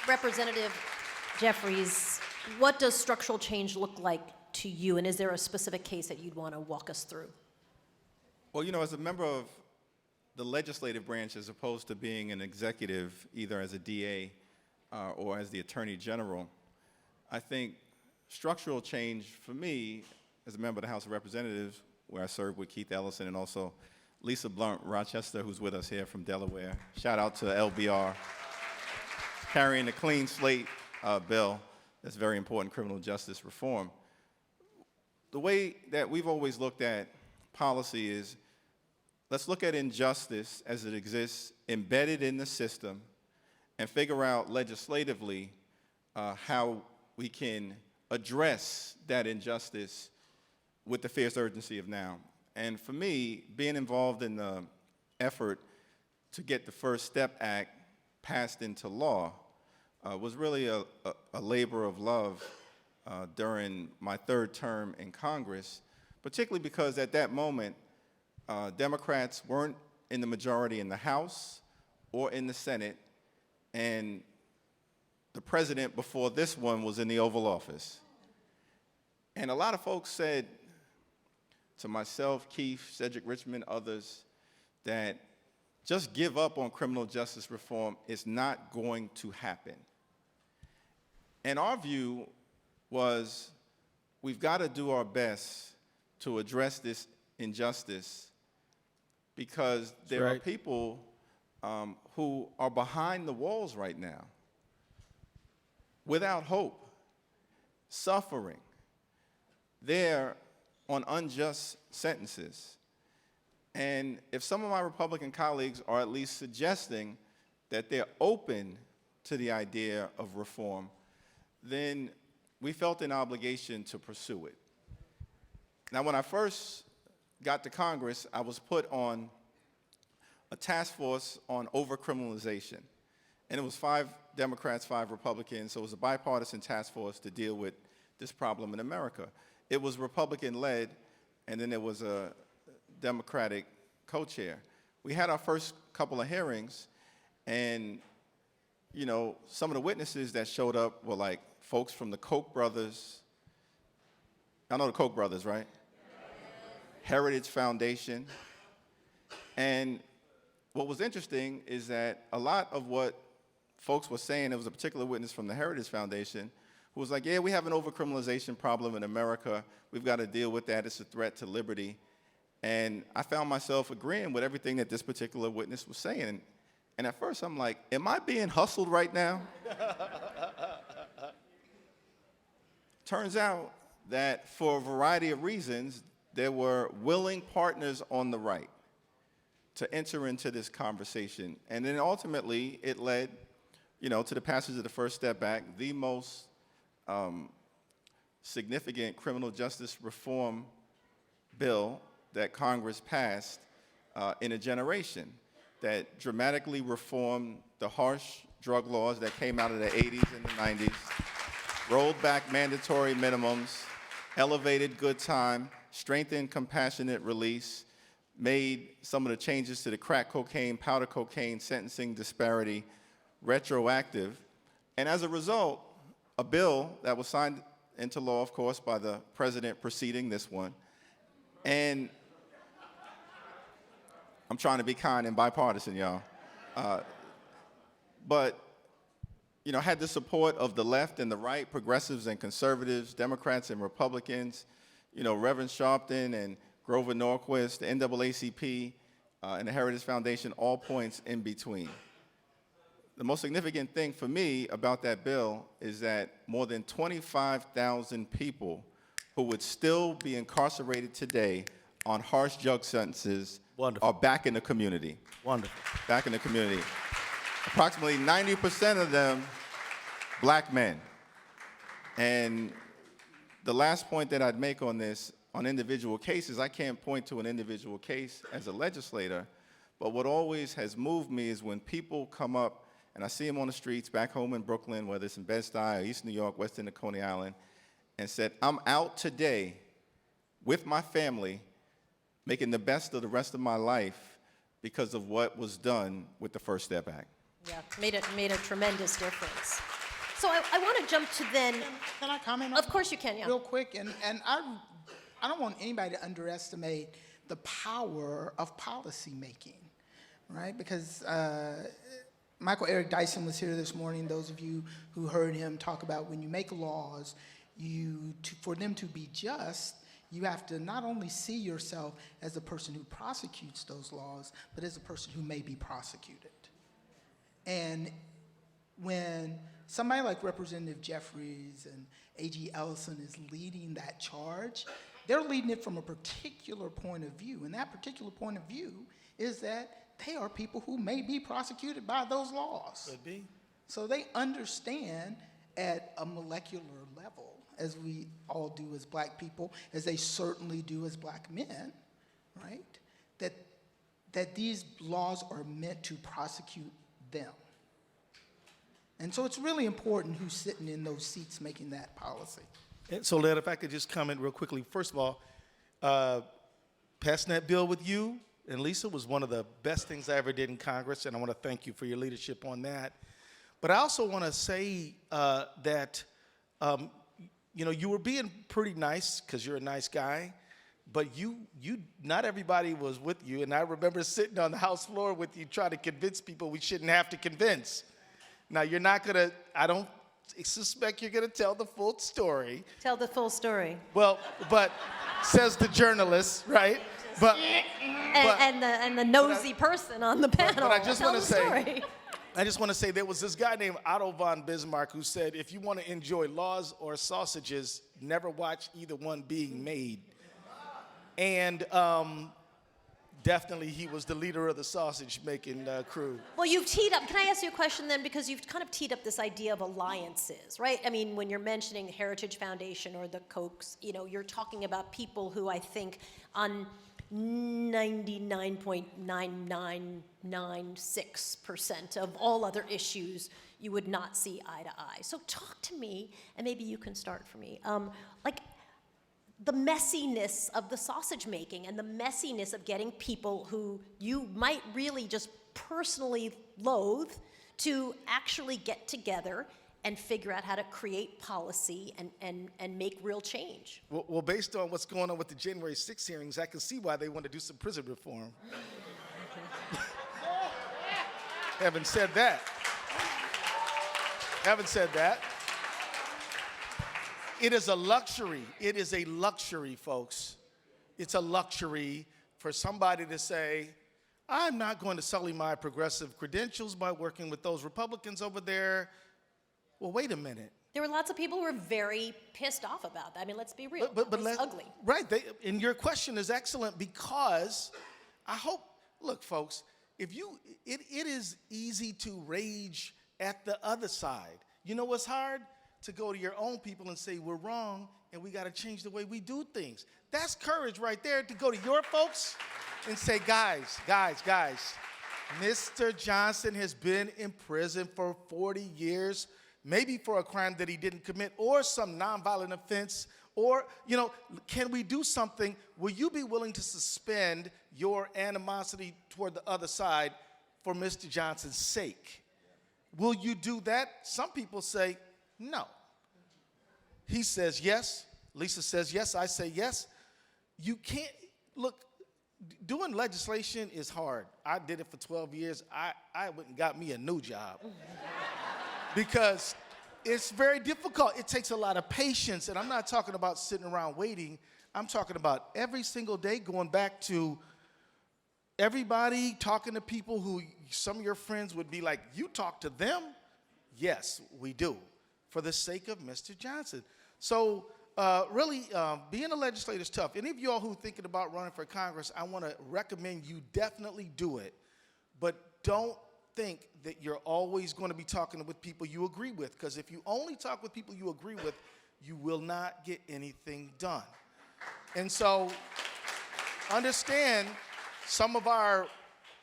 Representative Jeffries, what does structural change look like to you, and is there a specific case that you'd want to walk us through? Well, as a member of the legislative branch, as opposed to being an executive, either as a DA or as the Attorney General, I think structural change for me, as a member of the House of Representatives, where I served with Keith Ellison and also Lisa Blunt Rochester, who's with us here from Delaware. Shout out to LBR, carrying a clean slate bill that's very important, criminal justice reform. The way that we've always looked at policy is, let's look at injustice as it exists, embedded in the system, and figure out legislatively how we can address that injustice with the fierce urgency of now. And for me, being involved in the effort to get the First Step Act passed into law was really a labor of love during my third term in Congress, particularly because at that moment, Democrats weren't in the majority in the House or in the Senate, and the president before this one was in the Oval Office. And a lot of folks said to myself, Keith, Cedric Richmond, others, that just give up on criminal justice reform is not going to happen. And our view was, we've got to do our best to address this injustice, because there are people who are behind the walls right now, without hope, suffering. They're on unjust sentences. And if some of my Republican colleagues are at least suggesting that they're open to the idea of reform, then we felt an obligation to pursue it. Now, when I first got to Congress, I was put on a task force on overcriminalization. And it was 5 Democrats, 5 Republicans, so it was a bipartisan task force to deal with this problem in America. It was Republican-led, and then there was a Democratic co-chair. We had our first couple of hearings, and you know, some of the witnesses that showed up were like folks from the Koch brothers. I know the Koch brothers, right? Heritage Foundation. And what was interesting is that a lot of what folks were saying, there was a particular witness from the Heritage Foundation who was like, yeah, we have an overcriminalization problem in America. We've got to deal with that. It's a threat to liberty. And I found myself agreeing with everything that this particular witness was saying. And at first I'm like, am I being hustled right now? Turns out that for a variety of reasons, there were willing partners on the right to enter into this conversation. And then ultimately, it led, you know, to the passage of the First Step Act, the most significant criminal justice reform bill that Congress passed in a generation, that dramatically reformed the harsh drug laws that came out of the 80s and the 90s, rolled back mandatory minimums, elevated good time, strengthened compassionate release, made some of the changes to the crack cocaine, powder cocaine sentencing disparity retroactive. And as a result, a bill that was signed into law, of course, by the president preceding this one. And I'm trying to be kind and bipartisan, y'all. But, you know, had the support of the left and the right, progressives and conservatives, Democrats and Republicans, you know, Reverend Sharpton and Grover Norquist, the NAACP, and the Heritage Foundation, all points in between. The most significant thing for me about that bill is that more than 25,000 people who would still be incarcerated today on harsh drug sentences are back in the community. Wonderful. Back in the community. Approximately 90% of them, black men. And the last point that I'd make on this, on individual cases, I can't point to an individual case as a legislator, but what always has moved me is when people come up, and I see them on the streets back home in Brooklyn, whether it's in Bed-Stuy or East New York, West End of Coney Island, and said, I'm out today with my family, making the best of the rest of my life because of what was done with the First Step Act. Yeah, made a tremendous difference. So I want to jump to then. Can I comment on Of course you can, yeah. real quick? And I don't want anybody to underestimate the power of policy making, right? Because Michael Eric Dyson was here this morning. Those of you who heard him talk about when you make laws, for them to be just, you have to not only see yourself as the person who prosecutes those laws, but as a person who may be prosecuted. And when somebody like Representative Jeffries and A.G. Ellison is leading that charge, they're leading it from a particular point of view. And that particular point of view is that they are people who may be prosecuted by those laws. Could be. So they understand at a molecular level, as we all do as black people, as they certainly do as black men, right? That these laws are meant to prosecute them. And so it's really important who's sitting in those seats making that policy. And so, Led, if I could just comment real quickly. First of all, passing that bill with you and Lisa was one of the best things I ever did in Congress, and I want to thank you for your leadership on that. But I also want to say that, you know, you were being pretty nice because you're a nice guy, but not everybody was with you. And I remember sitting on the House floor with you trying to convince people we shouldn't have to convince. Now, you're not going to, I don't suspect you're going to tell the full story. Tell the full story. Well, but says the journalist, right? But And the nosy person on the panel. But I just Tell want to the say, story. I just want to say there was this guy named Otto von Bismarck who said, if you want to enjoy laws or sausages, never watch either one being made. And definitely he was the leader of the sausage-making crew. Well, you've teed up, can I ask you a question then? Because you've kind of teed up this idea of alliances, right? I mean, when you're mentioning the Heritage Foundation or the Kochs, you know, you're talking about people who I think on 99.9996% of all other issues, you would not see eye to eye. So talk to me, and maybe you can start for me. Like, the messiness of the sausage making and the messiness of getting people who you might really just personally loathe to actually get together and figure out how to create policy and make real change. Well, based on what's going on with the January 6 hearings, I can see why they want to do some prison reform. Having said that, it is a luxury. It is a luxury, folks. It's a luxury for somebody to say, I'm not going to sully my progressive credentials by working with those Republicans over there. Well, wait a minute. There were lots of people who were very pissed off about that. I mean, let's be real. It was ugly. Right. And your question is excellent because I hope, look, folks, it is easy to rage at the other side. You know what's hard? To go to your own people and say, we're wrong, and we got to change the way we do things. That's courage right there, to go to your folks and say, guys, Mr. Johnson has been in prison for 40 years, maybe for a crime that he didn't commit or some nonviolent offense, or, you know, can we do something? Will you be willing to suspend your animosity toward the other side for Mr. Johnson's sake? Will you do that? Some people say, no. He says yes. Lisa says yes. I say yes. You can't, look, doing legislation is hard. I did it for 12 years. I went and got me a new job because it's very difficult. It takes a lot of patience. And I'm not talking about sitting around waiting. I'm talking about every single day going back to everybody, talking to people who some of your friends would be like, you talk to them? Yes, we do, for the sake of Mr. Johnson. So really, being a legislator is tough. Any of y'all who are thinking about running for Congress, I want to recommend you definitely do it. But don't think that you're always going to be talking with people you agree with, because if you only talk with people you agree with, you will not get anything done. And so understand some of our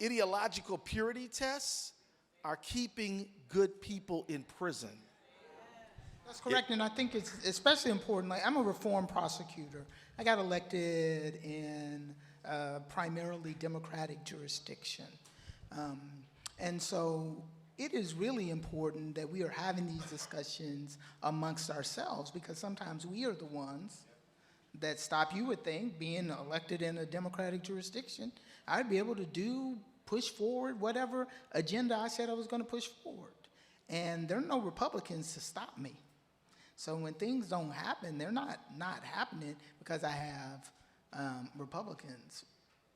ideological purity tests are keeping good people in prison. That's correct, and I think it's especially important. Like, I'm a reform prosecutor. I got elected in a primarily Democratic jurisdiction. And so it is really important that we are having these discussions amongst ourselves, because sometimes we are the ones that stop. You would think, being elected in a Democratic jurisdiction, I'd be able to push forward whatever agenda I said I was going to push forward. And there are no Republicans to stop me. So when things don't happen, they're not happening because I have Republicans,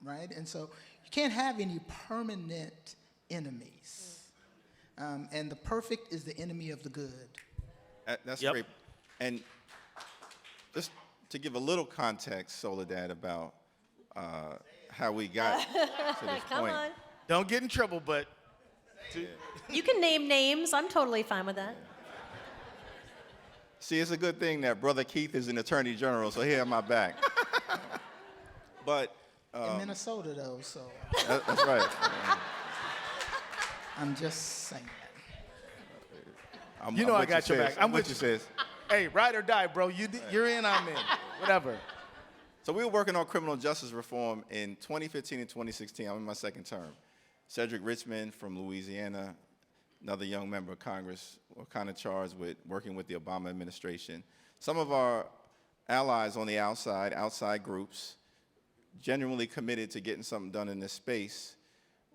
right? And so you can't have any permanent enemies. And the perfect is the enemy of the good. That's great. And just to give a little context, Soledad, about how we got to this Come point. on. Don't get in trouble, but... You can name names. I'm totally fine with that. See, it's a good thing that Brother Keith is an attorney general, so he had my back. But... in Minnesota, though, so... That's right. I'm just saying. You know I got your back. I'm with you, sis. Hey, ride or die, bro. You're in, I'm in. Whatever. So we were working on criminal justice reform in 2015 and 2016. I'm in my second term. Cedric Richmond from Louisiana, another young member of Congress, were kind of charged with working with the Obama administration. Some of our allies on the outside groups, genuinely committed to getting something done in this space,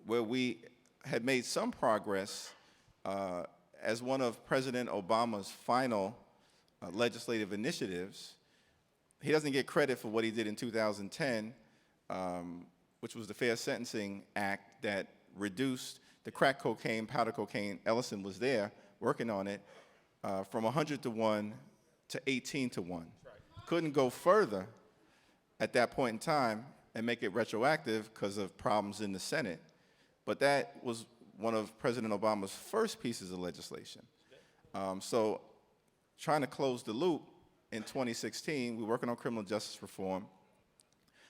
where we had made some progress as one of President Obama's final legislative initiatives. He doesn't get credit for what he did in 2010, which was the Fair Sentencing Act that reduced the crack cocaine, powder cocaine, Ellison was there working on it, from 100 to 1 to 18 to 1. Right. Couldn't go further at that point in time and make it retroactive because of problems in the Senate. But that was one of President Obama's first pieces of legislation. So trying to close the loop, in 2016, we're working on criminal justice reform.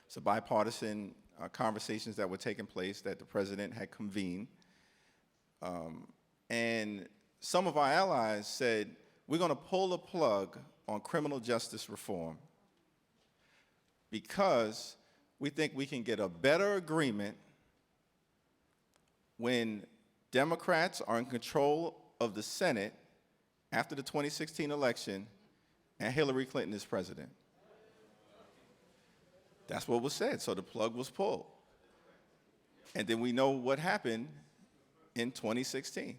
It's a bipartisan conversations that were taking place that the president had convened. And some of our allies said, we're going to pull the plug on criminal justice reform because we think we can get a better agreement when Democrats are in control of the Senate after the 2016 election and Hillary Clinton is president. That's what was said, so the plug was pulled. And then we know what happened in 2016.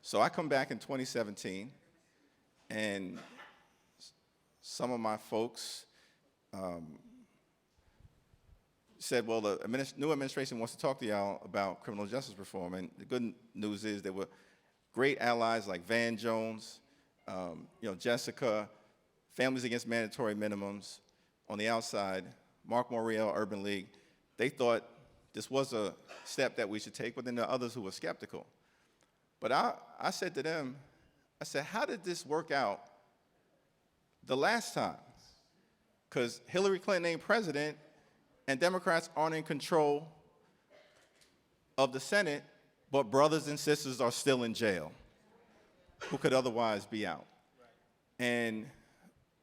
So I come back in 2017, and some of my folks said, well, the new administration wants to talk to y'all about criminal justice reform. And the good news is there were great allies like Van Jones, Jessica, Families Against Mandatory Minimums. On the outside, Mark Morial, Urban League, they thought this was a step that we should take, but then there are others who were skeptical. But I said to them, I said, how did this work out the last time? Because Hillary Clinton ain't president, and Democrats aren't in control of the Senate, but brothers and sisters are still in jail who could otherwise be out. And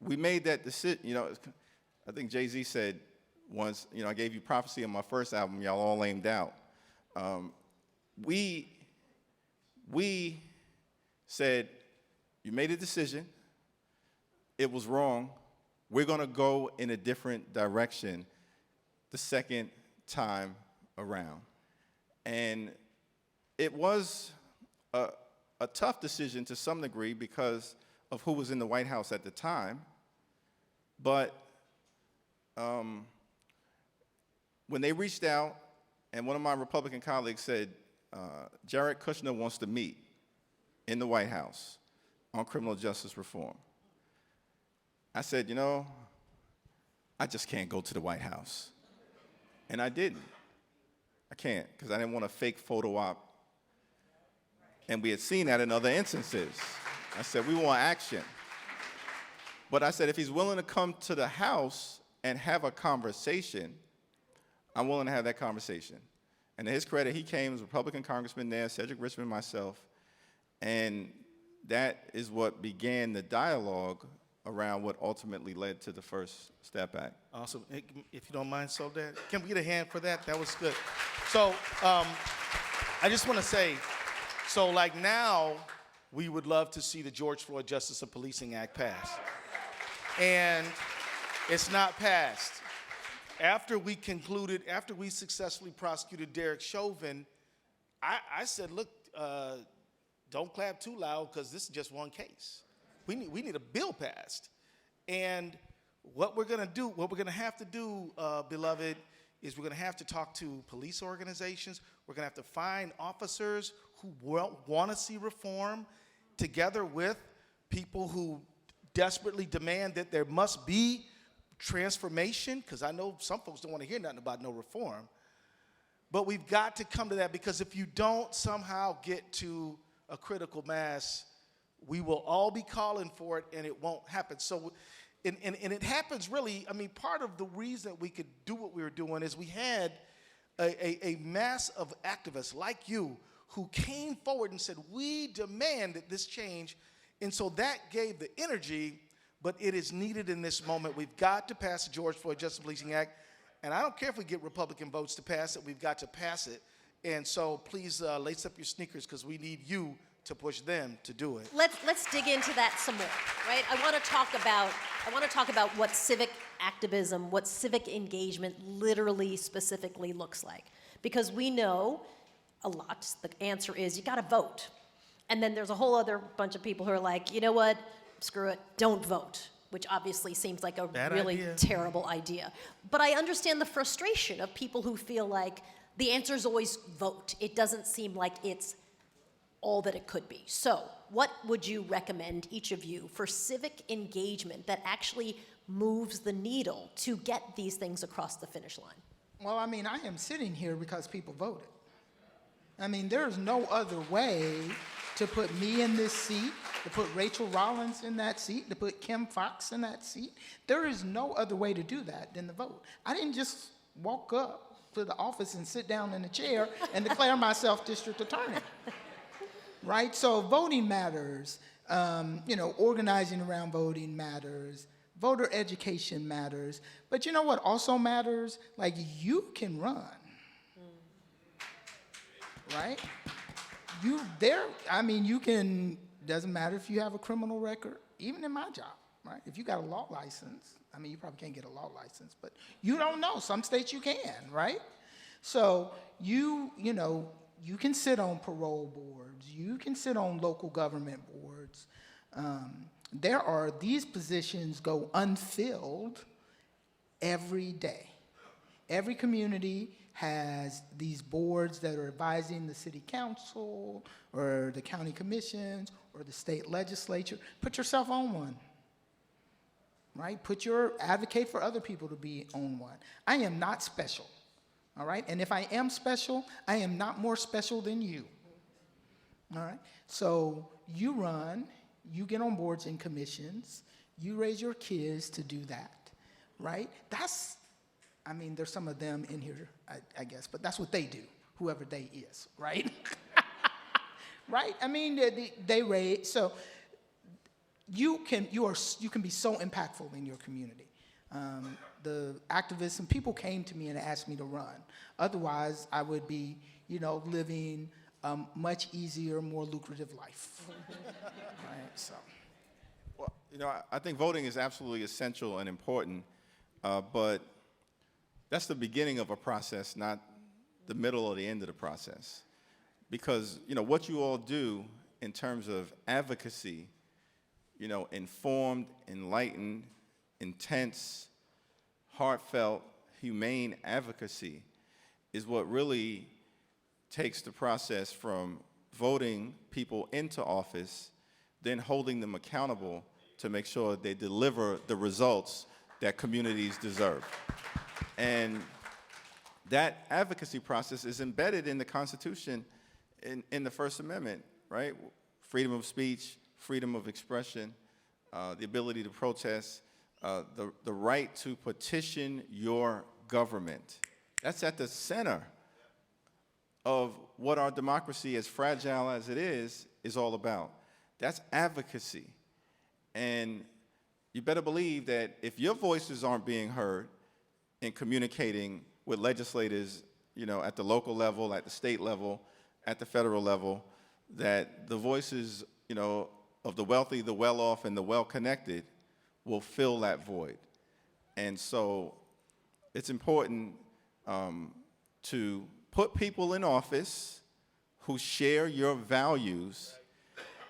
we made that decision. I think Jay-Z said once, I gave you prophecy on my first album, y'all all aimed out. We said, you made a decision, it was wrong, we're gonna go in a different direction the second time around. And it was a tough decision to some degree because of who was in the White House at the time. But when they reached out, and one of my Republican colleagues said, Jared Kushner wants to meet in the White House on criminal justice reform. I said, I just can't go to the White House. And I didn't. I can't, because I didn't want a fake photo op. And we had seen that in other instances. I said, we want action. But I said, if he's willing to come to the House and have a conversation, I'm willing to have that conversation. And to his credit, he came as a Republican congressman there, Cedric Richmond, myself, and that is what began the dialogue around what ultimately led to the First Step Act. Awesome. If you don't mind, Soledad, can we get a hand for that? That was good. So I just want to say, so like now, we would love to see the George Floyd Justice of Policing Act pass. And it's not passed. After we successfully prosecuted Derek Chauvin, I said, look, don't clap too loud because this is just one case. We need a bill passed. And what we're going to have to do, beloved, is we're going to have to talk to police organizations. We're going to have to find officers who want to see reform together with people who desperately demand that there must be transformation, because I know some folks don't want to hear nothing about no reform. But we've got to come to that, because if you don't somehow get to a critical mass, we will all be calling for it and it won't happen. So, and it happens really, part of the reason we could do what we were doing is we had a mass of activists like you who came forward and said, we demand that this change. And so that gave the energy, but it is needed in this moment. We've got to pass the George Floyd Justice Policing Act. And I don't care if we get Republican votes to pass it, we've got to pass it. And so please lace up your sneakers, because we need you to push them to do it. Let's dig into that some more, right? I want to talk about what civic activism, what civic engagement literally specifically looks like. Because we know a lot, the answer is you got to vote. And then there's a whole other bunch of people who are like, you know what, screw it, don't vote, which obviously seems like a really terrible idea. But I understand the frustration of people who feel like the answer is always vote. It doesn't seem like it's all that it could be. So what would you recommend, each of you, for civic engagement that actually moves the needle to get these things across the finish line? Well, I mean, I am sitting here because people voted. I mean, there's no other way to put me in this seat, to put Rachel Rollins in that seat, to put Kim Foxx in that seat. There is no other way to do that than the vote. I didn't just walk up to the office and sit down in a chair and declare myself district attorney, right? So voting matters. Organizing around voting matters. Voter education matters. But you know what also matters? Like, you can run, right? You can, doesn't matter if you have a criminal record, even in my job, right? If you got a law license, I mean, you probably can't get a law license, but you don't know. Some states you can, right? So you can sit on parole boards. You can sit on local government boards. These positions go unfilled every day. Every community has these boards that are advising the city council or the county commissions or the state legislature. Put yourself on one, right? Advocate for other people to be on one. I am not special, all right? And if I am special, I am not more special than you, all right? So you run, you get on boards and commissions, you raise your kids to do that, right? There's some of them in here, I guess, but that's what they do, whoever they is, right? Right? I mean, they raise, so you can be so impactful in your community. The activists and people came to me and asked me to run. Otherwise, I would be, living a much easier, more lucrative life. Right, so. Well, I think voting is absolutely essential and important, but that's the beginning of a process, not the middle or the end of the process. Because, what you all do in terms of advocacy, informed, enlightened, intense, heartfelt, humane advocacy is what really takes the process from voting people into office, then holding them accountable to make sure they deliver the results that communities deserve. And that advocacy process is embedded in the Constitution in the First Amendment, right? Freedom of speech, freedom of expression, the ability to protest, the right to petition your government. That's at the center of what our democracy, as fragile as it is all about. That's advocacy. And you better believe that if your voices aren't being heard in communicating with legislators, at the local level, at the state level, at the federal level, that the voices, of the wealthy, the well-off, and the well-connected will fill that void. And so it's important to put people in office who share your values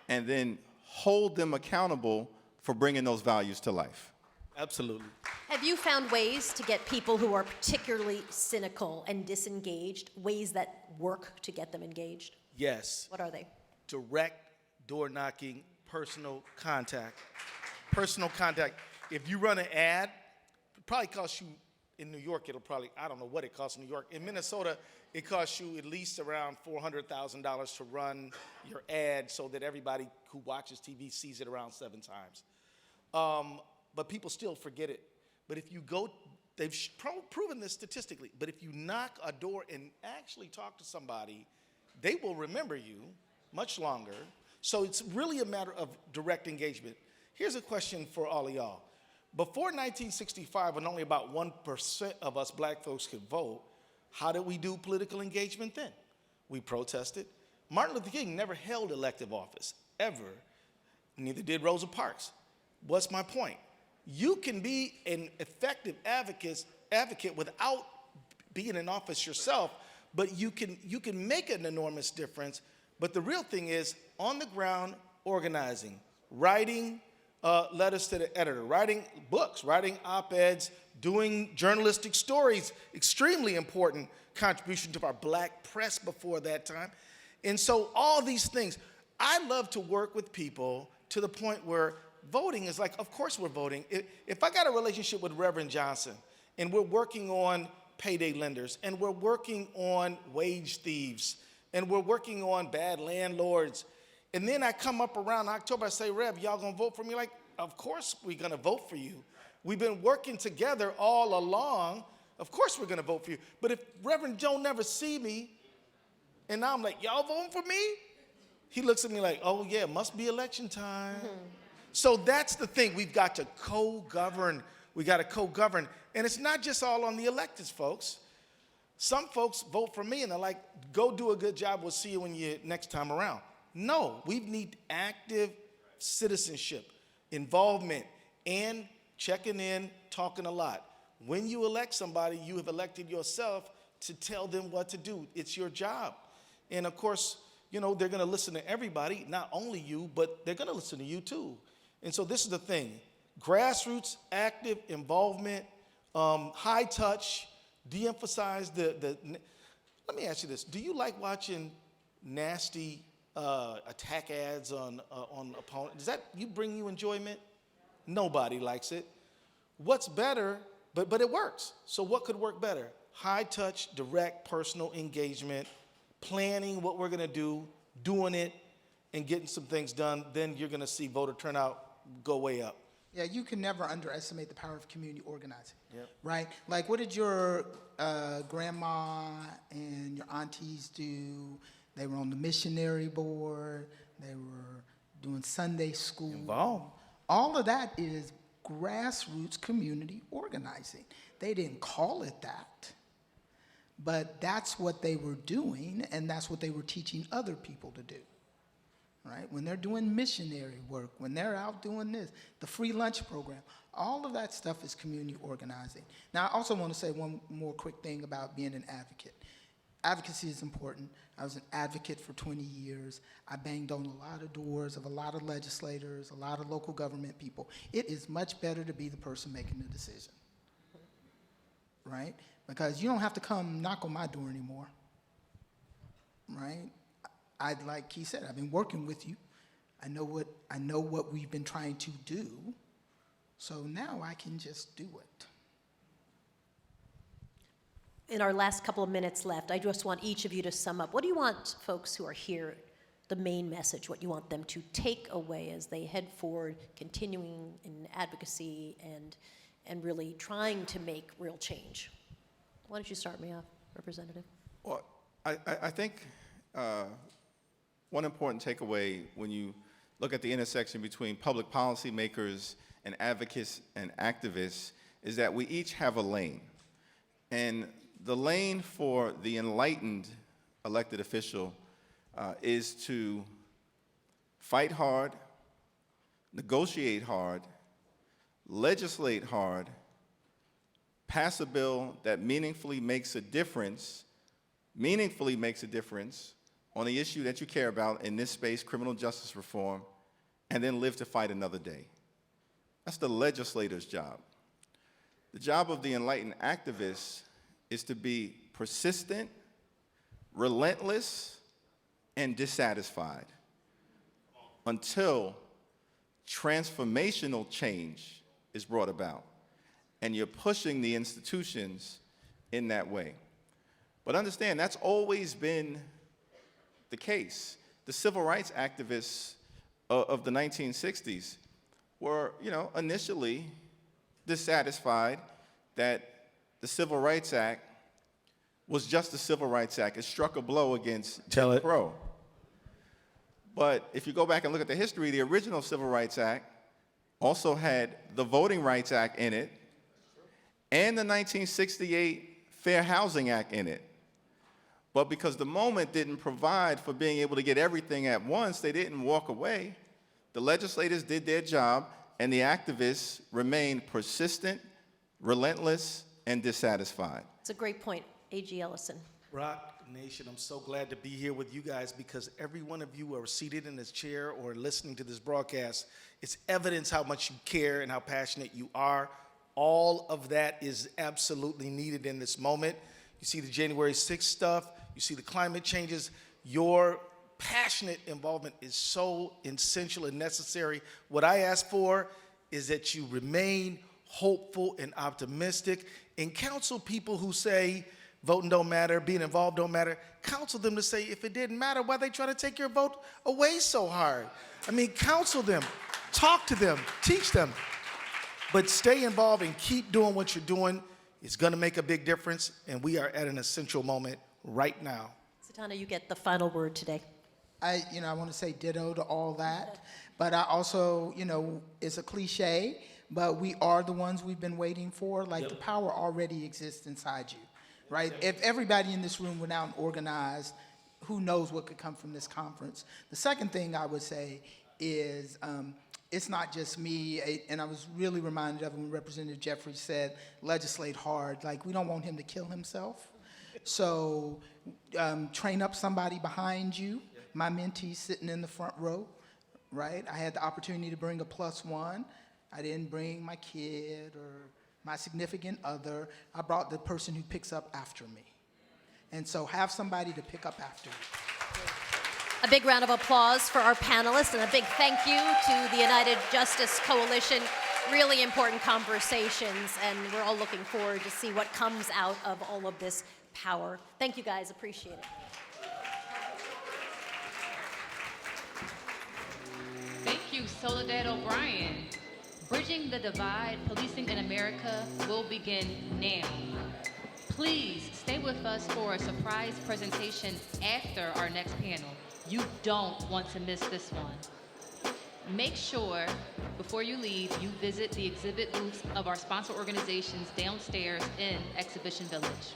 and then hold them accountable for bringing those values to life. Absolutely. Have you found ways to get people who are particularly cynical and disengaged, ways that work to get them engaged? Yes. What are they? Direct door knocking, personal contact. Personal contact. If you run an ad, it probably costs you, in New York, I don't know what it costs in New York. In Minnesota, it costs you at least around $400,000 to run your ad so that everybody who watches TV sees it around 7 times. But people still forget it. But if you go, they've proven this statistically, but if you knock a door and actually talk to somebody, they will remember you much longer. So it's really a matter of direct engagement. Here's a question for all of y'all. Before 1965, when only about 1% of us black folks could vote, how did we do political engagement then? We protested. Martin Luther King never held elective office, ever. Neither did Rosa Parks. What's my point? You can be an effective advocate without being in office yourself, but you can make an enormous difference. But the real thing is on the ground organizing, writing letters to the editor, writing books, writing op-eds, doing journalistic stories, extremely important contribution to our black press before that time. And so all these things, I love to work with people to the point where voting is like, of course we're voting. If I got a relationship with Reverend Johnson and we're working on payday lenders and we're working on wage thieves and we're working on bad landlords, and then I come up around October, I say, Rev, y'all gonna vote for me? Like, of course we're gonna vote for you. We've been working together all along. Of course we're gonna vote for you. But if Reverend Joe never see me, and now I'm like, y'all voting for me? He looks at me like, oh yeah, must be election time. So that's the thing, we've got to co-govern. We got to co-govern. And it's not just all on the electeds, folks. Some folks vote for me and they're like, go do a good job, we'll see you when you next time around. No, we need active citizenship, involvement, and checking in, talking a lot. When you elect somebody, you have elected yourself to tell them what to do. It's your job. And of course, you know, they're gonna listen to everybody, not only you, but they're gonna listen to you too. And so this is the thing, grassroots, active involvement, high touch, de-emphasize let me ask you this, do you like watching nasty attack ads on opponents? Does that bring you enjoyment? Nobody likes it. What's better, but it works. So what could work better? High touch, direct, personal engagement, planning what we're gonna do, doing it, and getting some things done. Then you're gonna see voter turnout go way up. Yeah, you can never underestimate the power of community organizing, Yep. right? Like, what did your grandma and your aunties do? They were on the missionary board. They were doing Sunday school. Involved. All of that is grassroots community organizing. They didn't call it that, but that's what they were doing, and that's what they were teaching other people to do. Right? When they're doing missionary work, when they're out doing this, the free lunch program, all of that stuff is community organizing. Now, I also want to say one more quick thing about being an advocate. Advocacy is important. I was an advocate for 20 years. I banged on a lot of doors of a lot of legislators, a lot of local government people. It is much better to be the person making the decision, right? Because you don't have to come knock on my door anymore, right? Like he said, I've been working with you. I know what we've been trying to do. So now I can just do it. In our last couple of minutes left, I just want each of you to sum up. What do you want folks who are here, the main message, what you want them to take away as they head forward, continuing in advocacy and really trying to make real change? Why don't you start me off, Representative? Well, I think one important takeaway when you look at the intersection between public policy makers and advocates and activists is that we each have a lane. And the lane for the enlightened elected official is to fight hard, negotiate hard, legislate hard, pass a bill that meaningfully makes a difference on the issue that you care about, in this space, criminal justice reform, and then live to fight another day. That's the legislator's job. The job of the enlightened activist is to be persistent, relentless, and dissatisfied until transformational change is brought about, and you're pushing the institutions in that way. But understand, that's always been the case. The civil rights activists of the 1960s were, initially dissatisfied that the Civil Rights Act was just the Civil Rights Act. It struck a blow against Jim Crow. But if you go back and look at the history, the original Civil Rights Act also had the Voting Rights Act in it and the 1968 Fair Housing Act in it. But because the moment didn't provide for being able to get everything at once, they didn't walk away. The legislators did their job, and the activists remained persistent, relentless, and dissatisfied. It's a great point. A.G. Ellison. Rock Nation, I'm so glad to be here with you guys because every one of you are seated in this chair or listening to this broadcast. It's evidence how much you care and how passionate you are. All of that is absolutely needed in this moment. You see the January 6th stuff, you see the climate changes. Your passionate involvement is so essential and necessary. What I ask for is that you remain hopeful and optimistic, and counsel people who say voting don't matter, being involved don't matter. Counsel them to say, if it didn't matter, why they try to take your vote away so hard? I mean, counsel them, talk to them, teach them, but stay involved and keep doing what you're doing. It's gonna make a big difference, and we are at an essential moment right now. Satana, you get the final word today. I want to say ditto to all that, but I also, it's a cliche, but we are the ones we've been waiting for. Like, the power already exists inside you, right? If everybody in this room went out and organized, who knows what could come from this conference. The second thing I would say is, it's not just me, and I was really reminded of when Representative Jeffries said, legislate hard. Like, we don't want him to kill himself. So train up somebody behind you. My mentee's sitting in the front row, right? I had the opportunity to bring a +1. I didn't bring my kid or my significant other. I brought the person who picks up after me. And so have somebody to pick up after you. A big round of applause for our panelists, and a big thank you to the United Justice Coalition. Really important conversations, and we're all looking forward to see what comes out of all of this power. Thank you, guys. Appreciate it. Thank you, Soledad O'Brien. Bridging the Divide, Policing in America will begin now. Please stay with us for a surprise presentation after our next panel. You don't want to miss this one. Make sure, before you leave, you visit the exhibit booths of our sponsor organizations downstairs in Exhibition Village.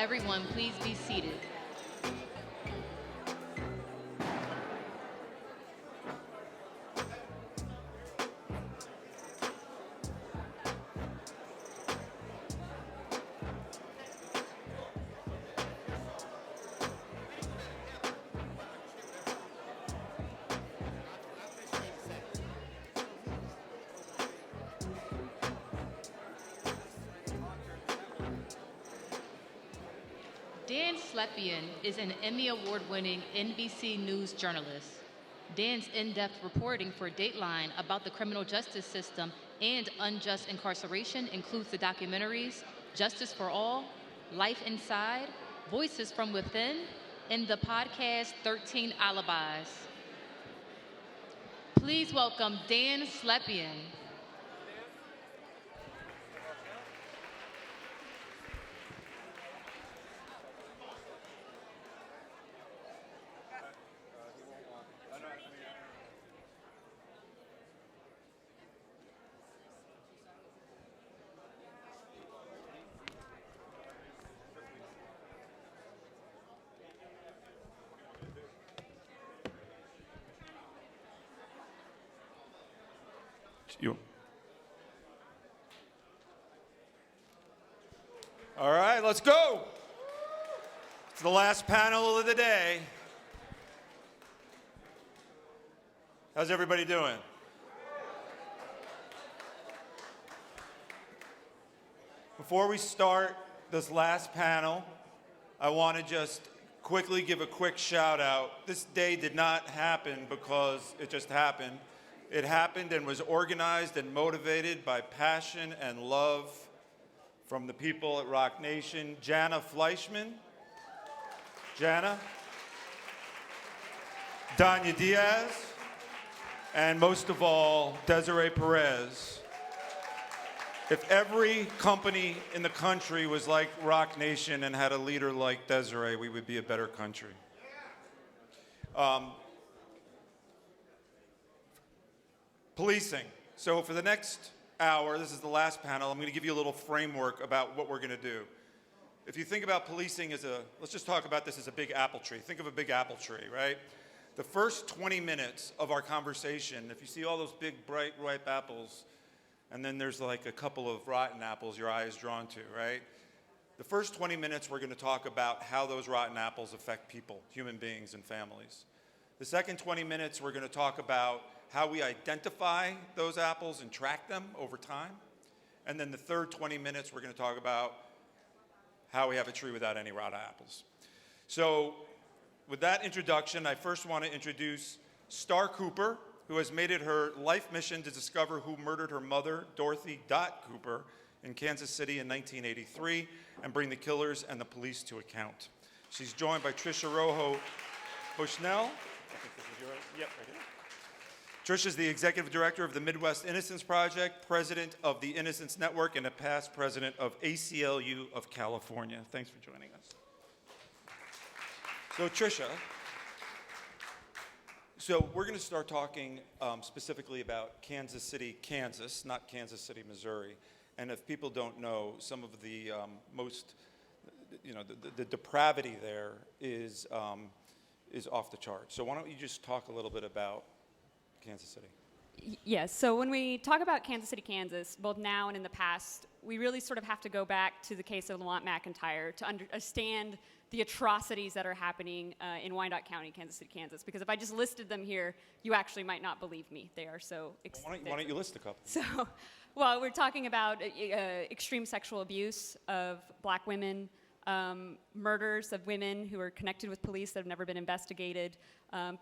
Everyone, please be seated. Dan Slepian is an Emmy Award-winning NBC News journalist. Dan's in-depth reporting for Dateline about the criminal justice system and unjust incarceration includes the documentaries Justice for All, Life Inside, Voices from Within, and the podcast 13 Alibis. Please welcome Dan Slepian. All right, let's go. It's the last panel of the day. How's everybody doing? Before we start this last panel, I want to just quickly give a quick shout out. This day did not happen because it just happened. It happened and was organized and motivated by passion and love from the people at Rock Nation. Jana Fleischman, Jana, Danya Diaz, and most of all, Desiree Perez. If every company in the country was like Rock Nation and had a leader like Desiree, we would be a better country. Policing. So for the next hour, this is the last panel, I'm going to give you a little framework about what we're going to do. If you think about policing as let's just talk about this as a big apple tree. Think of a big apple tree, right? The first 20 minutes of our conversation, if you see all those big, bright, ripe apples, and then there's like a couple of rotten apples your eye is drawn to, right? The first 20 minutes, we're going to talk about how those rotten apples affect people, human beings and families. The second 20 minutes, we're going to talk about how we identify those apples and track them over time. And then the third 20 minutes, we're going to talk about how we have a tree without any rotten apples. So with that introduction, I first want to introduce Star Cooper, who has made it her life mission to discover who murdered her mother, Dorothy Dot Cooper, in Kansas City in 1983, and bring the killers and the police to account. She's joined by Tricia Rojo Bushnell. I think this is your, yep, right here. Tricia's the executive director of the Midwest Innocence Project, president of the Innocence Network, and a past president of ACLU of California. Thanks for joining us. So Tricia, we're going to start talking specifically about Kansas City, Kansas, not Kansas City, Missouri. And if people don't know, some of the the depravity there is off the charts. So why don't you just talk a little bit about Kansas City? Yes, so when we talk about Kansas City, Kansas, both now and in the past, we really sort of have to go back to the case of Lamont McIntyre to understand the atrocities that are happening in Wyandotte County, Kansas City, Kansas. Because if I just listed them here, you actually might not believe me. They are so extensive. Why don't you list a couple? So, well, we're talking about extreme sexual abuse of black women, murders of women who are connected with police that have never been investigated,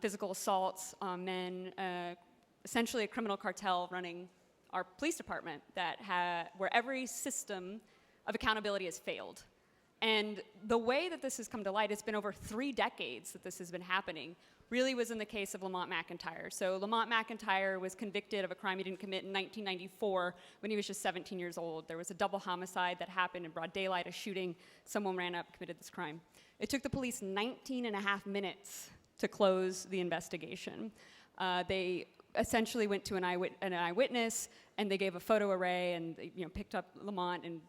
physical assaults on men, essentially a criminal cartel running our police department where every system of accountability has failed. And the way that this has come to light, it's been over 3 decades that this has been happening, really was in the case of Lamont McIntyre. So Lamont McIntyre was convicted of a crime he didn't commit in 1994 when he was just 17 years old. There was a double homicide that happened in broad daylight, a shooting. Someone ran up and committed this crime. It took the police 19 and a half minutes to close the investigation. They essentially went to an eyewitness, and they gave a photo array, and picked up Lamont, and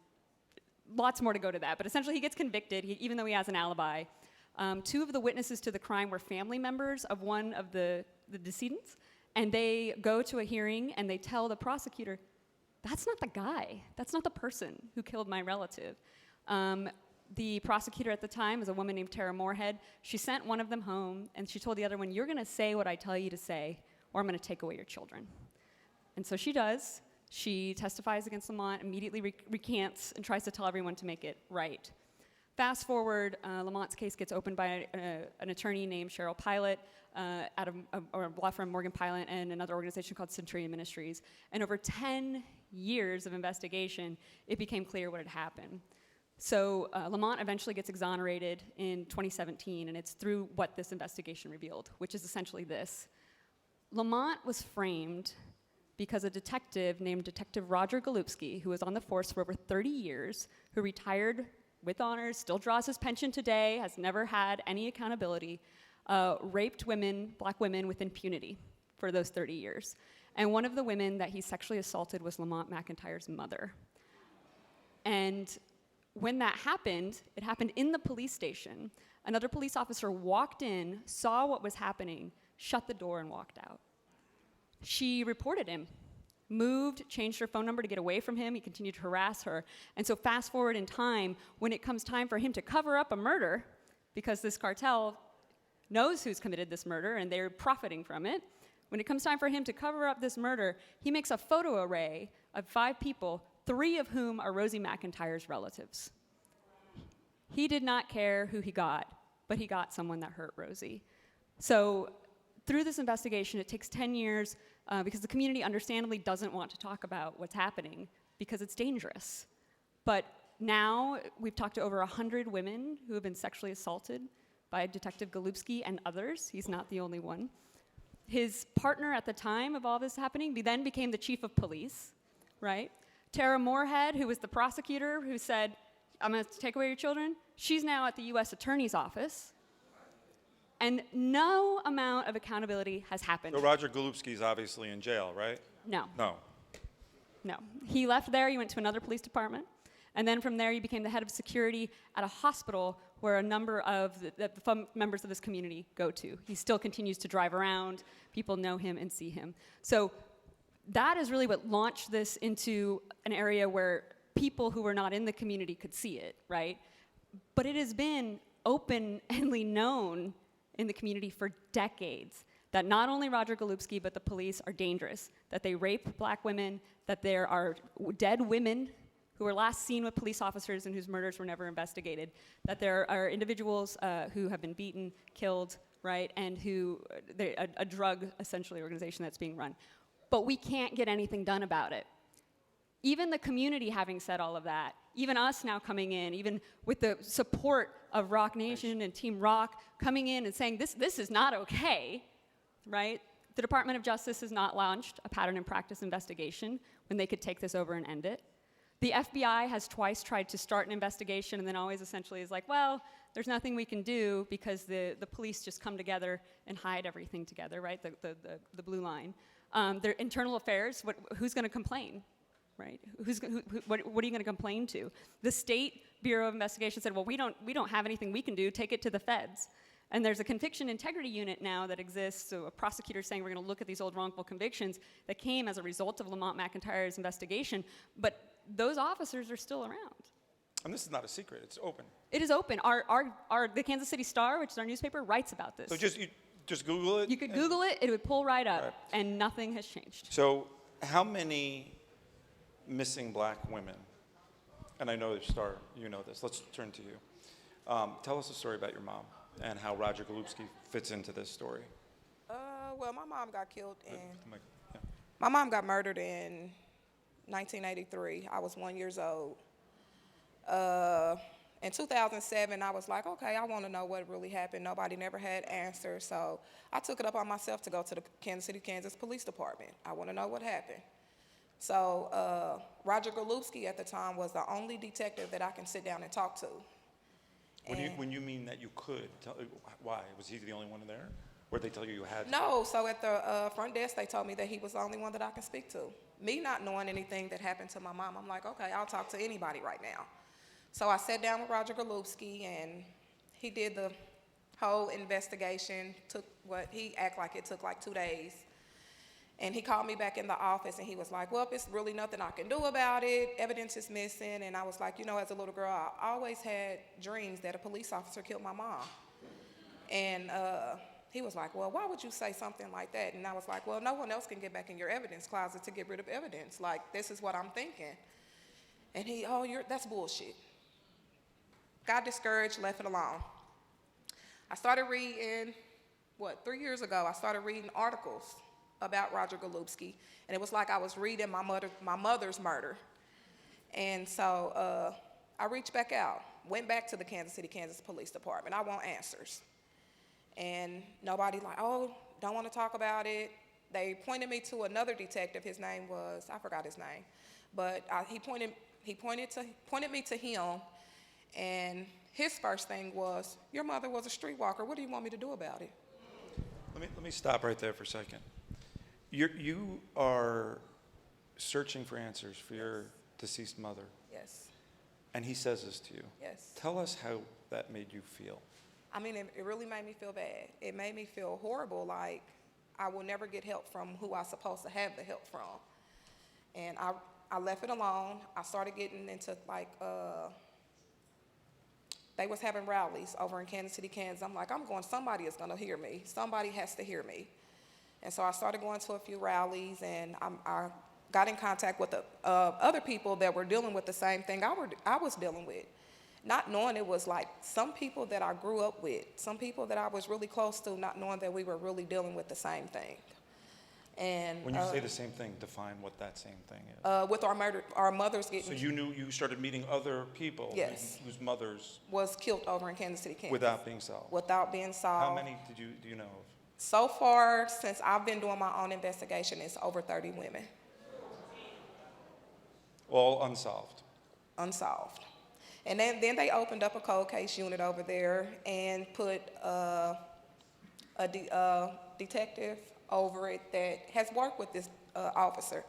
lots more to go to that. But essentially, he gets convicted, even though he has an alibi. 2 of the witnesses to the crime were family members of one of the decedents, and they go to a hearing, and they tell the prosecutor, that's not the guy. That's not the person who killed my relative. The prosecutor at the time was a woman named Tara Moorhead. She sent one of them home, and she told the other one, you're going to say what I tell you to say, or I'm going to take away your children. And so she does. She testifies against Lamont, immediately recants, and tries to tell everyone to make it right. Fast forward, Lamont's case gets opened by an attorney named Cheryl Pilot out of a law firm, Morgan Pilot, and another organization called Centurion Ministries. And over 10 years of investigation, it became clear what had happened. So Lamont eventually gets exonerated in 2017, and it's through what this investigation revealed, which is essentially this. Lamont was framed because a detective named Detective Roger Golubsky, who was on the force for over 30 years, who retired with honors, still draws his pension today, has never had any accountability, raped women, black women, with impunity for those 30 years. And one of the women that he sexually assaulted was Lamont McIntyre's mother. And when that happened, it happened in the police station. Another police officer walked in, saw what was happening, shut the door, and walked out. She reported him, moved, changed her phone number to get away from him. He continued to harass her. And so fast forward in time, when it comes time for him to cover up a murder, because this cartel knows who's committed this murder and they're profiting from it, when it comes time for him to cover up this murder, he makes a photo array of 5 people, 3 of whom are Rosie McIntyre's relatives. He did not care who he got, but he got someone that hurt Rosie. So through this investigation, it takes 10 years because the community understandably doesn't want to talk about what's happening because it's dangerous. But now we've talked to over 100 women who have been sexually assaulted by Detective Golubsky and others. He's not the only one. His partner at the time of all this happening then became the chief of police, right? Tara Moorhead, who was the prosecutor who said, I'm going to take away your children, she's now at the U.S. Attorney's Office. And no amount of accountability has happened. So Roger Golubski's obviously in jail, right? No. No. No. He left there, he went to another police department, and then from there he became the head of security at a hospital where a number of the members of this community go to. He still continues to drive around, people know him and see him. So that is really what launched this into an area where people who were not in the community could see it, right? But it has been openly known in the community for decades that not only Roger Golubski but the police are dangerous, that they rape black women, that there are dead women who were last seen with police officers and whose murders were never investigated, that there are individuals who have been beaten, killed, right, and who, a drug, essentially, organization that's being run. But we can't get anything done about it. Even the community having said all of that, even us now coming in, even with the support of Rock Nation and Team Rock coming in and saying this is not okay, right? The Department of Justice has not launched a pattern and practice investigation when they could take this over and end it. The FBI has twice tried to start an investigation and then always essentially is like, well, there's nothing we can do because the police just come together and hide everything together, right? The blue line. Their internal affairs, who's going to complain, right? What are you going to complain to? The State Bureau of Investigation said, well, we don't have anything we can do. Take it to the feds. And there's a conviction integrity unit now that exists, so a prosecutor saying we're going to look at these old wrongful convictions that came as a result of Lamont McIntyre's investigation, but those officers are still around. And this is not a secret, it's open. It is open. The Kansas City Star, which is our newspaper, writes about this. So just Google it? You could Google it, it would pull right up, and nothing has changed. So how many missing black women, and I know the Star, you know this, let's turn to you. Tell us a story about your mom and how Roger Golubski fits into this story. Well, my mom got killed my mom got murdered in 1983. I was 1 year old. In 2007, I was like, okay, I want to know what really happened. Nobody never had answers, so I took it up on myself to go to the Kansas City, Kansas Police Department. I want to know what happened. So Roger Golubski at the time was the only detective that I can sit down and talk to. When you mean that you could, why? Was he the only one there? Or did they tell you had to? No, so at the front desk, they told me that he was the only one that I can speak to. Me not knowing anything that happened to my mom, I'm like, okay, I'll talk to anybody right now. So I sat down with Roger Golubski, and he did the whole investigation. He acted like it took like 2 days. And he called me back in the office, and he was like, well, it's really nothing I can do about it. Evidence is missing. And I was like, you know, as a little girl, I always had dreams that a police officer killed my mom. And he was like, well, why would you say something like that? And I was like, well, no one else can get back in your evidence closet to get rid of evidence. Like, this is what I'm thinking. And that's bullshit. Got discouraged, left it alone. I started reading, 3 years ago, I started reading articles about Roger Golubski, and it was like I was reading my mother's murder. And so I reached back out, went back to the Kansas City, Kansas Police Department. I want answers. And nobody don't want to talk about it. They pointed me to another detective. His name was, I forgot his name, but he pointed me to him, and his first thing was, your mother was a streetwalker. What do you want me to do about it? Let me stop right there for a second. You are searching for answers for your deceased mother. Yes. And he says this to you. Yes. Tell us how that made you feel. I mean, it really made me feel bad. It made me feel horrible, like I will never get help from who I'm supposed to have the help from. And I left it alone. I started getting into they was having rallies over in Kansas City, Kansas. I'm like, somebody is gonna hear me. Somebody has to hear me. And so I started going to a few rallies, and I got in contact with other people that were dealing with the same thing I was dealing with. Not knowing it was like some people that I grew up with, some people that I was really close to, not knowing that we were really dealing with the same thing. And when you say the same thing, define what that same thing is. With our mothers getting. So you started meeting other people. Yes. Whose mothers was killed over in Kansas City, Kansas. Without being solved. Without being solved. How many do you know of? So far, since I've been doing my own investigation, it's over 30 women. All unsolved. Unsolved. And then they opened up a cold case unit over there and put a detective over it that has worked with this officer.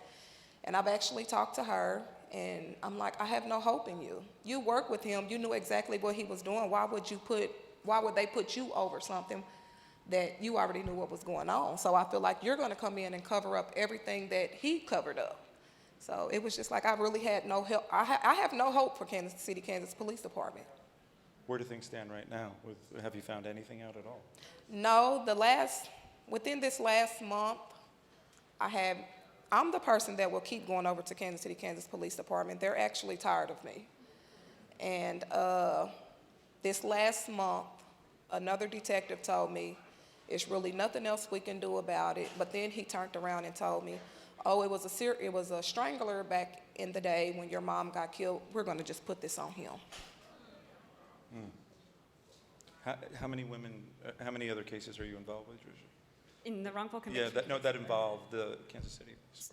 And I've actually talked to her, and I'm like, I have no hope in you. You worked with him. You knew exactly what he was doing. Why would they put you over something that you already knew what was going on? So I feel like you're going to come in and cover up everything that he covered up. So it was just like I really had no help. I have no hope for Kansas City, Kansas Police Department. Where do things stand right now? Have you found anything out at all? No, within this last month, I'm the person that will keep going over to Kansas City, Kansas Police Department. They're actually tired of me. And this last month, another detective told me, it's really nothing else we can do about it. But then he turned around and told me, oh, it was a strangler back in the day when your mom got killed. We're going to just put this on him. How many women, how many other cases are you involved with, Tricia? In the wrongful conviction? Yeah, that involved the Kansas City.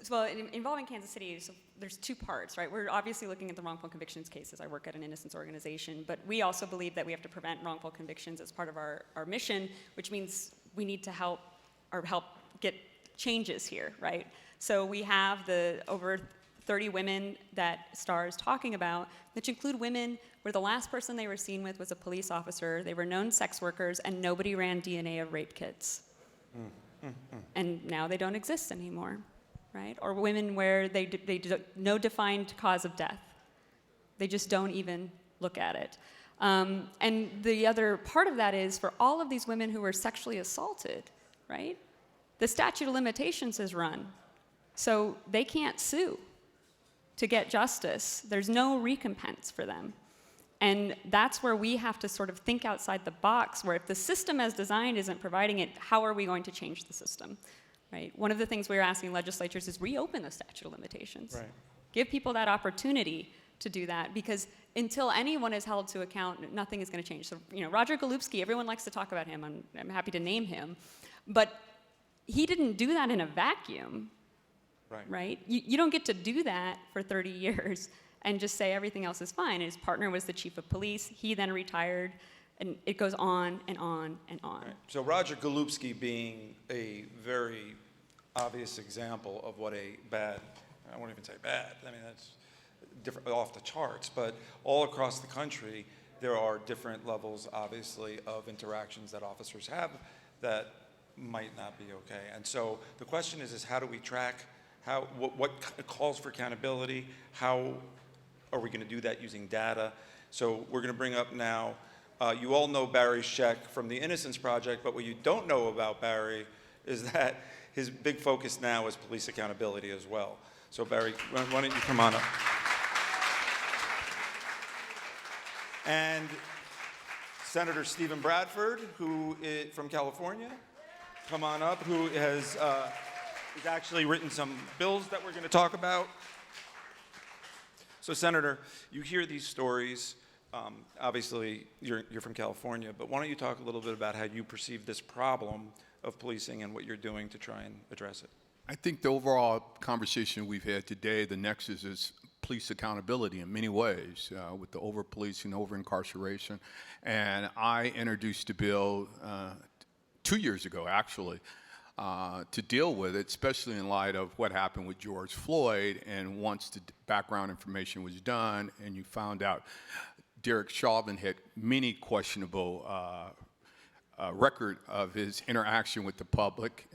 Well, involving Kansas City, so there's two parts, right? We're obviously looking at the wrongful convictions cases. I work at an innocence organization, but we also believe that we have to prevent wrongful convictions as part of our mission, which means we need to help get changes here, right? So we have the over 30 women that Star is talking about, which include women where the last person they were seen with was a police officer, they were known sex workers, and nobody ran DNA of rape kits. And now they don't exist anymore, right? Or women where no defined cause of death. They just don't even look at it. And the other part of that is for all of these women who were sexually assaulted, right? The statute of limitations has run. So they can't sue to get justice. There's no recompense for them. And that's where we have to sort of think outside the box, where if the system as designed isn't providing it, how are we going to change the system, right? One of the things we're asking legislatures is reopen the statute of limitations. Right. Give people that opportunity to do that, because until anyone is held to account, nothing is going to change. So, Roger Golubski, everyone likes to talk about him. I'm happy to name him. But he didn't do that in a vacuum. Right? You don't get to do that for 30 years and just say everything else is fine. His partner was the chief of police. He then retired, and it goes on and on and on. Right. So Roger Golubski being a very obvious example of what a bad, I won't even say bad, I mean that's different, off the charts, but all across the country there are different levels, obviously, of interactions that officers have that might not be okay. And so the question is how do we track what calls for accountability? How are we going to do that using data? So we're going to bring up now, you all know Barry Scheck from the Innocence Project, but what you don't know about Barry is that his big focus now is police accountability as well. So Barry, why don't you come on up? And Senator Stephen Bradford, who is from California, come on up, who has He's actually written some bills that we're going to talk about. So, Senator, you hear these stories. Obviously, you're from California, but why don't you talk a little bit about how you perceive this problem of policing and what you're doing to try and address it? I think the overall conversation we've had today, the nexus is police accountability in many ways, with the over-policing, over-incarceration. And I introduced a bill 2 years ago, actually, to deal with it, especially in light of what happened with George Floyd. And once the background information was done and you found out Derek Chauvin had many questionable record of his interaction with the public,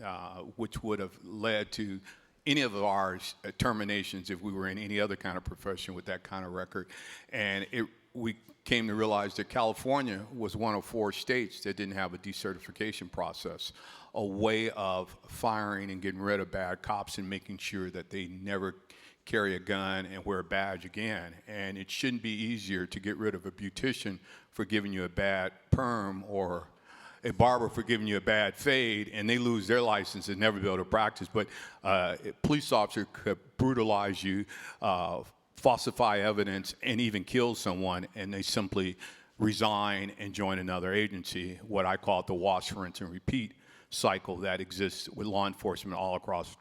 which would have led to any of our terminations if we were in any other kind of profession with that kind of record. And we came to realize that California was one of 4 states that didn't have a decertification process, a way of firing and getting rid of bad cops and making sure that they never carry a gun and wear a badge again. And it shouldn't be easier to get rid of a beautician for giving you a bad perm or a barber for giving you a bad fade, and they lose their license and never be able to practice. But a police officer could brutalize you, falsify evidence, and even kill someone, and they simply resign and join another agency, what I call the wash, rinse, and repeat cycle that exists with law enforcement all across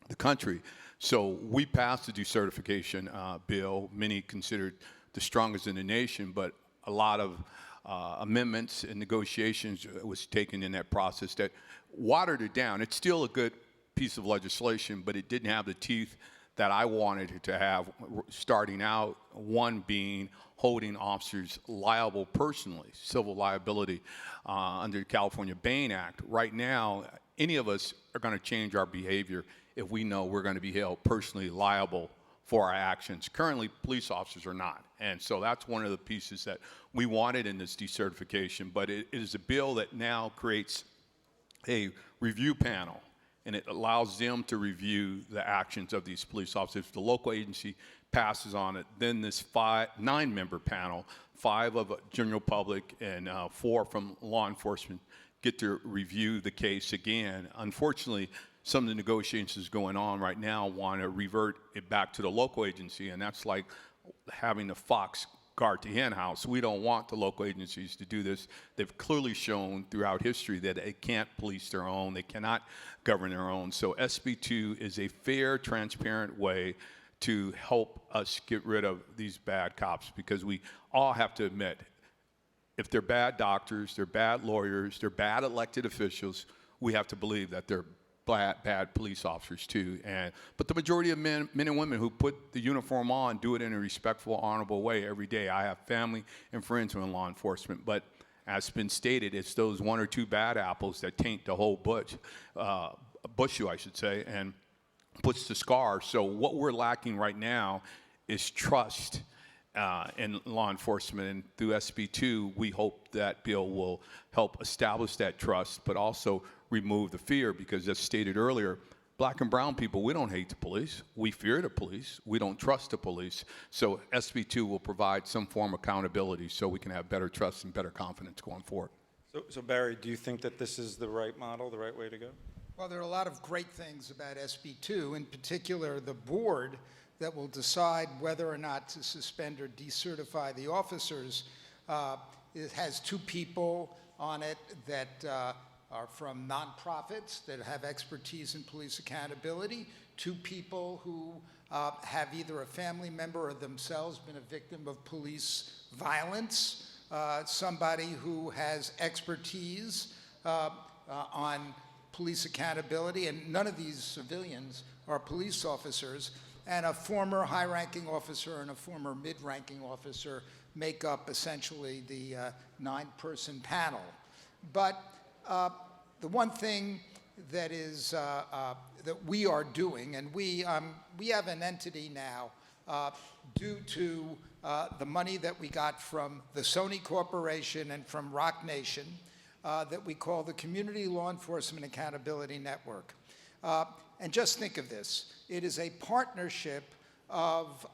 the country. So we passed the decertification bill, many considered the strongest in the nation, but a lot of amendments and negotiations was taken in that process that watered it down. It's still a good piece of legislation, but it didn't have the teeth that I wanted it to have, starting out, one being holding officers liable personally, civil liability under the California Bain Act. Right now, any of us are going to change our behavior if we know we're going to be held personally liable for our actions. Currently, police officers are not. And so that's one of the pieces that we wanted in this decertification. But it is a bill that now creates a review panel, and it allows them to review the actions of these police officers. If the local agency passes on it, then this 9-member panel, 5 of general public and 4 from law enforcement, get to review the case again. Unfortunately, some of the negotiations going on right now want to revert it back to the local agency, and that's like having the fox guard the hen house. We don't want the local agencies to do this. They've clearly shown throughout history that they can't police their own, they cannot govern their own. So SB 2 is a fair, transparent way to help us get rid of these bad cops, because we all have to admit, if they're bad doctors, they're bad lawyers, they're bad elected officials, we have to believe that they're bad police officers too. But the majority of men and women who put the uniform on do it in a respectful, honorable way every day. I have family and friends who are in law enforcement, but as has been stated, it's those 1 or 2 bad apples that taint the whole bushel, I should say, and puts the scar. So what we're lacking right now is trust in law enforcement, and through SB 2, we hope that bill will help establish that trust, but also remove the fear, because as stated earlier, black and brown people, we don't hate the police. We fear the police. We don't trust the police. So SB 2 will provide some form of accountability so we can have better trust and better confidence going forward. So Barry, do you think that this is the right model, the right way to go? Well, there are a lot of great things about SB 2, in particular the board that will decide whether or not to suspend or decertify the officers. It has 2 people on it that are from nonprofits that have expertise in police accountability, 2 people who have either a family member or themselves been a victim of police violence, somebody who has expertise on police accountability, and none of these civilians are police officers, and a former high-ranking officer and a former mid-ranking officer make up essentially the 9-person panel. But the one thing that is that we are doing, and we have an entity now due to the money that we got from the Sony Corporation and from Rock Nation that we call the Community Law Enforcement Accountability Network. And just think of this. It is a partnership of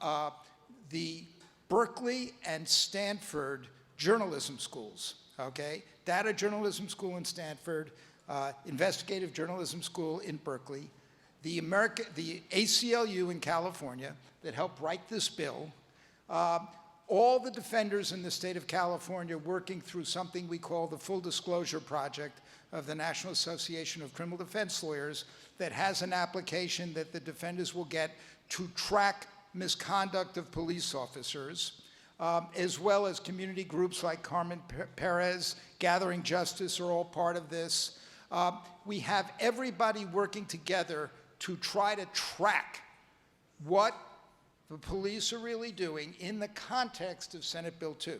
the Berkeley and Stanford journalism schools, okay? Data Journalism School in Stanford, Investigative Journalism School in Berkeley, the ACLU in California that helped write this bill, all the defenders in the state of California working through something we call the Full Disclosure Project of the National Association of Criminal Defense Lawyers that has an application that the defenders will get to track misconduct of police officers, as well as community groups like Carmen Perez, Gathering Justice are all part of this. We have everybody working together to try to track what the police are really doing in the context of Senate Bill 2.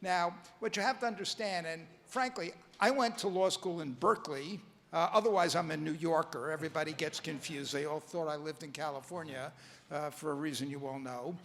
Now, what you have to understand, and frankly, I went to law school in Berkeley. Otherwise, I'm a New Yorker. Everybody gets confused. They all thought I lived in California for a reason you all know.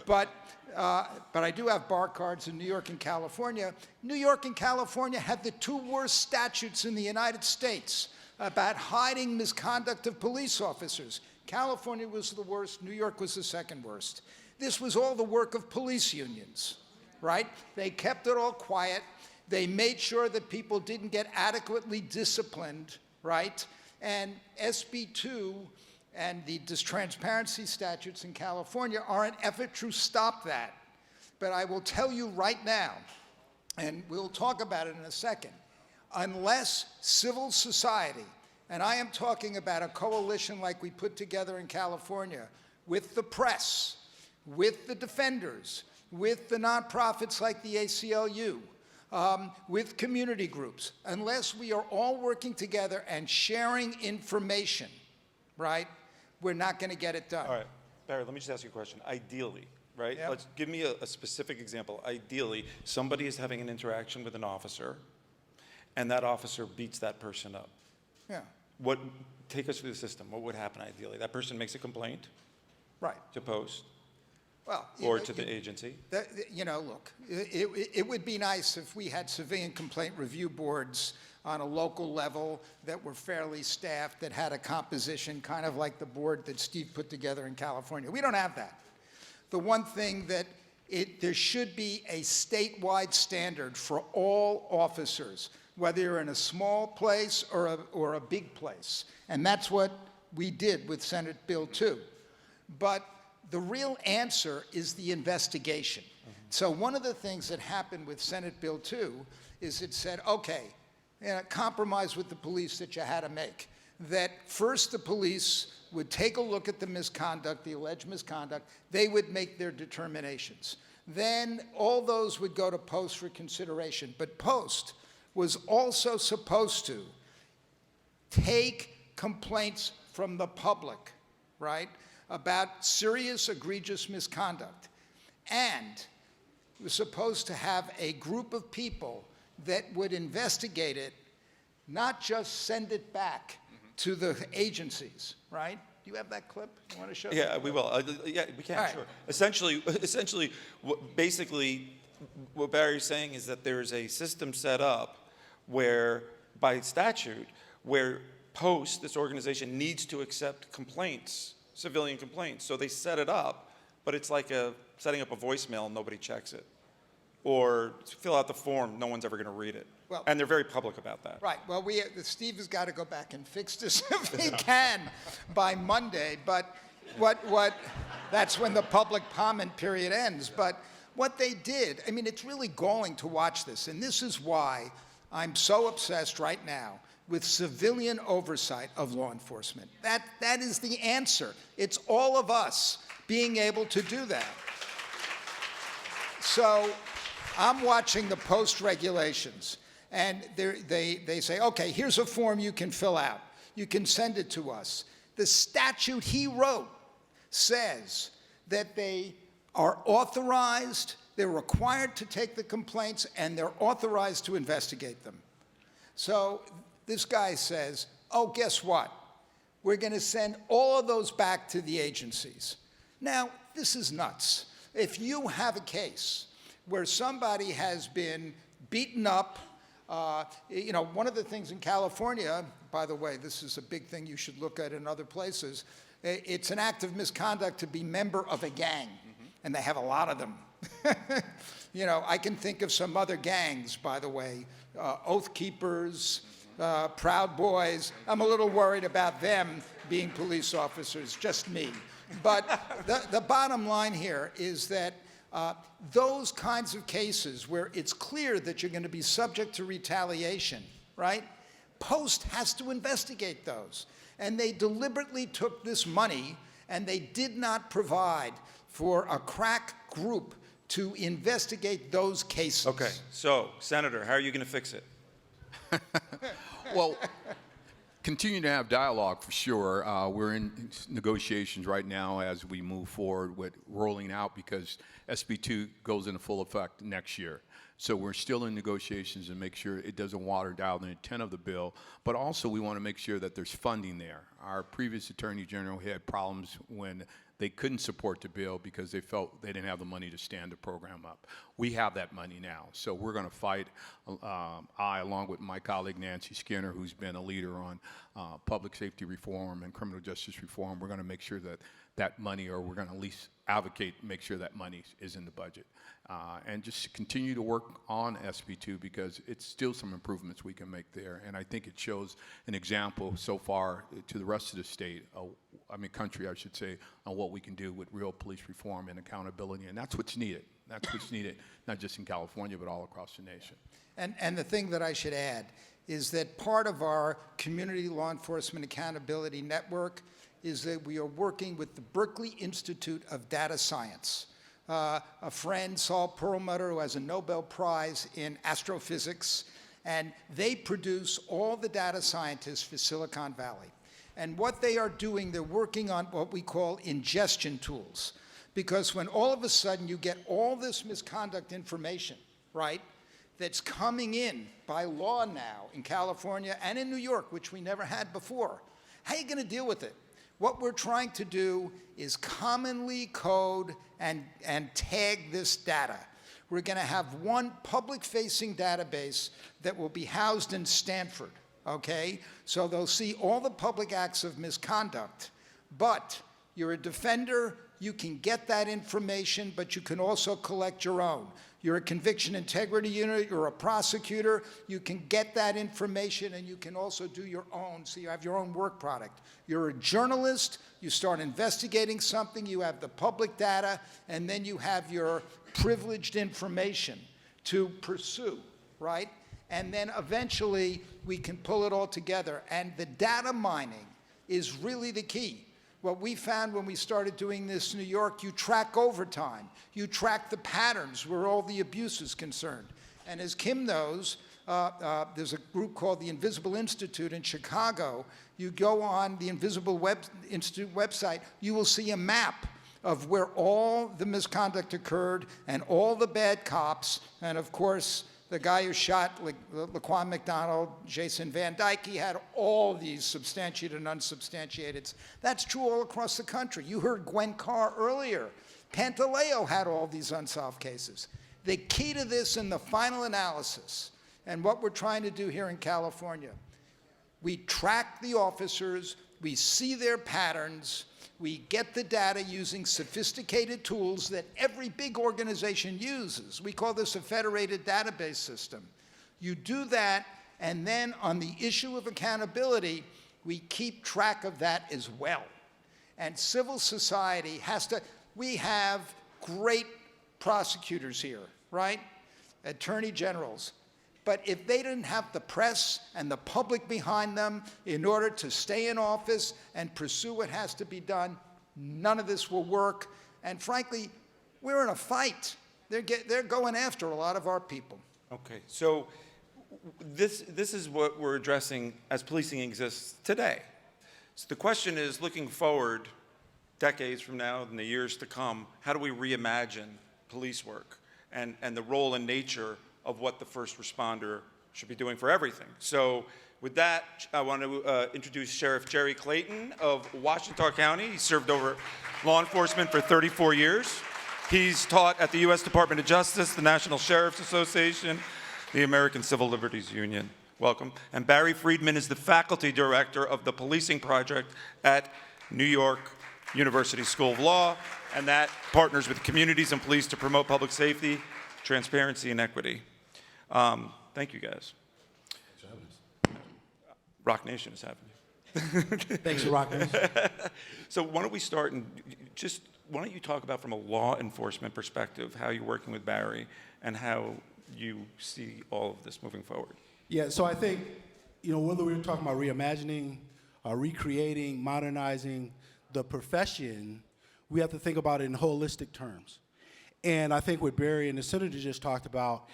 But I do have bar cards in New York and California. New York and California had the 2 worst statutes in the United States about hiding misconduct of police officers. California was the worst. New York was the second worst. This was all the work of police unions, right? They kept it all quiet. They made sure that people didn't get adequately disciplined, right? And SB 2 and the transparency statutes in California are an effort to stop that. But I will tell you right now, and we'll talk about it in a second, unless civil society And I am talking about a coalition like we put together in California with the press, with the defenders, with the nonprofits like the ACLU, with community groups. Unless we are all working together and sharing information, right, we're not going to get it done. All right, Barry, let me just ask you a question. Ideally, right? Yep. Let's give me a specific example. Ideally, somebody is having an interaction with an officer, and that officer beats that person up. Yeah. Take us through the system. What would happen ideally? That person makes a complaint? Right. To Post? Well, Or to the agency? Look, it would be nice if we had civilian complaint review boards on a local level that were fairly staffed, that had a composition kind of like the board that Steve put together in California. We don't have that. The one thing that there should be a statewide standard for all officers, whether you're in a small place or a big place. And that's what we did with Senate Bill 2. But the real answer is the investigation. So one of the things that happened with Senate Bill 2 is it said, okay, compromise with the police that you had to make. That first the police would take a look at the misconduct, the alleged misconduct, they would make their determinations. Then all those would go to Post for consideration. But Post was also supposed to take complaints from the public, right, about serious, egregious misconduct. And it was supposed to have a group of people that would investigate it, not just send it back to the agencies, right? Do you have that clip you want to show? Yeah, we will. Yeah, we can, All sure. right. Essentially, basically, what Barry's saying is that there is a system set up where, by statute, where Post, this organization, needs to accept complaints, civilian complaints. So they set it up, but it's like setting up a voicemail and nobody checks it. Or fill out the form, no one's ever going to read it. Well, and they're very public about that. Right. Well, Steve has got to go back and fix this if he can by Monday. But that's when the public comment period ends. But what they did, I mean, it's really galling to watch this. And this is why I'm so obsessed right now with civilian oversight of law enforcement. That is the answer. It's all of us being able to do that. So I'm watching the Post regulations, and they say, okay, here's a form you can fill out. You can send it to us. The statute he wrote says that they are authorized, they're required to take the complaints, and they're authorized to investigate them. So this guy says, oh, guess what? We're going to send all of those back to the agencies. Now, this is nuts. If you have a case where somebody has been beaten up, one of the things in California, by the way, this is a big thing you should look at in other places, it's an act of misconduct to be member of a gang, and they have a lot of them. I can think of some other gangs, by the way, Oath Keepers, Proud Boys. I'm a little worried about them being police officers, just me. But the bottom line here is that those kinds of cases where it's clear that you're going to be subject to retaliation, right? Post has to investigate those. And they deliberately took this money and they did not provide for a crack group to investigate those cases. Okay, so, Senator, how are you going to fix it? Well, continue to have dialogue for sure. We're in negotiations right now as we move forward with rolling out, because SB 2 goes into full effect next year. So we're still in negotiations and make sure it doesn't water down the intent of the bill, but also we want to make sure that there's funding there. Our previous Attorney General had problems when they couldn't support the bill because they felt they didn't have the money to stand the program up. We have that money now, so we're going to fight. I, along with my colleague Nancy Skinner, who's been a leader on public safety reform and criminal justice reform, we're going to make sure that that money, or we're going to at least advocate, make sure that money is in the budget. And just continue to work on SB2 because it's still some improvements we can make there. And I think it shows an example so far to the rest of the state country, I should say, on what we can do with real police reform and accountability. And that's what's needed. That's what's needed, not just in California, but all across the nation. And the thing that I should add is that part of our Community Law Enforcement Accountability Network is that we are working with the Berkeley Institute of Data Science. A friend, Saul Perlmutter, who has a Nobel Prize in astrophysics, and they produce all the data scientists for Silicon Valley. And what they are doing, they're working on what we call ingestion tools. Because when all of a sudden you get all this misconduct information, right, that's coming in by law now in California and in New York, which we never had before, how are you going to deal with it? What we're trying to do is commonly code and tag this data. We're going to have one public-facing database that will be housed in Stanford, okay? So they'll see all the public acts of misconduct, but you're a defender, you can get that information, but you can also collect your own. You're a conviction integrity unit, you're a prosecutor, you can get that information and you can also do your own, so you have your own work product. You're a journalist, you start investigating something, you have the public data, and then you have your privileged information to pursue, right? And then eventually we can pull it all together. And the data mining is really the key. What we found when we started doing this in New York, you track overtime. You track the patterns where all the abuse is concerned. And as Kim knows, there's a group called the Invisible Institute in Chicago. You go on the Invisible Institute website, you will see a map of where all the misconduct occurred and all the bad cops, and of course, the guy who shot Laquan McDonald, Jason Van Dyke, he had all these substantiated and unsubstantiated. That's true all across the country. You heard Gwen Carr earlier. Pantaleo had all these unsolved cases. The key to this in the final analysis, and what we're trying to do here in California, we track the officers, we see their patterns, we get the data using sophisticated tools that every big organization uses. We call this a federated database system. You do that, and then on the issue of accountability, we keep track of that as well. And civil society has to, we have great prosecutors here, right? Attorney generals. But if they didn't have the press and the public behind them in order to stay in office and pursue what has to be done, none of this will work. And frankly, we're in a fight. They're going after a lot of our people. Okay, so this is what we're addressing as policing exists today. So the question is, looking forward, decades from now and the years to come, how do we reimagine police work and the role and nature of what the first responder should be doing for everything? So with that, I want to introduce Sheriff Jerry Clayton of Washita County. He served over law enforcement for 34 years. He's taught at the U.S. Department of Justice, the National Sheriff's Association, the American Civil Liberties Union. Welcome. And Barry Friedman is the faculty director of the Policing Project at New York University School of Law, and that partners with communities and police to promote public safety, transparency, and equity. Thank you, guys. Thanks for having us. Rock Nation is having you. Thanks for Rock Nation. So why don't we start and just, why don't you talk about from a law enforcement perspective how you're working with Barry and how you see all of this moving forward? Yeah, so I think, whether we're talking about reimagining, recreating, modernizing the profession, we have to think about it in holistic terms. And I think what Barry and the senator just talked about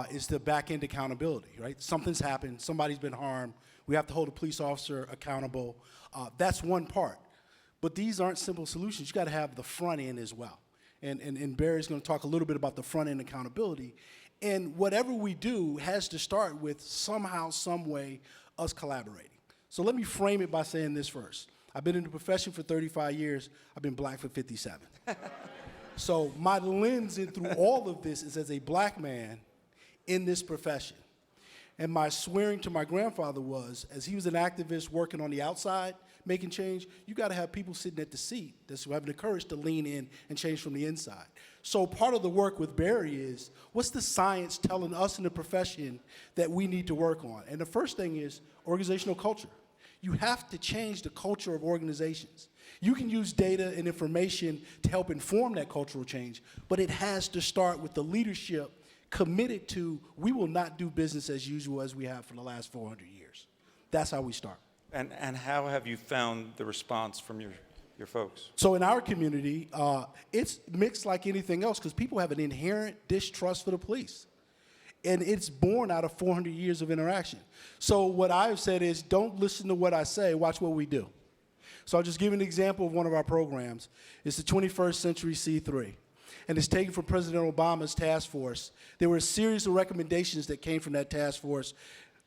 is the back-end accountability, right? Something's happened, somebody's been harmed, we have to hold a police officer accountable. That's one part. But these aren't simple solutions. You gotta have the front end as well. And Barry's gonna talk a little bit about the front end accountability. And whatever we do has to start with somehow, some way, us collaborating. So let me frame it by saying this first. I've been in the profession for 35 years, I've been black for 57. So my lens in through all of this is as a black man in this profession. And my swearing to my grandfather was, as he was an activist working on the outside, making change, you gotta have people sitting at the seat that's having the courage to lean in and change from the inside. So part of the work with Barry is, what's the science telling us in the profession that we need to work on? And the first thing is organizational culture. You have to change the culture of organizations. You can use data and information to help inform that cultural change, but it has to start with the leadership committed to, we will not do business as usual as we have for the last 400 years. That's how we start. And how have you found the response from your folks? So in our community, it's mixed like anything else because people have an inherent distrust for the police. And it's born out of 400 years of interaction. So what I've said is, don't listen to what I say, watch what we do. So I'll just give an example of one of our programs. It's the 21st Century C3. And it's taken from President Obama's task force. There were a series of recommendations that came from that task force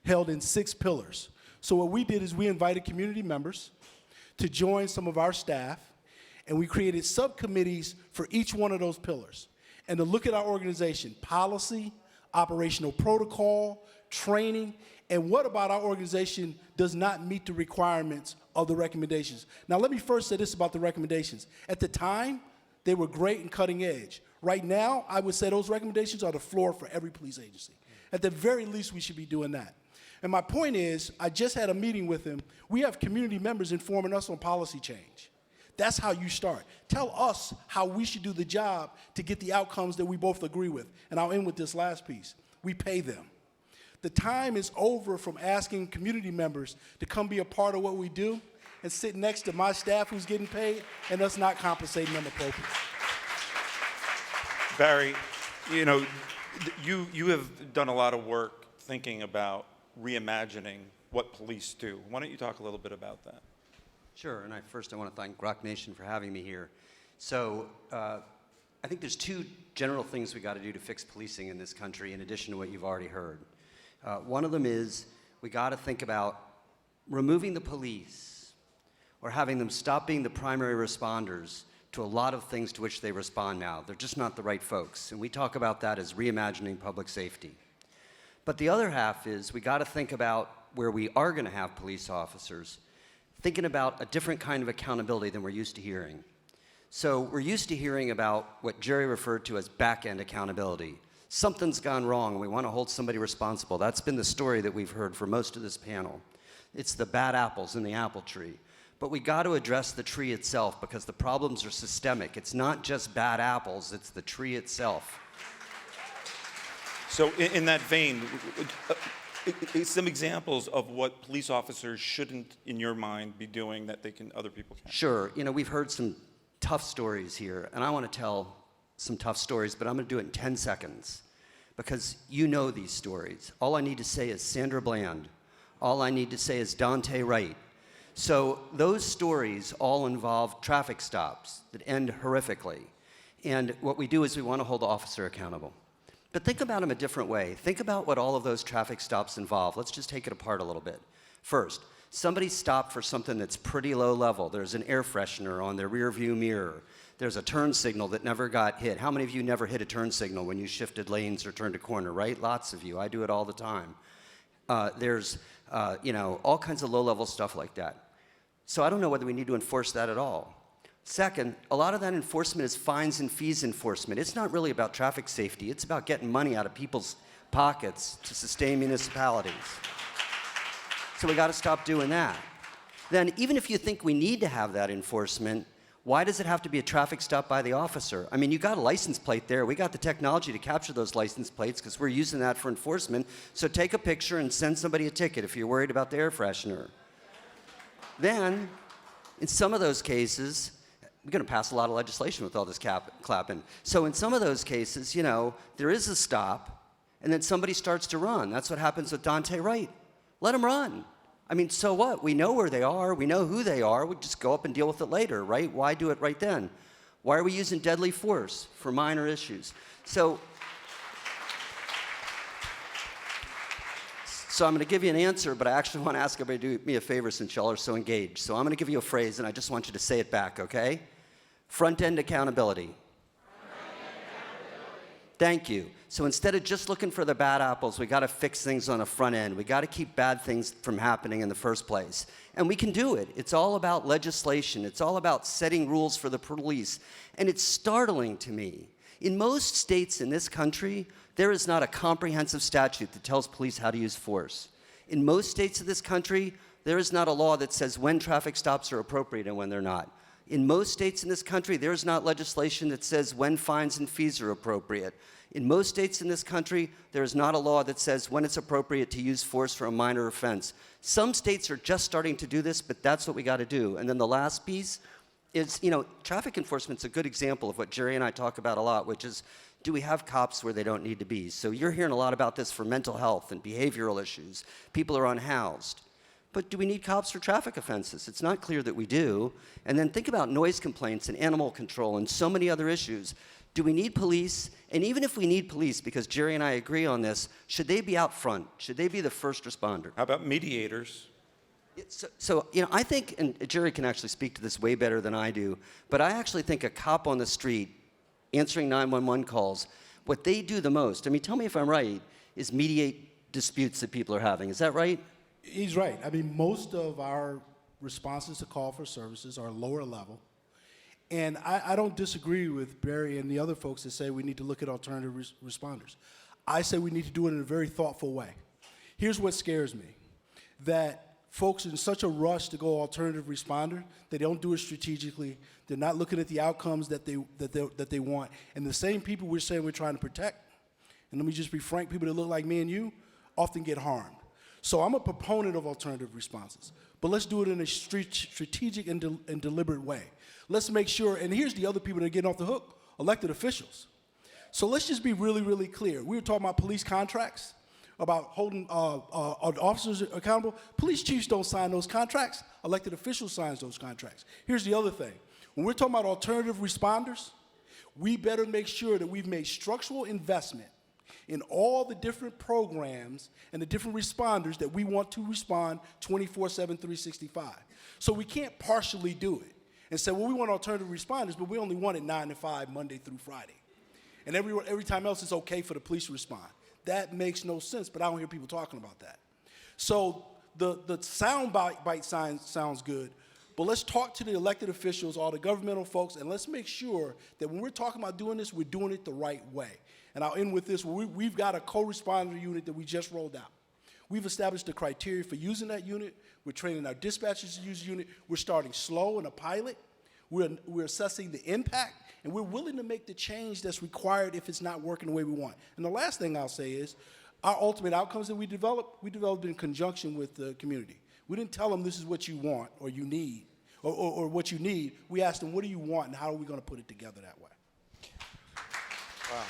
held in 6 pillars. So what we did is we invited community members to join some of our staff, and we created subcommittees for each one of those pillars. And to look at our organization, policy, operational protocol, training, and what about our organization does not meet the requirements of the recommendations. Now let me first say this about the recommendations. At the time, they were great and cutting edge. Right now, I would say those recommendations are the floor for every police agency. At the very least, we should be doing that. And my point is, I just had a meeting with him. We have community members informing us on policy change. That's how you start. Tell us how we should do the job to get the outcomes that we both agree with. And I'll end with this last piece. We pay them. The time is over from asking community members to come be a part of what we do and sit next to my staff who's getting paid and us not compensating them appropriately. Barry, you know, you have done a lot of work thinking about reimagining what police do. Why don't you talk a little bit about that? Sure, and first I want to thank Rock Nation for having me here. So I think there's 2 general things we got to do to fix policing in this country in addition to what you've already heard. One of them is we got to think about removing the police or having them stop being the primary responders to a lot of things to which they respond now. They're just not the right folks, and we talk about that as reimagining public safety. But the other half is we got to think about where we are going to have police officers, thinking about a different kind of accountability than we're used to hearing. So we're used to hearing about what Jerry referred to as back-end accountability. Something's gone wrong and we want to hold somebody responsible. That's been the story that we've heard for most of this panel. It's the bad apples in the apple tree. But we got to address the tree itself because the problems are systemic. It's not just bad apples, it's the tree itself. So in that vein, some examples of what police officers shouldn't, in your mind, be doing that other people can. Sure. You know, we've heard some tough stories here, and I want to tell some tough stories, but I'm going to do it in 10 seconds because you know these stories. All I need to say is Sandra Bland. All I need to say is Dante Wright. So those stories all involve traffic stops that end horrifically. And what we do is we want to hold the officer accountable. But think about them a different way. Think about what all of those traffic stops involve. Let's just take it apart a little bit. First, somebody stopped for something that's pretty low level. There's an air freshener on their rear view mirror. There's a turn signal that never got hit. How many of you never hit a turn signal when you shifted lanes or turned a corner, right? Lots of you. I do it all the time. There's all kinds of low-level stuff like that. So I don't know whether we need to enforce that at all. Second, a lot of that enforcement is fines and fees enforcement. It's not really about traffic safety. It's about getting money out of people's pockets to sustain municipalities. So we got to stop doing that. Then even if you think we need to have that enforcement, why does it have to be a traffic stop by the officer? I mean, you got a license plate there. We got the technology to capture those license plates because we're using that for enforcement. So take a picture and send somebody a ticket if you're worried about the air freshener. Then, in some of those cases, we're going to pass a lot of legislation with all this clapping. So in some of those cases, there is a stop, and then somebody starts to run. That's what happens with Dante Wright. Let him run. I mean, so what? We know where they are. We know who they are. We just go up and deal with it later, right? Why do it right then? Why are we using deadly force for minor issues? So I'm going to give you an answer, but I actually want to ask everybody to do me a favor since y'all are so engaged. So I'm going to give you a phrase, and I just want you to say it back, okay? Front-end accountability. Thank you. So instead of just looking for the bad apples, we got to fix things on the front end. We got to keep bad things from happening in the first place. And we can do it. It's all about legislation. It's all about setting rules for the police. And it's startling to me. In most states in this country, there is not a comprehensive statute that tells police how to use force. In most states of this country, there is not a law that says when traffic stops are appropriate and when they're not. In most states in this country, there's not legislation that says when fines and fees are appropriate. In most states in this country, there is not a law that says when it's appropriate to use force for a minor offense. Some states are just starting to do this, but that's what we got to do. And then the last piece is, traffic enforcement's a good example of what Jerry and I talk about a lot, which is, do we have cops where they don't need to be? So you're hearing a lot about this for mental health and behavioral issues. People are unhoused. But do we need cops for traffic offenses? It's not clear that we do. And then think about noise complaints and animal control and so many other issues. Do we need police? And even if we need police, because Jerry and I agree on this, should they be out front? Should they be the first responder? How about mediators? So I think, and Jerry can actually speak to this way better than I do, but I actually think a cop on the street answering 911 calls, what they do the most, tell me if I'm right, is mediate disputes that people are having. Is that right? He's right. Most of our responses to call for services are lower level. And I don't disagree with Barry and the other folks that say we need to look at alternative responders. I say we need to do it in a very thoughtful way. Here's what scares me, that folks are in such a rush to go alternative responder, they don't do it strategically. They're not looking at the outcomes that they want. And the same people we're saying we're trying to protect, and let me just be frank, people that look like me and you often get harmed. So I'm a proponent of alternative responses, but let's do it in a strategic and deliberate way. Let's make sure, and here's the other people that are getting off the hook, elected officials. So let's just be really, really clear. We were talking about police contracts, about holding officers accountable. Police chiefs don't sign those contracts. Elected officials sign those contracts. Here's the other thing. When we're talking about alternative responders, we better make sure that we've made structural investment in all the different programs and the different responders that we want to respond 24/7, 365. So we can't partially do it and say, well, we want alternative responders, but we only want it 9 to 5, Monday through Friday. And every time else it's okay for the police to respond. That makes no sense, but I don't hear people talking about that. So the sound bite sounds good, but let's talk to the elected officials, all the governmental folks, and let's make sure that when we're talking about doing this, we're doing it the right way. And I'll end with this. We've got a co-responder unit that we just rolled out. We've established the criteria for using that unit. We're training our dispatchers to use the unit. We're starting slow in a pilot. We're assessing the impact, and we're willing to make the change that's required if it's not working the way we want. And the last thing I'll say is, our ultimate outcomes that we developed in conjunction with the community. We didn't tell them this is what you want or you need, or what you need. We asked them, what do you want, and how are we going to put it together that way? Wow.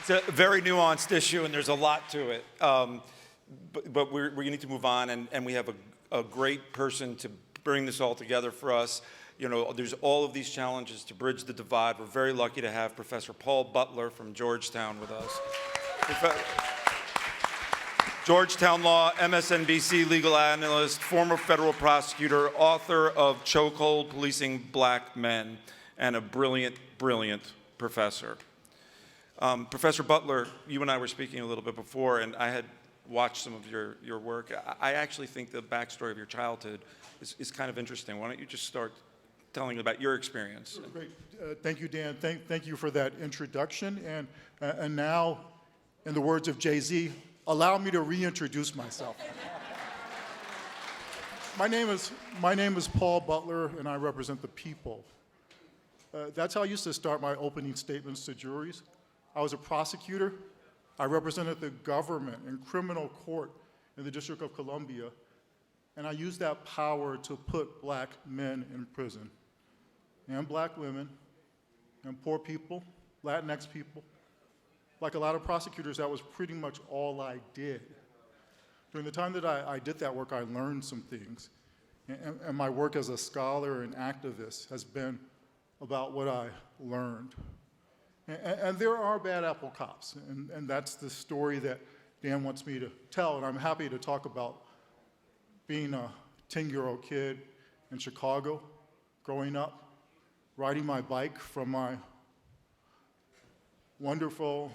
It's a very nuanced issue, and there's a lot to it. But we need to move on, and we have a great person to bring this all together for us. There's all of these challenges to bridge the divide. We're very lucky to have Professor Paul Butler from Georgetown with us. Georgetown Law, MSNBC legal analyst, former federal prosecutor, author of Chokehold Policing Black Men, and a brilliant, brilliant professor. Professor Butler, you and I were speaking a little bit before, and I had watched some of your work. I actually think the backstory of your childhood is kind of interesting. Why don't you just start telling about your experience? Great. Thank you, Dan. Thank you for that introduction. And now, in the words of Jay-Z, allow me to reintroduce myself. My name is Paul Butler, and I represent the people. That's how I used to start my opening statements to juries. I was a prosecutor. I represented the government in criminal court in the District of Columbia, and I used that power to put black men in prison, and black women, and poor people, Latinx people. Like a lot of prosecutors, that was pretty much all I did. During the time that I did that work, I learned some things, and my work as a scholar and activist has been about what I learned. And there are bad apple cops, and that's the story that Dan wants me to tell, and I'm happy to talk about being a 10-year-old kid in Chicago, growing up, riding my bike from my wonderful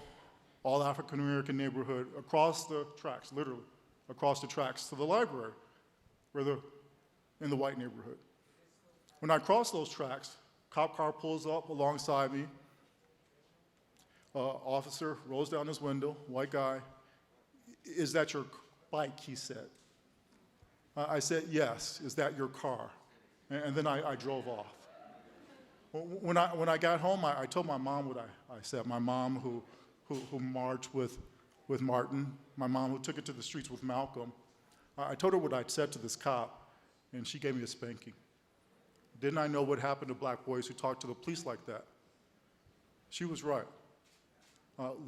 all-African-American neighborhood across the tracks, literally, across the tracks to the library, in the white neighborhood. When I cross those tracks, cop car pulls up alongside me. Officer rolls down his window, white guy. "Is that your bike?" he said. I said, "Yes." "Is that your car?" and then I drove off. When I got home, I told my mom what I said. My mom who marched with Martin, my mom who took it to the streets with Malcolm. I told her what I'd said to this cop, and she gave me a spanking. Didn't I know what happened to black boys who talked to the police like that? She was right.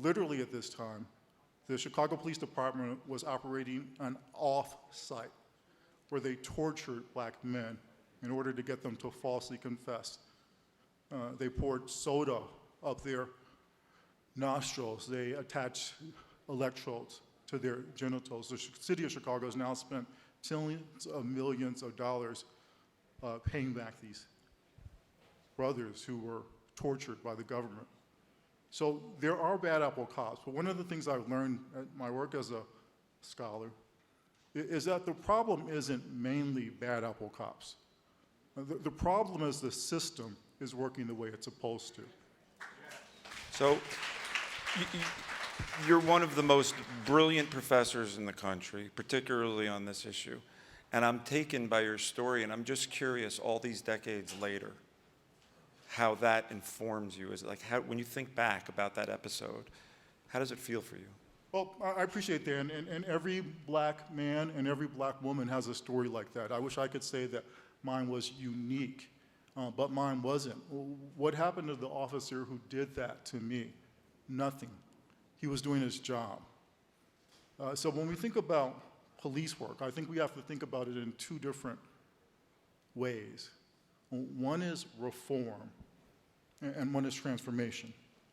Literally at this time, the Chicago Police Department was operating an off-site where they tortured black men in order to get them to falsely confess. They poured soda up their nostrils. They attached electrodes to their genitals. The city of Chicago has now spent tens of millions of dollars paying back these brothers who were tortured by the government. So there are bad apple cops, but one of the things I've learned at my work as a scholar is that the problem isn't mainly bad apple cops. The problem is the system is working the way it's supposed to. So you're one of the most brilliant professors in the country, particularly on this issue. And I'm taken by your story, and I'm just curious, all these decades later, how that informs you. Is it like, when you think back about that episode, how does it feel for you? Well, I appreciate that, and every black man and every black woman has a story like that. I wish I could say that mine was unique, but mine wasn't. What happened to the officer who did that to me? Nothing. He was doing his job. So when we think about police work, I think we have to think about it in two different ways. One is reform, and one is transformation.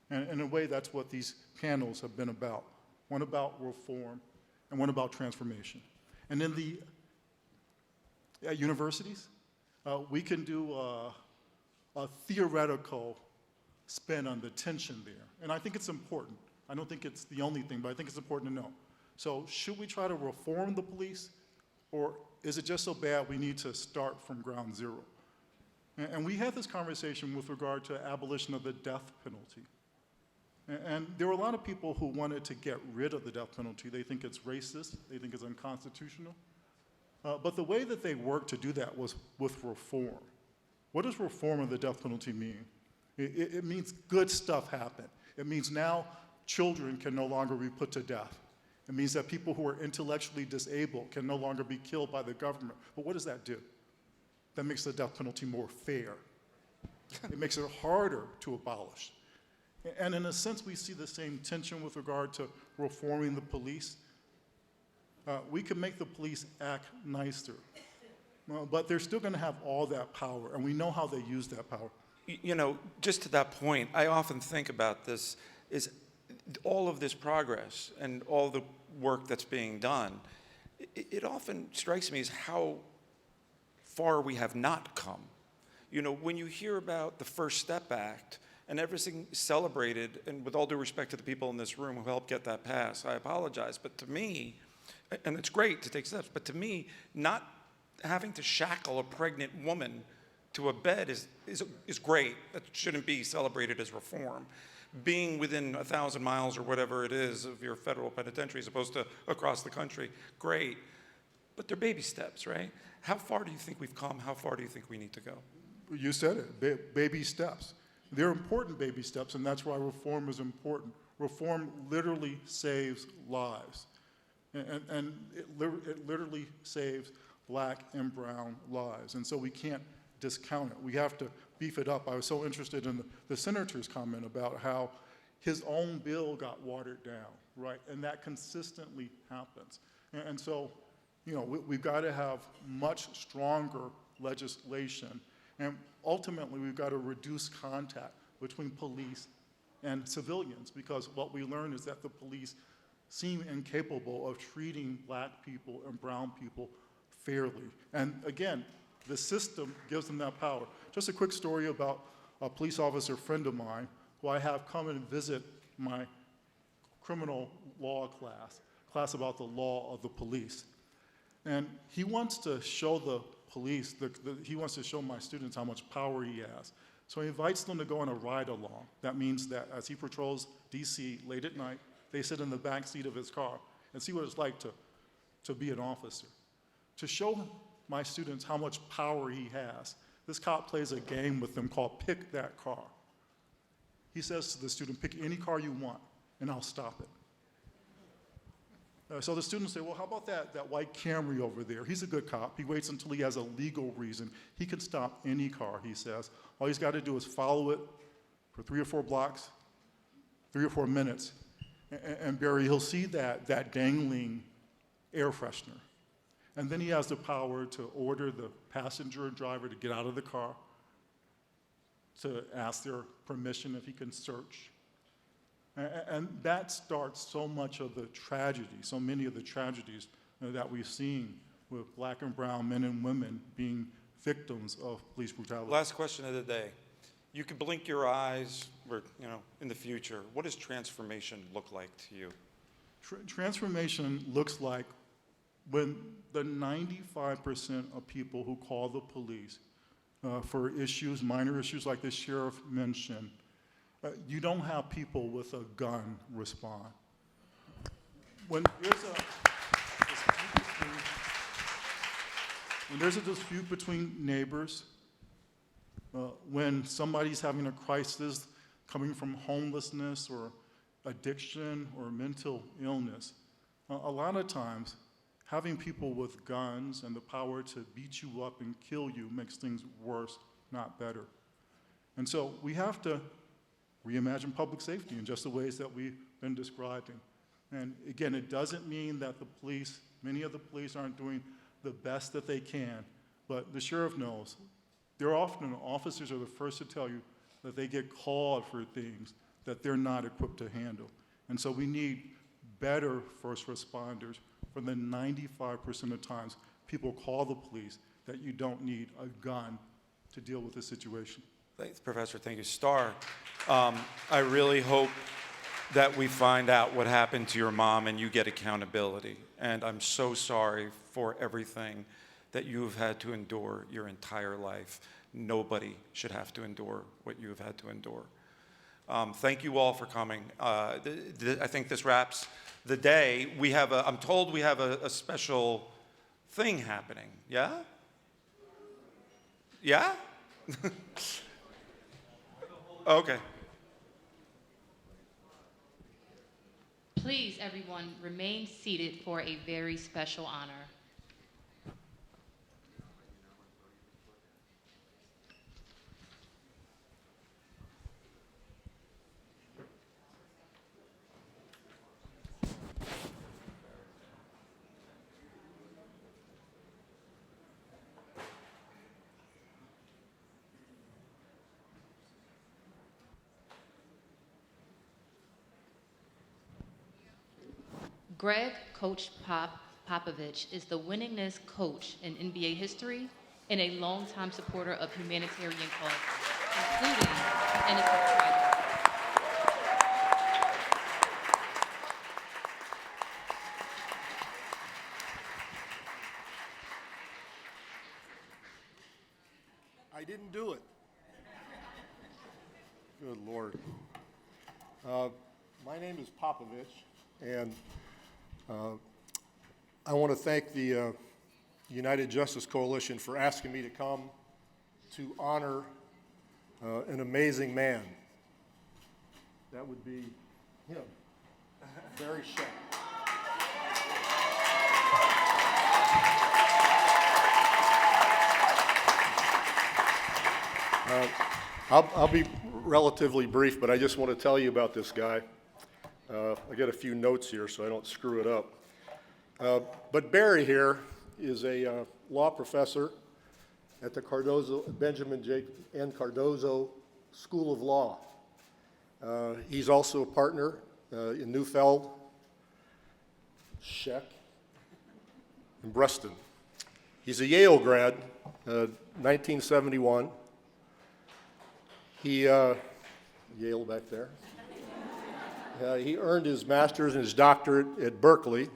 And in a way, that's what these panels have been about. One about reform, and one about transformation. And in the universities, we can do a theoretical spin on the tension there. And I think it's important. I don't think it's the only thing, but I think it's important to know. So should we try to reform the police, or is it just so bad we need to start from ground zero? And we had this conversation with regard to abolition of the death penalty. And there were a lot of people who wanted to get rid of the death penalty. They think it's racist, they think it's unconstitutional. But the way that they worked to do that was with reform. What does reform of the death penalty mean? It means good stuff happen. It means now children can no longer be put to death. It means that people who are intellectually disabled can no longer be killed by the government. But what does that do? That makes the death penalty more fair. It makes it harder to abolish. And in a sense, we see the same tension with regard to reforming the police. We can make the police act nicer, but they're still going to have all that power, and we know how they use that power. You know, just to that point, I often think about this, is all of this progress and all the work that's being done, it often strikes me as how far we have not come. You know, when you hear about the First Step Act and everything celebrated, and with all due respect to the people in this room who helped get that passed, I apologize, but to me, and it's great to take steps, but to me, not having to shackle a pregnant woman to a bed is great. That shouldn't be celebrated as reform. Being within 1,000 miles or whatever it is of your federal penitentiary as opposed to across the country, great. But they're baby steps, right? How far do you think we've come? How far do you think we need to go? You said it, baby steps. They're important baby steps, and that's why reform is important. Reform literally saves lives. And it literally saves black and brown lives. And so we can't discount it. We have to beef it up. I was so interested in the senator's comment about how his own bill got watered down, right? And that consistently happens. And so, you know, we've got to have much stronger legislation. And ultimately, we've got to reduce contact between police and civilians, because what we learn is that the police seem incapable of treating black people and brown people fairly. And again, the system gives them that power. Just a quick story about a police officer friend of mine who I have come and visit my criminal law class about the law of the police. And he wants to show the police, he wants to show my students how much power he has. So he invites them to go on a ride-along. That means that as he patrols DC late at night, they sit in the back seat of his car and see what it's like to be an officer. To show my students how much power he has. This cop plays a game with them called Pick That Car. He says to the student, pick any car you want, and I'll stop it. So the students say, well, how about that white Camry over there? He's a good cop. He waits until he has a legal reason. He can stop any car, he says. All he's got to do is follow it for 3 or 4 blocks, 3 or 4 minutes. And Barry, he'll see that dangling air freshener. And then he has the power to order the passenger or driver to get out of the car, to ask their permission if he can search. And that starts so much of the tragedy, so many of the tragedies that we've seen with black and brown men and women being victims of police brutality. Last question of the day. You can blink your eyes, or, in the future. What does transformation look like to you? Transformation looks like when the 95% of people who call the police for issues, minor issues like the sheriff mentioned, you don't have people with a gun respond. When there's a dispute between neighbors, when somebody's having a crisis coming from homelessness or addiction or mental illness, a lot of times having people with guns and the power to beat you up and kill you makes things worse, not better. And so we have to reimagine public safety in just the ways that we've been describing. And again, it doesn't mean that the police, many of the police aren't doing the best that they can, but the sheriff knows. Officers are the first to tell you that they get called for things that they're not equipped to handle. And so we need better first responders for the 95% of times people call the police that you don't need a gun to deal with the situation. Thanks, Professor. Thank you. Star, I really hope that we find out what happened to your mom and you get accountability. And I'm so sorry for everything that you've had to endure your entire life. Nobody should have to endure what you've had to endure. Thank you all for coming. I think this wraps the day. I'm told we have a special thing happening. Yeah? Yeah? Okay. Please, everyone, remain seated for a very special honor. Greg Coach Popovich is the winningest coach in NBA history and a longtime supporter of humanitarian causes, including innocent tribal. I didn't do it. Good Lord. My name is Popovich, and I want to thank the United Justice Coalition for asking me to come to honor an amazing man. That would be him, Barry Shaka. I'll be relatively brief, but I just want to tell you about this guy. I got a few notes here so I don't screw it up. But Barry here is a law professor at the Benjamin J. N. Cardozo School of Law. He's also a partner in Neufeld, Sheck, and Bruston. He's a Yale grad, 1971. He, Yale back there. He earned his master's and his doctorate at Berkeley,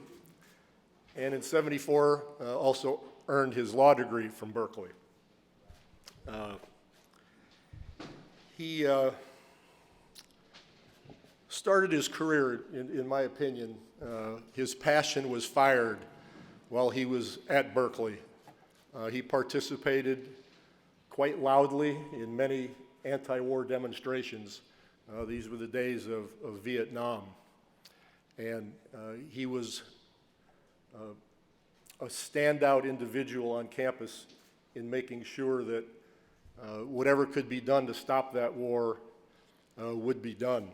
and in '74 also earned his law degree from Berkeley. He started his career, in my opinion, his passion was fired while he was at Berkeley He participated quite loudly in many anti-war demonstrations. These were the days of Vietnam. And he was a standout individual on campus in making sure that whatever could be done to stop that war would be done.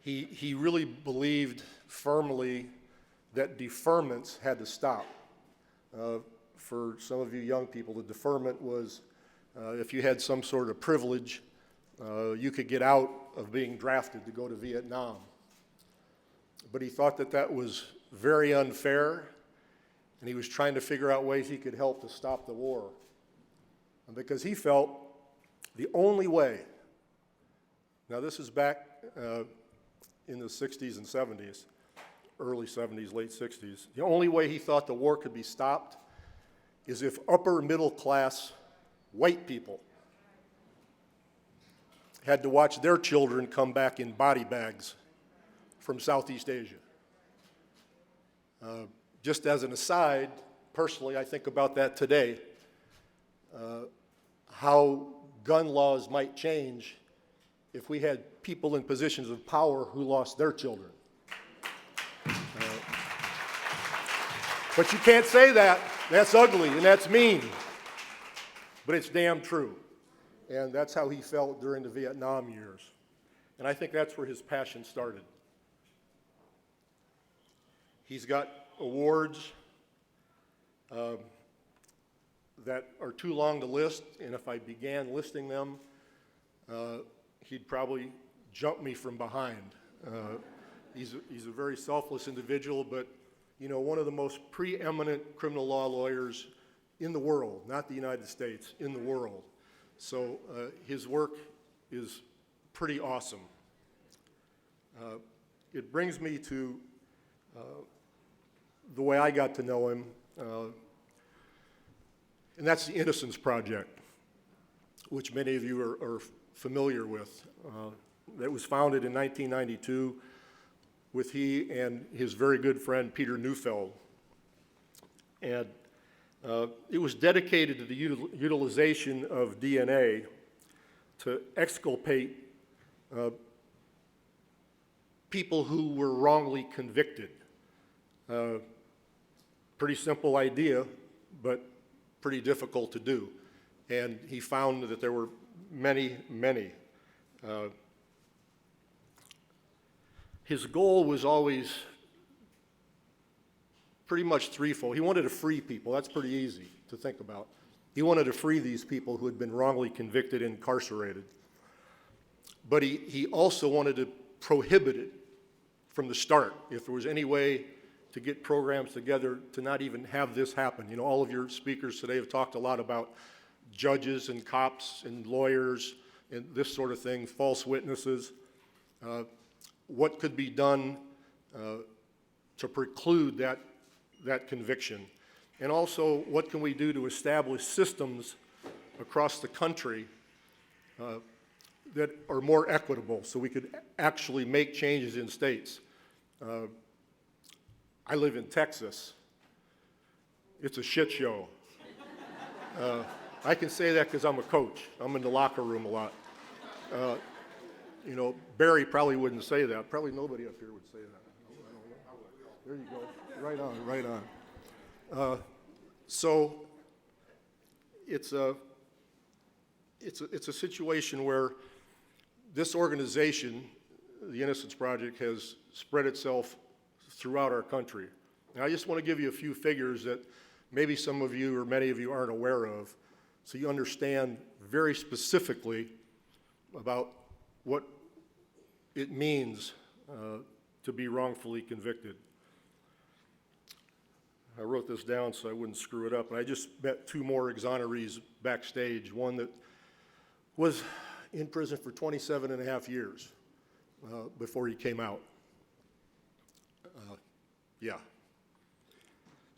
He really believed firmly that deferments had to stop. For some of you young people, the deferment was if you had some sort of privilege, you could get out of being drafted to go to Vietnam. But he thought that that was very unfair, and he was trying to figure out ways he could help to stop the war. And because he felt the only way, now this is back in the 60s and 70s, early 70s, late 60s, the only way he thought the war could be stopped is if upper middle class white people had to watch their children come back in body bags from Southeast Asia. Just as an aside, personally, I think about that today, how gun laws might change if we had people in positions of power who lost their children. But you can't say that. That's ugly and that's mean. But it's damn true. And that's how he felt during the Vietnam years. And I think that's where his passion started. He's got awards that are too long to list, and if I began listing them, he'd probably jump me from behind. He's a very selfless individual, but you know, one of the most preeminent criminal law lawyers in the world, not the United States, in the world. So his work is pretty awesome. It brings me to the way I got to know him, and that's the Innocence Project, which many of you are familiar with. That was founded in 1992 with he and his very good friend Peter Neufeld. And it was dedicated to the utilization of DNA to exculpate people who were wrongly convicted. Pretty simple idea, but pretty difficult to do. And he found that there were many. His goal was always pretty much threefold. He wanted to free people. That's pretty easy to think about. He wanted to free these people who had been wrongly convicted and incarcerated. But he also wanted to prohibit it from the start. If there was any way to get programs together to not even have this happen. You know, all of your speakers today have talked a lot about judges and cops and lawyers and this sort of thing, false witnesses. What could be done to preclude that conviction? And also, what can we do to establish systems across the country that are more equitable so we could actually make changes in states? I live in Texas. It's a shit show. I can say that because I'm a coach. I'm in the locker room a lot. You know, Barry probably wouldn't say that. Probably nobody up here would say that. There you go. Right on. So it's a situation where this organization, the Innocence Project, has spread itself throughout our country. And I just want to give you a few figures that maybe some of you or many of you aren't aware of, so you understand very specifically about what it means to be wrongfully convicted. I wrote this down so I wouldn't screw it up, and I just met two more exonerees backstage, one that was in prison for 27 and a half years before he came out.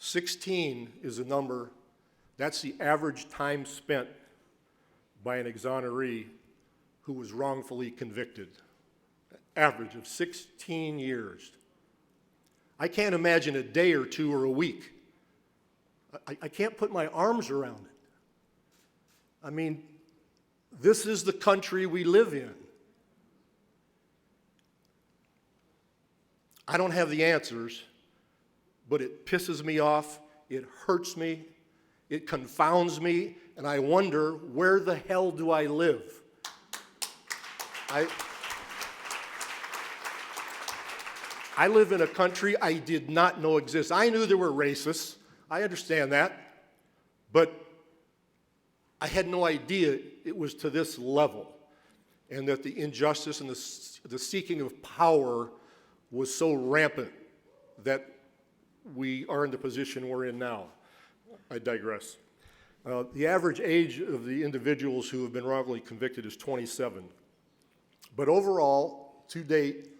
16 is a number, that's the average time spent by an exoneree who was wrongfully convicted. Average of 16 years. I can't imagine a day or two or a week I can't put my arms around it. I mean, this is the country we live in. I don't have the answers, but it pisses me off, it hurts me, it confounds me, and I wonder, where the hell do I live? I live in a country I did not know exists. I knew there were racists, I understand that, but I had no idea it was to this level, and that the injustice and the seeking of power was so rampant that we are in the position we're in now. I digress. The average age of the individuals who have been wrongfully convicted is 27. But overall, to date,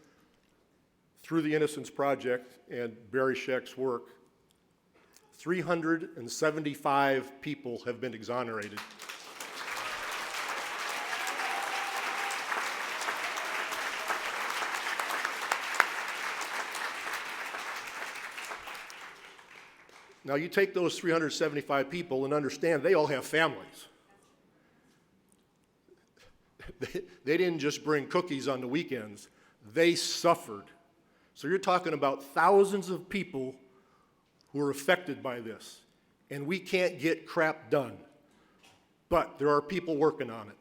through the Innocence Project and Barry Scheck's work, 375 people have been exonerated. Now, you take those 375 people and understand they all have families. They didn't just bring cookies on the weekends. They suffered. So you're talking about thousands of people who are affected by this. And we can't get crap done. But there are people working on it.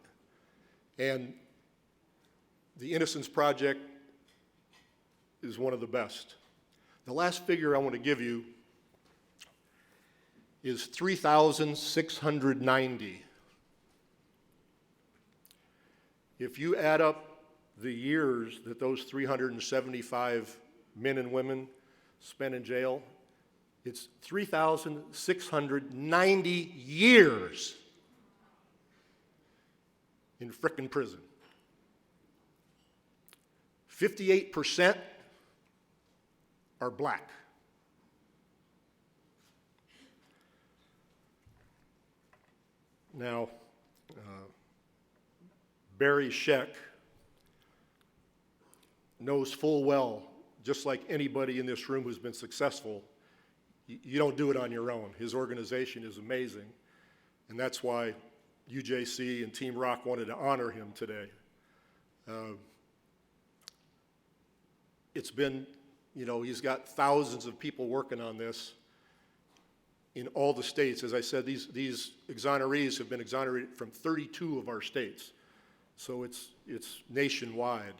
And the Innocence Project is one of the best. The last figure I want to give you is 3,690. If you add up the years that those 375 men and women spent in jail, it's 3,690 years in frickin' prison. 58% are black. Now, Barry Scheck knows full well, just like anybody in this room who's been successful, you don't do it on your own. His organization is amazing, and that's why UJC and Team Rock wanted to honor him today. It's been, he's got thousands of people working on this in all the states. As I said, these exonerees have been exonerated from 32 of our states. So it's nationwide.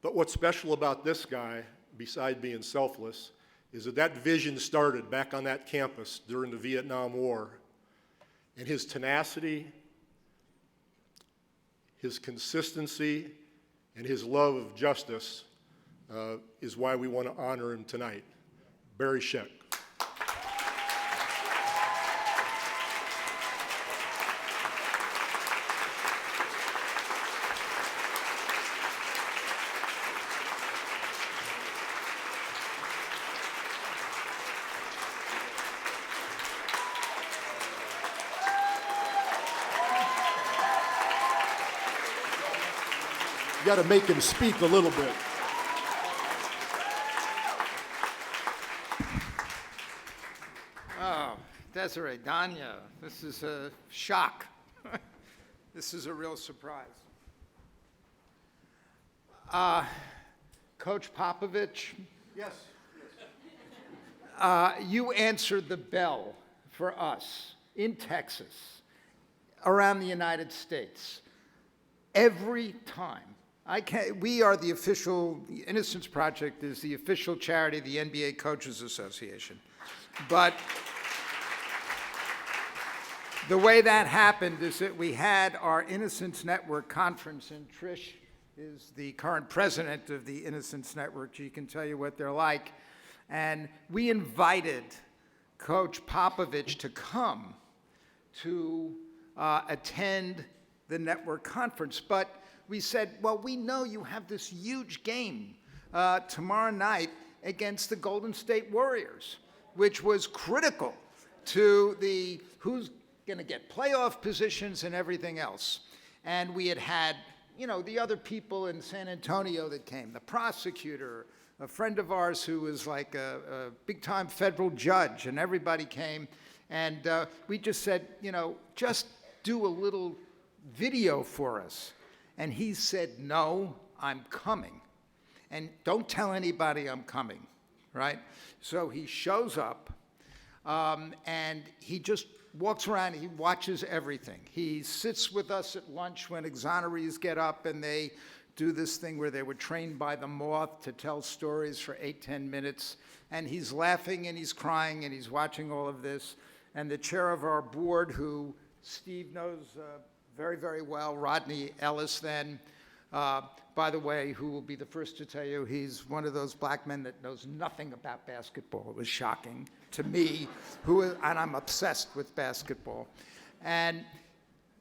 But what's special about this guy, besides being selfless, is that vision started back on that campus during the Vietnam War. And his tenacity, his consistency, and his love of justice is why we want to honor him tonight. Barry Scheck. You got to make him speak a little bit. Oh, Desiree, Danya, this is a shock. This is a real surprise. Coach Popovich? Yes. You answered the bell for us in Texas, around the United States, every time. We are the official, the Innocence Project is the official charity of the NBA Coaches Association. But the way that happened is that we had our Innocence Network conference, and Trish is the current president of the Innocence Network. She can tell you what they're like. And we invited Coach Popovich to come to attend the network conference. But we said, well, we know you have this huge game tomorrow night against the Golden State Warriors, which was critical to who's going to get playoff positions and everything else. And we had you know, the other people in San Antonio that came, the prosecutor, a friend of ours who was like a big-time federal judge, and everybody came. And we just said, you know, just do a little video for us. And he said, no, I'm coming. And don't tell anybody I'm coming, right? So he shows up, and he just walks around, he watches everything. He sits with us at lunch when exonerees get up and they do this thing where they were trained by the moth to tell stories for 8-10 minutes. And he's laughing and he's crying and he's watching all of this. And the chair of our board, who Steve knows very, very well, Rodney Ellis then, by the way, who will be the first to tell you he's one of those black men that knows nothing about basketball. It was shocking to me, and I'm obsessed with basketball. And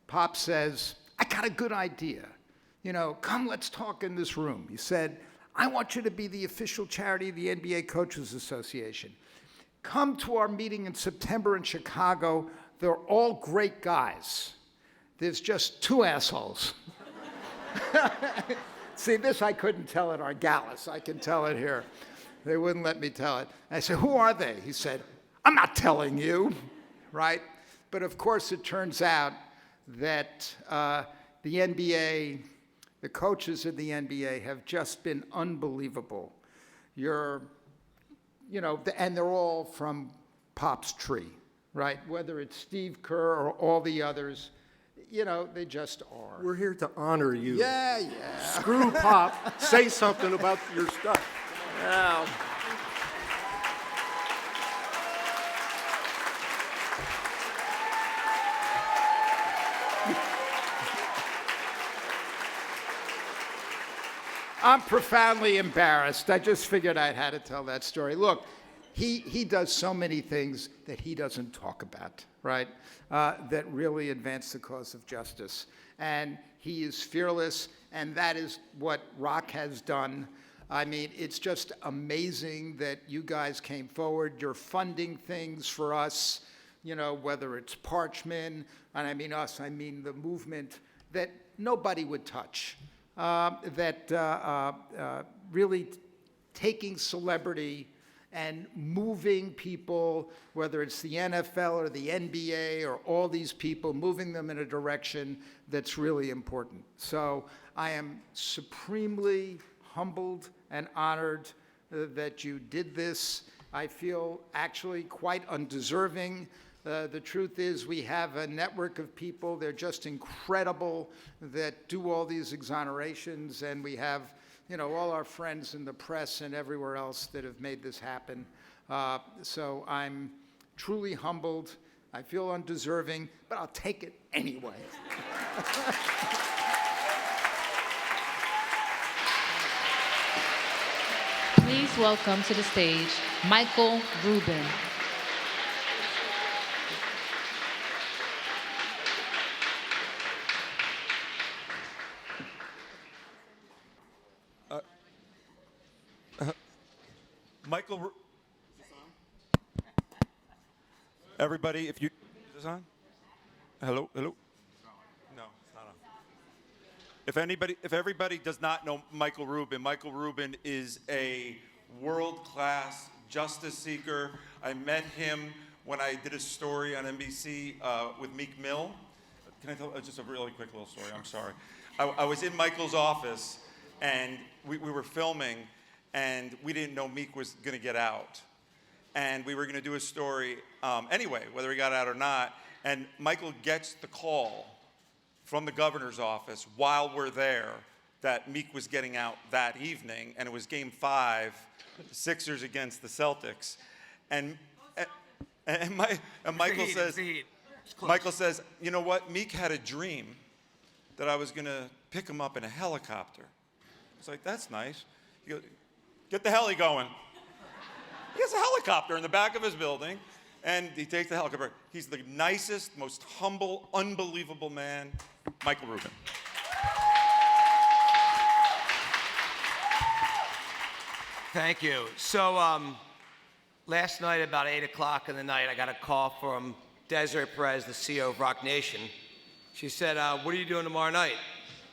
Pop says, I got a good idea. You know, come, let's talk in this room. He said, I want you to be the official charity of the NBA Coaches Association. Come to our meeting in September in Chicago. They're all great guys. There's just 2 assholes. See, this I couldn't tell at our Gallus. I can tell it here. They wouldn't let me tell it. I said, who are they? He said, I'm not telling you, right? But of course, it turns out that the NBA, the coaches of the NBA have just been unbelievable. You know, and they're all from Pop's tree, right? Whether it's Steve Kerr or all the others, you know, they just are. We're here to honor you. Yeah, yeah. Screw Pop. Say something about your stuff. Now, I'm profoundly embarrassed. I just figured I had to tell that story. Look, he does so many things that he doesn't talk about, right? That really advance the cause of justice. And he is fearless, and that is what Rock has done. I mean, it's just amazing that you guys came forward. You're funding things for us, you know, whether it's Parchment, and I mean us, I mean the movement that nobody would touch. Really taking celebrity and moving people, whether it's the NFL or the NBA or all these people, moving them in a direction that's really important. So I am supremely humbled and honored that you did this. I feel actually quite undeserving. The truth is we have a network of people, they're just incredible, that do all these exonerations, and we have, you know, all our friends in the press and everywhere else that have made this happen. So I'm truly humbled. I feel undeserving, but I'll take it anyway. Please welcome to the stage Michael Rubin. Michael, everybody, if you, is this on? Hello, hello? No, it's not on. If everybody does not know Michael Rubin is a world-class justice seeker. I met him when I did a story on NBC with Meek Mill. Can I tell just a really quick little story? I'm sorry. I was in Michael's office, and we were filming, and we didn't know Meek was going to get out. And we were going to do a story anyway, whether he got out or not. And Michael gets the call from the governor's office while we're there that Meek was getting out that evening, and it was Game 5, the Sixers against the Celtics. And Michael says, you know what? Meek had a dream that I was going to pick him up in a helicopter. I was like, that's nice. He goes, get the heli going. He has a helicopter in the back of his building, and he takes the helicopter. He's the nicest, most humble, unbelievable man, Michael Rubin. Thank you. So last night, about 8 o'clock in the night, I got a call from Desiree Perez, the CEO of Rock Nation. She said, what are you doing tomorrow night?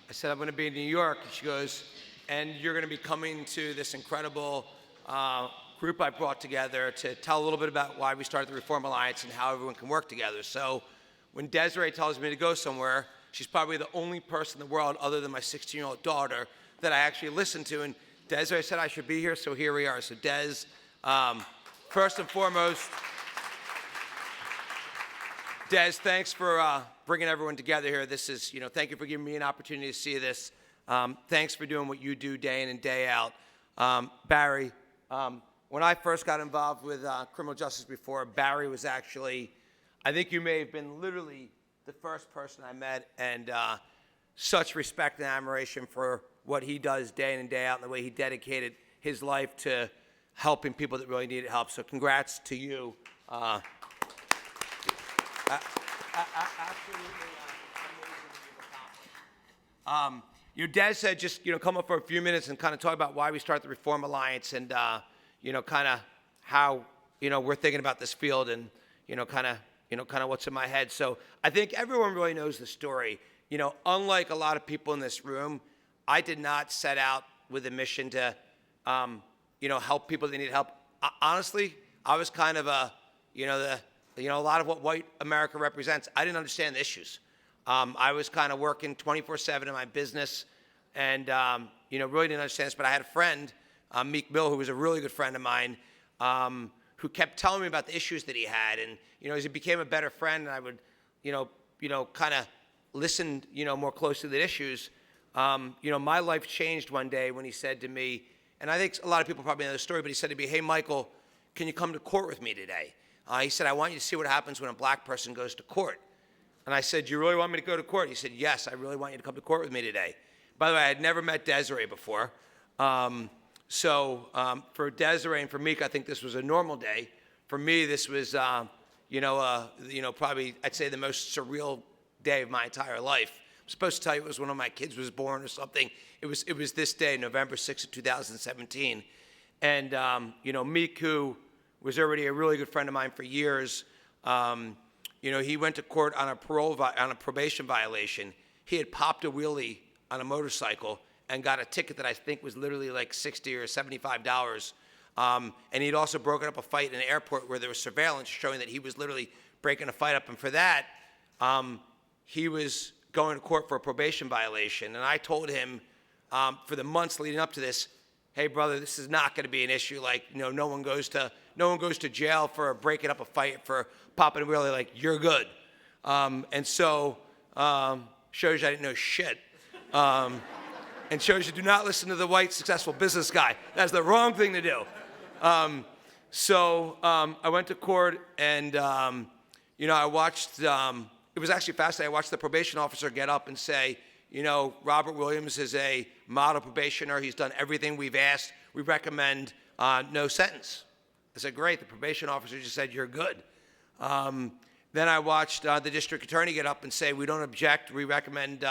I said, I'm going to be in New York. And she goes, and you're going to be coming to this incredible group I brought together to tell a little bit about why we started the Reform Alliance and how everyone can work together. So when Desiree tells me to go somewhere, she's probably the only person in the world other than my 16-year-old daughter that I actually listen to. And Desiree said I should be here, so here we are. So Des, first and foremost, Des, thanks for bringing everyone together here. This is, thank you for giving me an opportunity to see this. Thanks for doing what you do day in and day out. Barry, when I first got involved with criminal justice before, Barry was actually, I think you may have been literally the first person I met, and such respect and admiration for what he does day in and day out and the way he dedicated his life to helping people that really needed help. So congrats to you. Absolutely amazing. Des said just come up for a few minutes and kind of talk about why we started the Reform Alliance and kind of how we're thinking about this field and kind of what's in my head. So I think everyone really knows the story. Unlike a lot of people in this room, I did not set out with a mission to help people that need help. Honestly, I was kind of a lot of what white America represents. I didn't understand the issues. I was kind of working 24/7 in my business and, really didn't understand this. But I had a friend, Meek Mill, who was a really good friend of mine, who kept telling me about the issues that he had. And, as he became a better friend and I would, kind of listen, more closely to the issues, my life changed one day when he said to me, and I think a lot of people probably know the story, but he said to me, hey, Michael, can you come to court with me today? He said, I want you to see what happens when a black person goes to court. And I said, you really want me to go to court? He said, yes, I really want you to come to court with me today. By the way, I had never met Desiree before. For Desiree and for Meek, I think this was a normal day. For me, this was, probably, I'd say the most surreal day of my entire life. I'm supposed to tell you it was when one of my kids was born or something. It was this day, November 6th of 2017. And, Meek, who was already a really good friend of mine for years, he went to court on a probation violation. He had popped a wheelie on a motorcycle and got a ticket that I think was literally like $60 or $75. And he'd also broken up a fight in an airport where there was surveillance showing that he was literally breaking a fight up. And for that, he was going to court for a probation violation. And I told him for the months leading up to this, hey, brother, this is not going to be an issue. Like, no one goes to jail for breaking up a fight, for popping a wheelie. Like, you're good. Shows you I didn't know shit. And shows you do not listen to the white successful business guy. That's the wrong thing to do. I went to court and, I watched, it was actually fascinating. I watched the probation officer get up and say, Robert Williams is a model probationer. He's done everything we've asked. We recommend no sentence. I said, great. The probation officer just said, you're good. Then I watched the district attorney get up and say, we don't object. We recommend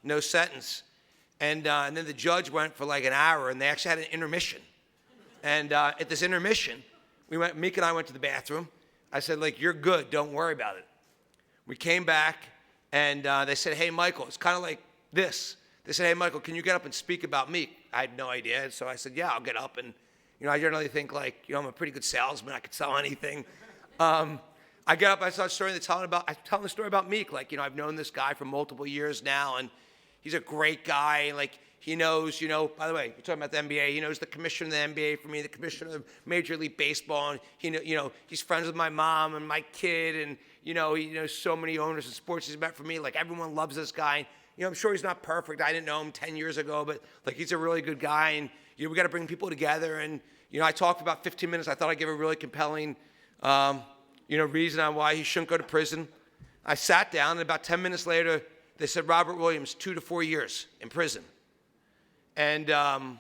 no sentence. And then the judge went for like an hour, and they actually had an intermission. And at this intermission, Meek and I went to the bathroom. I said, you're good. Don't worry about it. We came back, and they said, hey, Michael, it's kind of like this. They said, hey, Michael, can you get up and speak about Meek? I had no idea. And so I said, yeah, I'll get up. And, I generally think I'm a pretty good salesman. I could sell anything. I get up, I start telling the story about Meek. I've known this guy for multiple years now, and he's a great guy. He knows, by the way, you're talking about the NBA. He knows the commissioner of the NBA for me, the commissioner of Major League Baseball. And he's friends with my mom and my kid. And, he knows so many owners and sports he's met for me. Everyone loves this guy. I'm sure he's not perfect. I didn't know him 10 years ago, but he's a really good guy. And, we got to bring people together. And, I talked for about 15 minutes. I thought I'd give a really compelling, reason on why he shouldn't go to prison. I sat down, and about 10 minutes later, they said, Robert Williams, 2 to 4 years in prison. And, I'm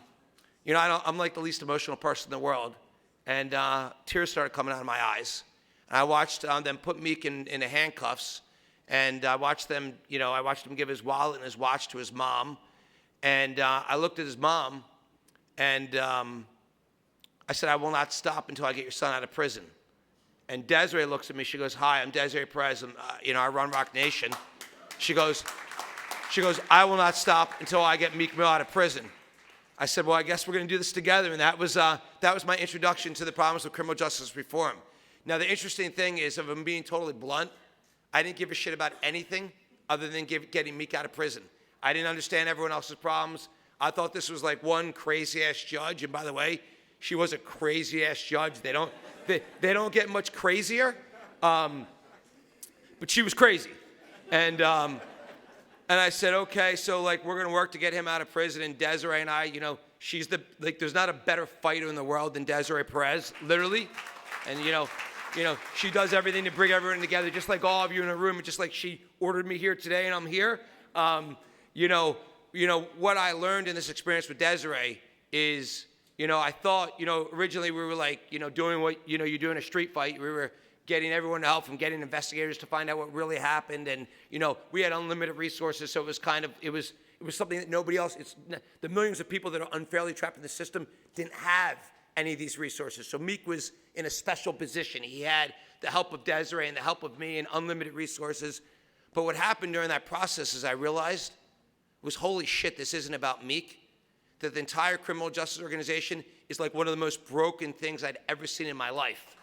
like the least emotional person in the world. And tears started coming out of my eyes. And I watched them put Meek in the handcuffs. And I watched them, give his wallet and his watch to his mom. And I looked at his mom, and I said, I will not stop until I get your son out of prison. And Desiree looks at me. She goes, hi, I'm Desiree Perez. I run Rock Nation. She goes, She goes, I will not stop until I get Meek Mill out of prison. I said, well, I guess we're going to do this together. And that was my introduction to the problems of criminal justice reform. Now, the interesting thing is, if I'm being totally blunt, I didn't give a shit about anything other than getting Meek out of prison. I didn't understand everyone else's problems. I thought this was like one crazy-ass judge. And by the way, she was a crazy-ass judge. They don't get much crazier. But she was crazy. And I said, okay, so like we're going to work to get him out of prison. And Desiree and I, she's there's not a better fighter in the world than Desiree Perez, literally. And she does everything to bring everyone together, just like all of you in a room, and just like she ordered me here today and I'm here. What I learned in this experience with Desiree is, I thought, originally we were like, doing what, you do in a street fight. We were getting everyone to help from getting investigators to find out what really happened. And, we had unlimited resources. So it was it was something that nobody else, the millions of people that are unfairly trapped in the system didn't have any of these resources. So Meek was in a special position. He had the help of Desiree and the help of me and unlimited resources. But what happened during that process is I realized was, holy shit, this isn't about Meek. That the entire criminal justice organization is like one of the most broken things I'd ever seen in my life.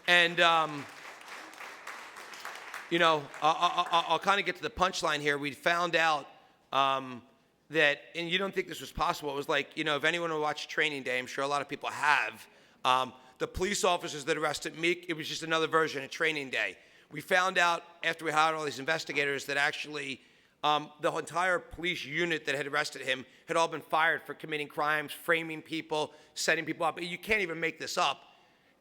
And, I'll kind of get to the punchline here. We found out that, and you don't think this was possible, it was like, if anyone would watch Training Day, I'm sure a lot of people have, the police officers that arrested Meek, it was just another version of Training Day. We found out after we hired all these investigators that actually the entire police unit that had arrested him had all been fired for committing crimes, framing people, setting people up. You can't even make this up.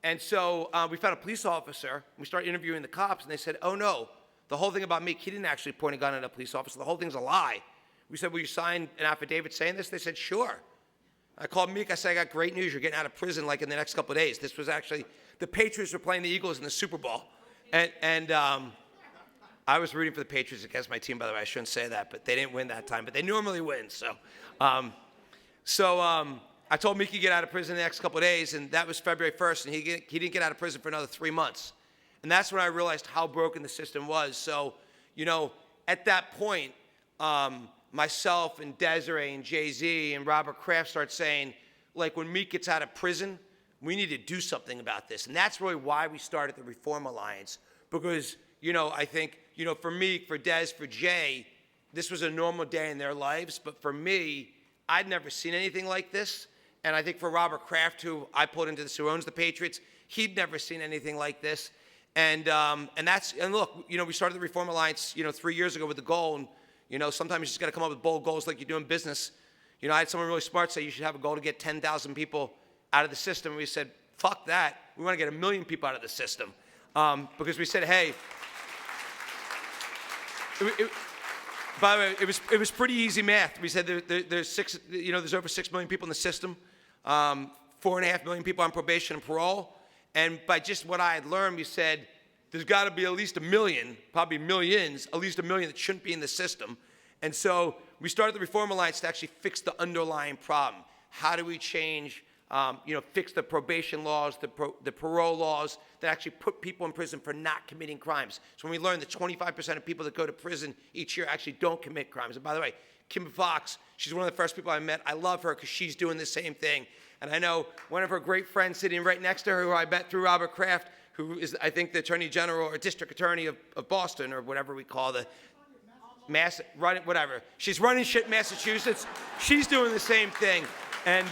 And so we found a police officer. We started interviewing the cops, and they said, oh, no, the whole thing about Meek, he didn't actually point a gun at a police officer. The whole thing's a lie. We said, will you sign an affidavit saying this? They said, sure. I called Meek. I said, I got great news. You're getting out of prison like in the next couple of days. This was actually, the Patriots were playing the Eagles in the Super Bowl. And I was rooting for the Patriots against my team, by the way. I shouldn't say that, but they didn't win that time. But they normally win. So I told Meek he'd get out of prison the next couple of days, and that was February 1st, and he didn't get out of prison for another 3 months. And that's when I realized how broken the system was. So, at that point, myself and Desiree and Jay-Z and Robert Kraft start saying, like, when Meek gets out of prison, we need to do something about this. And that's really why we started the Reform Alliance. Because, I think, for Meek, for Des, for Jay, this was a normal day in their lives. But for me, I'd never seen anything like this. And I think for Robert Kraft, who I pulled into this, who owns the Patriots, he'd never seen anything like this. And look, we started the Reform Alliance, 3 years ago with the goal. And, sometimes you just got to come up with bold goals like you do in business. I had someone really smart say you should have a goal to get 10,000 people out of the system. And we said, fuck that. We want to get 1 million people out of the system. Because we said, hey, by the way, it was pretty easy math. We said there's over 6 million people in the system, 4.5 million people on probation and parole. And by just what I had learned, we said, there's got to be at least 1 million, probably millions, at least 1 million that shouldn't be in the system. And so we started the Reform Alliance to actually fix the underlying problem. How do we change, fix the probation laws, the parole laws that actually put people in prison for not committing crimes? So when we learned that 25% of people that go to prison each year actually don't commit crimes. And by the way, Kim Fox, she's one of the first people I met. I love her because she's doing the same thing. And I know one of her great friends sitting right next to her, who I met through Robert Kraft, who is, I think, the Attorney General or District Attorney of Boston, or whatever we call the whatever. She's running shit in Massachusetts. She's doing the same thing. And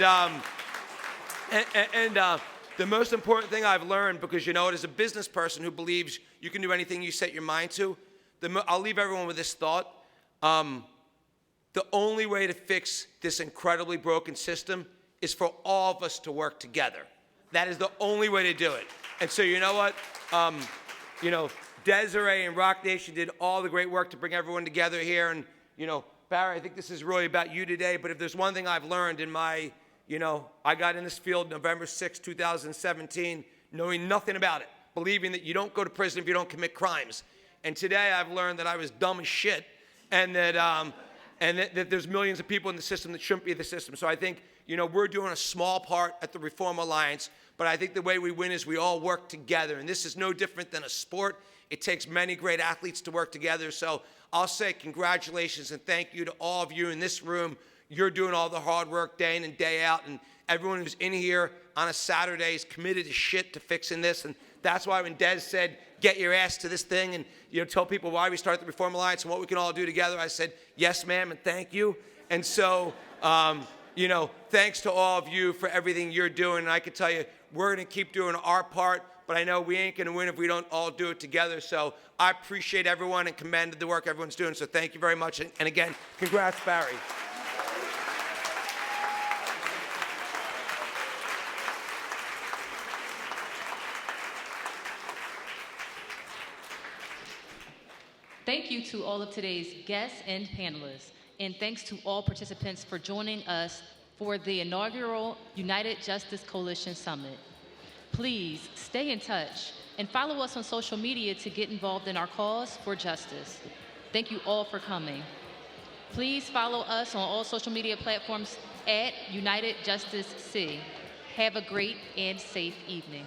the most important thing I've learned, because as a business person who believes you can do anything you set your mind to, I'll leave everyone with this thought. The only way to fix this incredibly broken system is for all of us to work together. That is the only way to do it. And so you know what? Desiree and Rock Nation did all the great work to bring everyone together here. And, Barry, I think this is really about you today. But if there's one thing I've learned in my, I got in this field November 6, 2017, knowing nothing about it, believing that you don't go to prison if you don't commit crimes. And today I've learned that I was dumb as shit, and that and that there's millions of people in the system that shouldn't be in the system. So I think, we're doing a small part at the Reform Alliance, but I think the way we win is we all work together. And this is no different than a sport. It takes many great athletes to work together. So I'll say congratulations and thank you to all of you in this room. You're doing all the hard work day in and day out, and everyone who's in here on a Saturday is committed as shit to fixing this. And that's why when Des said, get your ass to this thing and tell people why we started the Reform Alliance and what we can all do together, I said, yes, ma'am, and thank you. And so, thanks to all of you for everything you're doing. And I can tell you, we're going to keep doing our part, but I know we ain't going to win if we don't all do it together. So I appreciate everyone and commend the work everyone's doing. So thank you very much. And again, congrats, Barry. Thank you to all of today's guests and panelists, and thanks to all participants for joining us for the inaugural United Justice Coalition Summit. Please stay in touch and follow us on social media to get involved in our cause for justice. Thank you all for coming. Please follow us on all social media platforms at United Justice C. Have a great and safe evening.